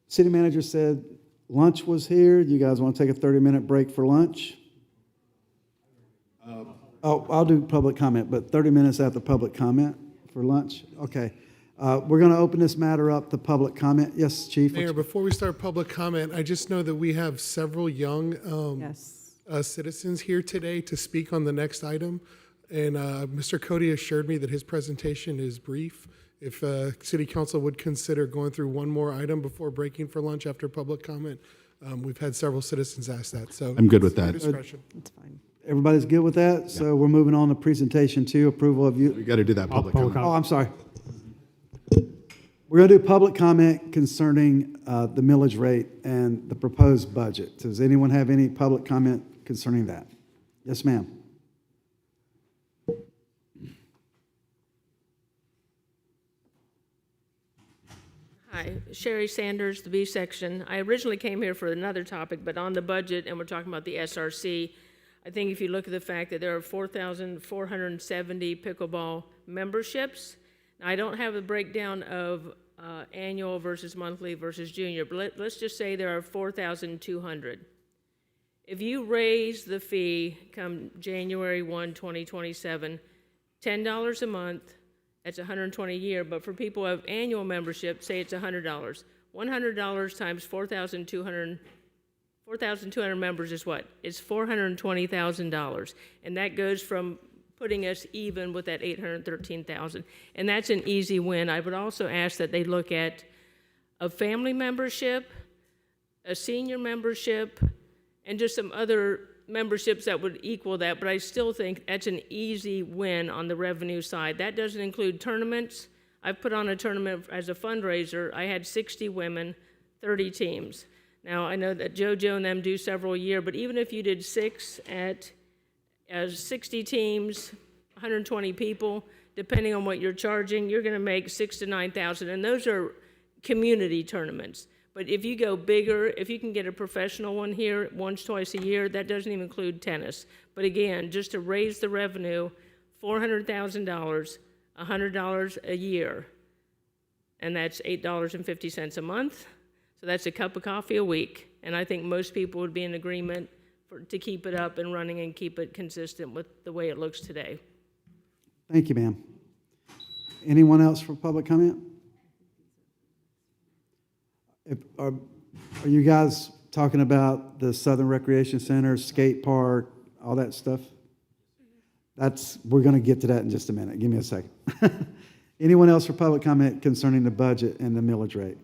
City manager said lunch was here. You guys want to take a 30-minute break for lunch? Oh, I'll do public comment, but 30 minutes after public comment for lunch? Okay. We're going to open this matter up to public comment. Yes, Chief? Mayor, before we start public comment, I just know that we have several young Yes. citizens here today to speak on the next item. And Mr. Cody assured me that his presentation is brief. If City Council would consider going through one more item before breaking for lunch after public comment, we've had several citizens ask that, so. I'm good with it's your that. discretion. That's fine. Everybody's good with that? So we're moving on to presentation 2, approval of you. We got to do that public Public comment. Oh, I'm sorry. We're going to do public comment concerning the millage rate and the proposed budget. Does anyone have any public comment concerning that? Yes, ma'am. Hi, Sherry Sanders, the B section. I originally came here for another topic, but on the budget, and we're talking about the SRC, I think if you look at the fact that there are 4,470 pickleball memberships, now, I don't have a breakdown of annual versus monthly versus junior, but let's just say there are 4,200. If you raise the fee come January 1, 2027, $10 a month, that's $120 a year, but for people who have annual membership, say it's $100. $100 times 4,200 members is what? It's $420,000. And that goes from putting us even with that $813,000. And that's an easy win. I would also ask that they look at a family membership, a senior membership, and just some other memberships that would equal that, but I still think that's an easy win on the revenue side. That doesn't include tournaments. I've put on a tournament as a fundraiser. I had 60 women, 30 teams. Now, I know that JoJo and them do several a year, but even if you did 6 at 60 teams, 120 people, depending on what you're charging, you're going to make $6,000 to $9,000, and those are community tournaments. But if you go bigger, if you can get a professional one here once, twice a year, that doesn't even include tennis. But again, just to raise the revenue, $400,000, $100 a year, and that's $8.50 a month. So that's a cup of coffee a week, and I think most people would be in agreement to keep it up and running and keep it consistent with the way it looks today. Thank you, ma'am. Anyone else for public comment? Are you guys talking about the Southern Recreation Center, skate park, all that stuff? We're going to get to that in just a minute. Give me a second. Anyone else for public comment concerning the budget and the millage rate?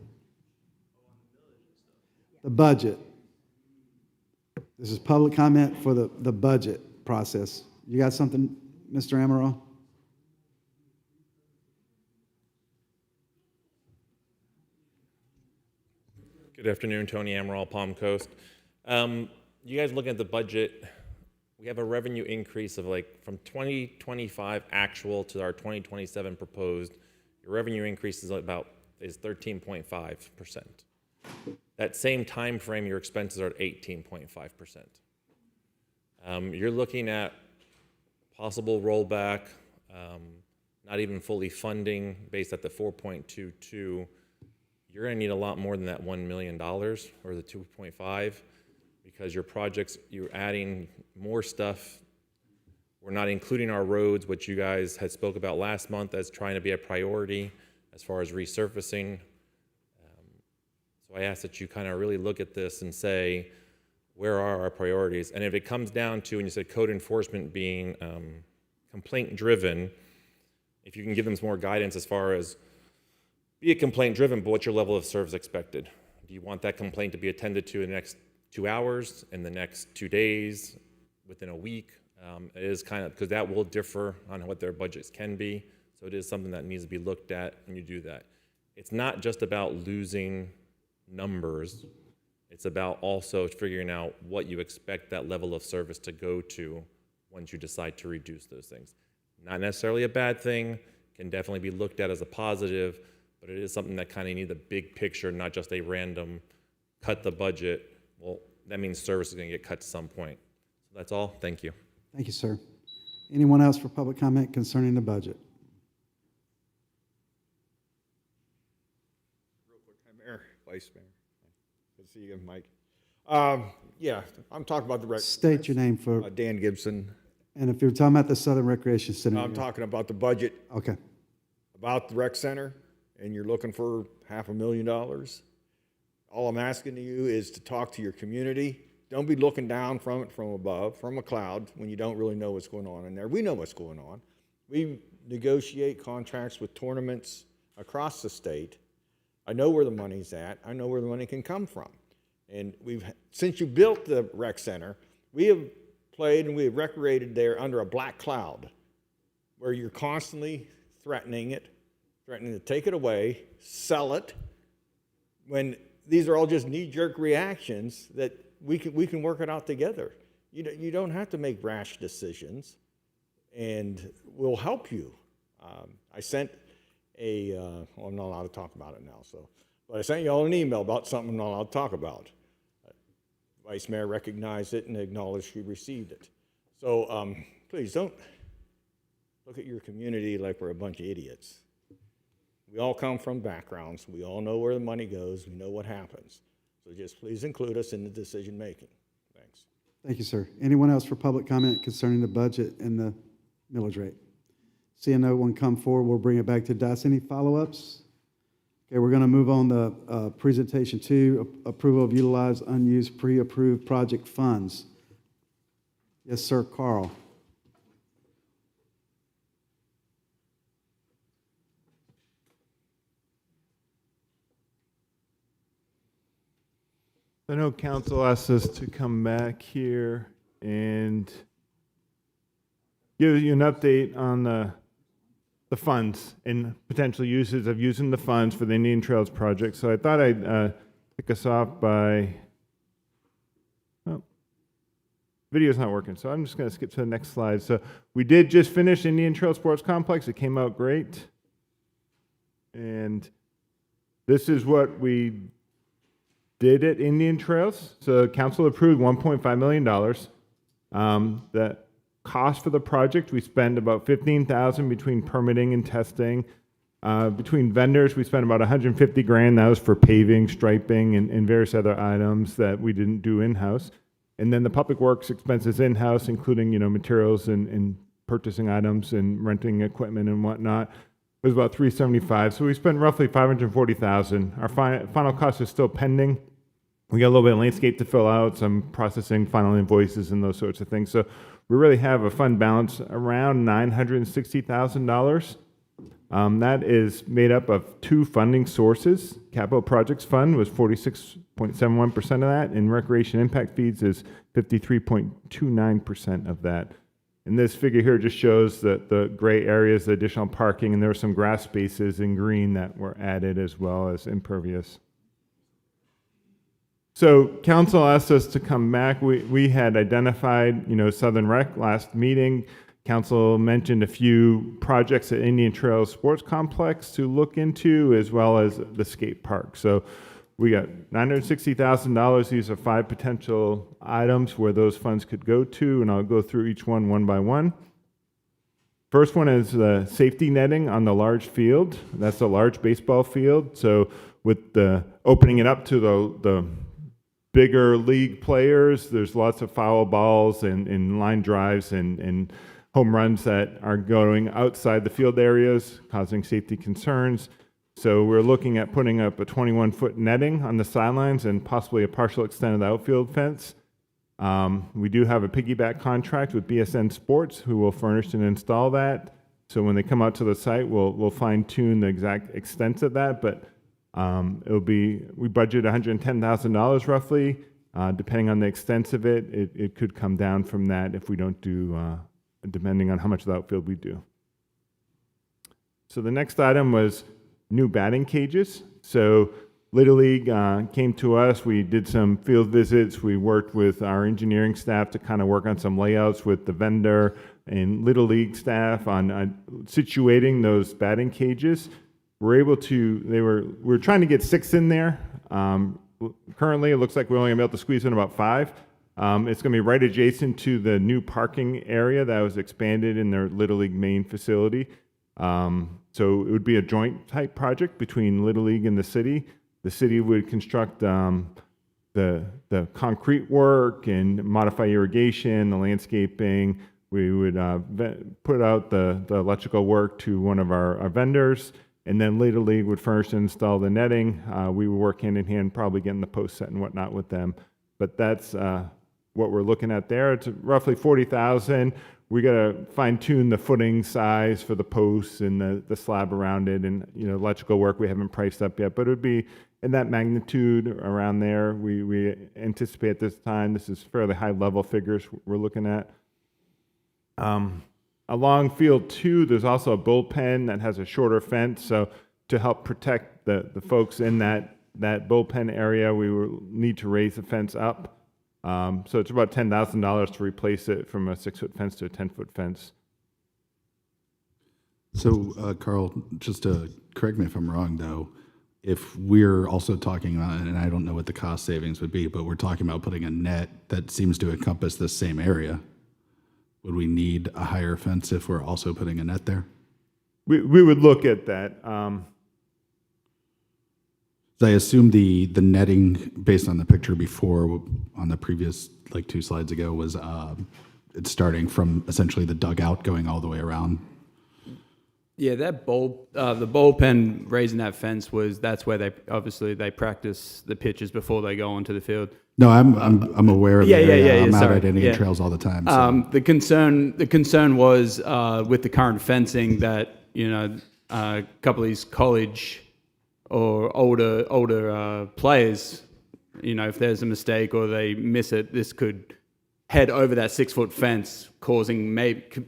The budget. This is public comment for the budget process. You got something, Mr. Amaral? Good afternoon, Tony Amaral, Palm Coast. You guys looking at the budget, we have a revenue increase of from 2025 actual to our 2027 proposed. Your revenue increase is 13.5%. That same time frame, your expenses are at 18.5%. You're looking at possible rollback, not even fully funding based at the 4.22. You're going to need a lot more than that $1 million or the 2.5 because your projects, you're adding more stuff. We're not including our roads, which you guys had spoke about last month as trying to be a priority as far as resurfacing. So I ask that you kind of really look at this and say, where are our priorities? And if it comes down to, and you said code enforcement being complaint driven, if you can give them some more guidance as far as be it complaint driven, but what's your level of service expected? Do you want that complaint to be attended to in the next 2 hours, in the next 2 days, within a week? It is kind of, because that will differ on what their budgets can be. So it is something that needs to be looked at when you do that. It's not just about losing numbers. It's about also figuring out what you expect that level of service to go to once you decide to reduce those things. Not necessarily a bad thing, can definitely be looked at as a positive, but it is something that kind of needs a big picture, not just a random cut the budget. Well, that means service is going to get cut to some point. So that's all. Thank you. Thank you, sir. Anyone else for public comment concerning the budget? Real quick, Mayor, Vice Mayor. Good to see you again, Mike. Yeah, I'm talking about the State your name for. Dan Gibson. And if you're talking about the Southern Recreation Center. I'm talking about the budget. Okay. About the rec center, and you're looking for $500,000. All I'm asking you is to talk to your community. Don't be looking down from it from above, from a cloud, when you don't really know what's going on in there. We know what's going on. We negotiate contracts with tournaments across the state. I know where the money's at. I know where the money can come from. And since you built the rec center, we have played and we have recreated there under a black cloud where you're constantly threatening to take it away, sell it, when these are all just knee-jerk reactions that we can work it out together. You don't have to make rash decisions, and we'll help you. I sent I'm not allowed to talk about it now, but I sent you all an email about something I'm not allowed to talk about. Vice Mayor recognized it and acknowledged she received it. So please don't look at your community like we're a bunch of idiots. We all come from backgrounds. We all know where the money goes. We know what happens. So just please include us in the decision making. Thanks. Thank you, sir. Anyone else for public comment concerning the budget and the millage rate? Seeing no one come forward, we'll bring it back to Dice. Any follow-ups? Okay, we're going to move on to presentation 2, approval of utilized unused pre-approved project funds. Yes, sir, Carl. I know council asked us to come back here and give you an update on the funds and potential uses of using the funds for the Indian Trails project. So I thought I'd kick us off by, oh, video's not working, so I'm just going to skip to the next slide. So we did just finish Indian Trail Sports Complex. It came out great. And this is what we did at Indian Trails. So council approved $1.5 million. The cost for the project, we spent about $15,000 between permitting and testing. Between vendors, we spent about $150,000. That was for paving, striping, and various other items that we didn't do in-house. And then the public works expenses in-house, including, you know, materials and purchasing items and renting equipment and whatnot, was about $375,000. So we spent roughly $540,000. Our final cost is still pending. We got a little bit of landscape to fill out, some processing, final invoices, and those sorts of things. So we really have a fund balance around $960,000. That is made up of two funding sources. Capital Projects Fund was 46.71% of that, and Recreation Impact Fees is 53.29% of that. And this figure here just shows that the gray areas, the additional parking, and there were some grass spaces in green that were added as well as impervious. So council asked us to come back. We had identified, you know, Southern Rec last meeting. Council mentioned a few projects at Indian Trails Sports Complex to look into, as well as the skate park. So we got $960,000. These are 5 potential items where those funds could go to, and I'll go through each one by one. First one is the safety netting on the large field. That's a large baseball field. So with the opening it up to the bigger league players, there's lots of foul balls and line drives and home runs that are going outside the field areas, causing safety concerns. So we're looking at putting up a 21-foot netting on the sidelines and possibly a partial extent of the outfield fence. We do have a piggyback contract with BSN Sports, who will furnish and install that. So when they come out to the site, we'll fine-tune the exact extent of that, but it'll be, we budget $110,000 roughly. Depending on the extent of it, it could come down from that if we don't do, depending on how much of the outfield we do. So the next item was new batting cages. So Little League came to us. We did some field visits. We worked with our engineering staff to kind of work on some layouts with the vendor and Little League staff on situating those batting cages. We're able to, we're trying to get 6 in there. Currently, it looks like we're only going to be able to squeeze in about 5. It's going to be right adjacent to the new parking area that was expanded in their Little League main facility. So it would be a joint type project between Little League and the city. The city would construct the concrete work and modify irrigation, the landscaping. We would put out the electrical work to one of our vendors, and then Little League would furnish and install the netting. We would work hand in hand, probably getting the post set and whatnot with them. But that's what we're looking at there. It's roughly $40,000. We got to fine tune the footing size for the posts and the slab around it, and electrical work we haven't priced up yet, but it would be in that magnitude around there. We anticipate at this time. This is fairly high level figures we're looking at. Along field 2, there's also a bullpen that has a shorter fence. So to help protect the folks in that bullpen area, we will need to raise the fence up. So it's about $10,000 to replace it from a 6-foot fence to a 10-foot fence. So, Carl, just to correct me if I'm wrong, though, if we're also talking about, and I don't know what the cost savings would be, but we're talking about putting a net that seems to encompass the same area, would we need a higher fence if we're also putting a net there? We would look at that. I assume the netting, based on the picture before, on the previous, 2 slides ago, was it's starting from essentially the dugout going all the way around. Yeah, that the bullpen raising that fence that's where they practice the pitches before they go onto the field. No, I'm aware of that. Yeah. I'm Sorry. out at Indian Trails all the time. So. The concern was with the current fencing that a couple of these college or older players, if there's a mistake or they miss it, this could head over that 6-foot fence, causing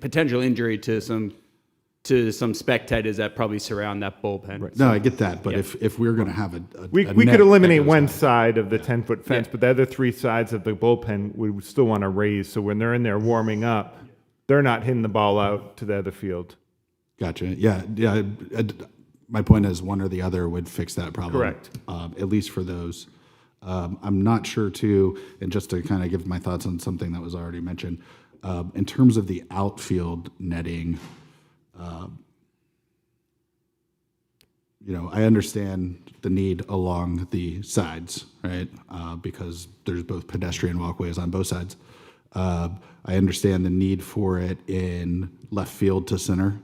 potential injury to some spectators that probably surround that bullpen. No, I get that, but if we're going to have We a could net eliminate that goes one down- side of the 10-foot fence, but the other 3 sides of the bullpen, we would still want to raise. So when they're in there warming up, they're not hitting the ball out to the other field. Gotcha. Yeah. My point is one or the other would fix that problem. Correct. At least for those. I'm not sure too, and just to kind of give my thoughts on something that was already mentioned, in terms of the outfield netting, I understand the need along the sides, right? Because there's both pedestrian walkways on both sides. I understand the need for it in left field to center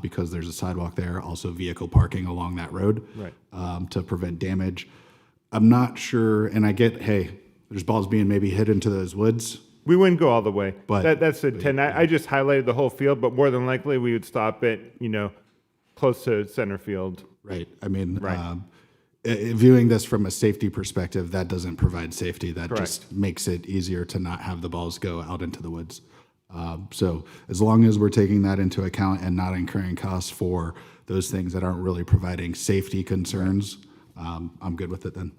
because there's a sidewalk there, also vehicle parking along that road to prevent damage. I'm not sure, and I get, hey, there's balls being maybe hit into those woods. We wouldn't go all the way, But- that's the intent. I just highlighted the whole field, but more than likely we would stop it, close to center field. Right. I mean, viewing this from a safety perspective, that doesn't provide safety. That just makes it easier to not have the balls go out into the woods. So as long as we're taking that into account and not incurring costs for those things that aren't really providing safety concerns, I'm good with it then.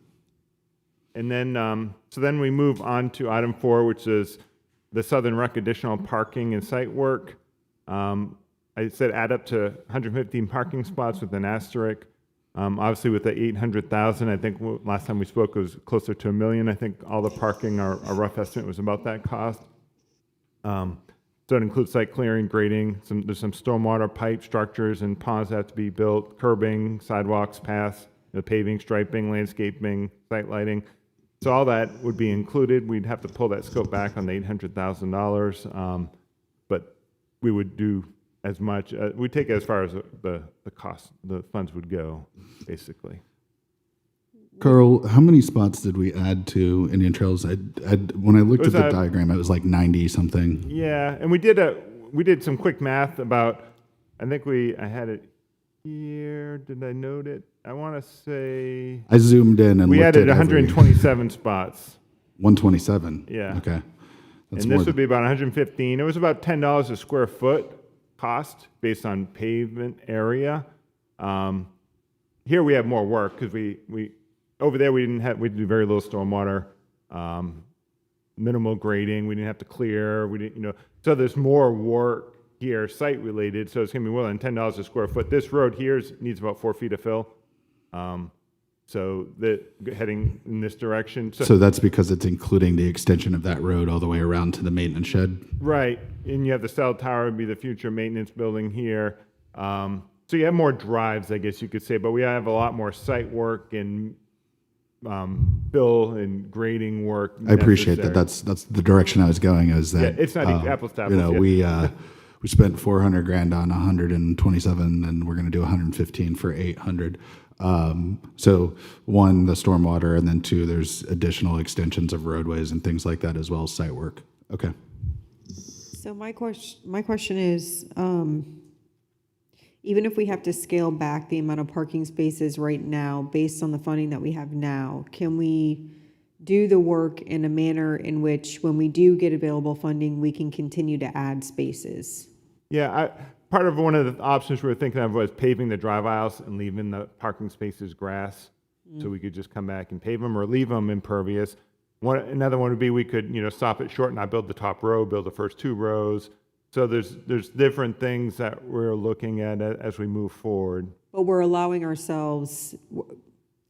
And then, so then we move on to item 4, which is the Southern Rec additional parking and site work. I said add up to 115 parking spots with an asterisk. Obviously, with the 800,000, I think last time we spoke it was closer to $1 million. I think all the parking, our rough estimate was about that cost. So it includes site clearing, grading. There's some stormwater pipe structures and ponds that have to be built, curbing, sidewalks, paths, paving, striping, landscaping, site lighting. So all that would be included. We'd have to pull that scope back on the $800,000, but we would do as much. We'd take it as far as the cost, the funds would go, basically. Carl, how many spots did we add to Indian Trails? When I looked at the diagram, it was like 90 something. Yeah, and we did some quick math about. I think I had it here. Did I note it? I want to say I zoomed in and we looked added at 127 spots. 127. Yeah. Okay. That's And more this would be about 115. It was about $10 a square foot cost based on pavement area. Here we have more work because we over there we do very little stormwater, minimal grading. We didn't have to clear. We didn't, so there's more work here, site related. So it's gonna be more than $10 a square foot. This road here needs about 4 feet of fill. So heading in this direction. So that's because it's including the extension of that road all the way around to the maintenance shed? Right, and you have the cell tower would be the future maintenance building here. So you have more drives, I guess you could say, but we have a lot more site work and bill and grading work. I appreciate that. That's the direction I was going, is that Yeah, it's not apples to apples, yeah. we spent $400,000 on 127 and we're going to do 115 for 800. So 1, the stormwater, and then 2, there's additional extensions of roadways and things like that as well as site work. Okay. So my question is, even if we have to scale back the amount of parking spaces right now, based on the funding that we have now, can we do the work in a manner in which, when we do get available funding, we can continue to add spaces? Yeah, part of one of the options we were thinking of was paving the drive aisles and leaving the parking spaces grass, so we could just come back and pave them or leave them impervious. Another one would be we could, stop it short and not build the top row, build the first 2 rows. So there's different things that we're looking at as we move forward. But we're allowing ourselves,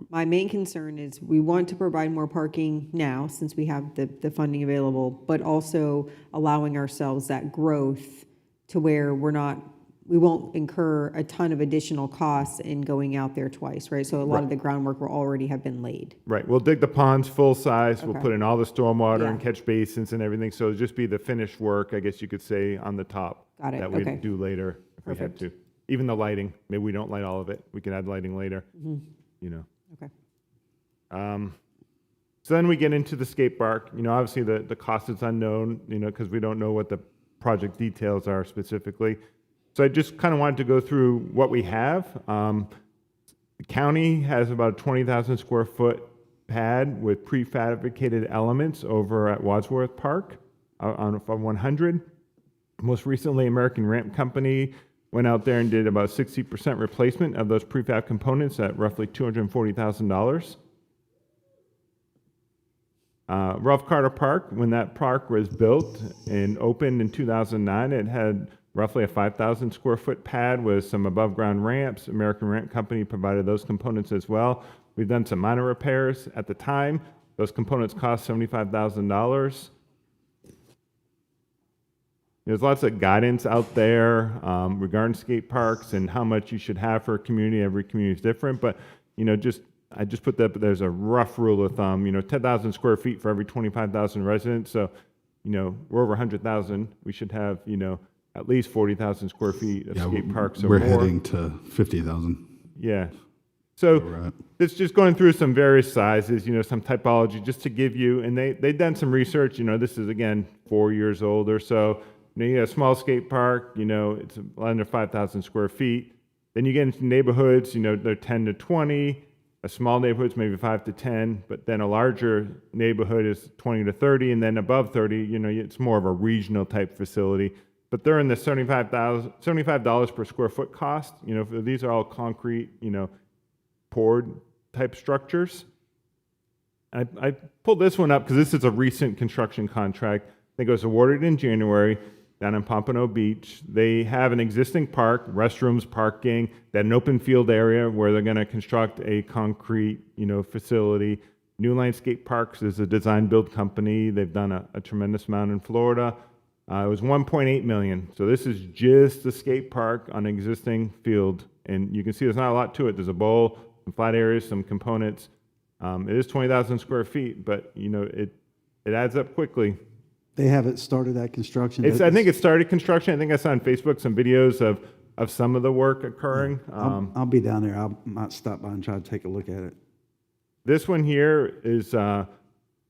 my main concern is we want to provide more parking now, since we have the funding available, but also allowing ourselves that growth to where we won't incur a ton of additional costs in going out there twice, right? So a lot of the groundwork will already have been laid. Right, we'll dig the ponds full size, we'll Okay. put in all the stormwater and Yeah. catch basins and everything, so it'll just be the finished work, I guess you could say, on the top. Got it, That we'd okay. do later if we had to. Even the lighting, maybe we don't light all of it, we can add lighting later, Okay. So then we get into the skate park. Obviously the cost is unknown, because we don't know what the project details are specifically. So I just kind of wanted to go through what we have. The county has about a 20,000 square foot pad with prefabricated elements over at Wadsworth Park. on 100. Most recently, American Ramp Company went out there and did about 60% replacement of those prefab components at roughly $240,000. Ralph Carter Park, when that park was built and opened in 2009, it had roughly a 5,000 square foot pad with some above ground ramps. American Ramp Company provided those components as well. We've done some minor repairs at the time. Those components cost $75,000. There's lots of guidance out there regarding skate parks and how much you should have for a community. Every community is different, but I just put that, but there's a rough rule of thumb, 10,000 square feet for every 25,000 residents. So, we're over 100,000. We should have, at least 40,000 square feet of skate parks or we're more. heading to 50,000. Yeah. So it's just going through some various sizes, some typology just to give you, and they've done some research, this is again 4 years old or so. You got a small skate park, it's under 5,000 square feet. Then you get into neighborhoods, they're 10 to 20. A small neighborhood's maybe 5 to 10, but then a larger neighborhood is 20 to 30, and then above 30, it's more of a regional type facility. But they're in the $75 per square foot cost. These are all concrete, poured type structures. I pulled this one up because this is a recent construction contract. I think it was awarded in January down in Pompano Beach. They have an existing park, restrooms, parking, that an open field area where they're going to construct a concrete, facility. New Line Skate Parks is a design build company. They've done a tremendous amount in Florida. It was $1.8 million. So this is just a skate park on an existing field. And you can see there's not a lot to it. There's a bowl, some flat areas, some components. It is 20,000 square feet, but it adds up quickly. They haven't started that construction. I think it started construction. I think I saw on Facebook some videos of some of the work occurring. I'll be down there. I might stop by and try to take a look at it. This one here is a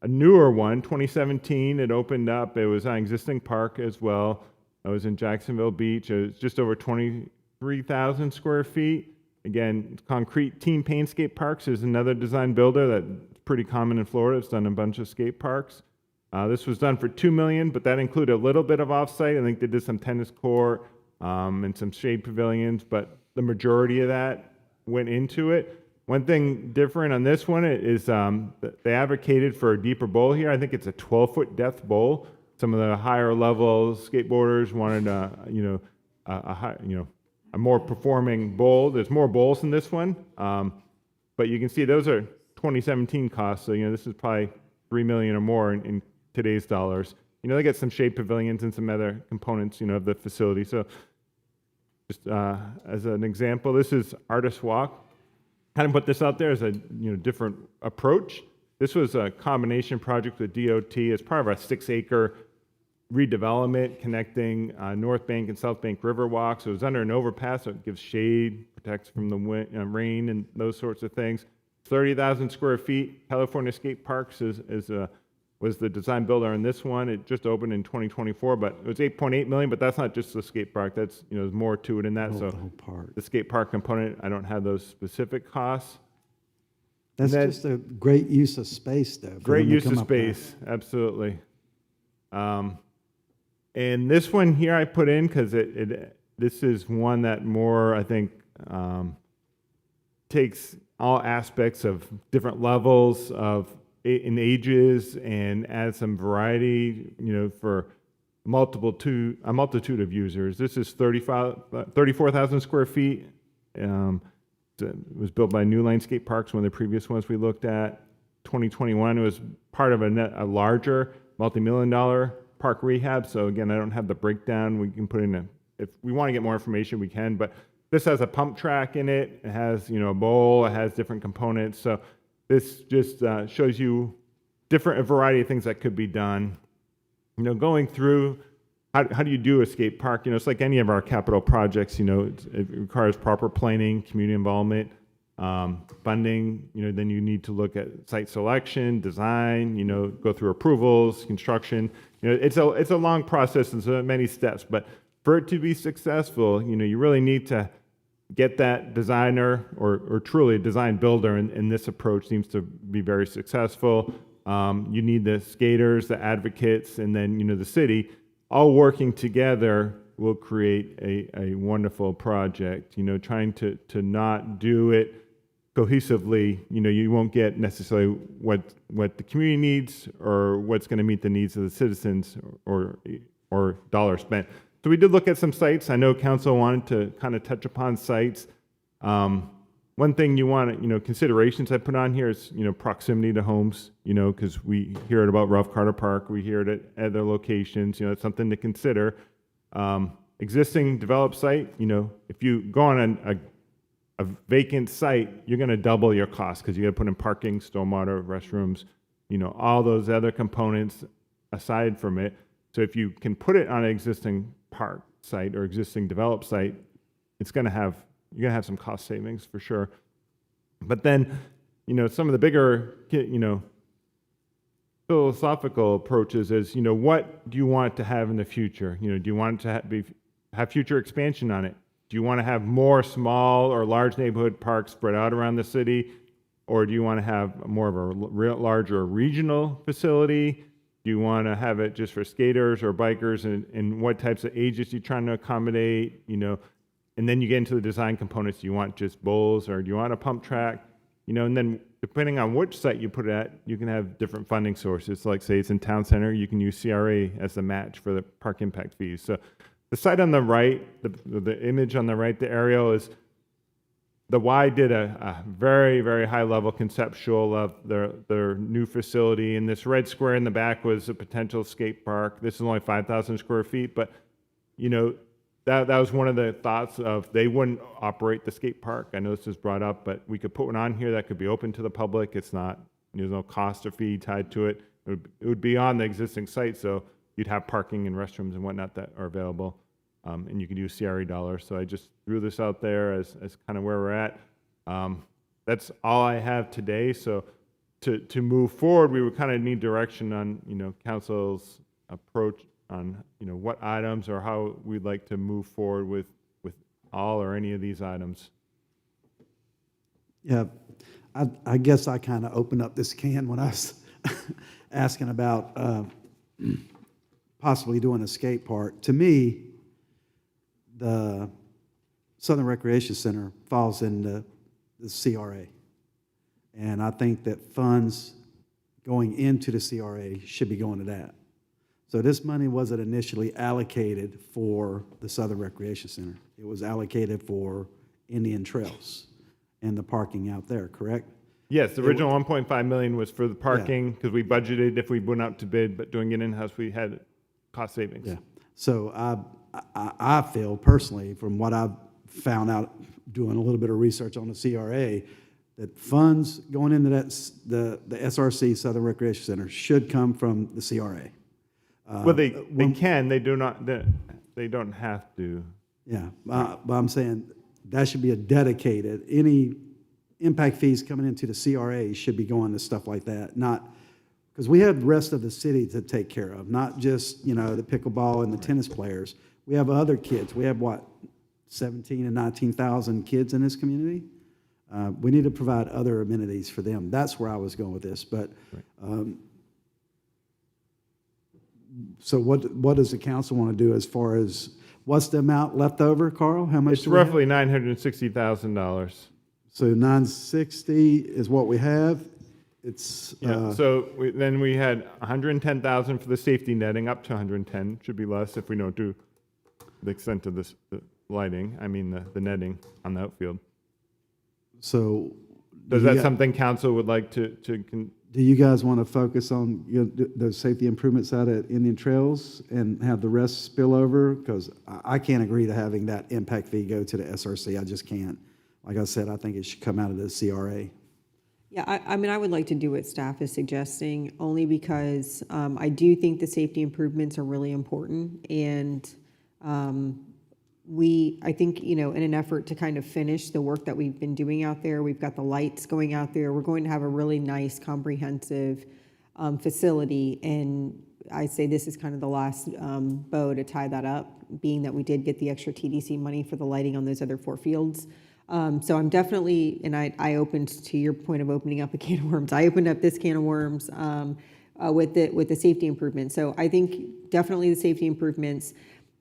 newer one, 2017. It opened up. It was on existing park as well. It was in Jacksonville Beach. It was just over 23,000 square feet. Again, concrete. Team Pain Skate Parks is another design builder that's pretty common in Florida. It's done a bunch of skate parks. This was done for $2 million, but that included a little bit of offsite. I think they did some tennis court and some shade pavilions, but the majority of that went into it. One thing different on this one is they advocated for a deeper bowl here. I think it's a 12-foot depth bowl. Some of the higher level skateboarders wanted a more performing bowl. There's more bowls in this one, but you can see those are 2017 costs. So this is probably $3 million or more in today's dollars. They get some shade pavilions and some other components, of the facility. So just as an example, this is Artist Walk. Kind of put this out there as a different approach. This was a combination project with DOT as part of a 6-acre redevelopment connecting North Bank and South Bank Riverwalk. So it was under an overpass, so it gives shade, protects from the rain and those sorts of things. 30,000 square feet. California Skate Parks was the design builder on this one. It just opened in 2024, but it was $8.8 million. But that's not just the skate park. That's there's more to it in that. So the skate park component, I don't have those specific costs. That's just a great use of space, though. Great use of space, absolutely. And this one here I put in because this is one that more I think takes all aspects of different levels in ages and adds some variety, for a multitude of users. This is 34,000 square feet. It was built by New Line Skate Parks, one of the previous ones we looked at. 2021, it was part of a larger multi-million-dollar park rehab. So again, I don't have the breakdown. We can put in if we want to get more information, we can. But this has a pump track in it. It has a bowl. It has different components. So this just shows you a variety of things that could be done. Going through how do you do a skate park? It's like any of our capital projects. It requires proper planning, community involvement, funding. Then you need to look at site selection, design. Go through approvals, construction. It's a long process and so many steps. But for it to be successful, you really need to get that designer or truly a design builder, and this approach seems to be very successful. You need the skaters, the advocates, and then, the city, all working together will create a wonderful project. Trying to not do it cohesively, you won't get necessarily what the community needs or what's going to meet the needs of the citizens or dollars spent. So we did look at some sites. I know council wanted to kind of touch upon sites. One thing you want to, considerations I put on here is, proximity to homes, because we hear it about Ralph Carter Park, we hear it at other locations, it's something to consider. Existing developed site, if you go on a vacant site, you're going to double your cost because you got to put in parking, stormwater, restrooms, all those other components aside from it. So if you can put it on an existing park site or existing developed site, you're going to have some cost savings for sure. But then, some of the bigger, philosophical approaches is, what do you want to have in the future? Do you want it to have future expansion on it? Do you want to have more small or large neighborhood parks spread out around the city? Or do you want to have more of a larger regional facility? Do you want to have it just for skaters or bikers, and what types of ages are you trying to accommodate? And then you get into the design components. Do you want just bowls, or do you want a pump track? And then depending on which site you put it at, you can have different funding sources. Like say it's in town center, you can use CRA as the match for the park impact fees. So the site on the right, the image on the right, the aerial is, the Y did a very, very high level conceptual of their new facility. And this red square in the back was a potential skate park. This is only 5,000 square feet, but that was one of the thoughts of they wouldn't operate the skate park. I know this was brought up, but we could put one on here that could be open to the public. It's not, there's no cost or fee tied to it. It would be on the existing site, so you'd have parking and restrooms and whatnot that are available, and you could use CRE dollars. So I just threw this out there as kind of where we're at. That's all I have today. So to move forward, we would kind of need direction on council's approach on what items or how we'd like to move forward with all or any of these items. Yeah, I guess I kind of opened up this can when I was asking about possibly doing a skate park. To me, the Southern Recreation Center falls in the CRA. And I think that funds going into the CRA should be going to that. So this money wasn't initially allocated for the Southern Recreation Center. It was allocated for Indian Trails and the parking out there, correct? Yes, the original 1.5 million was for the parking because we budgeted if we went out to bid, but doing it in-house, we had cost savings. Yeah. So I feel personally, from what I've found out doing a little bit of research on the CRA, that funds going into the SRC, Southern Recreation Center, should come from the CRA. Well, they can. They do not. They don't have to. Yeah, but I'm saying that should be a dedicated. Any impact fees coming into the CRA should be going to stuff like that, not because we have the rest of the city to take care of, not just the pickleball and the tennis players. We have other kids. We have 17 and 19,000 kids in this community. We need to provide other amenities for them. That's where I was going with this, but. So what does the council want to do as far as, what's the amount left over, Carl? How much? It's roughly $960,000. So 960 is what we have. It's so then we had 110,000 for the safety netting, up to 110. Should be less if we don't do the extent of the lighting. I mean the netting on the outfield. So is that something council would like to do you guys want to focus on the safety improvements out at Indian Trails and have the rest spill over? Because I can't agree to having that impact fee go to the SRC. I just can't. Like I said, I think it should come out of the CRA. Yeah, I mean, I would like to do what staff is suggesting, only because I do think the safety improvements are really important. And I think, in an effort to kind of finish the work that we've been doing out there, we've got the lights going out there. We're going to have a really nice, comprehensive facility. And I'd say this is kind of the last bow to tie that up, being that we did get the extra TDC money for the lighting on those other 4 fields. So I'm definitely, and I opened, to your point of opening up a can of worms, I opened up this can of worms with the safety improvements. So I think definitely the safety improvements.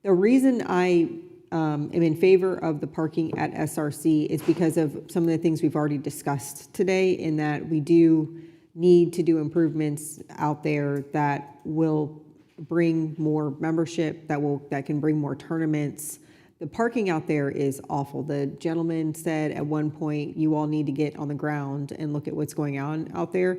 The reason I am in favor of the parking at SRC is because of some of the things we've already discussed today, in that we do need to do improvements out there that will bring more membership, that can bring more tournaments. The parking out there is awful. The gentleman said at one point, you all need to get on the ground and look at what's going on out there.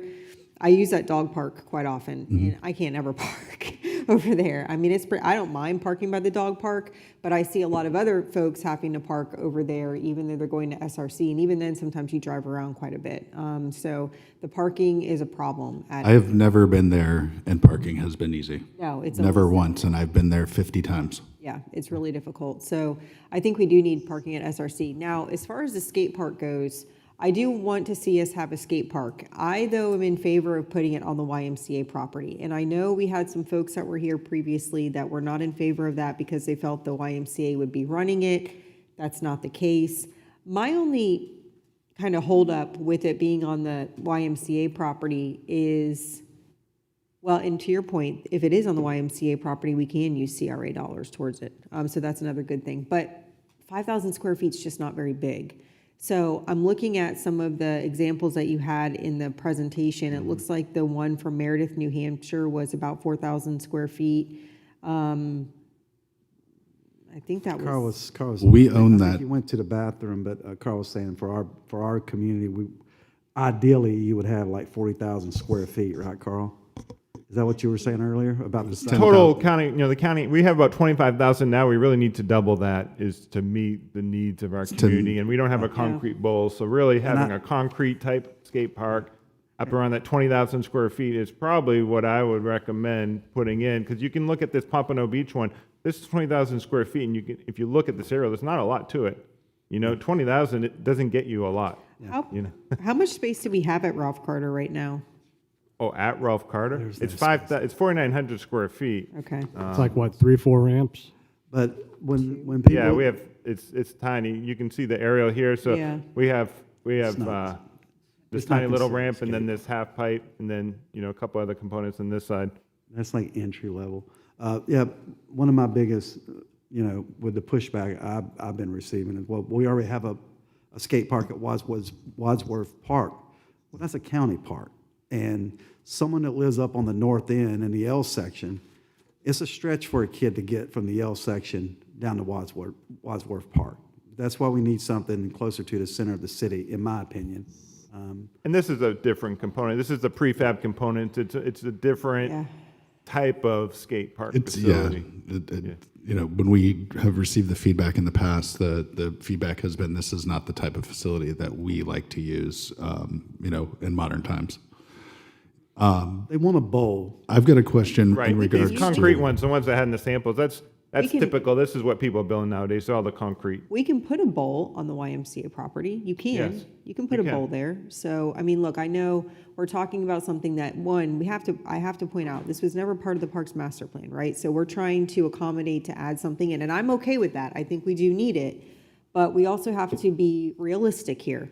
I use that dog park quite often, and I can't ever park over there. I mean, I don't mind parking by the dog park, but I see a lot of other folks having to park over there, even though they're going to SRC. And even then, sometimes you drive around quite a bit. So the parking is a problem. I have never been there, and parking has been easy. No, it's never always- once, and I've been there 50 times. Yeah, it's really difficult. So I think we do need parking at SRC. Now, as far as the skate park goes, I do want to see us have a skate park. I, though, am in favor of putting it on the YMCA property. And I know we had some folks that were here previously that were not in favor of that because they felt the YMCA would be running it. That's not the case. My only kind of holdup with it being on the YMCA property is, well, and to your point, if it is on the YMCA property, we can use CRA dollars towards it. So that's another good thing. But 5,000 square feet is just not very big. So I'm looking at some of the examples that you had in the presentation. It looks like the one from Meredith, New Hampshire was about 4,000 square feet. I think that was... Carl was. We own I think that. he went to the bathroom, but Carl was saying for our community, ideally you would have like 40,000 square feet, right, Carl? Is that what you were saying earlier about the size? Total county, the county, we have about 25,000 now. We really need to double that, is to meet the needs of our community. And we don't have a concrete bowl. So really having a concrete type skate park up around that 20,000 square feet is probably what I would recommend putting in. Because you can look at this Pompano Beach one. This is 20,000 square feet. And you can, if you look at this aerial, there's not a lot to it. 20,000, it doesn't get you a lot. How much space do we have at Ralph Carter right now? Oh, at Ralph Carter? It's 4,900 square feet. Okay. It's like what, 3-4 ramps? But when people... Yeah, we have, it's tiny. You can see the aerial here. So Yeah. we have this it's not tiny little considered ramp and then skate. this half pipe and then, a couple other components on this side. That's like entry level. Yeah, one of my biggest, with the pushback I've been receiving is, well, we already have a skate park at Wadsworth Park. Well, that's a county park. And someone that lives up on the north end in the L section, it's a stretch for a kid to get from the L section down to Wadsworth Park. That's why we need something closer to the center of the city, in my opinion. And this is a different component. This is the prefab component. It's a different type of skate park facility. When we have received the feedback in the past, the feedback has been this is not the type of facility that we like to use, in modern times. They want a bowl. I've got a question Right. in regards These concrete to ones, the ones that had in the samples, that's can- typical. This is what people are building nowadays, all the concrete. We can put a bowl on the YMCA property. You can. Yes, You can put you a bowl can. there. So, I mean, look, I know we're talking about something that, I have to point out, this was never part of the parks master plan, right? So we're trying to accommodate to add something in, and I'm okay with that. I think we do need it. But we also have to be realistic here.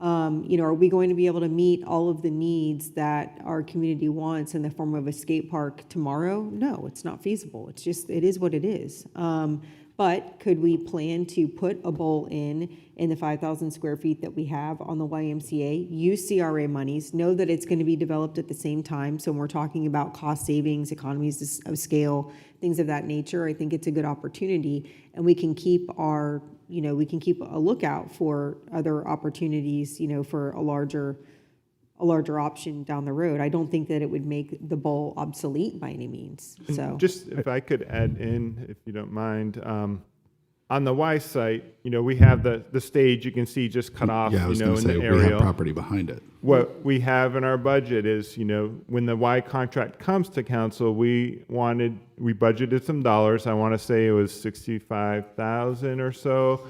Are we going to be able to meet all of the needs that our community wants in the form of a skate park tomorrow? No, it's not feasible. It is what it is. But could we plan to put a bowl in the 5,000 square feet that we have on the YMCA, use CRA monies, know that it's going to be developed at the same time. So when we're talking about cost savings, economies of scale, things of that nature, I think it's a good opportunity. And we can keep a lookout for other opportunities, for a larger option down the road. I don't think that it would make the bowl obsolete by any means. And So just if I could add in, if you don't mind, on the Y site, we have the stage you can see just cut off, I was in going to say the we have aerial. property behind it. What we have in our budget is, when the Y contract comes to council, we budgeted some dollars. I want to say it was 65,000 or so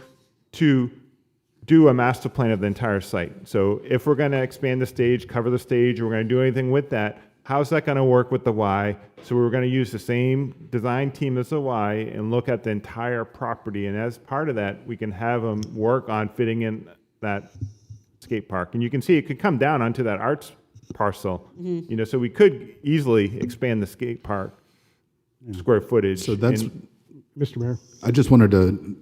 to do a master plan of the entire site. So if we're going to expand the stage, cover the stage, or we're going to do anything with that, how's that going to work with the Y? So we were going to use the same design team as the Y and look at the entire property. And as part of that, we can have them work on fitting in that skate park. And you can see it could come down onto that arts parcel. You know, so we could easily expand the skate park square footage. So that's, Mr. Mayor. I just wanted to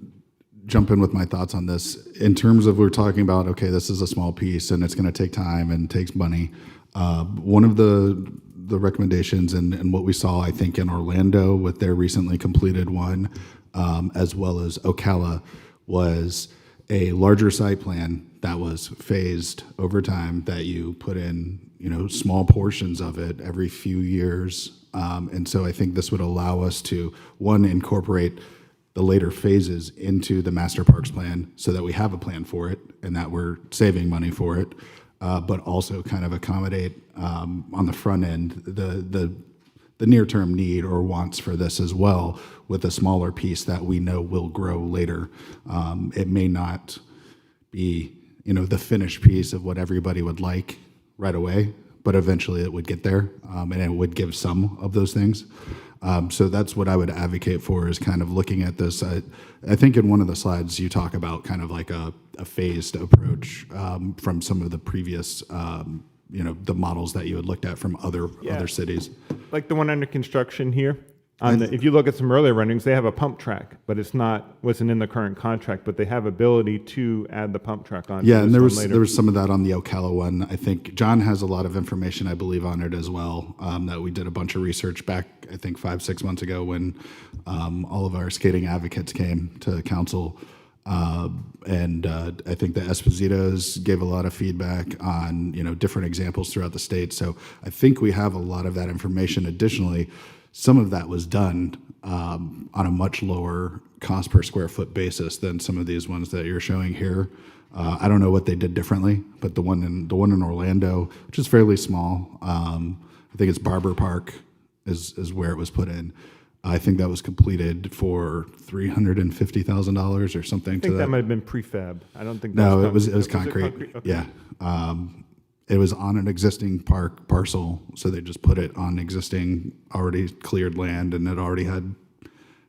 jump in with my thoughts on this. In terms of, we're talking about, okay, this is a small piece and it's going to take time and takes money. One of the recommendations and what we saw, I think, in Orlando with their recently completed one, as well as Ocala, was a larger site plan that was phased over time, that you put in, you know, small portions of it every few years. And so I think this would allow us to, one, incorporate the later phases into the master parks plan so that we have a plan for it and that we're saving money for it, but also kind of accommodate on the front end the near-term need or wants for this as well, with a smaller piece that we know will grow later. It may not be, you know, the finished piece of what everybody would like right away, but eventually it would get there, and it would give some of those things. So that's what I would advocate for, is kind of looking at this. I think in one of the slides you talk about kind of like a phased approach from some of the previous, you know, the models that you had looked at from other cities. Like the one under construction here. If you look at some earlier renderings, they have a pump track, but wasn't in the current contract, but they have ability to add the pump track on. Yeah, and there was some of that on the Ocala one. I think John has a lot of information, I believe, on it as well, that we did a bunch of research back, I think 5-6 months ago, when all of our skating advocates came to council. And I think the Espositos gave a lot of feedback on, you know, different examples throughout the state. So I think we have a lot of that information. Additionally, some of that was done on a much lower cost per square foot basis than some of these ones that you're showing here. I don't know what they did differently, but the one in Orlando, which is fairly small, I think it's Barber Park is where it was put in. I think that was completed for $350,000 or something. I think that might have been prefab. I don't think. No, it was concrete. concrete. Okay. Yeah. It was on an existing parcel, so they just put it on existing, already cleared land, and it already had,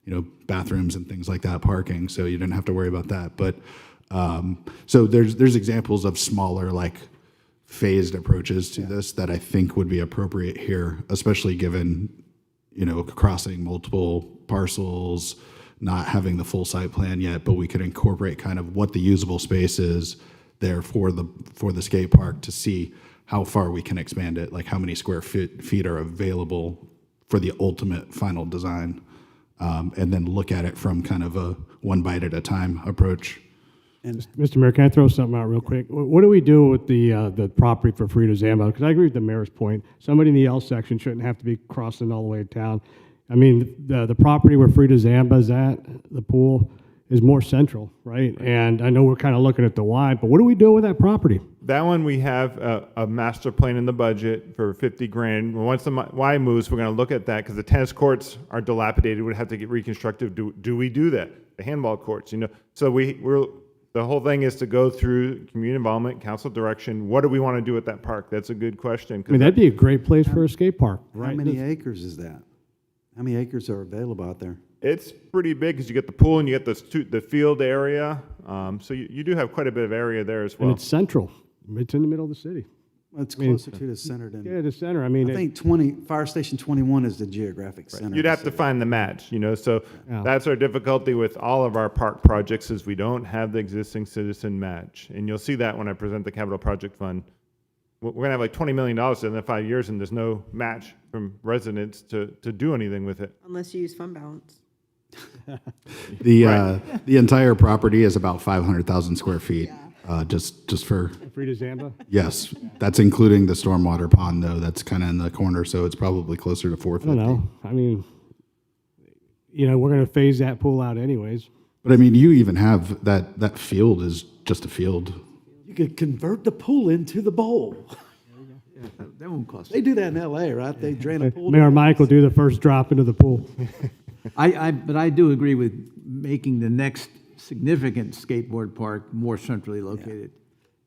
you know, bathrooms and things like that, parking, so you didn't have to worry about that. But so there's examples of smaller, like, phased approaches to this that I think would be appropriate here, especially given, you know, crossing multiple parcels, not having the full site plan yet, but we could incorporate kind of what the usable space is there for the skate park to see how far we can expand it, like how many square feet are available for the ultimate final design, and then look at it from kind of a one bite at a time approach. And Mr. Mayor, can I throw something out real quick? What do we do with the property for Frida Zamba? Because I agree with the mayor's point. Somebody in the L section shouldn't have to be crossing all the way to town. I mean, the property where Frida Zamba's at, the pool, is more central, right? And I know we're kind of looking at the Y, but what do we do with that property? That one, we have a master plan in the budget for 50 grand. Once the Y moves, we're going to look at that, because the tennis courts are dilapidated, would have to get reconstructed. Do we do that? The handball courts, you know? So the whole thing is to go through community involvement, council direction. What do we want to do with that park? That's a good question. I mean, that'd be a great place for a skate park, right? How many acres is that? How many acres are available out there? It's pretty big, because you get the pool and you get the field area. So you do have quite a bit of area there as well. And it's central. It's in the middle of the city. Well, it's closer to the center than. Yeah, the center. I mean, I think Fire Station 21 is the geographic center. You'd have to find the match, you know, so that's our difficulty with all of our park projects, is we don't have the existing citizen match. And you'll see that when I present the capital project fund. We're going to have like $20 million in 5 years, and there's no match from residents to do anything with it. Unless you use fund balance. The entire property is about 500,000 square feet. Just for Frida Zamba? Yes, that's including the stormwater pond, though. That's kind of in the corner, so it's probably closer to 450. I don't know. I mean, you know, we're going to phase that pool out anyways. But I mean, you even have that field is just a field. You could convert the pool into the bowl. That won't cost. They do that in L.A., right? They drain a pool. Mayor Mike will do the first drop into the pool. But I do agree with making the next significant skateboard park more centrally located.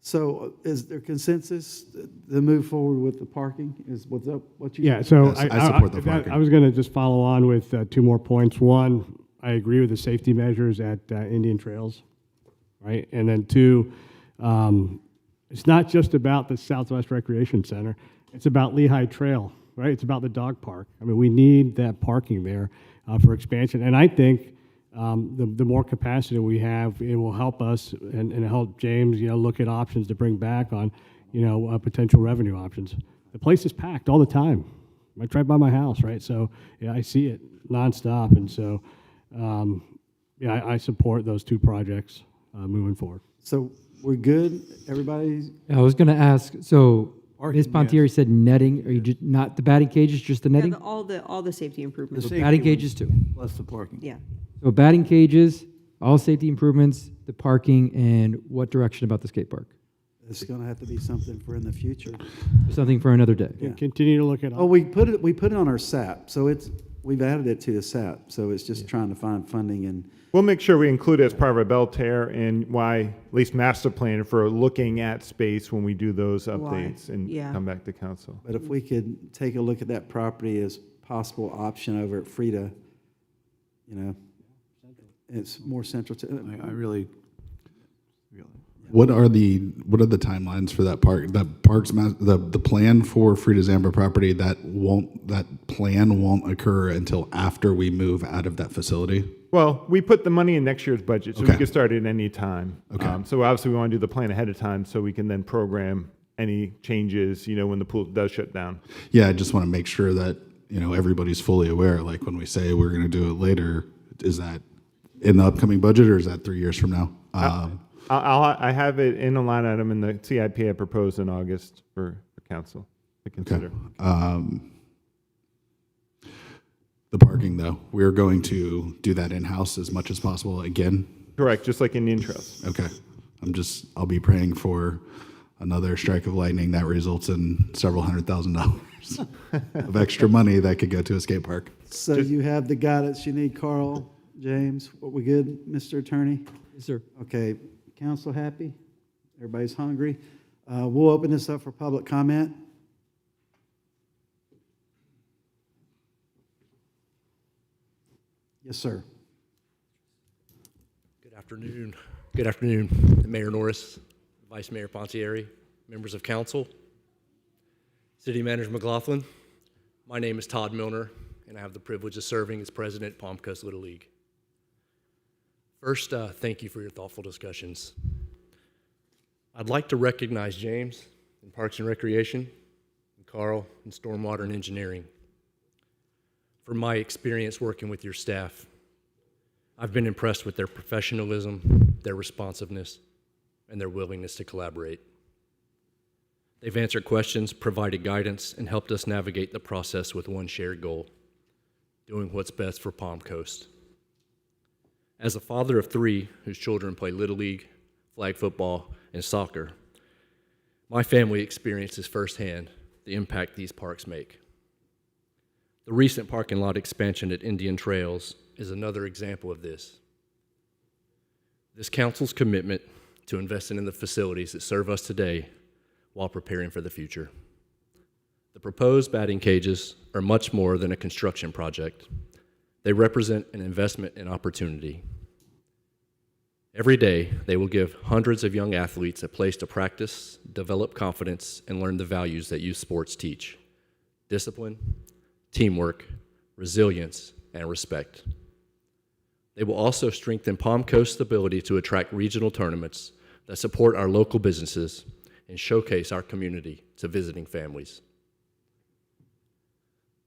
So is there consensus to move forward with the parking? Is what's up, what you? Yeah, so Yes, I support the parking. I was going to just follow on with two more points. One, I agree with the safety measures at Indian Trails, right? And then two, it's not just about the Southwest Recreation Center. It's about Lehigh Trail, right? It's about the dog park. I mean, we need that parking there for expansion. And I think the more capacity we have, it will help us and help James, look at options to bring back on, potential revenue options. The place is packed all the time. Right by my house, right? So yeah, I see it nonstop, and so I support those two projects moving forward. So we're good, everybody? I was going to ask, so Ms. Pontieri said netting, are you just, not the batting cages, just the netting? All the safety improvements. So batting cages too? Plus the parking. Yeah. So batting cages, all safety improvements, the parking, and what direction about the skate park? It's going to have to be something for in the future. Something for another day. Yeah. Continue to look at. Oh, we put it on our SAP, so we've added it to the SAP, so it's just trying to find funding and. We'll make sure we include it as part of our bell tear and why, at least master plan for looking at space when we do those updates and Yeah. come back to council. But if we could take a look at that property as possible option over at Frida, it's more central to. I really. What are the timelines for that park? The plan for Frida Zamba property, that plan won't occur until after we move out of that facility? Well, we put the money in next year's budget, so we Okay. can start at any time. Okay. So obviously, we want to do the plan ahead of time so we can then program any changes, when the pool does shut down. Yeah, I just want to make sure that, everybody's fully aware, like when we say we're going to do it later, is that in the upcoming budget or is that 3 years from now? I have it in a line item in the CIP I proposed in August for council to consider. The parking, though, we're going to do that in-house as much as possible again? Correct, just like Indian Trails. Okay. I'll be praying for another strike of lightning that results in several $100,000 of extra money that could go to a skate park. So you have the guidance you need, Carl, James, what we good, Mr. Attorney? Yes, sir. Okay, council happy? Everybody's hungry? We'll open this up for public comment. Yes, sir. Good afternoon. Good afternoon, Mayor Norris, Vice Mayor Pontieri, members of council, City Manager McLaughlin. My name is Todd Milner, and I have the privilege of serving as president at Palm Coast Little League. First, thank you for your thoughtful discussions. I'd like to recognize James in Parks and Recreation, and Carl in Stormwater and Engineering. From my experience working with your staff, I've been impressed with their professionalism, their responsiveness, and their willingness to collaborate. They've answered questions, provided guidance, and helped us navigate the process with one shared goal: doing what's best for Palm Coast. As a father of 3 whose children play Little League, flag football, and soccer, my family experiences firsthand the impact these parks make. The recent parking lot expansion at Indian Trails is another example of this. This council's commitment to investing in the facilities that serve us today while preparing for the future. The proposed batting cages are much more than a construction project. They represent an investment in opportunity. Every day, they will give hundreds of young athletes a place to practice, develop confidence, and learn the values that youth sports teach: discipline, teamwork, resilience, and respect. They will also strengthen Palm Coast's ability to attract regional tournaments that support our local businesses and showcase our community to visiting families.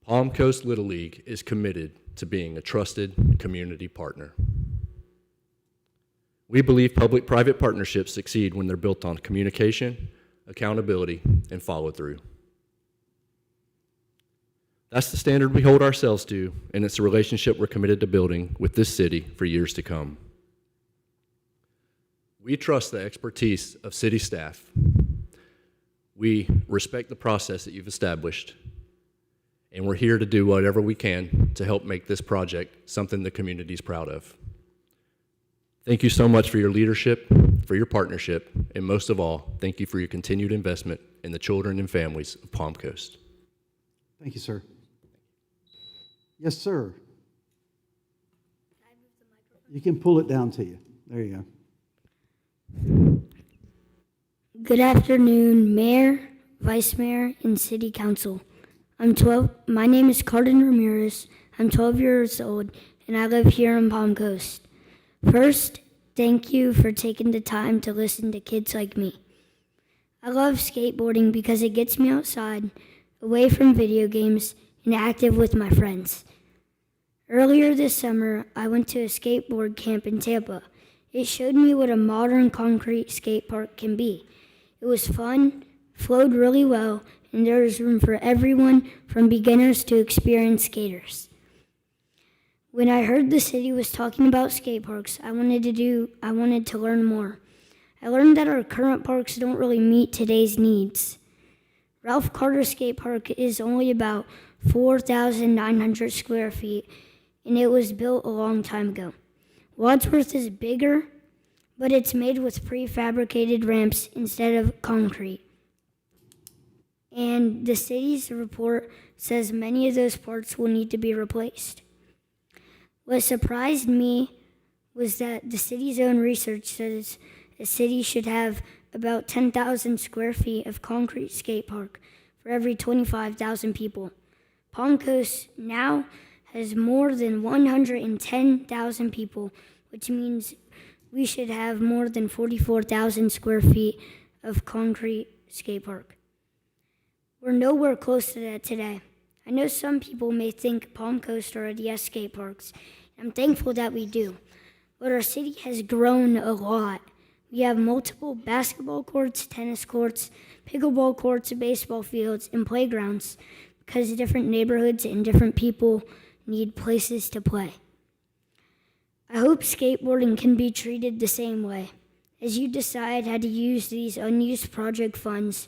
Palm Coast Little League is committed to being a trusted community partner. We believe public-private partnerships succeed when they're built on communication, accountability, and follow-through. That's the standard we hold ourselves to, and it's a relationship we're committed to building with this city for years to come. We trust the expertise of city staff. We respect the process that you've established, and we're here to do whatever we can to help make this project something the community's proud of. Thank you so much for your leadership, for your partnership, and most of all, thank you for your continued investment in the children and families of Palm Coast. Thank you, sir. Yes, sir. You can pull it down to you. There you go. Good afternoon, Mayor, Vice Mayor, and City Council. My name is Carden Ramirez. I'm 12 years old, and I live here in Palm Coast. First, thank you for taking the time to listen to kids like me. I love skateboarding because it gets me outside, away from video games, and active with my friends. Earlier this summer, I went to a skateboard camp in Tampa. It showed me what a modern concrete skate park can be. It was fun, flowed really well, and there was room for everyone from beginners to experienced skaters. When I heard the city was talking about skate parks, I wanted to learn more. I learned that our current parks don't really meet today's needs. Ralph Carter Skate Park is only about 4,900 square feet, and it was built a long time ago. Wadsworth is bigger, but it's made with prefabricated ramps instead of concrete. And the city's report says many of those parts will need to be replaced. What surprised me was that the city's own research says a city should have about 10,000 square feet of concrete skate park for every 25,000 people. Palm Coast now has more than 110,000 people, which means we should have more than 44,000 square feet of concrete skate park. We're nowhere close to that today. I know some people may think Palm Coast already has skate parks. I'm thankful that we do, but our city has grown a lot. We have multiple basketball courts, tennis courts, pickleball courts, baseball fields, and playgrounds because different neighborhoods and different people need places to play. I hope skateboarding can be treated the same way. As you decide how to use these unused project funds,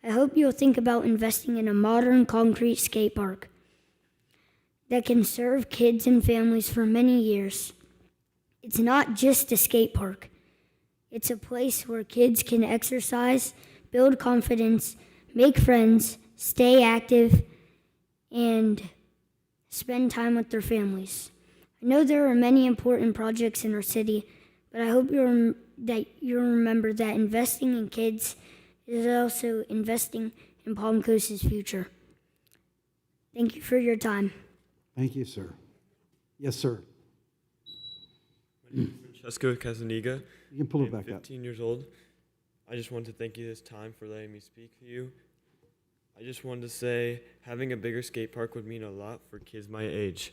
I hope you'll think about investing in a modern concrete skate park that can serve kids and families for many years. It's not just a skate park. It's a place where kids can exercise, build confidence, make friends, stay active, and spend time with their families. I know there are many important projects in our city, but I hope you'll remember that investing in kids is also investing in Palm Coast's future. Thank you for your time. Thank you, sir. Yes, sir. My name is Francesco Casaniga. You can pull it I'm back up. 15 years old. I just wanted to thank you this time for letting me speak to you. I just wanted to say having a bigger skate park would mean a lot for kids my age.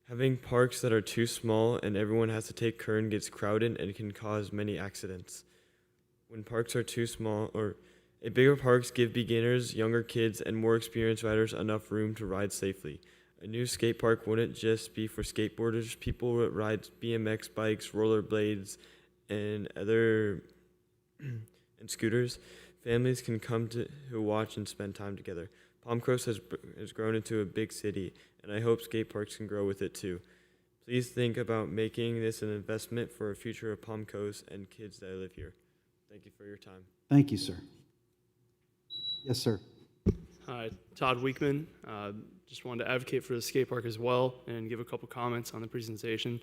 Having parks that are too small and everyone has to take turn gets crowded and can cause many accidents. When parks are too small, bigger parks give beginners, younger kids, and more experienced riders enough room to ride safely. A new skate park wouldn't just be for skateboarders. People that ride BMX bikes, rollerblades, and other and scooters. Families can come to watch and spend time together. Palm Coast has grown into a big city, and I hope skate parks can grow with it too. Please think about making this an investment for a future of Palm Coast and kids that live here. Thank you for your time. Thank you, sir. Yes, sir. Hi, Todd Weekman. Just wanted to advocate for the skate park as well and give a couple comments on the presentation.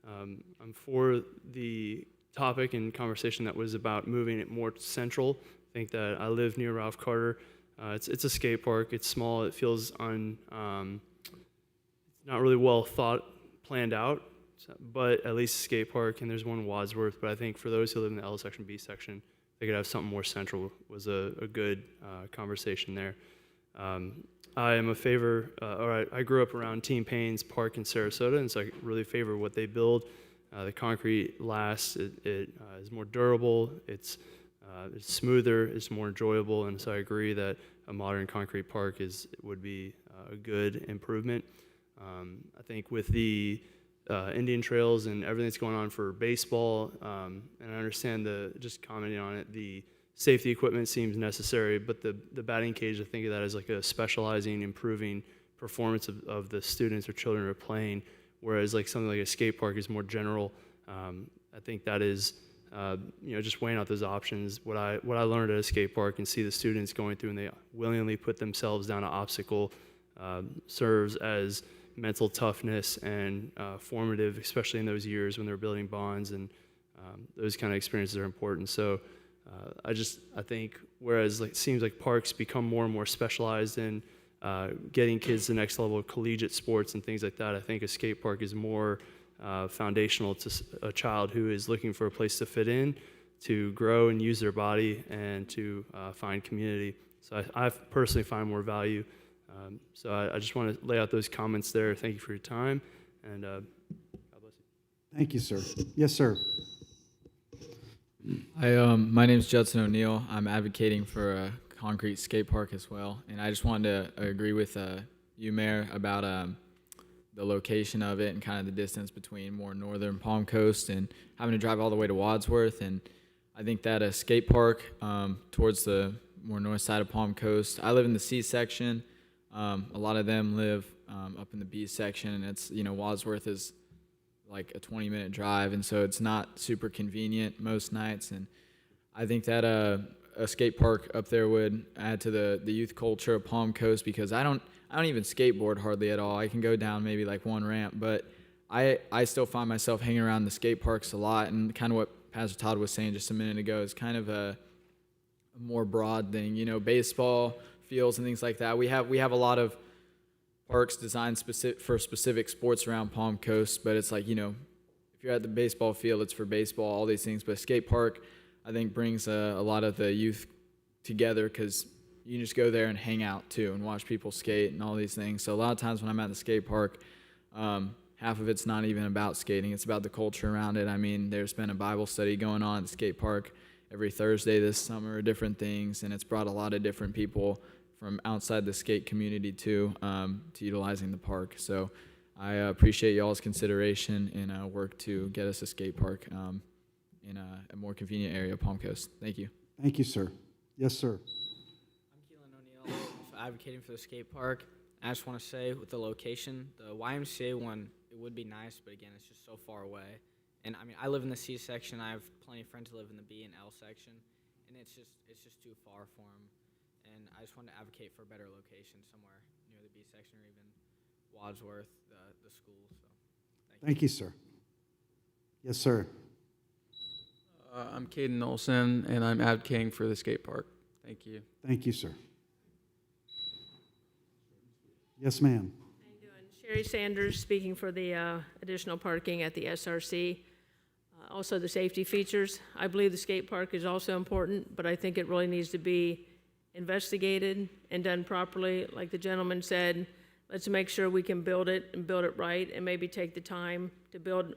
I'm for the topic and conversation that was about moving it more central. I think that I live near Ralph Carter. It's a skate park. It's small. It feels not really well planned out, but at least a skate park, and there's one in Wadsworth. But I think for those who live in the L section, B section, they could have something more central. Was a good conversation there. I am a favor, I grew up around Team Payne's Park in Sarasota, and so I really favor what they build. The concrete lasts, it is more durable, it's smoother, it's more enjoyable, and so I agree that a modern concrete park would be a good improvement. I think with the Indian Trails and everything that's going on for baseball, and I understand just commenting on it, the safety equipment seems necessary, but the batting cage, I think of that as like a specializing, improving performance of the students or children who are playing, whereas like something like a skate park is more general. I think that is just weighing out those options, what I learned at a skate park and see the students going through and they willingly put themselves down an obstacle serves as mental toughness and formative, especially in those years when they're building bonds, and those kind of experiences are important. So I think whereas it seems like parks become more and more specialized in getting kids to the next level of collegiate sports and things like that, I think a skate park is more foundational to a child who is looking for a place to fit in, to grow and use their body, and to find community. So I personally find more value. So I just want to lay out those comments there. Thank you for your time, and God bless you. Thank you, sir. Yes, sir. Hi, my name is Judson O'Neill. I'm advocating for a concrete skate park as well, and I just wanted to agree with you, Mayor, about the location of it and kind of the distance between more northern Palm Coast and having to drive all the way to Wadsworth. And I think that a skate park towards the more north side of Palm Coast. I live in the C section. A lot of them live up in the B section, and it's, Wadsworth is like a 20-minute drive, and so it's not super convenient most nights. And I think that a skate park up there would add to the youth culture of Palm Coast, because I don't even skateboard hardly at all. I can go down maybe like one ramp, but I still find myself hanging around the skate parks a lot. And kind of what Pastor Todd was saying just a minute ago is kind of a more broad thing, baseball fields and things like that. We have a lot of parks designed for specific sports around Palm Coast, but it's like, if you're at the baseball field, it's for baseball, all these things. But a skate park, I think, brings a lot of the youth together, because you can just go there and hang out too and watch people skate and all these things. So a lot of times when I'm at the skate park, half of it's not even about skating. It's about the culture around it. I mean, there's been a Bible study going on at the skate park every Thursday this summer, different things, and it's brought a lot of different people from outside the skate community too, to utilizing the park. So I appreciate y'all's consideration and work to get us a skate park in a more convenient area of Palm Coast. Thank you. Thank you, sir. Yes, sir. Advocating for the skate park. I just want to say, with the location, the YMCA one, it would be nice, but again, it's just so far away. And I mean, I live in the C section. I have plenty of friends who live in the B and L section, and it's just too far for them. And I just want to advocate for a better location somewhere near the B section or even Wadsworth, the school. So, thank you, sir. Yes, sir. I'm Caden Olson, and I'm advocating for the skate park. Thank you. Thank you, sir. Yes, ma'am. How you doing? Sherry Sanders, speaking for the additional parking at the SRC. Also the safety features. I believe the skate park is also important, but I think it really needs to be investigated and done properly. Like the gentleman said, let's make sure we can build it and build it right, and maybe take the time to build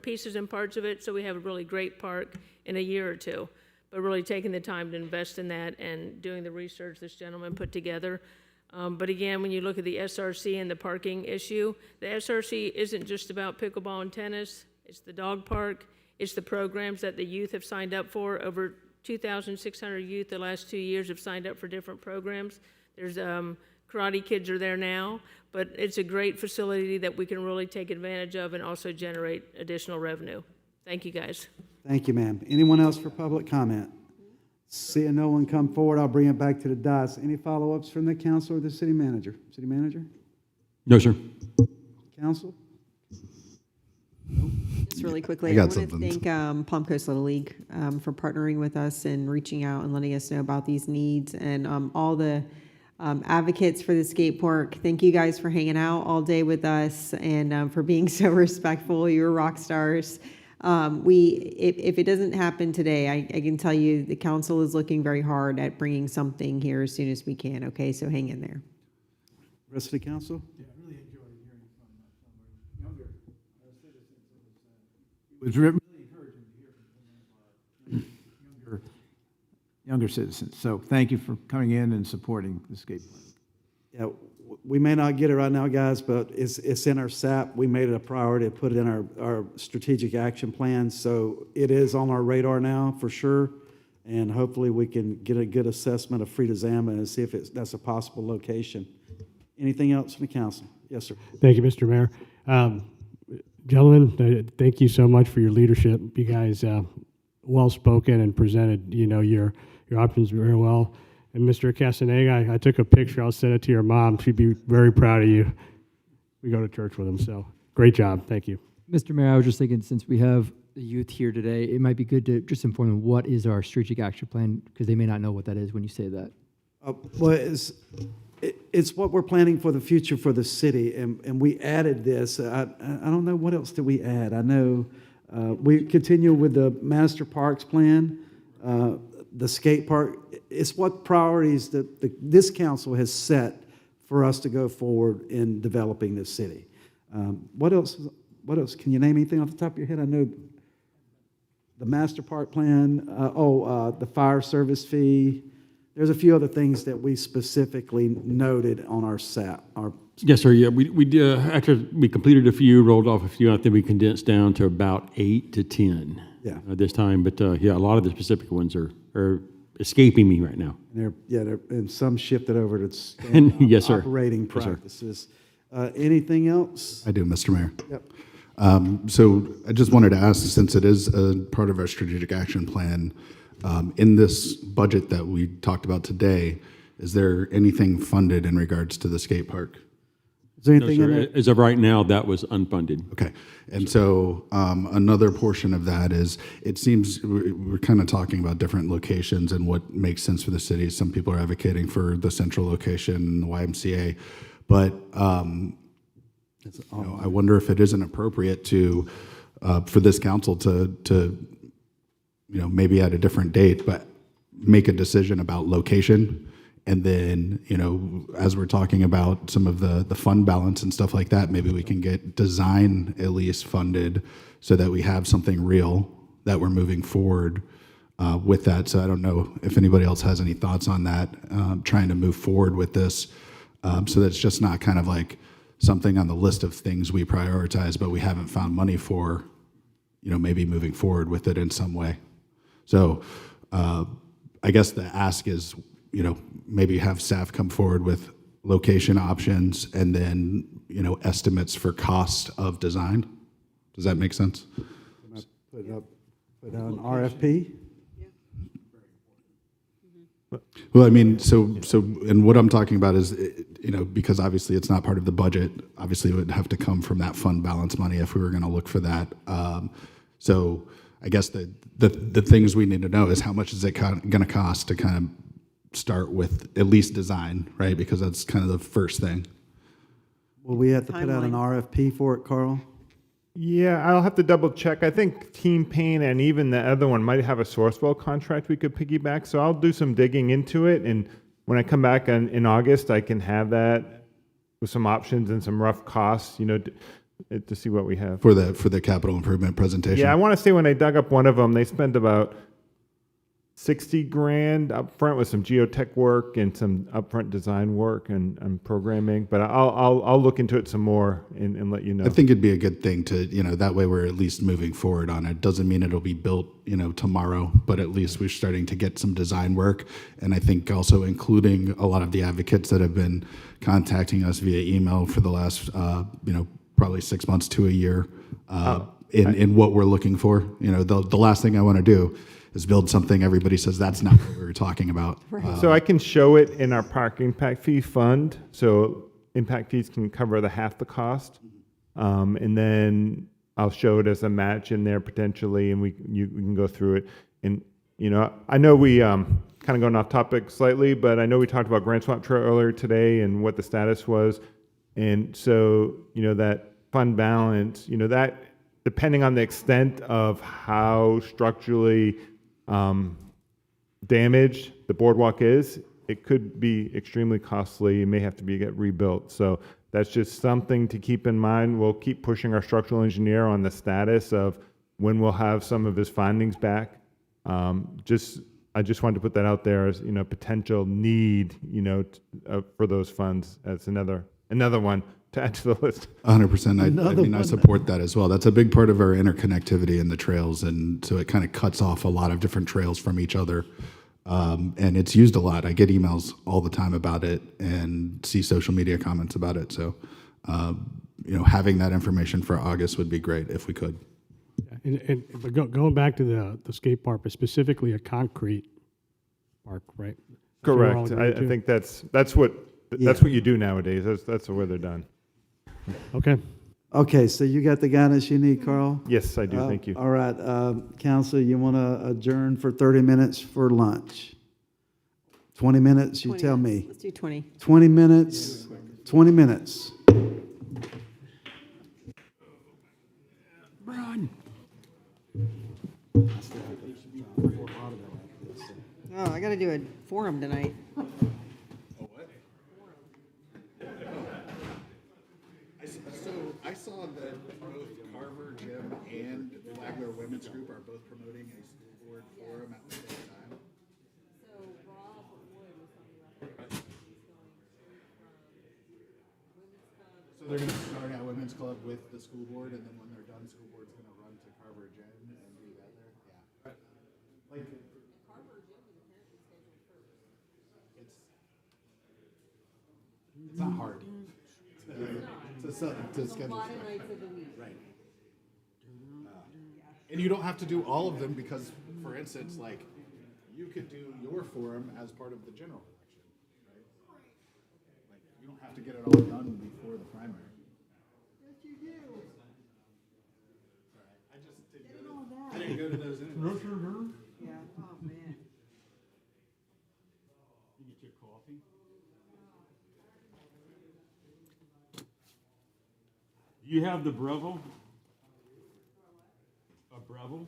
pieces and parts of it so we have a really great park in a year or two. But really taking the time to invest in that and doing the research this gentleman put together. But again, when you look at the SRC and the parking issue, the SRC isn't just about pickleball and tennis. It's the dog park. It's the programs that the youth have signed up for. Over 2,600 youth the last 2 years have signed up for different programs. There's Karate Kids are there now, but it's a great facility that we can really take advantage of and also generate additional revenue. Thank you, guys. Thank you, ma'am. Anyone else for public comment? Seeing no one come forward, I'll bring it back to the dais. Any follow-ups from the council or the city manager? City manager? No, sir. Council? Just really quickly, I I got want to something. thank Palm Coast Little League for partnering with us and reaching out and letting us know about these needs, and all the advocates for the skate park. Thank you guys for hanging out all day with us and for being so respectful. You're rock stars. If it doesn't happen today, I can tell you the council is looking very hard at bringing something here as soon as we can. Okay, so hang in there. Rest of the council? Yeah, I really enjoyed hearing from some of our younger citizens. It was really encouraging to hear from some of our younger citizens. So thank you for coming in and supporting the skate park. Yeah, we may not get it right now, guys, but it's in our SAP. We made it a priority to put it in our strategic action plan. So it is on our radar now for sure. And hopefully we can get a good assessment of Frida Zama and see if that's a possible location. Anything else from the council? Yes, sir. Thank you, Mr. Mayor. Gentlemen, thank you so much for your leadership. You guys well-spoken and presented, your options very well. And Mr. Castaneda, I took a picture. I'll send it to your mom. She'd be very proud of you. We go to church with him, so great job. Thank you. Mr. Mayor, I was just thinking, since we have the youth here today, it might be good to just inform them what is our strategic action plan, because they may not know what that is when you say that. Well, it's what we're planning for the future for the city, and we added this. I don't know, what else did we add? I know we continue with the master parks plan, the skate park. It's what priorities that this council has set for us to go forward in developing this city. What else? What else? Can you name anything off the top of your head? I know the master park plan. The fire service fee. There's a few other things that we specifically noted on our Yes, sir. Yeah, we did. After we completed a few, rolled off a few. I think we condensed down to about 8 to 10. Yeah. This time, but yeah, a lot of the specific ones are escaping me right now. And some shifted over to Yes, sir. operating Yes, sir. practices. Anything else? I do, Mr. Mayor. Yep. So I just wanted to ask, since it is a part of our strategic action plan, in this budget that we talked about today, is there anything funded in regards to the skate park? Is there No, anything in sir. it? As of right now, that was unfunded. Okay. And so another portion of that is, it seems we're kind of talking about different locations and what makes sense for the city. Some people are advocating for the central location, the YMCA. But I wonder if it isn't appropriate to, for this council to maybe at a different date, but make a decision about location. And then, as we're talking about some of the fund balance and stuff like that, maybe we can get design at least funded so that we have something real that we're moving forward with that. So I don't know if anybody else has any thoughts on that, trying to move forward with this, so that it's just not kind of like something on the list of things we prioritize, but we haven't found money for, maybe moving forward with it in some way. So I guess the ask is, maybe have staff come forward with location options and then, estimates for cost of design. Does that make sense? Put out an RFP? Well, I mean, so, and what I'm talking about is, because obviously it's not part of the budget, obviously it would have to come from that fund balance money if we were going to look for that. So I guess the things we need to know is how much is it going to cost to kind of start with at least design, right? Because that's kind of the first thing. Will we have to put out an RFP for it, Carl? Yeah, I'll have to double check. I think Team Paint and even the other one might have a Sourcewell contract we could piggyback. So I'll do some digging into it. And when I come back in August, I can have that with some options and some rough costs, to see what we have. For the capital improvement presentation? Yeah, I want to say when I dug up one of them, they spent about $60,000 up front with some geotech work and some upfront design work and programming. But I'll look into it some more and let you know. I think it'd be a good thing to, that way we're at least moving forward on it. Doesn't mean it'll be built, tomorrow, but at least we're starting to get some design work. And I think also including a lot of the advocates that have been contacting us via email for the last, probably 6 months to a year in what we're looking for. The last thing I want to do is build something everybody says that's not what we were talking about. So I can show it in our park impact fee fund. So impact fees can cover half the cost. And then I'll show it as a match in there potentially, and we can go through it. And, I know we kind of going off topic slightly, but I know we talked about Grand Swamp Trail earlier today and what the status was. And so, that fund balance, that depending on the extent of how structurally damaged the boardwalk is, it could be extremely costly. It may have to get rebuilt. So that's just something to keep in mind. We'll keep pushing our structural engineer on the status of when we'll have some of his findings back. I just wanted to put that out there as potential need for those funds as another one to add to the list. 100%. I support that as well. That's a big part of our interconnectivity in the trails, and so it kind of cuts off a lot of different trails from each other. And it's used a lot. I get emails all the time about it and see social media comments about it. So, having that information for August would be great if we could. But going back to the skate park, but specifically a concrete park, right? That's what we're all Correct. I agreeing to? think that's what you do nowadays. That's the way they're done. Okay. Okay, so you got the guidance you need, Carl? Yes, I do. Thank you. All right, council, you want to adjourn for 30 minutes for lunch? 20 minutes, you 20 tell minutes. me. Let's do 20. 20 minutes, 20 minutes. Run. Oh, I got to do a forum tonight. I saw that both Carver Gym and Flagler Women's Group are both promoting a school board forum at the same time. So they're going to start at Women's Club with the school board, and then when they're done, school board's going to run to Carver Gym and do that there. Yeah. Like it's not hard to schedule. Right. And you don't have to do all of them because, for instance, like you could do your forum as part of the general election, right? Like you don't have to get it all done before the primary. Yes, you do. All right. I didn't go to those anyways. Yeah. Oh, man. You get your coffee? You have the Breville? A Breville?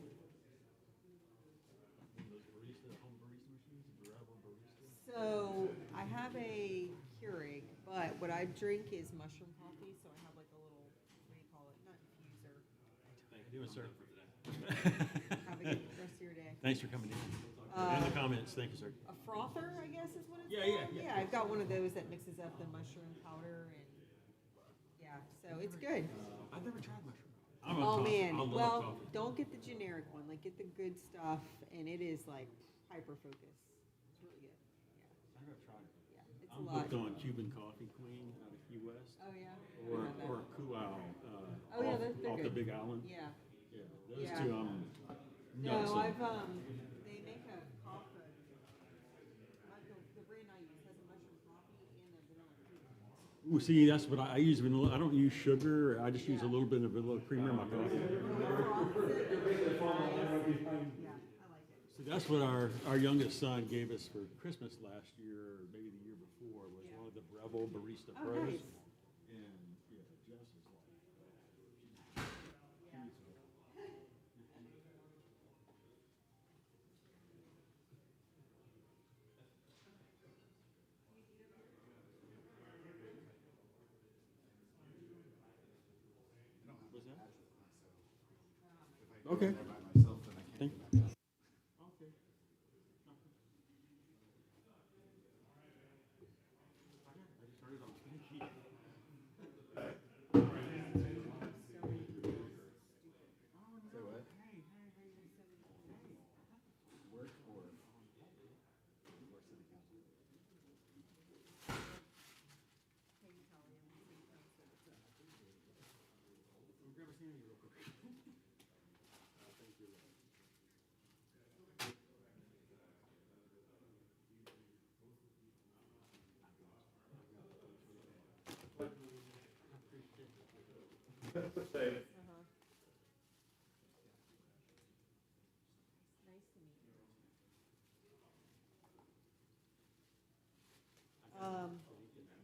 So I have a Keurig, but what I drink is mushroom coffee, so I have like a little, what do you call it? Not infuser. Thank you, sir. Have a good rest of your day. Thanks for coming in. And the comments, thank you, sir. A frother, I guess is what it's Yeah, called? yeah. Yeah, I've got one of those that mixes up the mushroom powder and, yeah, so it's good. I've never tried mushroom. Oh, man. I love Well, coffee. don't get the generic one, like get the good stuff, and it is like hyper-focused. It's really good. I've never tried it. Yeah, it's a I'm lot. hooked on Cuban Coffee Queen out of Key West. Oh, yeah? Or Kuau. Oh, yeah, they're off the good. Big Island. Yeah. Yeah, those Yeah. two nuts No, on. I've, they make a coffee, the brand I use has a mushroom coffee and a vanilla cream. Ooh, see, that's what I use vanilla. I don't use sugar. I just use a little bit of vanilla creamer in my coffee. So that's what our youngest son gave us for Christmas last year, or maybe the year before, was one of the Breville Barista Oh, Pros. nice. And yeah, Jess is like, what's that? Okay. Thank you.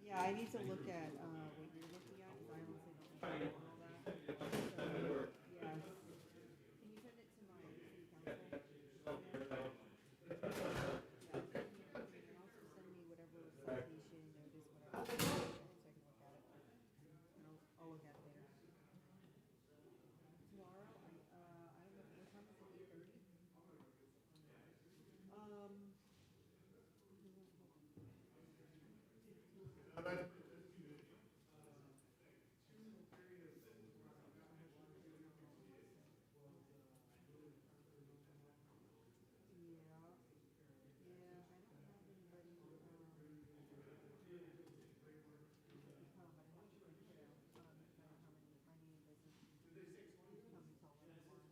Yeah, I need to look at, what you're looking at, 'cause I honestly don't know all that. So, yes. Can you send it to my city council? Yeah. And also send me whatever citation, notice, whatever, so I can look at it. And I'll look at it later. Tomorrow, I don't know, what time is it, 8:30?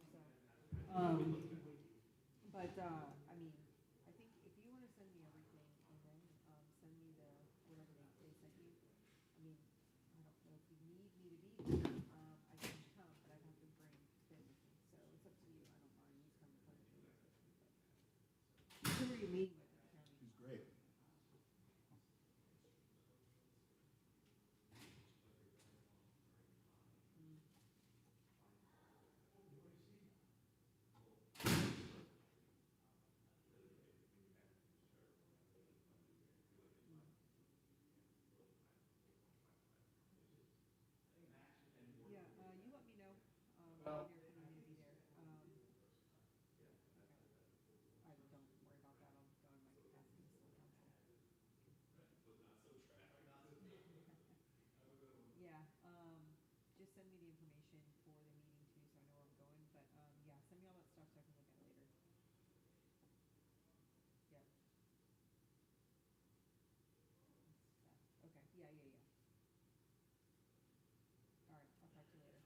So But, I mean, I think if you wanna send me everything and then, send me the, whatever they sent you, I mean, I don't know if you need me to be there, I can come, but I'd have to bring Ben with me, so it's up to you, I don't mind, he's coming from the field. Who are you meeting with at the county? He's great. Yeah, you let me know, when you're gonna be there, okay. I don't worry about that, I'll go in my capacity as city council. Yeah, just send me the information for the meeting too, so I know where I'm going, but, yeah, send me all that stuff so I can look at it later. Yep. Okay, yeah. All right, I'll talk to you later.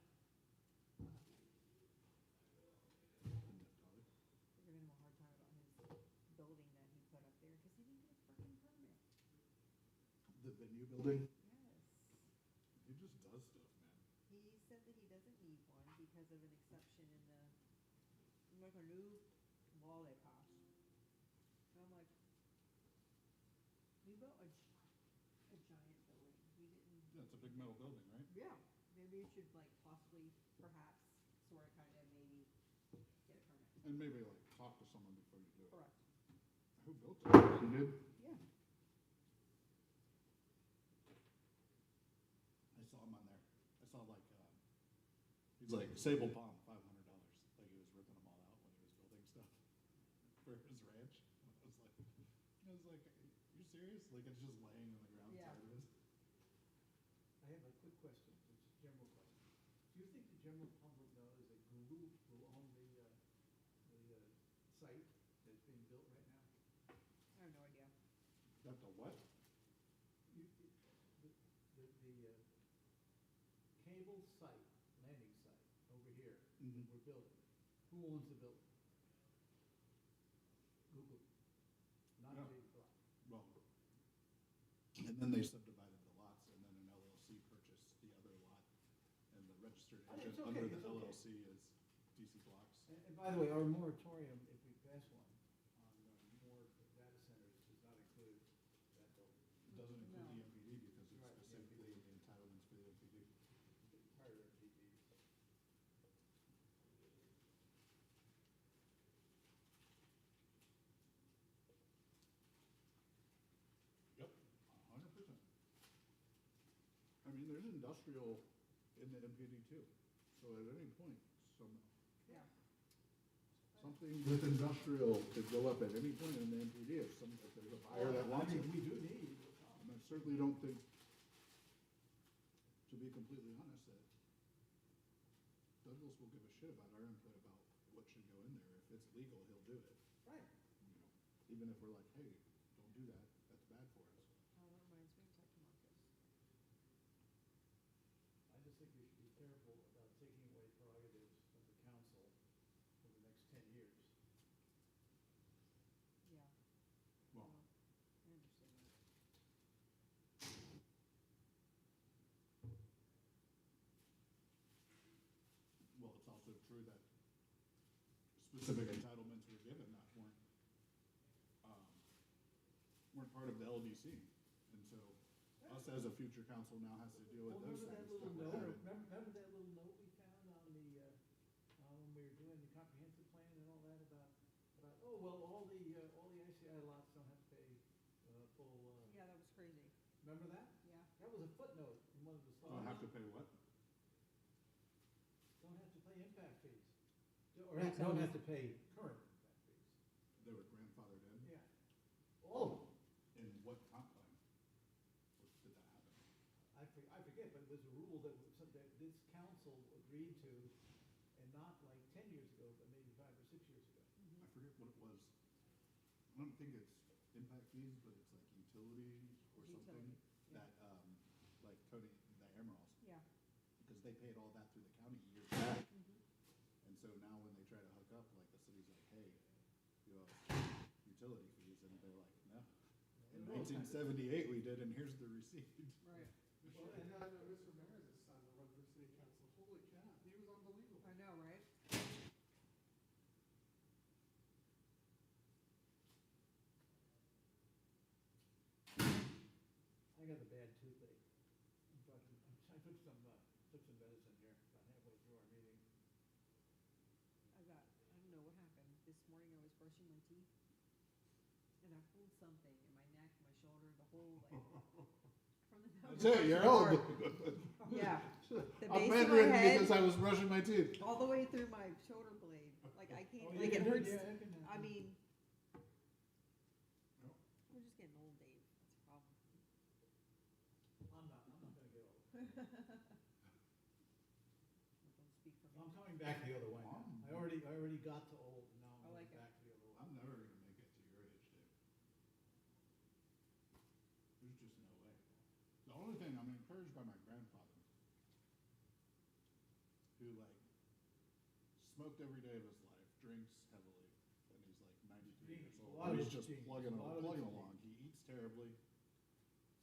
We're giving him a hard time about his building that he put up there, cause he didn't get a freaking permit. The venue building? Yes. He just does stuff, man. He said that he doesn't need one because of an exception in the, like a new law they passed. And I'm like, we built a giant building, we didn't. Yeah, it's a big metal building, right? Yeah, maybe you should like possibly, perhaps, sort of, kind of, maybe get a permit. And maybe like talk to someone before you do it. Correct. Who built it? You did? Yeah. I saw him on there. I saw like, he's like, Sable Palm, $500. Like he was ripping them all out when he was building stuff for his ranch. I was like, you serious? Like it's just laying on the ground Yeah. side of it. I have a quick question, it's a general question. Do you think the general public knows that Google will own the site that's being built right now? I have no idea. That the what? The cable site, landing site, over here, Mhm. we're building. Who owns the building? Google, not Yeah. Big Block. Well, and then they subdivided the lots and then an LLC purchased the other lot. And the registered It's agent okay, under the it's okay. LLC is DC Blocks. And by the way, our moratorium, if we pass one, on more data centers, does not include that building. It doesn't include No. the MPD because it's Right, the specifically the entitlements for the MPD. Part of the MPD. Yep, 100%. I mean, there's industrial in the MPD too. So at any point, Yeah. something with industrial could go up at any point in the MPD if there's a buyer that wants it. We do need. And I certainly don't think, to be completely honest, that Douglas will give a shit about our input about what should go in there. If it's legal, he'll do it. Right. You know, even if we're like, hey, don't do that, that's bad for us. Oh, that reminds me, talk to Marcus. I just think we should be careful about taking away prerogatives of the council for the next 10 years. Yeah. Well, I understand that. well, it's also true that specific entitlements were given that weren't part of the LDC. And so us as a future council now has to deal with those things. that were added. Remember that little note we found on the, when we were doing the comprehensive plan and all that about, oh, well, all the ICI lots don't have to pay, full, Yeah, that was crazy. remember that? Yeah. That was a footnote in one of the slides. Don't have to pay what? Don't have to pay impact fees. Or don't have to pay current impact fees. They were grandfathered in? Yeah. All of them. In what comp plan? Did that happen? I forget, but it was a rule that this council agreed to, and not like 10 years ago, but maybe 5 or 6 years ago. I forget what it was. I don't think it's impact fees, but it's like utilities or something Utility, yeah. that, like Tony, the Emeralds, Yeah. because they paid all that through the county years back. Mhm. And so now when they try to hook up, like the city's like, hey, we utility fees, and they're like, no. In 1978 we did, and here's the receipt. Right. Well, and Mr. Mayor's son to run for city council. Holy cow, he was unbelievable. I know, right? I got a bad toothache. In fact, I took some medicine here about halfway through our meeting. I don't know what happened. This morning I was brushing my teeth and I pulled something in my neck, my shoulder, the whole, like, from the nose. That's it, you're old. Yeah. The I'm base of my bedridden head, because I was brushing my teeth. all the way through my shoulder blade. Like, I can't, Oh, like, yeah, it hurts. yeah, it can happen. I mean, we're just getting old, Dave. That's a problem. I'm not gonna get old. Don't speak for me. I'm coming back the other way now. I already got to old, and now I I'm like going it. back to the other way. I'm never gonna make it to your age, Dave. There's just no way. The only thing, I'm encouraged by my grandfather, who like smoked every day of his life, drinks heavily, and he's like 93 years A old. lot of He's it's just genes. plugging A lot of it's along. genes. He eats terribly,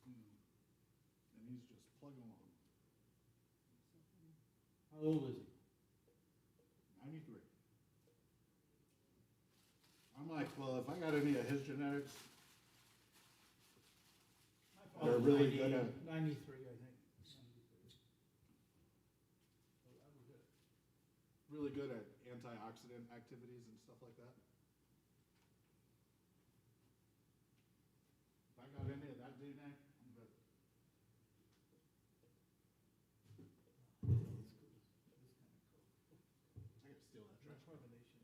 and he's just plugging along. How old is he? 93. I'm like, well, if I got any of his genetics, they're really good at 93, I think. 93. So that was it. really good at antioxidant activities and stuff like that. If I got any of that DNA, I'm good. This kind of cool. I gotta steal that trash. Carbonation.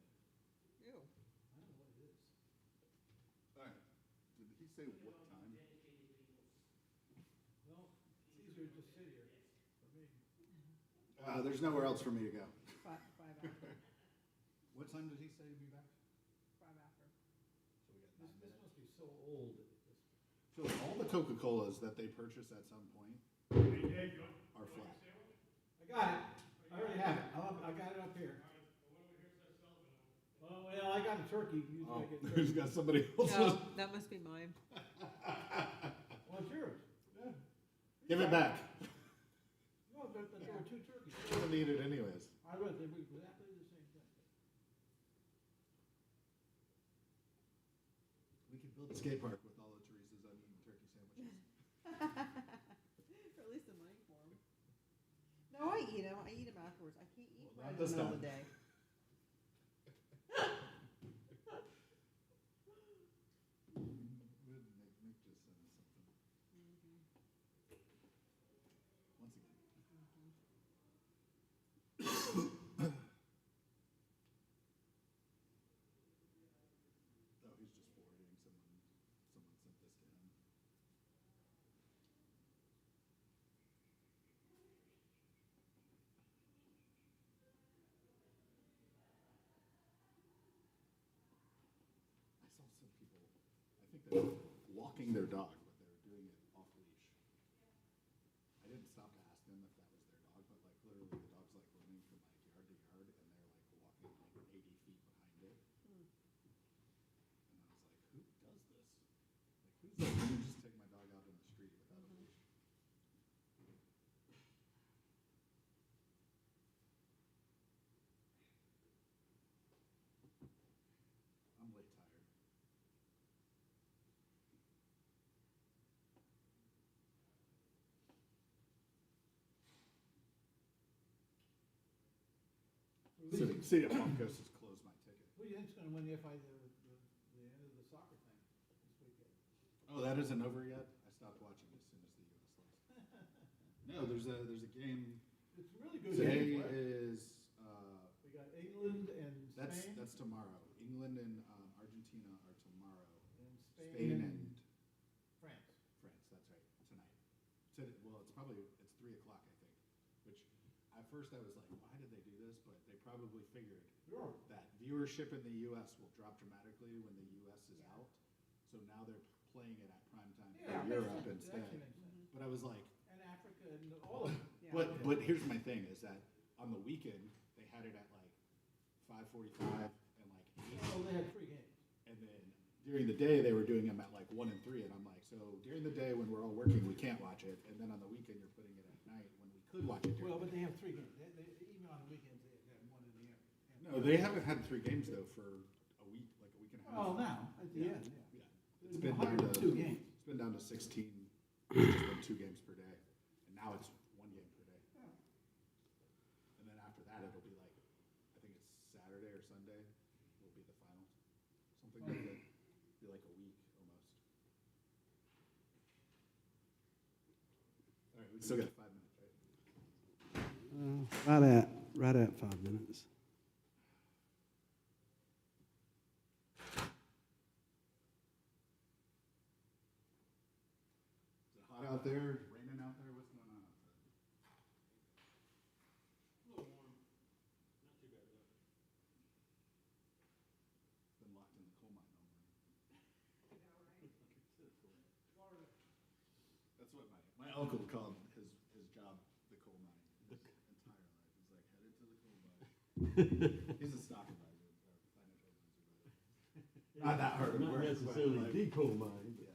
Ew. I don't know what it is. All right. Did he say what time? Well, it's easier to just sit here for me. There's nowhere else for me to go. Five after. What time did he say to be back? 5 after. So we got This 9 minutes. must be so old. So all the Coca-Colas that they purchase at some point are flat. I got it. I already have it. I got it up here. Well, I got a turkey. Usually I get turkey. He's got somebody else's. No, that must be mine. Well, it's yours. Yeah. Give it back. No, but there were 2 turkeys. You don't need it anyways. I read they were exactly the same thing. We could build a skate park with all of Teresa's onion turkey sandwiches. Or at least the money for them. No, I eat them. I eat them afterwards. I can't eat Well, right not in the this middle of the time. day. Nick just sent us something. Once again. Oh, he's just forwarding someone sent this to him. I saw some people, I think they were walking their dog, but they were doing it off leash. I didn't stop to ask them if that was their dog, but like literally the dog's like running from like yard to yard and they're like walking like 80 feet behind it. And I was like, who does this? Like, who's like, let me just take my dog out in the street without a leash? I'm way tired. City of Palm Coast has closed my ticket. Who do you think's going to win the end of the soccer thing this weekend? Oh, that isn't over yet? I stopped watching as soon as the U.S. lost. No, there's a game. It's really good. Today games, right? is, We got England and Spain. that's tomorrow. England and Argentina are tomorrow. And Spain and France. France, that's right, tonight. Well, it's 3 o'clock, I think, which at first I was like, why did they do this? But they probably figured Sure. that viewership in the U.S. will drop dramatically when the U.S. is out. So now they're playing it at prime time Yeah, for makes Europe sense. It actually instead. makes sense. But I was like, And Africa and all of them. but here's my thing is that on the weekend they had it at like 5:45 and like 8. Oh, they had 3 games. during the day, they were doing them at like 1 and 3, and I'm like, so during the day when we're all working, we can't watch it, and then on the weekend, you're putting it at night when we could watch it during the day. They have 3 games. Even on the weekends, they have one in the afternoon. No, they haven't had 3 games though for a week, like a week and a half. Oh, now, at the end, yeah. It's been down to 102 games. It's been down to 16. It's been 2 games per day, and now it's 1 game per day. And then after that, it'll be like, I think it's Saturday or Sunday will be the finals, something like that. Be like a week almost. All right, we still got 5 minutes, right? Right at 5 minutes. Is it hot out there? Raining out there? What's going on outside? A little warm. Not too bad though. Been locked in the coal mine all morning. That's what my uncle called his job, the coal mine, his entire life. He's like, headed to the coal mine. He's a stock advisor, or financial advisor. Not that hard of Not work. necessarily but, like, the coal mine. Yeah.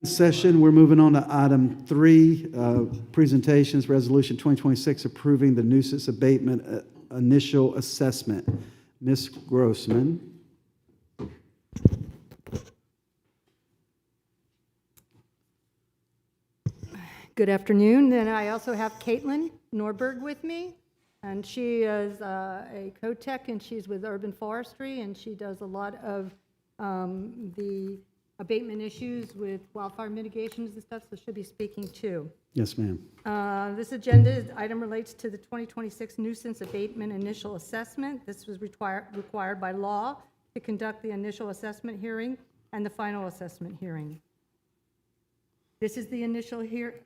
Session, we're moving on to item 3, presentations, resolution 2026 approving the nuisance abatement initial assessment. Ms. Grossman. Good afternoon. Then I also have Caitlin Norberg with me, and she is a co-tech, and she's with Urban Forestry, and she does a lot of the abatement issues with wildfire mitigations and stuff, so she'll be speaking too. Yes, ma'am. This agenda item relates to the 2026 nuisance abatement initial assessment. This was required by law to conduct the initial assessment hearing and the final assessment hearing. This is the initial hearing.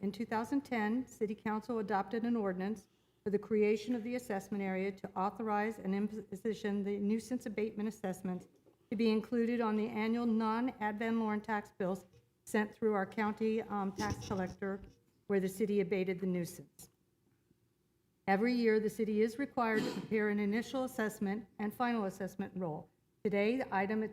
In 2010, City Council adopted an ordinance for the creation of the assessment area to authorize and imposition the nuisance abatement assessments to be included on the annual non-ad valorem tax bills sent through our county tax collector where the city abated the nuisance. Every year, the city is required to prepare an initial assessment and final assessment roll. Today, the item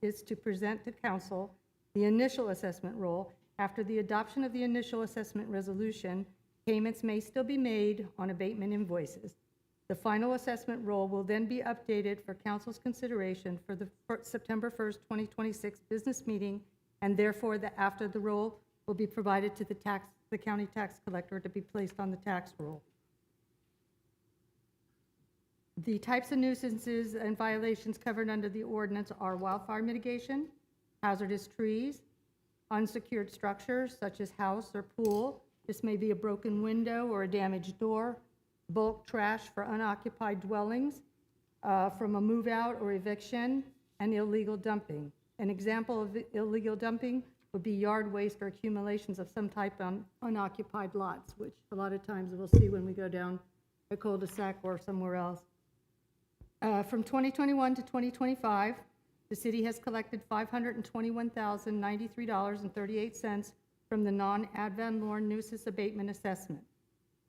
is to present to council the initial assessment roll. After the adoption of the initial assessment resolution, payments may still be made on abatement invoices. The final assessment roll will then be updated for council's consideration for the September 1st, 2026 business meeting, and therefore after the roll will be provided to the county tax collector to be placed on the tax roll. The types of nuisances and violations covered under the ordinance are wildfire mitigation, hazardous trees, unsecured structures such as house or pool. This may be a broken window or a damaged door, bulk trash for unoccupied dwellings from a move-out or eviction, and illegal dumping. An example of illegal dumping would be yard waste or accumulations of some type on unoccupied lots, which a lot of times we'll see when we go down a cul-de-sac or somewhere else. From 2021 to 2025, the city has collected $521,093.38 from the non-ad valorem nuisance abatement assessment.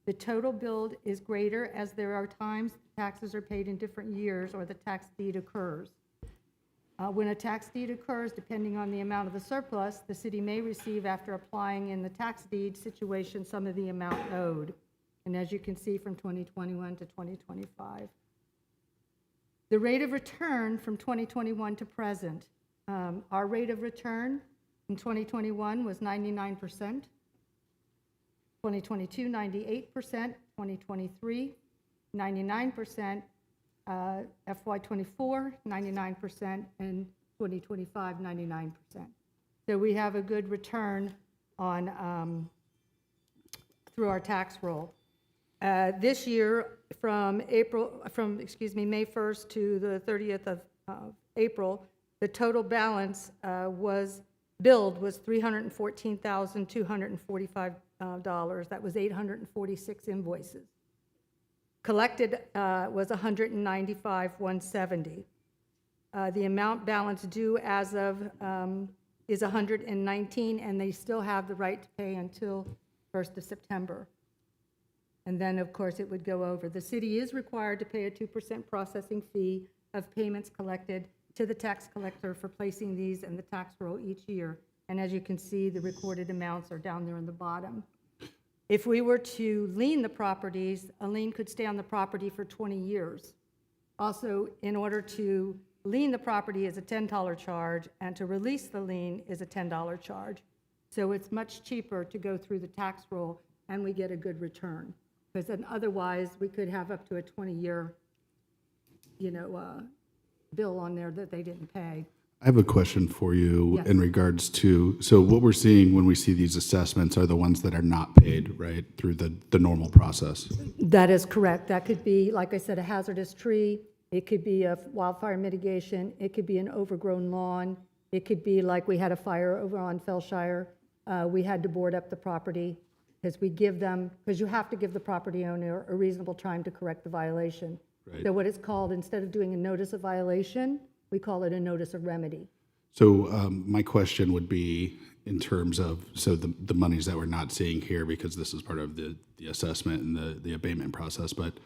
The total bill is greater as there are times taxes are paid in different years or the tax deed occurs. When a tax deed occurs, depending on the amount of the surplus, the city may receive, after applying in the tax deed situation, some of the amount owed. And as you can see, from 2021 to 2025. The rate of return from 2021 to present. Our rate of return in 2021 was 99%, 2022, 98%, 2023, 99%, FY24, 99%, and 2025, 99%. So we have a good return on through our tax roll. This year, from May 1st to the 30th of April, the total balance was $314,245. That was 846 invoices. Collected was $195,170. The amount balance due as of is $119, and they still have the right to pay until 1st of September. And then, of course, it would go over. The city is required to pay a 2% processing fee of payments collected to the tax collector for placing these in the tax roll each year. And as you can see, the recorded amounts are down there in the bottom. If we were to lien the properties, a lien could stay on the property for 20 years. Also, in order to lien the property is a $10 charge, and to release the lien is a $10 charge. So it's much cheaper to go through the tax roll, and we get a good return. Because then otherwise, we could have up to a 20-year, bill on there that they didn't pay. I have a question for you Yes. in regards to, so what we're seeing when we see these assessments are the ones that are not paid, right, through the normal process? That is correct. That could be, like I said, a hazardous tree. It could be a wildfire mitigation. It could be an overgrown lawn. It could be like we had a fire over on Fellshire. We had to board up the property because you have to give the property owner a reasonable time to correct the violation. Right. So what it's called, instead of doing a notice of violation, we call it a notice of remedy. So my question would be in terms of, so the monies that we're not seeing here, because this is part of the assessment and the abatement process, but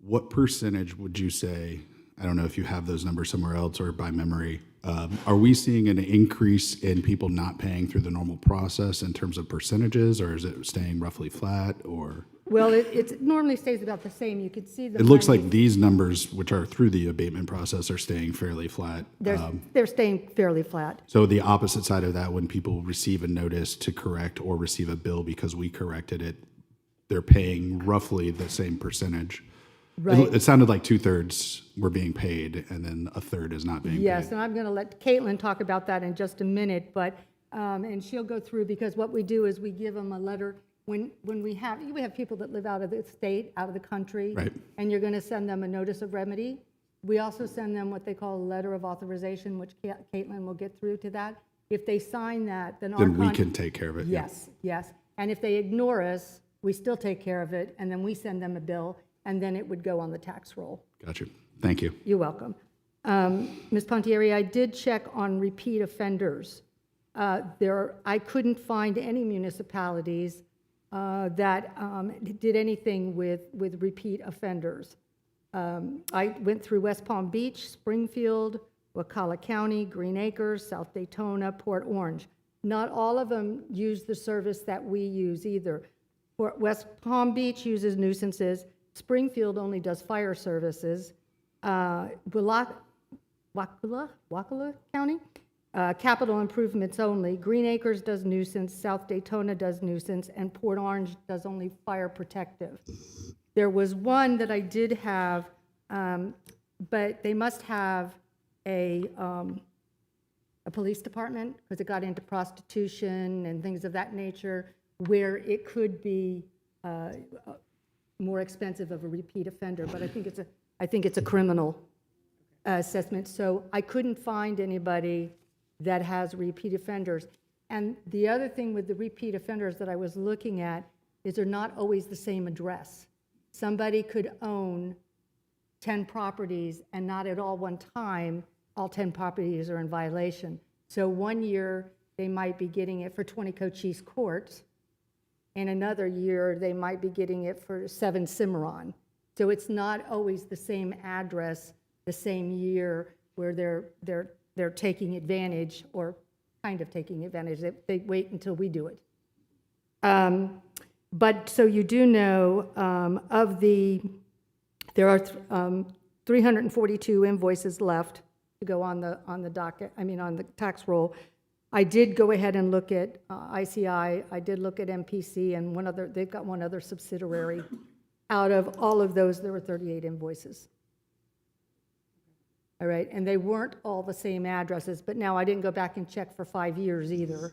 what percentage would you say, I don't know if you have those numbers somewhere else or by memory, Are we seeing an increase in people not paying through the normal process in terms of percentages, or is it staying roughly flat, or? Well, it normally stays about the same. You could see the. It looks money- like these numbers, which are through the abatement process, are staying fairly flat. They're staying fairly flat. So the opposite side of that, when people receive a notice to correct or receive a bill because we corrected it, they're paying roughly the same percentage. Right. It sounded like 2/3 were being paid and then a third is not being Yes, paid. and I'm going to let Caitlin talk about that in just a minute, but, and she'll go through, because what we do is we give them a letter when we have people that live out of the state, out of the country. Right. And you're going to send them a notice of remedy. We also send them what they call a letter of authorization, which Caitlin will get through to that. If they sign that, then our. Then we can take care of it. yeah. Yes, yes. And if they ignore us, we still take care of it, and then we send them a bill, and then it would go on the tax roll. Gotcha. Thank you. You're welcome. Ms. Pontieri, I did check on repeat offenders. I couldn't find any municipalities that did anything with repeat offenders. I went through West Palm Beach, Springfield, Wakulla County, Green Acres, South Daytona, Port Orange. Not all of them use the service that we use either. West Palm Beach uses nuisances. Springfield only does fire services. Wakulla County, capital improvements only. Green Acres does nuisance, South Daytona does nuisance, and Port Orange does only fire protective. There was one that I did have, but they must have a police department, because it got into prostitution and things of that nature, where it could be more expensive of a repeat offender. But I think it's a criminal assessment. So I couldn't find anybody that has repeat offenders. And the other thing with the repeat offenders that I was looking at is they're not always the same address. Somebody could own 10 properties, and not at all one time all 10 properties are in violation. So one year they might be getting it for 20 Cochise Court, and another year they might be getting it for 7 Cimarron. So it's not always the same address, the same year, where they're taking advantage, or kind of taking advantage. They wait until we do it. But so you do know, there are 342 invoices left to go on the docket, on the tax roll. I did go ahead and look at ICI, I did look at MPC, and they've got one other subsidiary. Out of all of those, there were 38 invoices. All right, and they weren't all the same addresses, but now I didn't go back and check for 5 years either.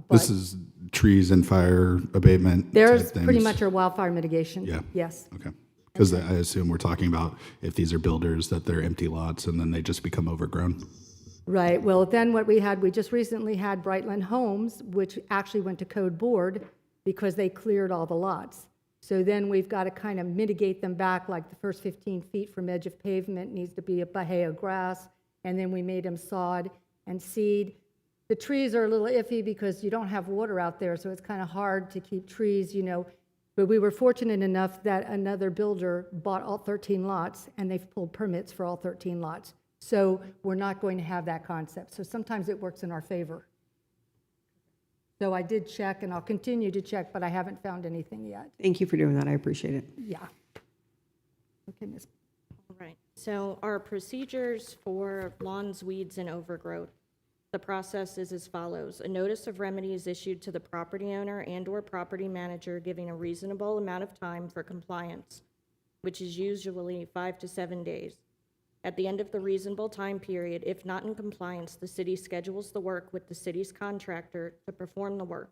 This is trees and fire abatement. There's type things. pretty much our wildfire mitigation. Yeah. Yes. Okay. Because I assume we're talking about if these are builders, that they're empty lots and then they just become overgrown. Right, well, then what we just recently had Brightland Homes, which actually went to code board because they cleared all the lots. So then we've got to kind of mitigate them back, like the first 15 feet from edge of pavement needs to be a bahia grass, and then we made them sod and seed. The trees are a little iffy because you don't have water out there, so it's kind of hard to keep trees, But we were fortunate enough that another builder bought all 13 lots, and they've pulled permits for all 13 lots. So we're not going to have that concept. So sometimes it works in our favor. So I did check, and I'll continue to check, but I haven't found anything yet. Thank you for doing that. I appreciate it. Yeah. Okay, Ms. All right. So our procedures for lawns, weeds, and overgrowth. The process is as follows. A notice of remedy is issued to the property owner and/or property manager giving a reasonable amount of time for compliance, which is usually 5 to 7 days. At the end of the reasonable time period, if not in compliance, the city schedules the work with the city's contractor to perform the work.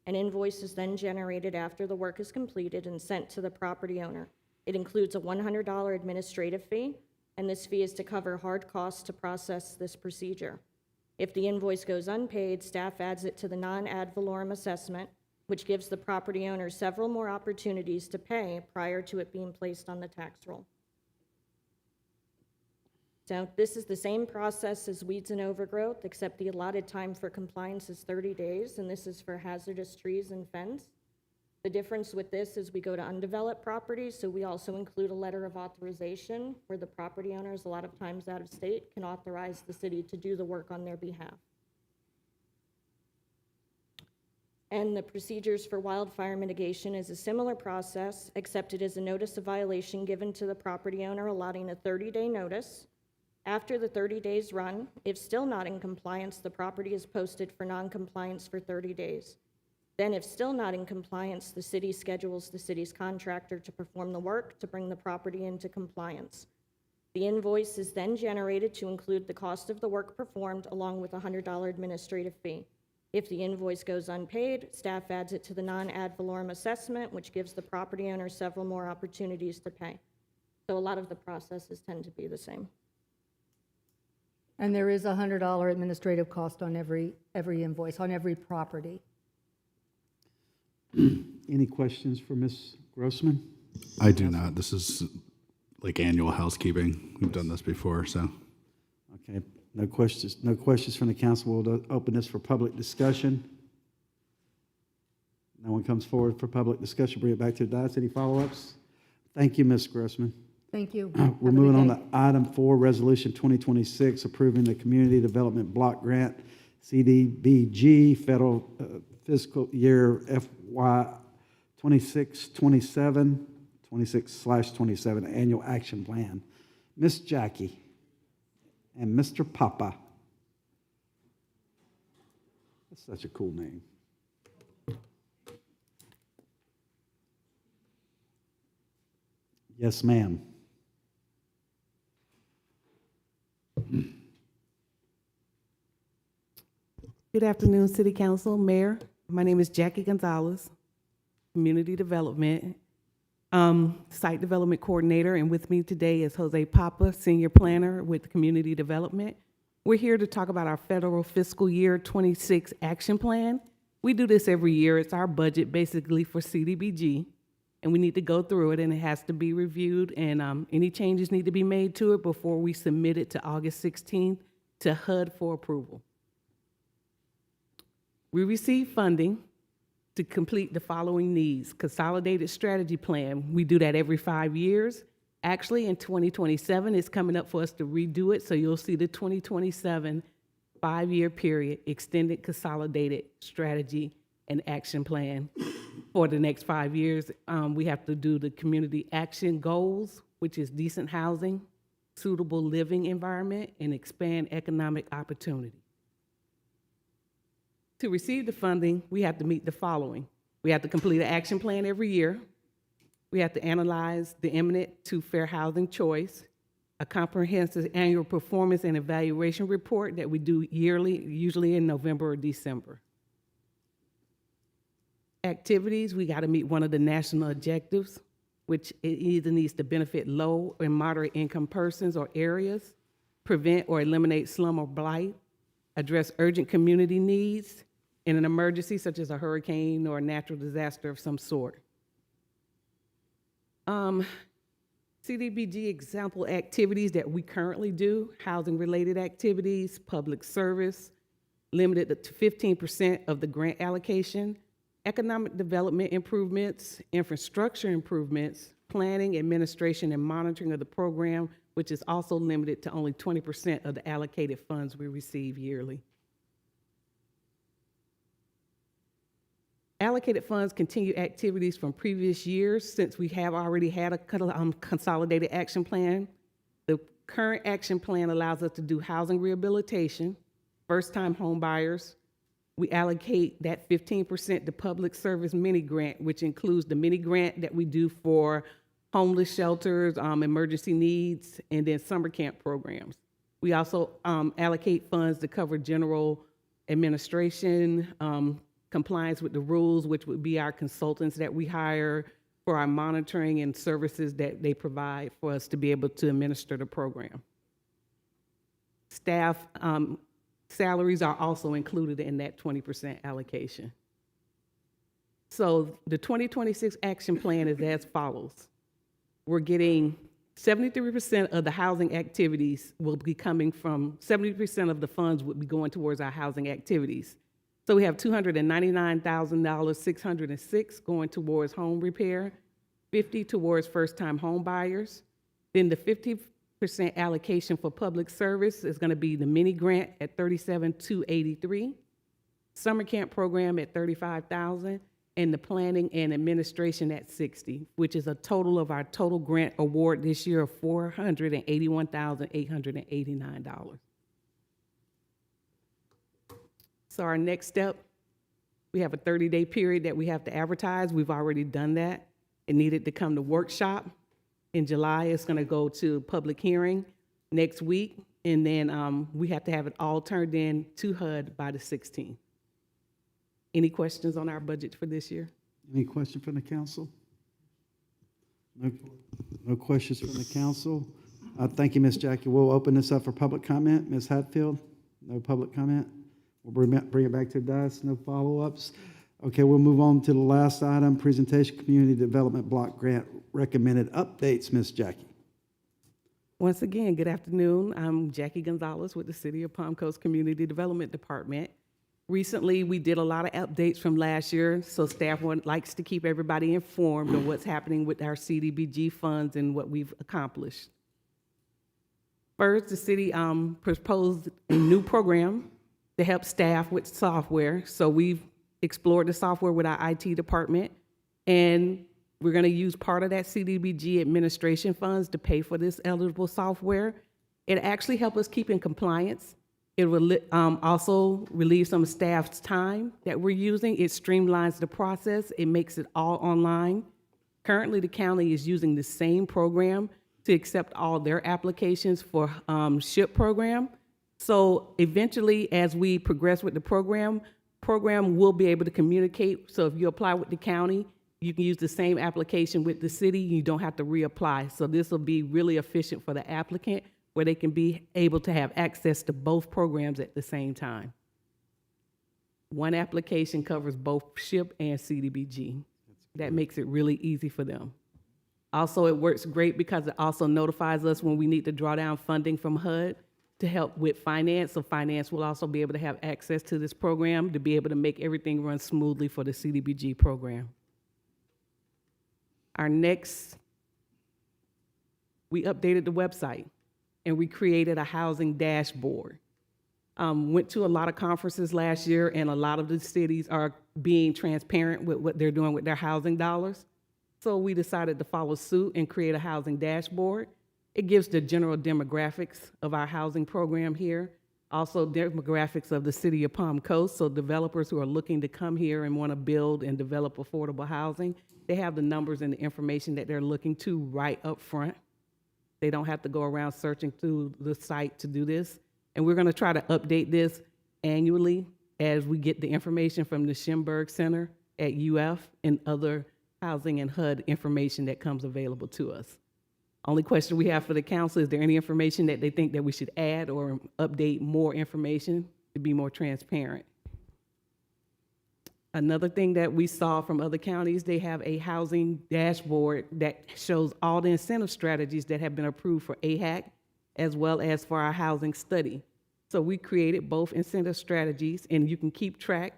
An invoice is then generated after the work is completed and sent to the property owner. It includes a $100 administrative fee, and this fee is to cover hard costs to process this procedure. If the invoice goes unpaid, staff adds it to the non-ad valorem assessment, which gives the property owner several more opportunities to pay prior to it being placed on the tax roll. So this is the same process as weeds and overgrowth, except the allotted time for compliance is 30 days, and this is for hazardous trees and fence. The difference with this is we go to undeveloped properties, so we also include a letter of authorization where the property owners, a lot of times out of state, can authorize the city to do the work on their behalf. And the procedures for wildfire mitigation is a similar process, except it is a notice of violation given to the property owner allotting a 30-day notice. After the 30 days run, if still not in compliance, the property is posted for non-compliance for 30 days. Then if still not in compliance, the city schedules the city's contractor to perform the work to bring the property into compliance. The invoice is then generated to include the cost of the work performed along with a $100 administrative fee. If the invoice goes unpaid, staff adds it to the non-ad valorem assessment, which gives the property owner several more opportunities to pay. So a lot of the processes tend to be the same. And there is a $100 administrative cost on every invoice, on every property. Any questions for Ms. Grossman? I do not. This is like annual housekeeping. We've done this before, so. Okay, no questions from the council. We'll open this for public discussion. No one comes forward for public discussion. Bring it back to the dais. Any follow-ups? Thank you, Ms. Grossman. Thank you. We're moving on to item 4, Resolution 2026, approving the Community Development Block Grant, CDBG, Federal Fiscal Year FY 26/27 Annual Action Plan. Ms. Jackie and Mr. Papa. That's such a cool name. Yes, ma'am. Good afternoon, City Council, Mayor. My name is Jackie Gonzalez, Community Development, Site Development Coordinator, and with me today is Jose Papa, Senior Planner with Community Development. We're here to talk about our federal fiscal year 26 action plan. We do this every year. It's our budget basically for CDBG, and we need to go through it, and it has to be reviewed, and any changes need to be made to it before we submit it to August 16th to HUD for approval. We receive funding to complete the following needs. Consolidated strategy plan, we do that every 5 years. Actually, in 2027, it's coming up for us to redo it, so you'll see the 2027 5-year period extended consolidated strategy and action plan for the next 5 years. We have to do the community action goals, which is decent housing, suitable living environment, and expand economic opportunity. To receive the funding, we have to meet the following. We have to complete an action plan every year. We have to analyze the imminent to fair housing choice, a comprehensive annual performance and evaluation report that we do yearly, usually in November or December. Activities, we got to meet one of the national objectives, which it either needs to benefit low and moderate income persons or areas, prevent or eliminate slum or blight, address urgent community needs in an emergency such as a hurricane or a natural disaster of some sort. CDBG example activities that we currently do: housing-related activities, public service, limited to 15% of the grant allocation, economic development improvements, infrastructure improvements, planning, administration, and monitoring of the program, which is also limited to only 20% of the allocated funds we receive yearly. Allocated funds continue activities from previous years since we have already had a consolidated action plan. The current action plan allows us to do housing rehabilitation, first-time home buyers. We allocate that 15% to public service mini grant, which includes the mini grant that we do for homeless shelters, emergency needs, and then summer camp programs. We also allocate funds to cover general administration, compliance with the rules, which would be our consultants that we hire for our monitoring and services that they provide for us to be able to administer the program. Staff salaries are also included in that 20% allocation. So the 2026 action plan is as follows. We're getting 73% of the housing activities will be coming from, 70% of the funds would be going towards our housing activities. So we have $299,606 going towards home repair, 50 towards first-time home buyers. Then the 50% allocation for public service is going to be the mini grant at $37,283, summer camp program at $35,000, and the planning and administration at $60,000, which is a total of our total grant award this year of $481,889. So our next step, we have a 30-day period that we have to advertise. We've already done that. It needed to come to workshop. In July, it's going to go to public hearing next week, and then we have to have it all turned in to HUD by the 16th. Any questions on our budget for this year? Any question from the council? No questions from the council. Thank you, Ms. Jackie. We'll open this up for public comment. Ms. Hatfield, no public comment. We'll bring it back to the dais, no follow-ups. Okay, we'll move on to the last item, presentation, Community Development Block Grant recommended updates. Ms. Jackie. Once again, good afternoon. I'm Jackie Gonzalez with the City of Palm Coast Community Development Department. Recently, we did a lot of updates from last year, so staff likes to keep everybody informed of what's happening with our CDBG funds and what we've accomplished. First, the city proposed a new program to help staff with software. So we've explored the software with our IT department, and we're going to use part of that CDBG administration funds to pay for this eligible software. It actually helps us keep in compliance. It will also relieve some staff's time that we're using. It streamlines the process. It makes it all online. Currently, the county is using the same program to accept all their applications for SHIP program. So eventually, as we progress with the program will be able to communicate. So if you apply with the county, you can use the same application with the city. You don't have to reapply. So this will be really efficient for the applicant, where they can be able to have access to both programs at the same time. One application covers both SHIP and CDBG. That makes it really easy for them. Also, it works great because it also notifies us when we need to draw down funding from HUD to help with finance. So finance will also be able to have access to this program to be able to make everything run smoothly for the CDBG program. We updated the website, and we created a housing dashboard. Went to a lot of conferences last year, and a lot of the cities are being transparent with what they're doing with their housing dollars. So we decided to follow suit and create a housing dashboard. It gives the general demographics of our housing program here, also demographics of the City of Palm Coast, so developers who are looking to come here and want to build and develop affordable housing, they have the numbers and the information that they're looking to right up front. They don't have to go around searching through the site to do this. And we're going to try to update this annually as we get the information from the Schimberg Center at UF and other housing and HUD information that comes available to us. Only question we have for the council, is there any information that they think that we should add or update more information to be more transparent? Another thing that we saw from other counties, they have a housing dashboard that shows all the incentive strategies that have been approved for AHAC, as well as for our housing study. So we created both incentive strategies, and you can keep track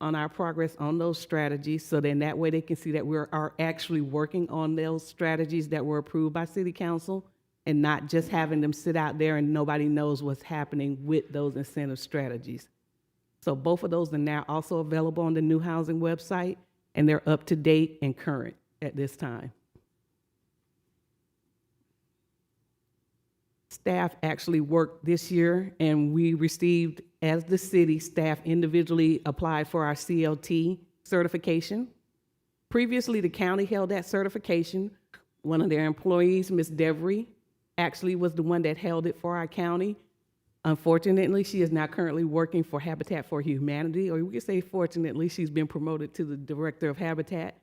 on our progress on those strategies, so then that way they can see that we are actually working on those strategies that were approved by City Council, and not just having them sit out there and nobody knows what's happening with those incentive strategies. So both of those are now also available on the new housing website, and they're up to date and current at this time. Staff actually worked this year, and we received, as the city, staff individually applied for our CLT certification. Previously, the county held that certification. One of their employees, Ms. Devery, actually was the one that held it for our county. Unfortunately, she is now currently working for Habitat for Humanity, or we could say fortunately, she's been promoted to the director of Habitat.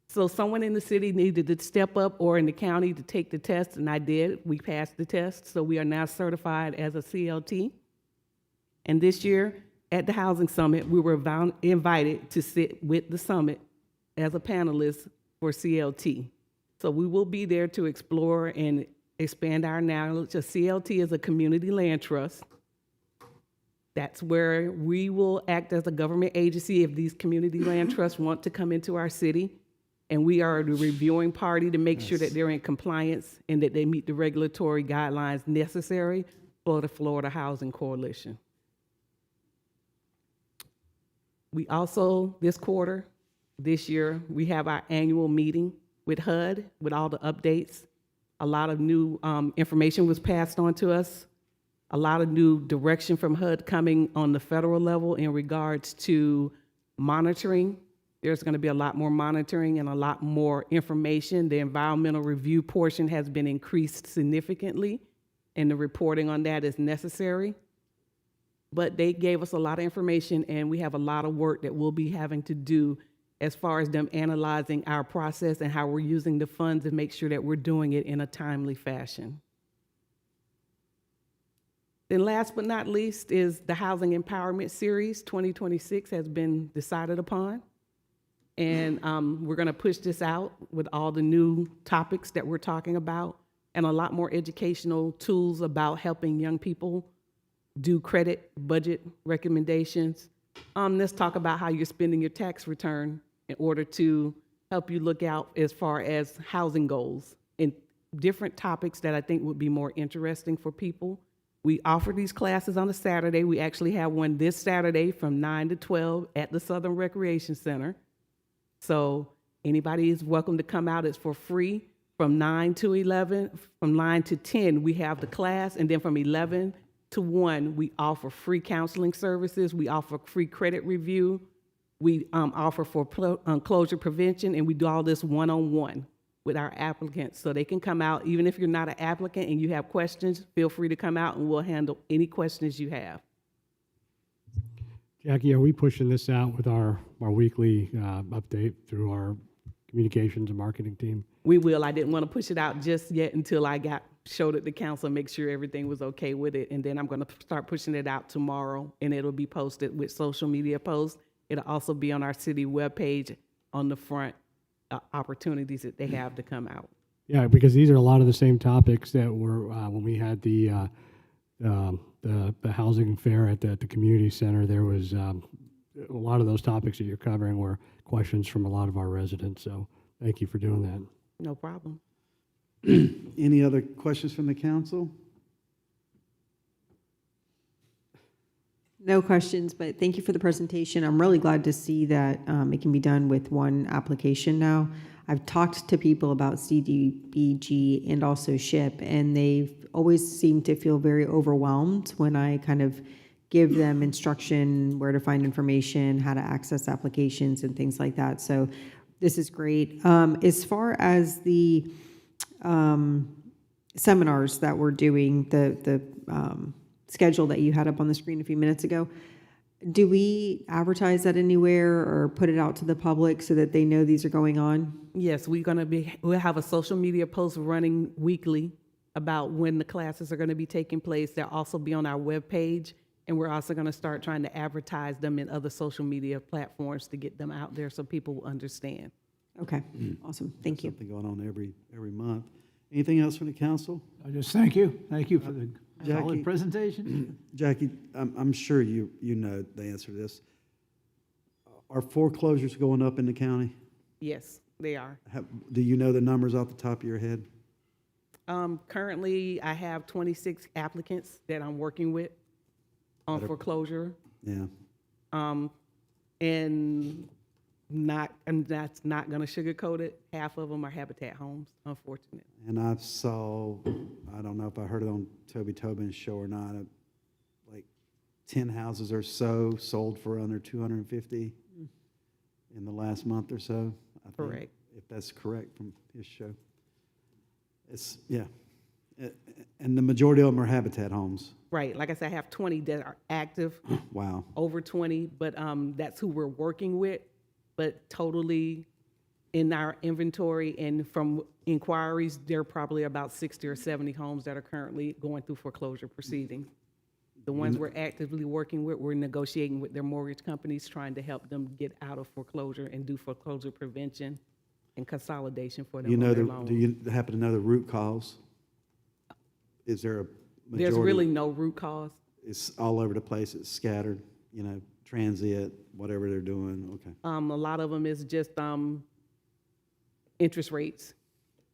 So someone in the city needed to step up, or in the county, to take the test, and I did. We passed the test, so we are now certified as a CLT. And this year, at the Housing Summit, we were invited to sit with the summit as a panelist for CLT. So we will be there to explore and expand our knowledge. A CLT is a community land trust. That's where we will act as a government agency if these community land trusts want to come into our city. And we are the reviewing party to make sure that they're in compliance and that they meet the regulatory guidelines necessary for the Florida Housing Coalition. We also, this year, we have our annual meeting with HUD with all the updates. A lot of new information was passed on to us. A lot of new direction from HUD coming on the federal level in regards to monitoring. There's going to be a lot more monitoring and a lot more information. The environmental review portion has been increased significantly, and the reporting on that is necessary. But they gave us a lot of information, and we have a lot of work that we'll be having to do as far as them analyzing our process and how we're using the funds to make sure that we're doing it in a timely fashion. Then last but not least is the Housing Empowerment Series 2026 has been decided upon. And we're going to push this out with all the new topics that we're talking about and a lot more educational tools about helping young people do credit budget recommendations. Let's talk about how you're spending your tax return in order to help you look out as far as housing goals and different topics that I think would be more interesting for people. We offer these classes on a Saturday. We actually have one this Saturday from 9 to 12 at the Southern Recreation Center. So anybody is welcome to come out. It's for free from 9 to 11. From 9 to 10, we have the class. And then from 11 to 1, we offer free counseling services. We offer free credit review. We offer foreclosure prevention. And we do all this one-on-one with our applicants. So they can come out. Even if you're not an applicant and you have questions, feel free to come out and we'll handle any questions you have. Jackie, are we pushing this out with our weekly update through our communications and marketing team? We will. I didn't want to push it out just yet until I showed it to council, make sure everything was okay with it. And then I'm going to start pushing it out tomorrow, and it'll be posted with social media posts. It'll also be on our city webpage on the front, opportunities that they have to come out. Yeah, because these are a lot of the same topics that were when we had the housing fair at the community center. There was a lot of those topics that you're covering were questions from a lot of our residents. So thank you for doing that. No problem. Any other questions from the council? No questions, but thank you for the presentation. I'm really glad to see that it can be done with one application now. I've talked to people about CDBG and also SHIP, and they've always seemed to feel very overwhelmed when I kind of give them instruction, where to find information, how to access applications and things like that. So this is great. As far as the seminars that we're doing, the schedule that you had up on the screen a few minutes ago, do we advertise that anywhere or put it out to the public so that they know these are going on? Yes, we'll have a social media post running weekly about when the classes are going to be taking place. They'll also be on our webpage, and we're also going to start trying to advertise them in other social media platforms to get them out there so people will understand. Okay, awesome. Thank you. Something going on every month. Anything else from the council? I just thank you. Thank you for the Jackie? solid presentation. Jackie, I'm sure you know the answer to this. Are foreclosures going up in the county? Yes, they are. Do you know the numbers off the top of your head? Currently, I have 26 applicants that I'm working with on foreclosure. Yeah. And that's not going to sugarcoat it. Half of them are Habitat homes, unfortunately. And I saw, I don't know if I heard it on Toby Tobin's show or not, like 10 houses or so sold for under 250 in the last month or so. I think, Correct. if that's correct from his show. It's, yeah. And the majority of them are Habitat homes. Right. Like I said, I have 20 that are active. Wow. Over 20, but that's who we're working with. But totally in our inventory and from inquiries, there are probably about 60 or 70 homes that are currently going through foreclosure proceedings. The ones we're actively working with, we're negotiating with their mortgage companies, trying to help them get out of foreclosure and do foreclosure prevention and consolidation for them. Do you happen to know the root cause? Is there a majority? There's really no root cause. It's all over the place, it's scattered, you know, transient, whatever they're doing, okay. A lot of them is just interest rates.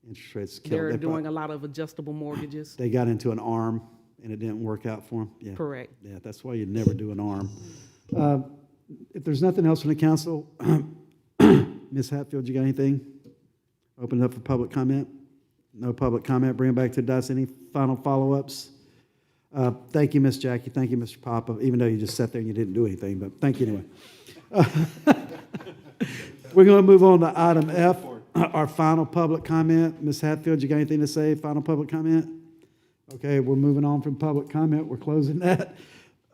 Interest rates killed. They're They doing a lot of adjustable mortgages. They got into an ARM and it didn't work out for them? Yeah. Correct. Yeah, that's why you'd never do an ARM. If there's nothing else from the council, Ms. Hatfield, you got anything? Open it up for public comment? No public comment, bring it back to the dais. Any final follow-ups? Thank you, Ms. Jackie, thank you, Mr. Papa, even though you just sat there and you didn't do anything, but thank you anyway. We're going to move on to item F, our final public comment. Ms. Hatfield, you got anything to say, final public comment? Okay, we're moving on from public comment, we're closing that.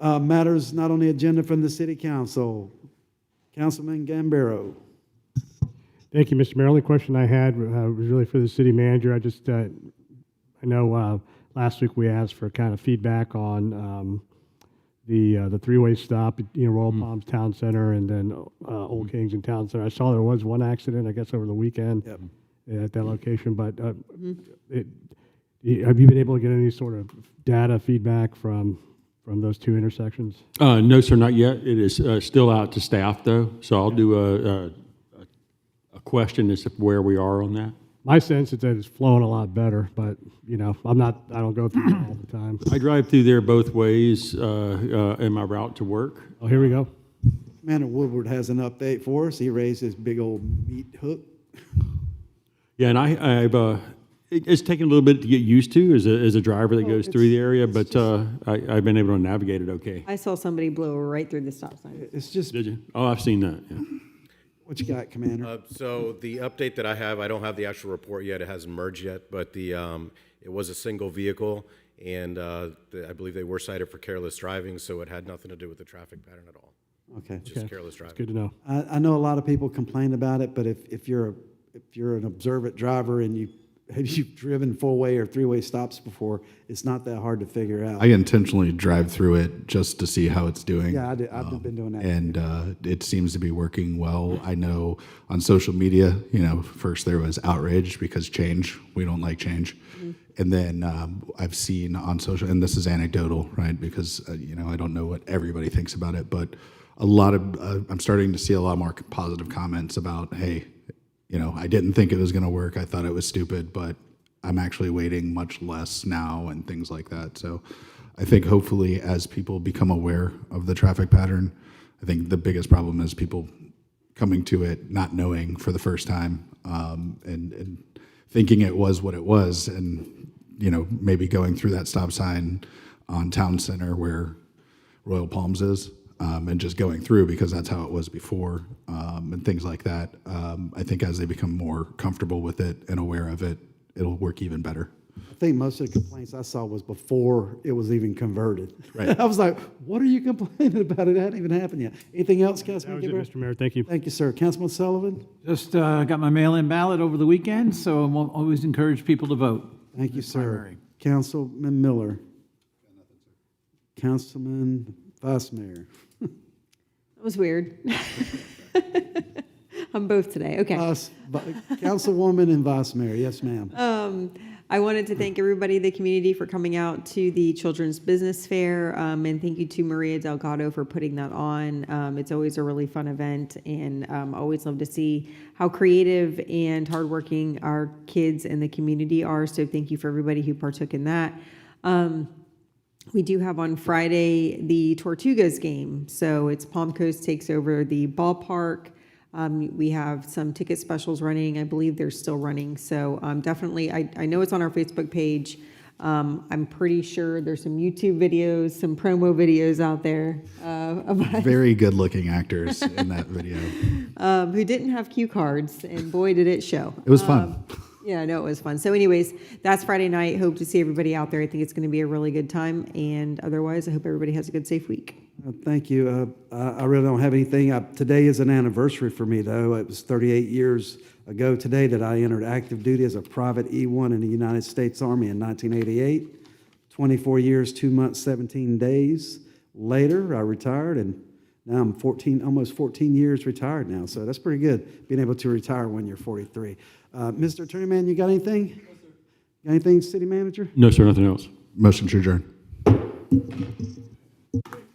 Matters not on the agenda from the city council. Councilman Gambaro. Thank you, Mr. Mayor. Only question I had was really for the city manager. I know last week we asked for kind of feedback on the three-way stop at Royal Palms Town Center and then Old Kings Town Center. I saw there was one accident, I guess, over the weekend at that location. But have you been able to get any sort of data feedback from those two intersections? No, sir, not yet. It is still out to staff, though, so I'll do a question as to where we are on that. My sense is that it's flowing a lot better, but, I don't go through it all the time. I drive through there both ways in my route to work. Oh, here we go. Commander Woodward has an update for us. He raised his big old meat hook. Yeah, and it's taken a little bit to get used to as a driver that goes through the area, but I've been able to navigate it okay. I saw somebody blow right through the stop sign. It's just. Did you? Oh, I've seen that, yeah. What you got, Commander? So the update that I have, I don't have the actual report yet. It hasn't merged yet, but it was a single vehicle, and I believe they were cited for careless driving, so it had nothing to do with the traffic pattern at all. Okay. Just careless driving. Good to know. I know a lot of people complain about it, but if you're an observant driver and you've driven four-way or three-way stops before, it's not that hard to figure out. I intentionally drive through it just to see how it's doing. Yeah, I've been doing that. And it seems to be working well. I know on social media, first there was outrage because we don't like change. Mm-hmm. And then I've seen on social, and this is anecdotal, right? Because, I don't know what everybody thinks about it, but I'm starting to see a lot more positive comments about, hey, I didn't think it was going to work. I thought it was stupid, but I'm actually waiting much less now and things like that. So I think hopefully as people become aware of the traffic pattern, I think the biggest problem is people coming to it not knowing for the first time and thinking it was what it was and, maybe going through that stop sign on Town Center where Royal Palms is. And just going through because that's how it was before and things like that. I think as they become more comfortable with it and aware of it, it'll work even better. I think most of the complaints I saw was before it was even converted. Right. I was like, what are you complaining about? It hadn't even happened yet. Anything else, Councilman? That was it, Mr. Mayor. Thank you. Thank you, sir. Councilman Sullivan? Just got my mail-in ballot over the weekend, so I always encourage people to vote. Thank you, sir. Councilman Miller? Councilman Vice Mayor? That was weird. I'm both today. Okay. Councilwoman and Vice Mayor. Yes, ma'am. I wanted to thank everybody in the community for coming out to the Children's Business Fair, and thank you to Maria Delgado for putting that on. It's always a really fun event, and always love to see how creative and hardworking our kids in the community are. So thank you for everybody who partook in that. We do have on Friday the Tortugas game. So it's Palm Coast takes over the ballpark. We have some ticket specials running. I believe they're still running. So definitely, I know it's on our Facebook page. I'm pretty sure there's some YouTube videos, some promo videos out there. Very good looking actors in that video. Who didn't have cue cards, and boy, did it show. It was fun. Yeah, no, it was fun. So anyways, that's Friday night. Hope to see everybody out there. I think it's going to be a really good time. And otherwise, I hope everybody has a good, safe week. Thank you. I really don't have anything. Today is an anniversary for me, though. It was 38 years ago today that I entered active duty as a private E1 in the United States Army in 1988. 24 years, 2 months, 17 days later, I retired, and now I'm almost 14 years retired now. So that's pretty good, being able to retire when you're 43. Mr. Attorney Man, you got anything? No, sir. Got anything, City Manager? No, sir, nothing else. Motion to adjourn. Great.